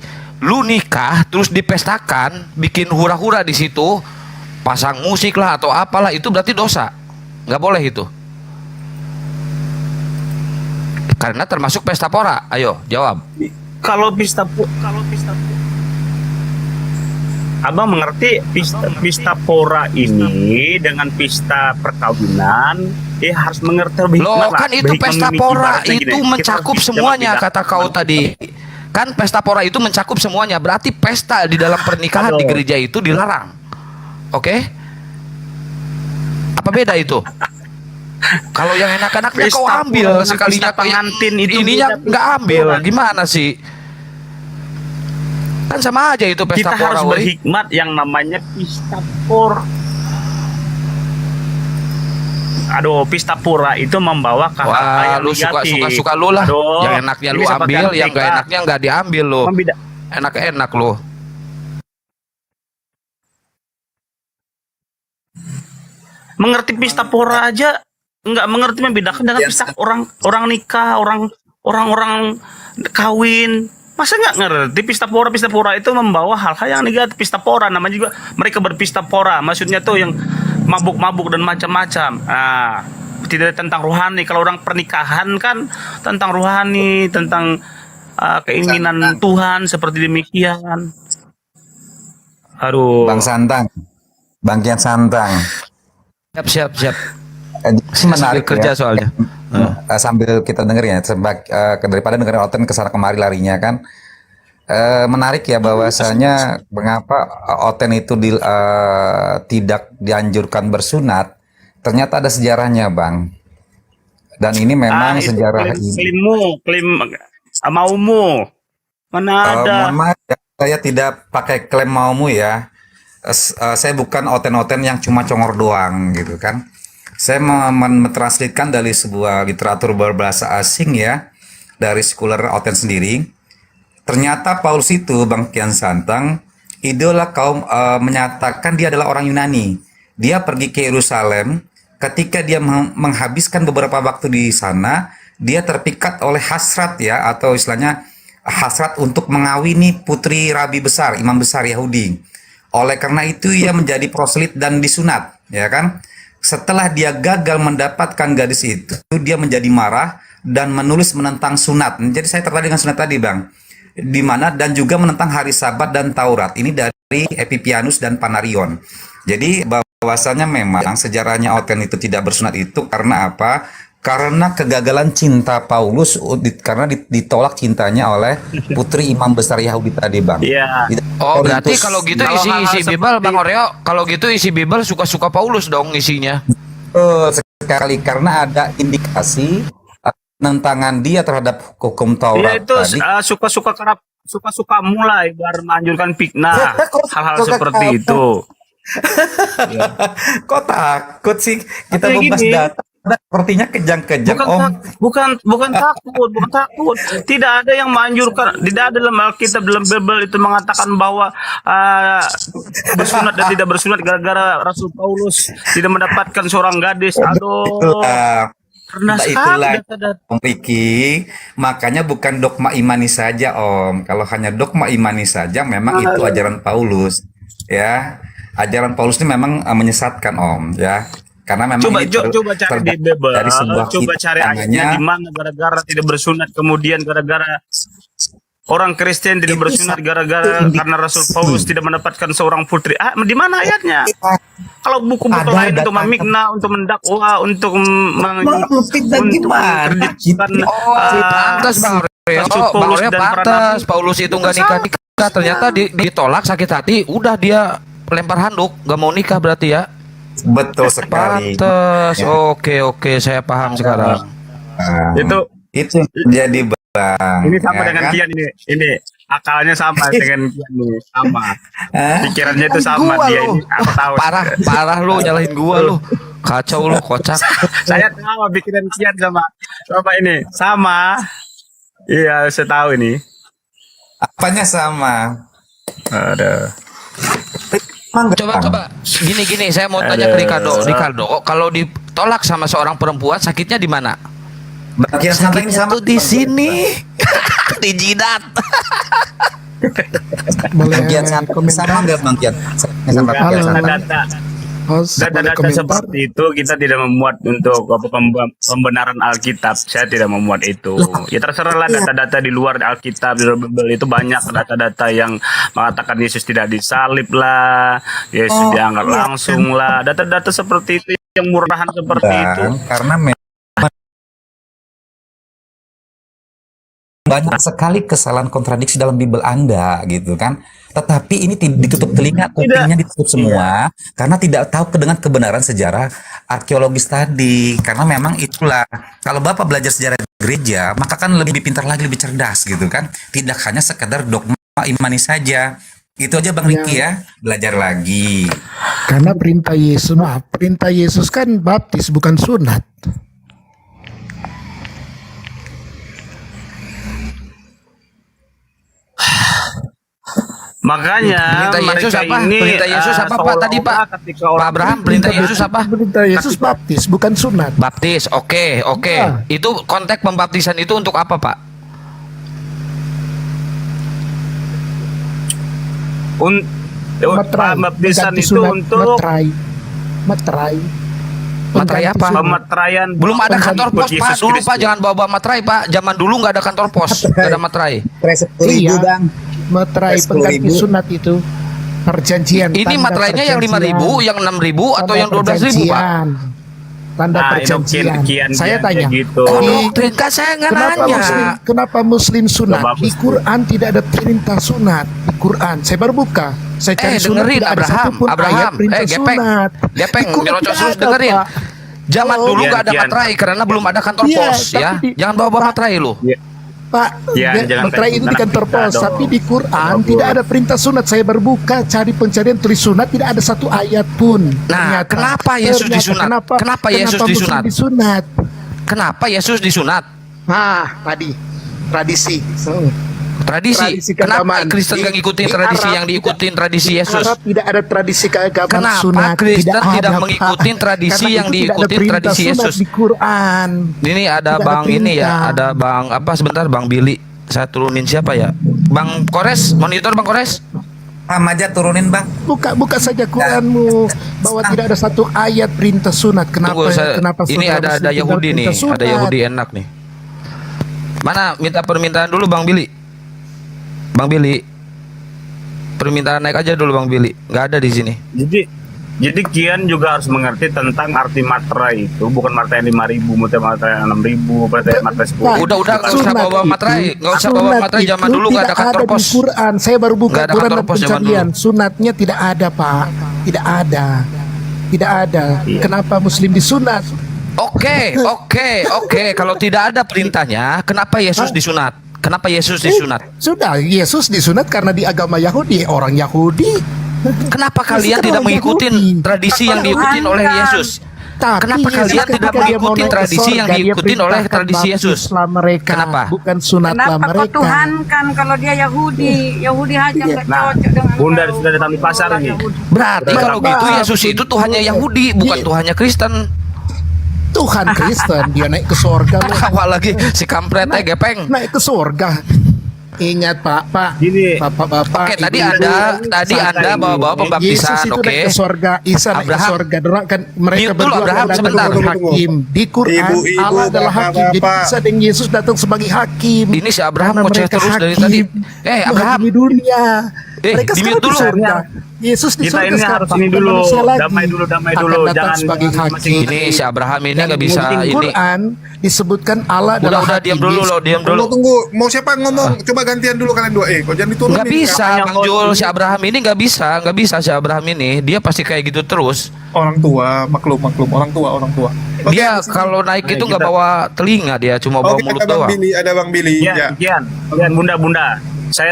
S14: lu nikah terus dipestakan, bikin hura-hura di situ, pasang musik lah atau apalah, itu berarti dosa. Nggak boleh itu. Karena termasuk pesta pora. Ayo jawab.
S20: Kalau pesta Abang mengerti pesta pora ini dengan pesta perkawinan, harus mengerti lebih
S14: loh, kan itu pesta pora itu mencakup semuanya, kata kau tadi. Kan pesta pora itu mencakup semuanya, berarti pesta di dalam pernikahan di gereja itu dilarang. Oke? Apa beda itu? Kalau yang enak-enaknya kau ambil, sekalinya
S20: pengantin itu
S14: ininya nggak ambil, gimana sih? Kan sama aja itu pesta
S20: kita
S14: pora.
S20: Harus berhikmat yang namanya pesta pora. Aduh, pesta pora itu membawa ke hal yang
S14: lu
S20: negatif.
S14: suka lu lah.
S20: Aduh,
S14: yang enaknya lu ambil, yang nggak enaknya nggak diambil lu. Enak-enak lu.
S20: Mengerti pesta pora aja nggak mengerti, membedakan dengan pesta orang nikah, orang kawin. Masa nggak ngerti pesta pora itu membawa hal-hal yang negatif. Pesta pora namanya juga mereka berpesta pora. Maksudnya tuh yang mabuk-mabuk dan macam-macam. Tidak tentang rohani. Kalau orang pernikahan kan tentang rohani, tentang keinginan Tuhan seperti demikian. Aduh.
S6: Bang Santang, Bang Kian Santang.
S14: Siap.
S6: Menarik
S14: kerja
S6: ya.
S14: soalnya.
S6: Sambil kita dengerin ya, daripada dengerin Oten kesana kemari larinya kan. Menarik ya bahwasanya mengapa Oten itu tidak dianjurkan bersunat. Ternyata ada sejarahnya, Bang. Dan ini memang sejarah
S20: klaim maumu. Mana ada?
S6: Mohon maaf, saya tidak pakai klaim maumu ya. Saya bukan Oten-Oten yang cuma congor doang gitu kan. Saya mentranslitkan dari sebuah literatur berbahasa asing ya, dari scholar Oten sendiri. Ternyata Paulus itu, Bang Kian Santang, idola kaum menyatakan dia adalah orang Yunani. Dia pergi ke Yerusalem. Ketika dia menghabiskan beberapa waktu di sana, dia terpikat oleh hasrat ya, atau istilahnya hasrat untuk mengawini putri rabi besar, imam besar Yahudi. Oleh karena itu ia menjadi proselyt dan disunat, ya kan? Setelah dia gagal mendapatkan gadis itu, dia menjadi marah dan menulis menentang sunat. Jadi saya tertarik dengan sunat tadi, Bang. Di mana dan juga menentang hari Sabat dan Taurat. Ini dari Epipianus dan Panarion. Jadi bahwasanya memang sejarahnya Oten itu tidak bersunat itu karena apa? Karena kegagalan cinta Paulus karena ditolak cintanya oleh putri imam besar Yahudi tadi, Bang.
S20: Iya.
S14: Oh, berarti kalau gitu isi Bible Bang Oreo, kalau gitu isi Bible suka-suka Paulus dong isinya.
S6: Sekali karena ada indikasi penentangan dia terhadap hukum Taurat.
S20: Iya itu
S6: tadi.
S20: suka mulai baru menganjurkan fitnah hal-hal seperti itu.
S6: Kok takut sih kita
S20: Kayak
S6: membahas
S20: gini.
S6: data? Sepertinya kejang-kejang, Om.
S20: Bukan takut. Tidak ada yang menganjurkan. Tidak ada dalam Alkitab, dalam Bible itu mengatakan bahwa bersunat dan tidak bersunat gara-gara Rasul Paulus tidak mendapatkan seorang gadis. Aduh. Karena
S6: Itulah Om Riki, makanya bukan dogma imani saja, Om. Kalau hanya dogma imani saja, memang itu ajaran Paulus, ya. Ajaran Paulus ini memang menyesatkan, Om, ya. Karena memang
S20: coba cari di Bible,
S6: dari sebuah
S20: coba
S6: kitab
S20: cari ayatnya di mana gara-gara tidak bersunat, kemudian gara-gara orang Kristen tidak bersunat gara-gara karena Rasul Paulus tidak mendapatkan seorang putri. Di mana ayatnya? Kalau buku-buku lain untuk memikna, untuk mendakwa, untuk mengkreditkan
S14: pantas Bang Oreo, pantas Paulus itu nggak nikah, ternyata ditolak sakit hati, udah dia lempar handuk, nggak mau nikah berarti ya.
S6: Betul sekali.
S14: Pantes. Oke, saya paham sekarang.
S6: Itu jadi, Bang.
S20: Ini sama
S6: ya
S20: dengan
S6: kan?
S20: Kian ini akalnya sama dengan Kian nih, sama. Pikirannya itu sama dia ini. Aku tahu.
S14: Parah lu nyalahin gua lu. Kacau lu, kocak.
S20: Saya tahu pikiran Kian sama ini. Sama. Iya, saya tahu ini.
S6: Apanya sama?
S20: Ada.
S14: Coba gini saya mau tanya ke Ricardo, kalau ditolak sama seorang perempuan sakitnya di mana?
S6: Bagian sakitnya
S14: tuh di sini. Di jidat.
S6: Bagian sama nggak, Bang Kian?
S20: Data-data seperti itu kita tidak memuat untuk pembenaran Alkitab. Saya tidak memuat itu. Ya terserahlah data-data di luar Alkitab, di luar Bible itu banyak data-data yang mengatakan Yesus tidak disalib lah, Yesus diangkat langsung lah. Data-data seperti itu yang murahan seperti itu.
S6: Karena banyak sekali kesalahan kontradiksi dalam Bible Anda gitu kan. Tetapi ini ditutup telinga, kupingnya ditutup semua karena tidak tahu dengan kebenaran sejarah arkeologis tadi. Karena memang itulah kalau Bapak belajar sejarah gereja, maka kan lebih pintar lagi, lebih cerdas gitu kan. Tidak hanya sekedar dogma imani saja. Itu aja Bang Riki ya, belajar lagi.
S1: Karena perintah Yesus kan baptis bukan sunat.
S20: Makanya
S14: perintah Yesus apa? Perintah Yesus apa Pak tadi Pak? Pak Abraham, perintah Yesus apa?
S1: Perintah Yesus baptis bukan sunat.
S14: Baptis, oke.
S1: Ya.
S14: Itu konteks pembaptisan itu untuk apa Pak?
S20: Baptisan
S1: Mengganti
S20: itu
S1: sunat,
S20: untuk
S1: materai.
S14: Materai apa?
S20: pemeteraian.
S14: Belum ada kantor pos
S20: Yesus
S14: Pak, dulu
S20: Kristus.
S14: Pak, jangan bawa-bawa materai Pak. Zaman dulu nggak ada kantor pos, nggak ada materai.
S1: Iya, materai pengganti sunat itu perjanjian.
S14: Ini
S1: tanda
S14: materainya yang 5.000, yang 6.000 atau
S1: Tanda
S14: yang 12.000 Pak?
S1: perjanjian. Tanda
S20: Nah,
S1: perjanjian.
S20: kian
S1: Saya tanya,
S20: gitu.
S14: Oh, doktrin kan saya nggak nanya.
S1: kenapa Muslim sunat?
S20: Nggak bagus,
S1: Di Quran tidak ada perintah sunat. Di Quran, saya baru buka. Saya cari sunat,
S14: dengerin
S1: tidak ada
S14: Abraham,
S1: satupun ayat
S14: Abraham,
S1: perintah
S14: Gepeng,
S1: sunat.
S14: Gepeng,
S1: Di Quran
S14: nyerocos
S1: tidak
S14: terus
S1: ada,
S14: dengerin.
S1: Pak.
S14: Zaman dulu nggak ada
S20: Kian.
S14: materai karena belum ada kantor
S1: Iya,
S14: pos
S1: tapi
S14: ya. Jangan bawa-bawa materai lu.
S1: Pak,
S20: Jangan
S1: materai itu di kantor
S20: kita
S1: pos,
S20: dong.
S1: tapi di Quran tidak ada perintah sunat. Saya berbuka cari pencarian tulis sunat, tidak ada satu ayat pun.
S14: Nah, kenapa Yesus disunat? Kenapa Yesus
S1: Muslim
S14: disunat?
S1: disunat?
S14: Kenapa Yesus disunat?
S1: Nah, tadi tradisi.
S14: Tradisi. Kenapa
S1: keagamaan.
S14: Kristen nggak ngikutin
S1: Di
S14: tradisi
S1: Arab
S14: yang diikutin tradisi
S1: Di
S14: Yesus?
S1: Arab tidak ada tradisi keagamaan
S14: Kenapa
S1: sunat.
S14: Kristen tidak
S1: ada, Pak.
S14: mengikuti tradisi
S1: Karena
S14: yang
S1: itu tidak ada
S14: diikutin
S1: perintah
S14: tradisi
S1: sunat
S14: Yesus?
S1: di Quran.
S14: Ini ada
S1: Tidak ada
S14: Bang ini ya,
S1: perintah.
S14: ada Bang apa sebentar Bang Billy. Saya turunin siapa ya? Bang Kores, monitor Bang Kores.
S6: Aja turunin Bang.
S1: Buka saja Quranmu bahwa tidak ada satu ayat perintah sunat. Kenapa?
S14: Tunggu,
S1: Kenapa
S14: ini
S1: saudara
S14: ada
S1: Muslim
S14: Yahudi nih,
S1: perintah sunat?
S14: ada Yahudi enak nih. Mana minta permintaan dulu Bang Billy? Bang Billy, permintaan naik aja dulu Bang Billy. Nggak ada di sini.
S20: Jadi Kian juga harus mengerti tentang arti materai itu, bukan materai 5.000, materai 6.000, materai 10.
S14: Udah nggak usah bawa materai, nggak usah bawa materai. Zaman dulu nggak ada kantor pos.
S1: Di Quran, saya baru buka
S14: Nggak ada
S1: Quran
S14: kantor
S1: dan
S14: pos zaman
S1: pencarian. Sunatnya tidak ada, Pak. Tidak ada. Tidak ada. Kenapa Muslim disunat?
S14: Oke. Kalau tidak ada perintahnya, kenapa Yesus disunat? Kenapa Yesus disunat?
S1: Sudah, Yesus disunat karena di agama Yahudi, orang Yahudi.
S14: Kenapa kalian
S1: Yesus
S14: tidak
S1: orang
S14: mengikuti
S1: Yahudi.
S14: tradisi yang diikuti oleh Yesus?
S1: Tapi
S14: Kenapa
S1: Yesus
S14: kalian tidak
S1: ketika dia mau
S14: mengikuti
S1: naik ke
S14: tradisi yang
S1: sorga, dia
S14: diikuti oleh
S1: perintahkan
S14: tradisi Yesus?
S1: baptislah mereka,
S14: Kenapa?
S1: bukan sunatlah
S3: Kenapa kau
S1: mereka.
S3: Tuhan kan kalau dia Yahudi? Yahudi aja nggak cocok dengan
S20: Bunda sudah datang di pasar nih.
S14: Berarti kalau gitu Yesus itu Tuhannya Yahudi, bukan Tuhannya Kristen.
S1: Tuhan Kristen, dia naik ke sorga.
S14: Ketawa lagi si kampretnya Gepeng.
S1: Naik ke sorga. Ingat Pak, Bapak.
S14: Oke, tadi Anda bawa-bawa pembaptisan,
S1: Yesus itu
S14: oke.
S1: naik ke sorga, Isa naik ke
S14: Abraham.
S1: sorga. Dorang kan mereka
S14: Mute dulu,
S1: berdua
S14: Abraham,
S1: datang
S14: sebentar.
S1: sebagai hakim. Di Quran
S7: Ibu-ibu,
S1: Allah adalah hakim. Jadi
S7: bapak-bapak.
S1: Isa dan Yesus datang sebagai hakim.
S14: Ini si Abraham
S1: Karena
S14: ngoceh
S1: mereka
S14: terus dari
S1: hakim,
S14: tadi. Abraham.
S1: menghakimi dunia. Mereka
S14: di-mute
S1: sekarang di
S14: dulu.
S1: sorga. Yesus di
S20: Kita
S1: sorga
S20: ini
S1: sekarang,
S20: harus
S1: Pak,
S20: ini
S1: bukan
S20: dulu,
S1: manusia lagi.
S20: damai dulu,
S1: Akan datang
S20: jangan
S1: sebagai hakim.
S14: Ini si Abraham ini
S1: Dan
S14: nggak bisa
S1: di
S14: ini.
S1: Quran disebutkan Allah adalah
S14: Udah
S1: hakim.
S14: diam dulu loh, diam dulu.
S2: Tunggu, mau siapa ngomong? Coba gantian dulu kalian dua. Kok jangan diturunin.
S14: Nggak bisa Bang Jul, si Abraham ini nggak bisa si Abraham ini. Dia pasti kayak gitu terus.
S2: Orang tua, maklum, orang tua.
S14: Dia kalau naik itu nggak bawa telinga, dia cuma bawa mulut doang.
S2: Ada Bang Billy.
S20: Kian, Bunda. Saya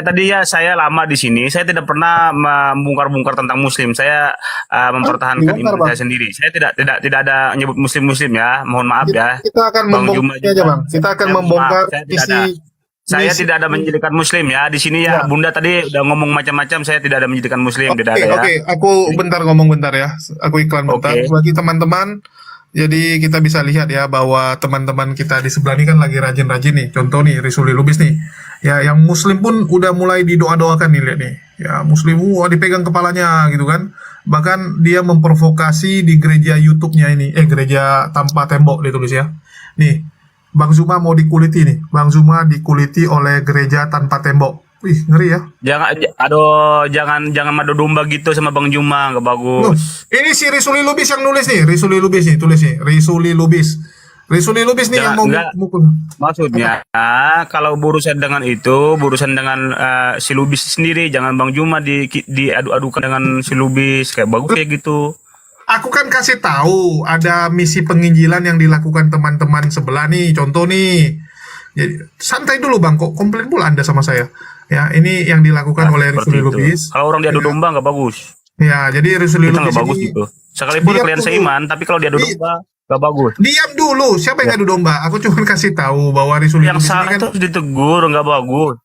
S20: lama di sini. Saya tidak pernah membongkar-bongkar tentang Muslim. Saya mempertahankan
S2: dibongkar,
S20: iman
S2: Bang.
S20: saya sendiri. Saya tidak ada nyebut Muslim ya. Mohon maaf ya.
S2: Kita akan
S20: Bang
S2: membongkar
S20: Juma
S2: aja, Bang. Kita akan
S20: Saya
S2: membongkar
S20: maaf, saya
S2: isi
S20: tidak ada menjadikan Muslim ya. Di sini ya, Bunda tadi udah ngomong macam-macam. Saya tidak ada menjadikan Muslim, tidak ada ya.
S2: Oke, aku ngomong bentar ya. Aku iklan bentar. Bagi teman-teman, jadi kita bisa lihat ya bahwa teman-teman kita di sebelah ini kan lagi rajin-rajin nih. Contoh nih, Risuli Lubis nih. Ya, yang Muslim pun udah mulai didoa-doakan nih, lihat nih. Ya, Muslim dipegang kepalanya gitu kan. Bahkan dia memprovokasi di gereja YouTube-nya ini. Gereja tanpa tembok ditulis ya. Nih, Bang Zuma mau dikuliti nih. Bang Zuma dikuliti oleh gereja tanpa tembok. Wih, ngeri ya.
S20: Jangan madu domba gitu sama Bang Juma, nggak bagus.
S2: Ini si Risuli Lubis yang nulis nih. Risuli Lubis nih, tulis nih. Risuli Lubis nih yang mau mukul.
S20: Maksudnya kalau berurusan dengan si Lubis sendiri, jangan Bang Juma diadu-adukan dengan si Lubis, kayak bagus kayak gitu.
S2: Aku kan kasih tahu ada misi penginjilan yang dilakukan teman-teman sebelah nih. Contoh nih. Jadi santai dulu Bang, kok komplain pula Anda sama saya. Ya, ini yang dilakukan oleh Risuli Lubis.
S20: Kalau orang diadu domba nggak bagus.
S2: Ya, jadi Risuli
S20: Itu
S2: Lubis
S20: nggak bagus
S2: ini
S20: gitu. Sekalipun
S2: diam
S20: kalian
S2: dulu.
S20: seiman, tapi kalau diadu domba nggak bagus.
S2: Diam dulu, siapa yang adu domba? Aku cuma kasih tahu bahwa Risuli
S20: Yang
S2: Lubis ini
S20: salah
S2: kan
S20: itu harus ditegur, nggak bagus.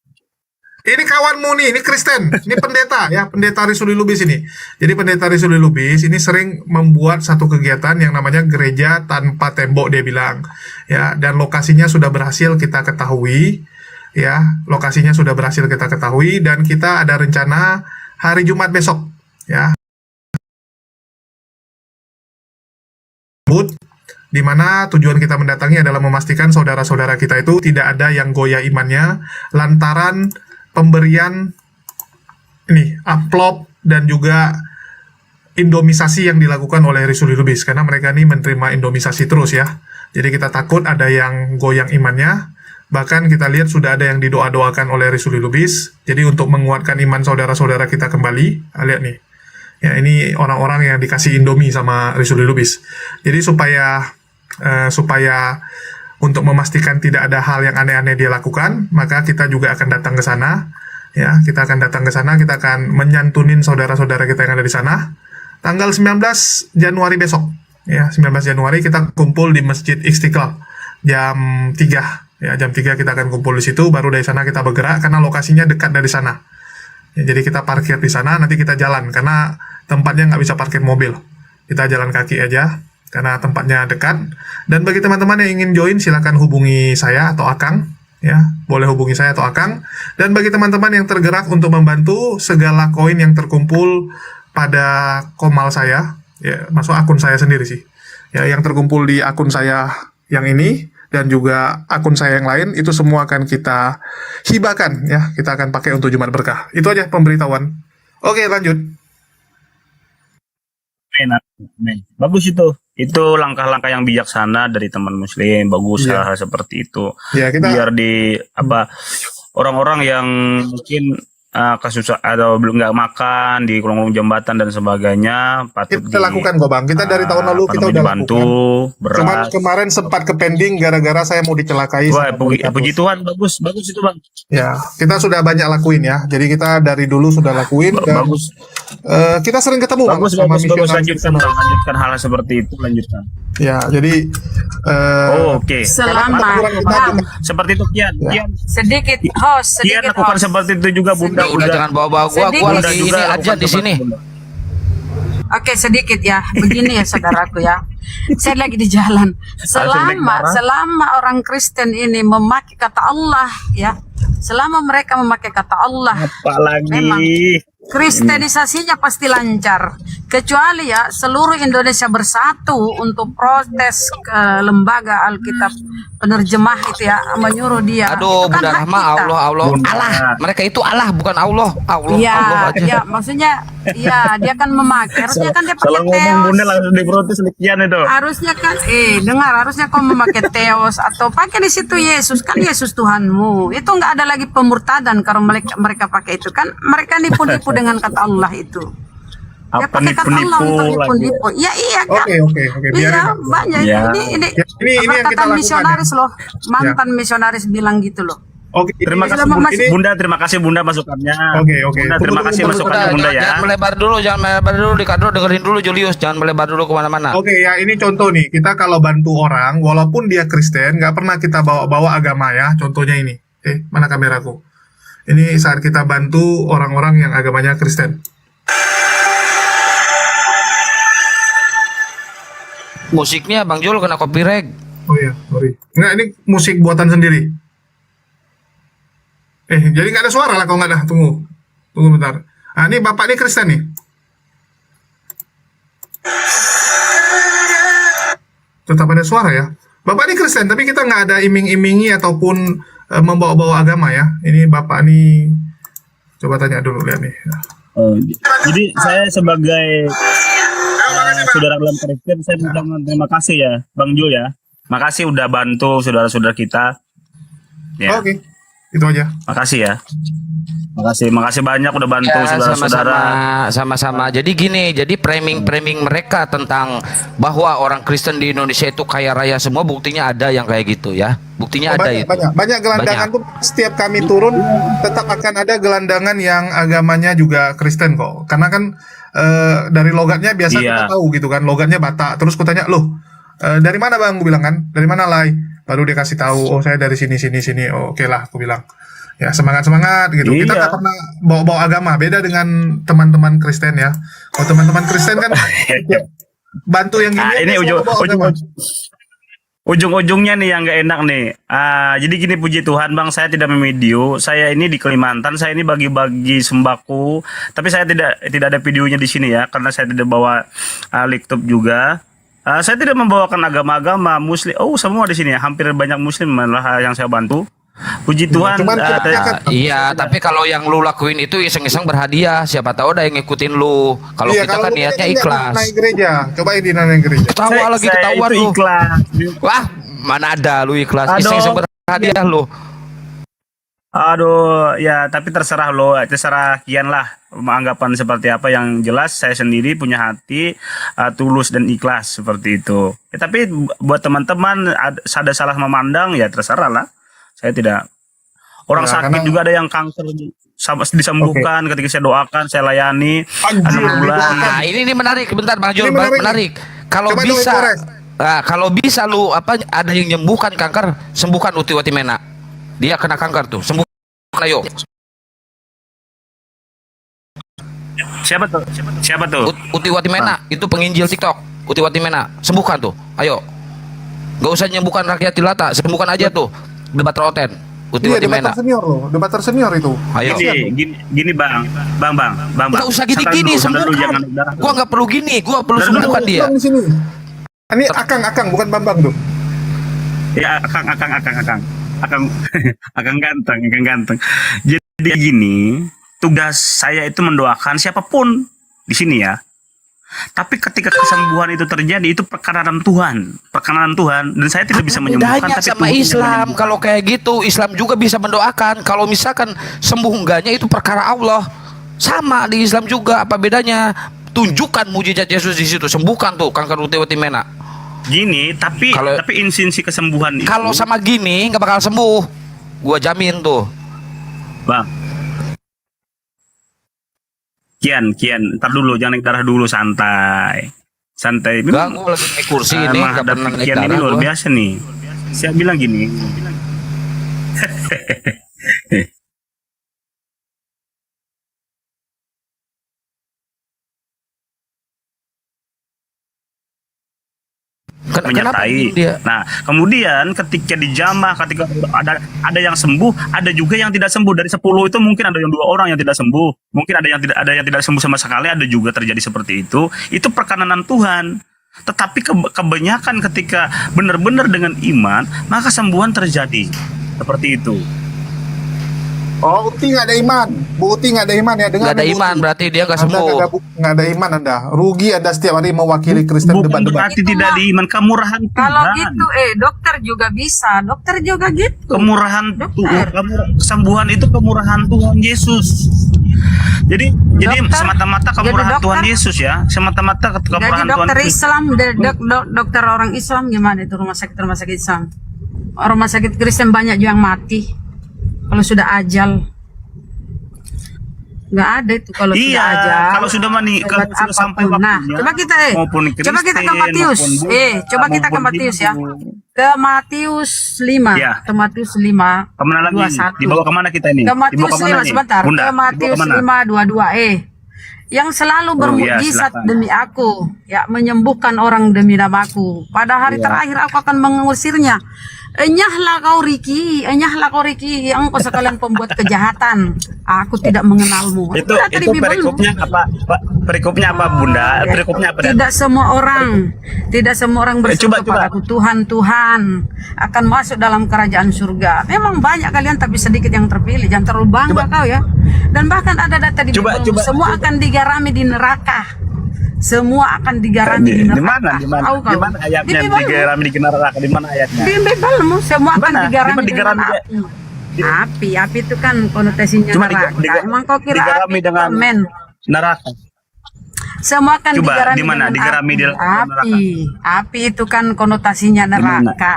S2: ini kawanmu nih, ini Kristen, ini pendeta ya, pendeta Risuli Lubis ini. Jadi pendeta Risuli Lubis ini sering membuat satu kegiatan yang namanya gereja tanpa tembok, dia bilang. Ya, dan lokasinya sudah berhasil kita ketahui. Ya, lokasinya sudah berhasil kita ketahui dan kita ada rencana hari Jumat besok, ya. Di mana tujuan kita mendatangi adalah memastikan saudara-saudara kita itu tidak ada yang goyah imannya lantaran pemberian ini amplop dan juga indomisasi yang dilakukan oleh Risuli Lubis, karena mereka ini menerima indomisasi terus ya. Jadi kita takut ada yang goyang imannya. Bahkan kita lihat sudah ada yang didoa-doakan oleh Risuli Lubis. Jadi untuk menguatkan iman saudara-saudara kita kembali, lihat nih. Ya, ini orang-orang yang dikasih Indomie sama Risuli Lubis. Jadi supaya untuk memastikan tidak ada hal yang aneh-aneh dia lakukan, maka kita juga akan datang ke sana. Ya, kita akan datang ke sana, kita akan menyantunin saudara-saudara kita yang ada di sana. Tanggal 19 Januari besok. Ya, 19 Januari kita kumpul di Masjid Istiqlal jam 3. Ya, jam 3 kita akan kumpul di situ, baru dari sana kita bergerak karena lokasinya dekat dari sana. Ya, jadi kita parkir di sana, nanti kita jalan karena tempatnya nggak bisa parkir mobil. Kita jalan kaki aja karena tempatnya dekat. Dan bagi teman-teman yang ingin join, silakan hubungi saya atau Akang. Ya, boleh hubungi saya atau Akang. Dan bagi teman-teman yang tergerak untuk membantu, segala koin yang terkumpul pada komal saya, ya, masuk akun saya sendiri sih. Ya, yang terkumpul di akun saya yang ini dan juga akun saya yang lain itu semua akan kita hibahkan ya, kita akan pakai untuk Jumat Berkah. Itu aja pemberitahuan. Oke, lanjut.
S20: Bagus itu langkah-langkah yang bijaksana dari teman muslim, bagus
S2: Iya.
S20: hal seperti itu.
S2: Ya, kita
S20: Biar di orang-orang yang mungkin kesusah atau belum nggak makan di kolong jembatan dan sebagainya patut
S2: kita lakukan kok Bang. Kita dari tahun lalu kita udah
S20: dibantu
S2: lakukan. Cuman
S20: beras.
S2: kemarin sempat ke pending gara-gara saya mau dicelakai.
S20: Wah,
S2: sama polisi.
S20: puji Tuhan, bagus itu Bang.
S2: Ya, kita sudah banyak lakuin ya. Jadi kita dari dulu sudah lakuin dan
S20: Bagus.
S2: Kita sering ketemu Bang,
S20: Bagus,
S2: sama
S20: lanjutkan
S2: misionaris.
S20: lanjutkan hal seperti itu, lanjutkan.
S2: Ya, jadi
S20: Oke.
S3: Selamat, Bang.
S20: Seperti itu Kian.
S3: Sedikit host,
S20: Kian
S3: sedikit
S20: lakukan
S3: host.
S20: seperti itu juga Bunda.
S14: Udah jangan bawa-bawa gua
S3: Sedikit.
S14: lagi ini aja di sini.
S3: Oke, sedikit ya. Begini ya saudaraku ya. Saya lagi di jalan. Selama orang Kristen ini memakai kata Allah ya. Selama mereka memakai kata Allah,
S20: Apalagi
S3: memang kristenisasinya pasti lancar. Kecuali ya seluruh Indonesia bersatu untuk protes ke lembaga Alkitab penerjemah itu ya, menyuruh dia.
S14: Aduh,
S3: Itu kan
S14: Bunda
S3: hak
S14: Rahma,
S3: kita.
S14: Allah. Mereka itu Allah, bukan Allah. Allah
S3: Iya,
S14: aja.
S3: iya, maksudnya, iya, dia kan memakai. Harusnya kan dia pakai
S20: Kalau ngomong
S3: teos.
S20: Bunda langsung diprotes Kian itu.
S3: Harusnya kan, dengar, harusnya kau memakai teos atau pakai di situ Yesus, kan Yesus Tuhanmu. Itu nggak ada lagi pemurtadan kalau mereka pakai itu kan. Mereka nipu-nipu dengan kata Allah itu. Ya
S20: Apa
S3: pakai kata Allah untuk
S20: nipu-nipu lagi?
S3: nipu-nipu. Ya iya kan.
S2: Oke, biarin,
S3: Iya,
S2: Bang.
S3: banyak.
S20: Ya.
S3: Ini
S2: ini yang kita
S3: perkataan
S2: lakukan,
S3: misionaris
S2: ya.
S3: loh. Mantan misionaris bilang gitu loh.
S2: Oke,
S20: Terima kasih terima kasih Bunda masukannya.
S2: Oke.
S20: Bunda, terima kasih masukannya Bunda ya.
S14: Jangan melebar dulu, di kadro dengerin dulu Julius, jangan melebar dulu kemana-mana.
S2: Oke ya, ini contoh nih. Kita kalau bantu orang, walaupun dia Kristen, nggak pernah kita bawa-bawa agama ya. Contohnya ini. Mana kameraku? Ini saat kita bantu orang-orang yang agamanya Kristen.
S14: Musiknya Bang Jul kena copyright.
S2: Oh iya, sorry. Nggak, ini musik buatan sendiri. Jadi nggak ada suara lah kalau nggak ada. Tunggu bentar. Ah, ini bapak ini Kristen nih. Tetap ada suara ya. Bapak ini Kristen, tapi kita nggak ada iming-imingi ataupun membawa-bawa agama ya. Ini bapak nih. Coba tanya dulu, lihat nih.
S20: Jadi saya sebagai saudara dalam Kristen, saya mengucapkan terima kasih ya Bang Jul ya. Makasih udah bantu saudara-saudara kita. Ya.
S2: Oke, itu aja.
S20: Makasih ya. Makasih banyak udah bantu
S14: Ya,
S20: saudara-saudara.
S14: sama-sama. Jadi gini, jadi framing mereka tentang bahwa orang Kristen di Indonesia itu kaya raya semua, buktinya ada yang kayak gitu ya. Buktinya ada itu.
S2: Banyak gelandangan tuh setiap kami turun tetap akan ada gelandangan yang agamanya juga Kristen kok. Karena kan dari logatnya biasa
S20: Iya.
S2: kita tahu gitu kan, logatnya Batak. Terus kutanya, "Loh, dari mana Bang?" Gue bilang kan, "Dari mana Lai?" Baru dia kasih tahu, "Oh, saya dari sini." Oh, oke lah, aku bilang. Ya, semangat gitu. Kita
S20: Iya.
S2: nggak pernah bawa-bawa agama, beda dengan teman-teman Kristen ya. Kalau teman-teman Kristen kan bantu yang gini
S20: Ini
S2: dia selalu bawa agama.
S20: ujung-ujungnya nih yang nggak enak nih. Jadi gini, puji Tuhan bang, saya tidak memvideo. Saya ini di Kalimantan, saya ini bagi-bagi sembako. Tapi saya tidak ada videonya di sini ya, karena saya tidak bawa laptop juga. Saya tidak membawakan agama-agama Muslim. Oh, semua di sini ya, hampir banyak Muslim malah yang saya bantu. Puji Tuhan.
S14: Iya, tapi kalau yang lu lakuin itu iseng-iseng berhadiah, siapa tahu ada yang ngikutin lu. Kalau
S2: Iya,
S14: kita kan
S2: lu
S14: niatnya
S2: ini nggak
S14: ikhlas.
S2: naik gereja, cobain di naik gereja.
S14: Ketawa lagi ketahuan
S20: itu
S14: lu.
S20: ikhlas.
S14: Wah, mana ada lu ikhlas?
S20: Aduh.
S14: Iseng-iseng berhadiah lu.
S20: Aduh, ya tapi terserah lo, terserah Kian lah anggapan seperti apa. Yang jelas saya sendiri punya hati tulus dan ikhlas seperti itu. Tapi buat teman-teman ada salah memandang ya terserah lah. Saya tidak. Orang
S2: Nah,
S20: sakit
S2: karena-
S20: juga ada yang kanker disembuhkan ketika saya doakan, saya layani. Ada bulan.
S14: Nah, ini menarik, bentar Bang Jul,
S2: Ini menarik
S14: menarik. Kalau
S2: Coba
S14: bisa,
S2: dong, Polres.
S14: kalau bisa lu ada yang nyembuhkan kanker, sembuhkan Uti Watimena. Dia kena kanker tuh, sembuhkan ayo.
S20: Siapa tuh? Siapa tuh?
S14: Uti Watimena, itu penginjil TikTok. Uti Watimena, sembuhkan tuh, ayo. Gak usah nyembuhkan rakyat jelata, sembuhkan aja tuh. Debat roten, Uti
S2: Iya,
S14: Watimena.
S2: debater senior loh, debater senior itu.
S14: Ayo.
S20: Gini bang.
S14: Gak usah gini-gini,
S20: Santai dulu,
S14: sembuhkan.
S20: jangan.
S14: Gua nggak perlu gini, gua perlu sembuhkan dia.
S2: Di sini. Ini Akang bukan Bambang tuh.
S20: Ya, Akang ganteng. Jadi gini, tugas saya itu mendoakan siapapun di sini ya. Tapi ketika kesembuhan itu terjadi, itu perkenanan Tuhan, dan saya tidak bisa menyembuhkan.
S14: Bedanya
S20: Tapi
S14: sama
S20: Tuhan yang
S14: Islam,
S20: menyembuhkan.
S14: kalau kayak gitu Islam juga bisa mendoakan. Kalau misalkan sembuh enggaknya itu perkara Allah. Sama di Islam juga, apa bedanya? Tunjukkan mujizat Yesus di situ, sembuhkan tuh kanker Uti Watimena.
S20: Gini, tapi insinsi kesembuhan itu.
S14: Kalau sama gini nggak bakal sembuh, gua jamin tuh.
S20: Bang, Kian, ntar dulu, jangan naik darah dulu, santai.
S14: Enggak, gua lagi naik kursi ini, nggak
S20: menghadapi
S14: pernah naik
S20: Kian ini
S14: darah
S20: luar
S14: gua.
S20: biasa nih. Saya bilang gini. menyertai. Nah, kemudian ketika dijamah, ketika ada yang sembuh, ada juga yang tidak sembuh. Dari 10 itu mungkin ada yang 2 orang yang tidak sembuh, mungkin ada yang tidak sembuh sama sekali, ada juga terjadi seperti itu. Itu perkenanan Tuhan. Tetapi kebanyakan ketika benar-benar dengan iman, maka sembuhan terjadi. Seperti itu.
S2: Oh, Uti nggak ada iman. Bu Uti nggak ada iman ya.
S14: Nggak ada iman, berarti dia nggak sembuh.
S2: Nggak ada iman Anda. Rugi Anda setiap hari mewakili Kristen debat-debat.
S20: Berarti tidak ada iman, kemurahan
S3: Kalau
S20: Tuhan.
S3: gitu, dokter juga bisa. Dokter juga gitu.
S20: Kemurahan Tuhan, kesembuhan itu kemurahan Tuhan Yesus. Jadi semata-mata kemurahan
S3: dokter?
S20: Tuhan Yesus ya, semata-mata
S3: Jadi
S20: kemurahan Tuhan
S3: dokter
S20: Yesus.
S3: Islam, dokter orang Islam gimana itu rumah sakit Islam? Rumah sakit Kristen banyak juga yang mati. Kalau sudah ajal, nggak ada itu kalau
S20: Iya,
S3: sudah ajal.
S20: kalau sudah kalau sudah sampai
S3: Nah,
S20: waktunya,
S3: coba kita
S20: maupun
S3: coba kita ke
S20: Kristen,
S3: Matius.
S20: maupun Buddha,
S3: Coba kita ke
S20: maupun
S3: Matius ya.
S20: Hindu.
S3: Ke Matius 5.
S20: Iya.
S3: Ke Matius 5.
S20: Kemana lagi?
S3: 21.
S20: Dibawa kemana kita ini?
S3: Ke
S20: Dibawa
S3: Matius
S20: kemana
S3: 5
S20: nih?
S3: sebentar.
S20: Bunda,
S3: Ke Matius
S20: dibawa kemana?
S3: 5:22 yang selalu
S20: Oh,
S3: bermukjizat
S20: silakan.
S3: demi aku, ya menyembuhkan orang demi namaku. Pada hari
S20: Iya.
S3: terakhir aku akan mengusirnya. Enyahlah kau Riki, engkau sekalian pembuat kejahatan. Aku tidak mengenalmu.
S20: Itu
S3: Udah dari Bibelmu.
S20: perikopnya apa? Perikopnya apa, Bunda?
S3: Ya,
S20: Perikopnya apa?
S3: tidak semua orang berseru kepadaku Tuhan akan masuk dalam kerajaan surga. Memang banyak kalian tapi sedikit yang terpilih. Jangan terlalu bangga kau ya. Dan bahkan ada data di Bible, semua akan digarami di neraka. Semua akan digarami di neraka.
S20: Di mana ayatnya
S3: Di Bible.
S20: digarami di neraka? Di mana ayatnya?
S3: Di Bible semua akan
S20: Dimana?
S3: digarami
S20: Digarami
S3: dengan api. Api itu kan konotasinya
S20: Cuma
S3: neraka. Emang kau kira
S20: digarami
S3: api
S20: dengan
S3: permen?
S20: neraka.
S3: Semua akan
S20: Coba,
S3: digarami
S20: di mana?
S3: dengan
S20: Digarami di
S3: api. Api itu kan konotasinya neraka.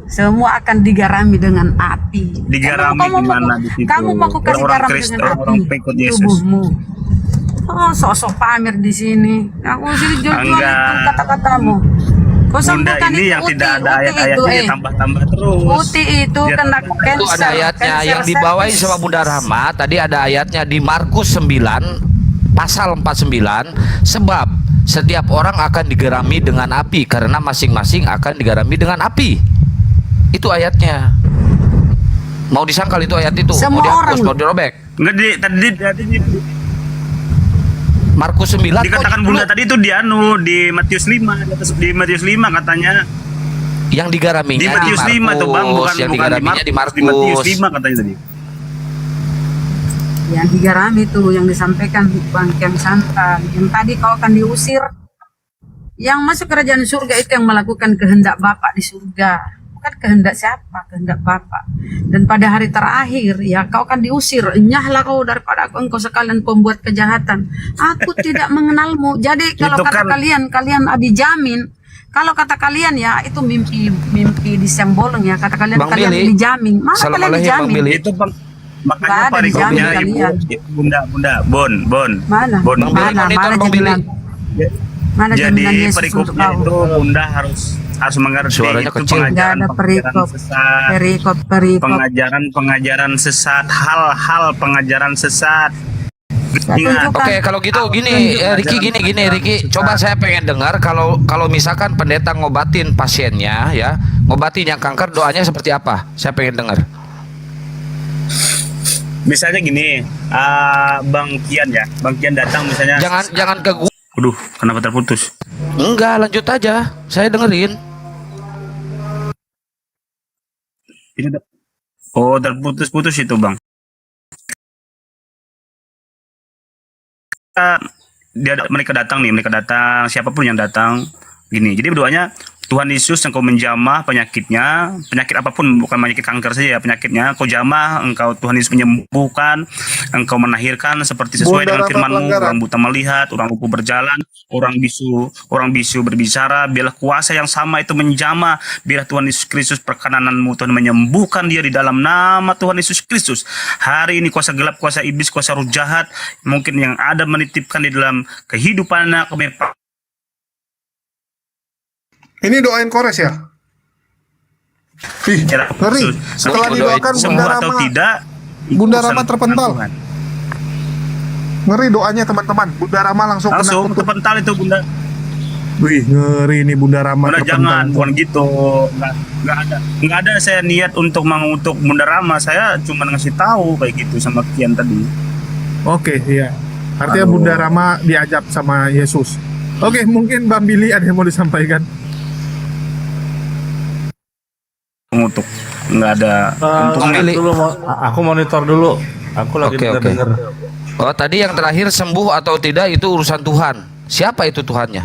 S3: Semua akan digarami dengan api.
S20: Digarami
S3: Emang
S20: di mana di situ?
S3: kamu mau aku kasih
S20: Orang-orang
S3: garam
S20: Kristen,
S3: dengan api
S20: orang-orang pengikut Yesus.
S3: tubuhmu. Oh, sok-sok pamer di sini. Aku sini jual-jual itu
S20: Enggak.
S3: kata-katamu. Kau
S20: Bunda
S3: sembuhkan
S20: ini
S3: itu
S20: yang
S3: Uti,
S20: tidak ada
S3: Uti
S20: ayat-ayatnya
S3: itu,
S20: ditambah-tambah terus.
S3: Uti itu
S20: Dia
S3: kena
S20: tambah.
S3: cancer.
S14: Itu ada ayatnya
S3: cancer
S14: yang dibawain
S3: cervix.
S14: sama Bunda Rahma. Tadi ada ayatnya di Markus 9 pasal 49, sebab setiap orang akan digerami dengan api karena masing-masing akan digerami dengan api. Itu ayatnya. Mau disangkal itu ayat itu,
S3: Semua
S14: mau dihapus,
S3: orang.
S14: mau dirobek.
S20: Enggak tadi
S14: Markus 9
S20: dikatakan Bunda tadi itu di Matius 5, di Matius 5 katanya.
S14: Yang digaraminya
S20: Di Matius 5 tuh Bang, bukan
S14: yang
S20: bukan
S14: digaraminya di Markus.
S20: Di Matius 5 katanya tadi.
S3: Yang digarami itu yang disampaikan Bang Kiam Santa, yang tadi kau akan diusir, yang masuk kerajaan surga itu yang melakukan kehendak Bapa di surga, bukan kehendak siapa, kehendak Bapa. Dan pada hari terakhir ya kau akan diusir, enyahlah kau daripada aku, engkau sekalian pembuat kejahatan, aku tidak mengenalmu. Jadi kalau
S20: Itu
S3: kata
S20: kan-
S3: kalian dijamin, kalau kata kalian ya itu mimpi disemboleng ya, kata kalian
S14: Bang
S3: kalian
S14: Billy,
S3: dijamin, mana kalian
S14: Assalamualaikum, Bang
S3: dijamin?
S14: Billy.
S20: Itu Bang,
S3: Nggak
S20: makanya
S3: ada
S20: parikopnya
S3: dijamin
S20: Ibu,
S3: kalian.
S20: Bunda, Bon.
S3: Mana?
S20: Bon.
S3: Mana jaminan? Mana
S20: Jadi
S3: jaminan Yesus untuk
S20: perikopnya
S3: kau?
S20: itu Bunda harus mengerti
S14: Suaranya
S20: itu
S14: kecil.
S3: Nggak ada perikop.
S20: sesat,
S3: Perikop.
S20: pengajaran sesat, hal-hal pengajaran sesat. Ingat.
S14: Oke, kalau gitu gini, Riki, Riki, coba saya pengen dengar kalau misalkan pendeta ngobatin pasiennya ya, ngobatin yang kanker, doanya seperti apa? Saya pengen dengar.
S20: Misalnya gini, Bang Kian datang misalnya.
S14: Jangan ke gua.
S20: Aduh, kenapa terputus?
S14: Enggak, lanjut aja. Saya dengerin.
S20: Oh, terputus-putus itu Bang. Mereka datang, siapapun yang datang gini. Jadi berdoanya, Tuhan Yesus, engkau menjamah penyakitnya, penyakit apapun, bukan penyakit kanker saja ya, penyakitnya engkau jamah, engkau Tuhan Yesus menyembuhkan, engkau menahirkan seperti sesuai dengan firman-Mu, orang buta melihat, orang lumpuh berjalan, orang bisu berbicara, biarlah kuasa yang sama itu menjamah, biarlah Tuhan Yesus Kristus perkenanan-Mu, Tuhan menyembuhkan dia di dalam nama Tuhan Yesus Kristus. Hari ini kuasa gelap, kuasa iblis, kuasa roh jahat, mungkin yang ada menitipkan di dalam kehidupannya,
S2: Ini doain Kores ya? Ih, ngeri. Setelah didoakan Bunda
S20: atau
S2: Rama,
S20: tidak,
S2: Bunda Rama terpental. Ngeri doanya teman-teman. Bunda Rama langsung
S20: terpental itu Bunda.
S2: Wih, ngeri nih Bunda Rama
S20: Bunda
S2: terpental.
S20: jangan, bukan gitu. Nggak ada saya niat untuk mengutuk Bunda Rama. Saya cuma ngasih tahu kayak gitu sama Kian tadi.
S2: Oke, iya. Artinya Bunda Rama diajak sama Yesus. Oke, mungkin Bang Billy ada yang mau disampaikan.
S20: Mengutuk, nggak ada.
S9: Aku monitor dulu. Aku lagi
S14: Oke.
S9: denger.
S14: Oh, tadi yang terakhir sembuh atau tidak itu urusan Tuhan. Siapa itu Tuhannya?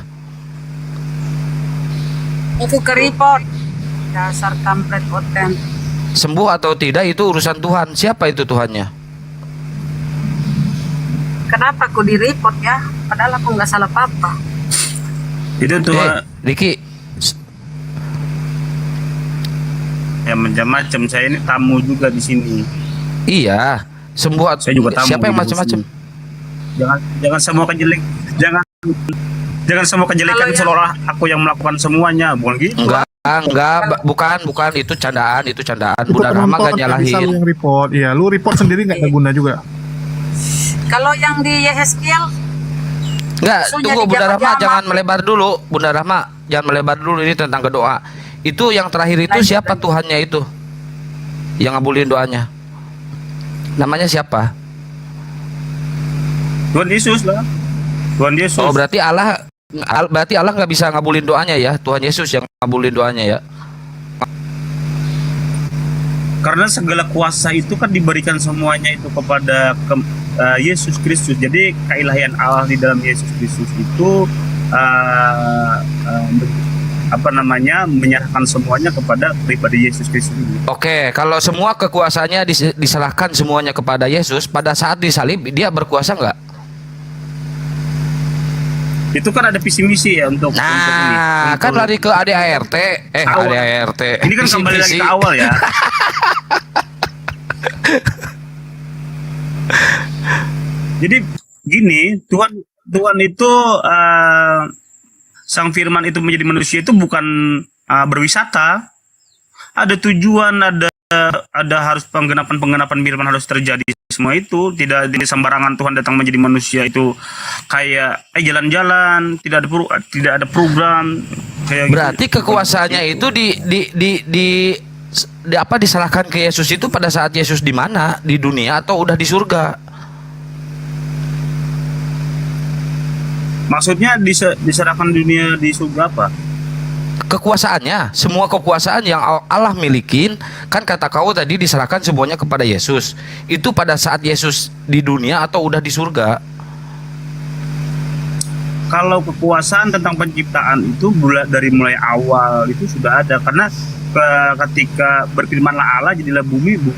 S3: Aku ke report. Dasar kampret konten.
S14: Sembuh atau tidak itu urusan Tuhan. Siapa itu Tuhannya?
S3: Kenapa aku di report ya? Padahal aku nggak salah apa-apa.
S20: Itu Tuhan.
S14: Riki,
S20: Ya macam-macam, saya ini tamu juga di sini.
S14: iya, sembuh.
S20: Saya juga tamu.
S14: Siapa yang
S20: di
S14: macam-macam?
S20: sini. Jangan semua semua kejelekan seolah aku yang melakukan semuanya, bukan gitu.
S14: Enggak, bukan itu candaan,
S2: Itu
S14: Bunda Rama
S2: penonton
S14: gak
S2: nggak bisa lu
S14: nyalahin.
S2: yang report. Iya, lu report sendiri nggak ada guna juga.
S3: Kalau yang di Yeskiel,
S14: Enggak,
S3: Sunya
S14: tunggu
S3: di
S14: Bunda Rama,
S3: jama-jama.
S14: jangan melebar dulu. Bunda Rama, jangan melebar dulu, ini tentang doa. Itu yang terakhir itu siapa Tuhannya itu? Yang ngabulin doanya. Namanya siapa?
S20: Tuhan Yesus lah. Tuhan Yesus.
S14: Oh, berarti Allah nggak bisa ngabulin doanya ya. Tuhan Yesus yang ngabulin doanya ya.
S20: Karena segala kuasa itu kan diberikan semuanya itu kepada Yesus Kristus. Jadi keilahian Allah di dalam Yesus Kristus itu menyerahkan semuanya kepada pribadi Yesus Kristus.
S14: Oke, kalau semua kekuasaannya diserahkan semuanya kepada Yesus, pada saat disalib dia berkuasa nggak?
S20: Itu kan ada visi misi ya untuk ini.
S14: Kan lari ke ADART,
S20: Awal.
S14: ADART.
S20: Ini kan kembali lagi ke awal ya. Jadi gini, Tuhan itu Sang Firman itu menjadi manusia itu bukan berwisata, ada tujuan, harus penggenapan firman harus terjadi semua itu. Tidak sembarangan Tuhan datang menjadi manusia itu kayak jalan-jalan, tidak ada program kayak
S14: Berarti
S20: gitu.
S14: kekuasaannya itu diserahkan ke Yesus itu pada saat Yesus di mana? Di dunia atau udah di surga?
S20: Maksudnya diserahkan dunia di surga apa?
S14: Kekuasaannya, semua kekuasaan yang Allah milikin, kan kata kau tadi diserahkan semuanya kepada Yesus. Itu pada saat Yesus di dunia atau udah di surga?
S20: Kalau kekuasaan tentang penciptaan itu dari mulai awal itu sudah ada, karena ketika berfirmanlah Allah jadilah bumi itu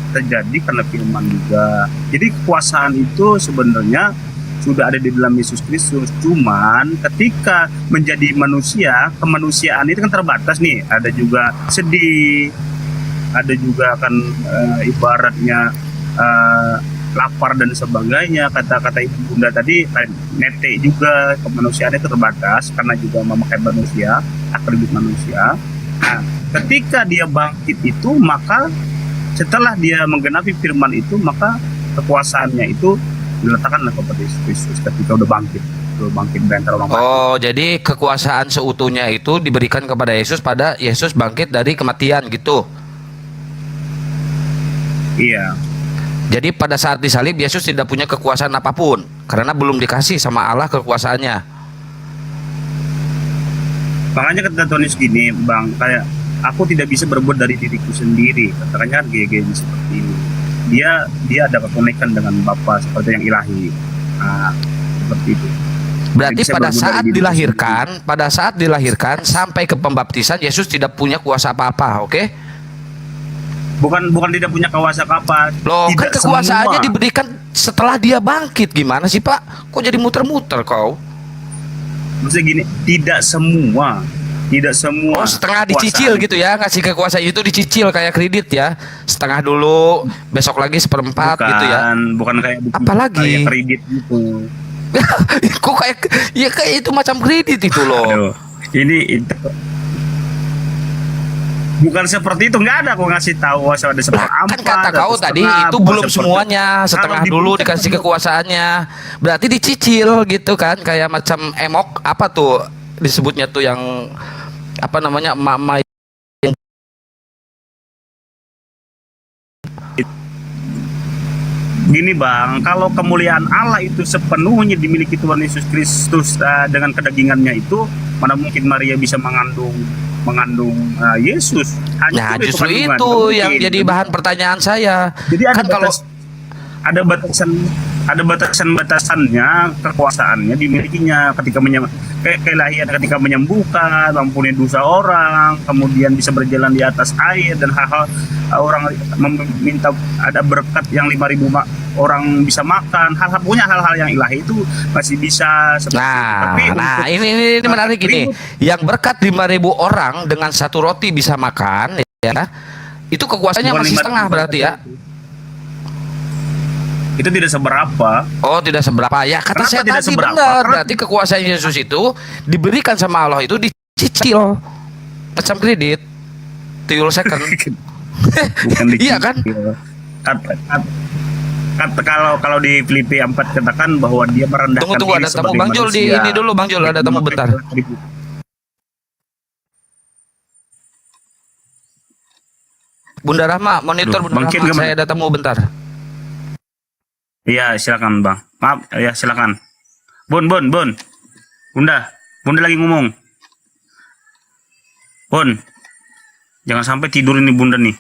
S20: terjadi karena firman juga. Jadi kekuasaan itu sebenarnya sudah ada di dalam Yesus Kristus. Cuman ketika menjadi manusia, kemanusiaan itu kan terbatas nih. Ada juga sedih, ada juga kan ibaratnya lapar dan sebagainya. Kata-kata ibu bunda tadi nete juga, kemanusiaan itu terbatas karena juga memakai manusia, atribut manusia. Nah, ketika dia bangkit itu, maka setelah dia menggenapi firman itu, maka kekuasaannya itu diletakkanlah kepada Yesus Kristus ketika udah bangkit dari antara orang mati.
S14: Oh, jadi kekuasaan seutuhnya itu diberikan kepada Yesus pada Yesus bangkit dari kematian gitu.
S20: Iya.
S14: Jadi pada saat disalib Yesus tidak punya kekuasaan apapun karena belum dikasih sama Allah kekuasaannya.
S20: Makanya kata Tuhan Yesus gini, Bang, kayak aku tidak bisa berbuat dari diriku sendiri. Katanya kan gaya seperti ini. Dia ada kekonekan dengan Bapa seperti yang ilahi. Nah, seperti itu.
S14: Berarti pada saat dilahirkan sampai ke pembaptisan Yesus tidak punya kuasa apa-apa, oke?
S20: Bukan tidak punya kuasa apa.
S14: Loh, kan
S20: Tidak
S14: kekuasaannya
S20: semua.
S14: diberikan setelah dia bangkit. Gimana sih, Pak? Kok jadi muter-muter kau?
S20: Maksudnya gini, tidak semua.
S14: Oh, setengah dicicil gitu ya, ngasih kekuasaan itu dicicil kayak kredit ya, setengah dulu, besok lagi seperempat gitu ya.
S20: Bukan kayak
S14: apalagi
S20: kayak kredit gitu.
S14: Kok kayak itu macam kredit itu loh.
S20: Aduh, itu bukan seperti itu, nggak ada aku ngasih tahu ada seperempat.
S14: Kan kata kau tadi itu belum semuanya, setengah dulu dikasih kekuasaannya. Berarti dicicil gitu kan, kayak macam emok apa tuh disebutnya tuh yang apa namanya emak-emak yang
S20: gini Bang, kalau kemuliaan Allah itu sepenuhnya dimiliki Tuhan Yesus Kristus dengan kedagingannya itu, mana mungkin Maria bisa mengandung Yesus?
S14: Nah, justru itu yang jadi bahan pertanyaan saya.
S20: Jadi
S14: kan kalau
S20: ada batasan-batasannya, kekuasaannya dimilikinya ketika kelahiran, ketika menyembuhkan, mampuni dosa orang, kemudian bisa berjalan di atas air dan hal-hal orang meminta ada berkat yang 5.000 orang bisa makan, hal-hal yang ilahi itu masih bisa seperti itu. Tapi
S14: ini menarik ini. Yang berkat 5.000 orang dengan satu roti bisa makan ya. Itu kekuasaannya masih setengah berarti ya.
S20: Itu tidak seberapa.
S14: Oh, tidak seberapa ya. Kata
S20: Kenapa
S14: saya
S20: tidak
S14: tadi
S20: seberapa?
S14: benar. Berarti kekuasaan Yesus itu diberikan sama Allah itu dicicil macam kredit, tuyul second. Iya kan?
S20: Kalau di Filipi 4 katakan bahwa dia merendahkan
S14: Tunggu ada tamu Bang Jul di ini dulu Bang Jul, ada tamu bentar. Bunda Rahma, monitor Bunda Rahma, saya ada tamu bentar.
S20: Iya, silakan Bang. Maaf, ya silakan. Bun. Bunda lagi ngomong. Bun, jangan sampai tidur ini Bunda nih.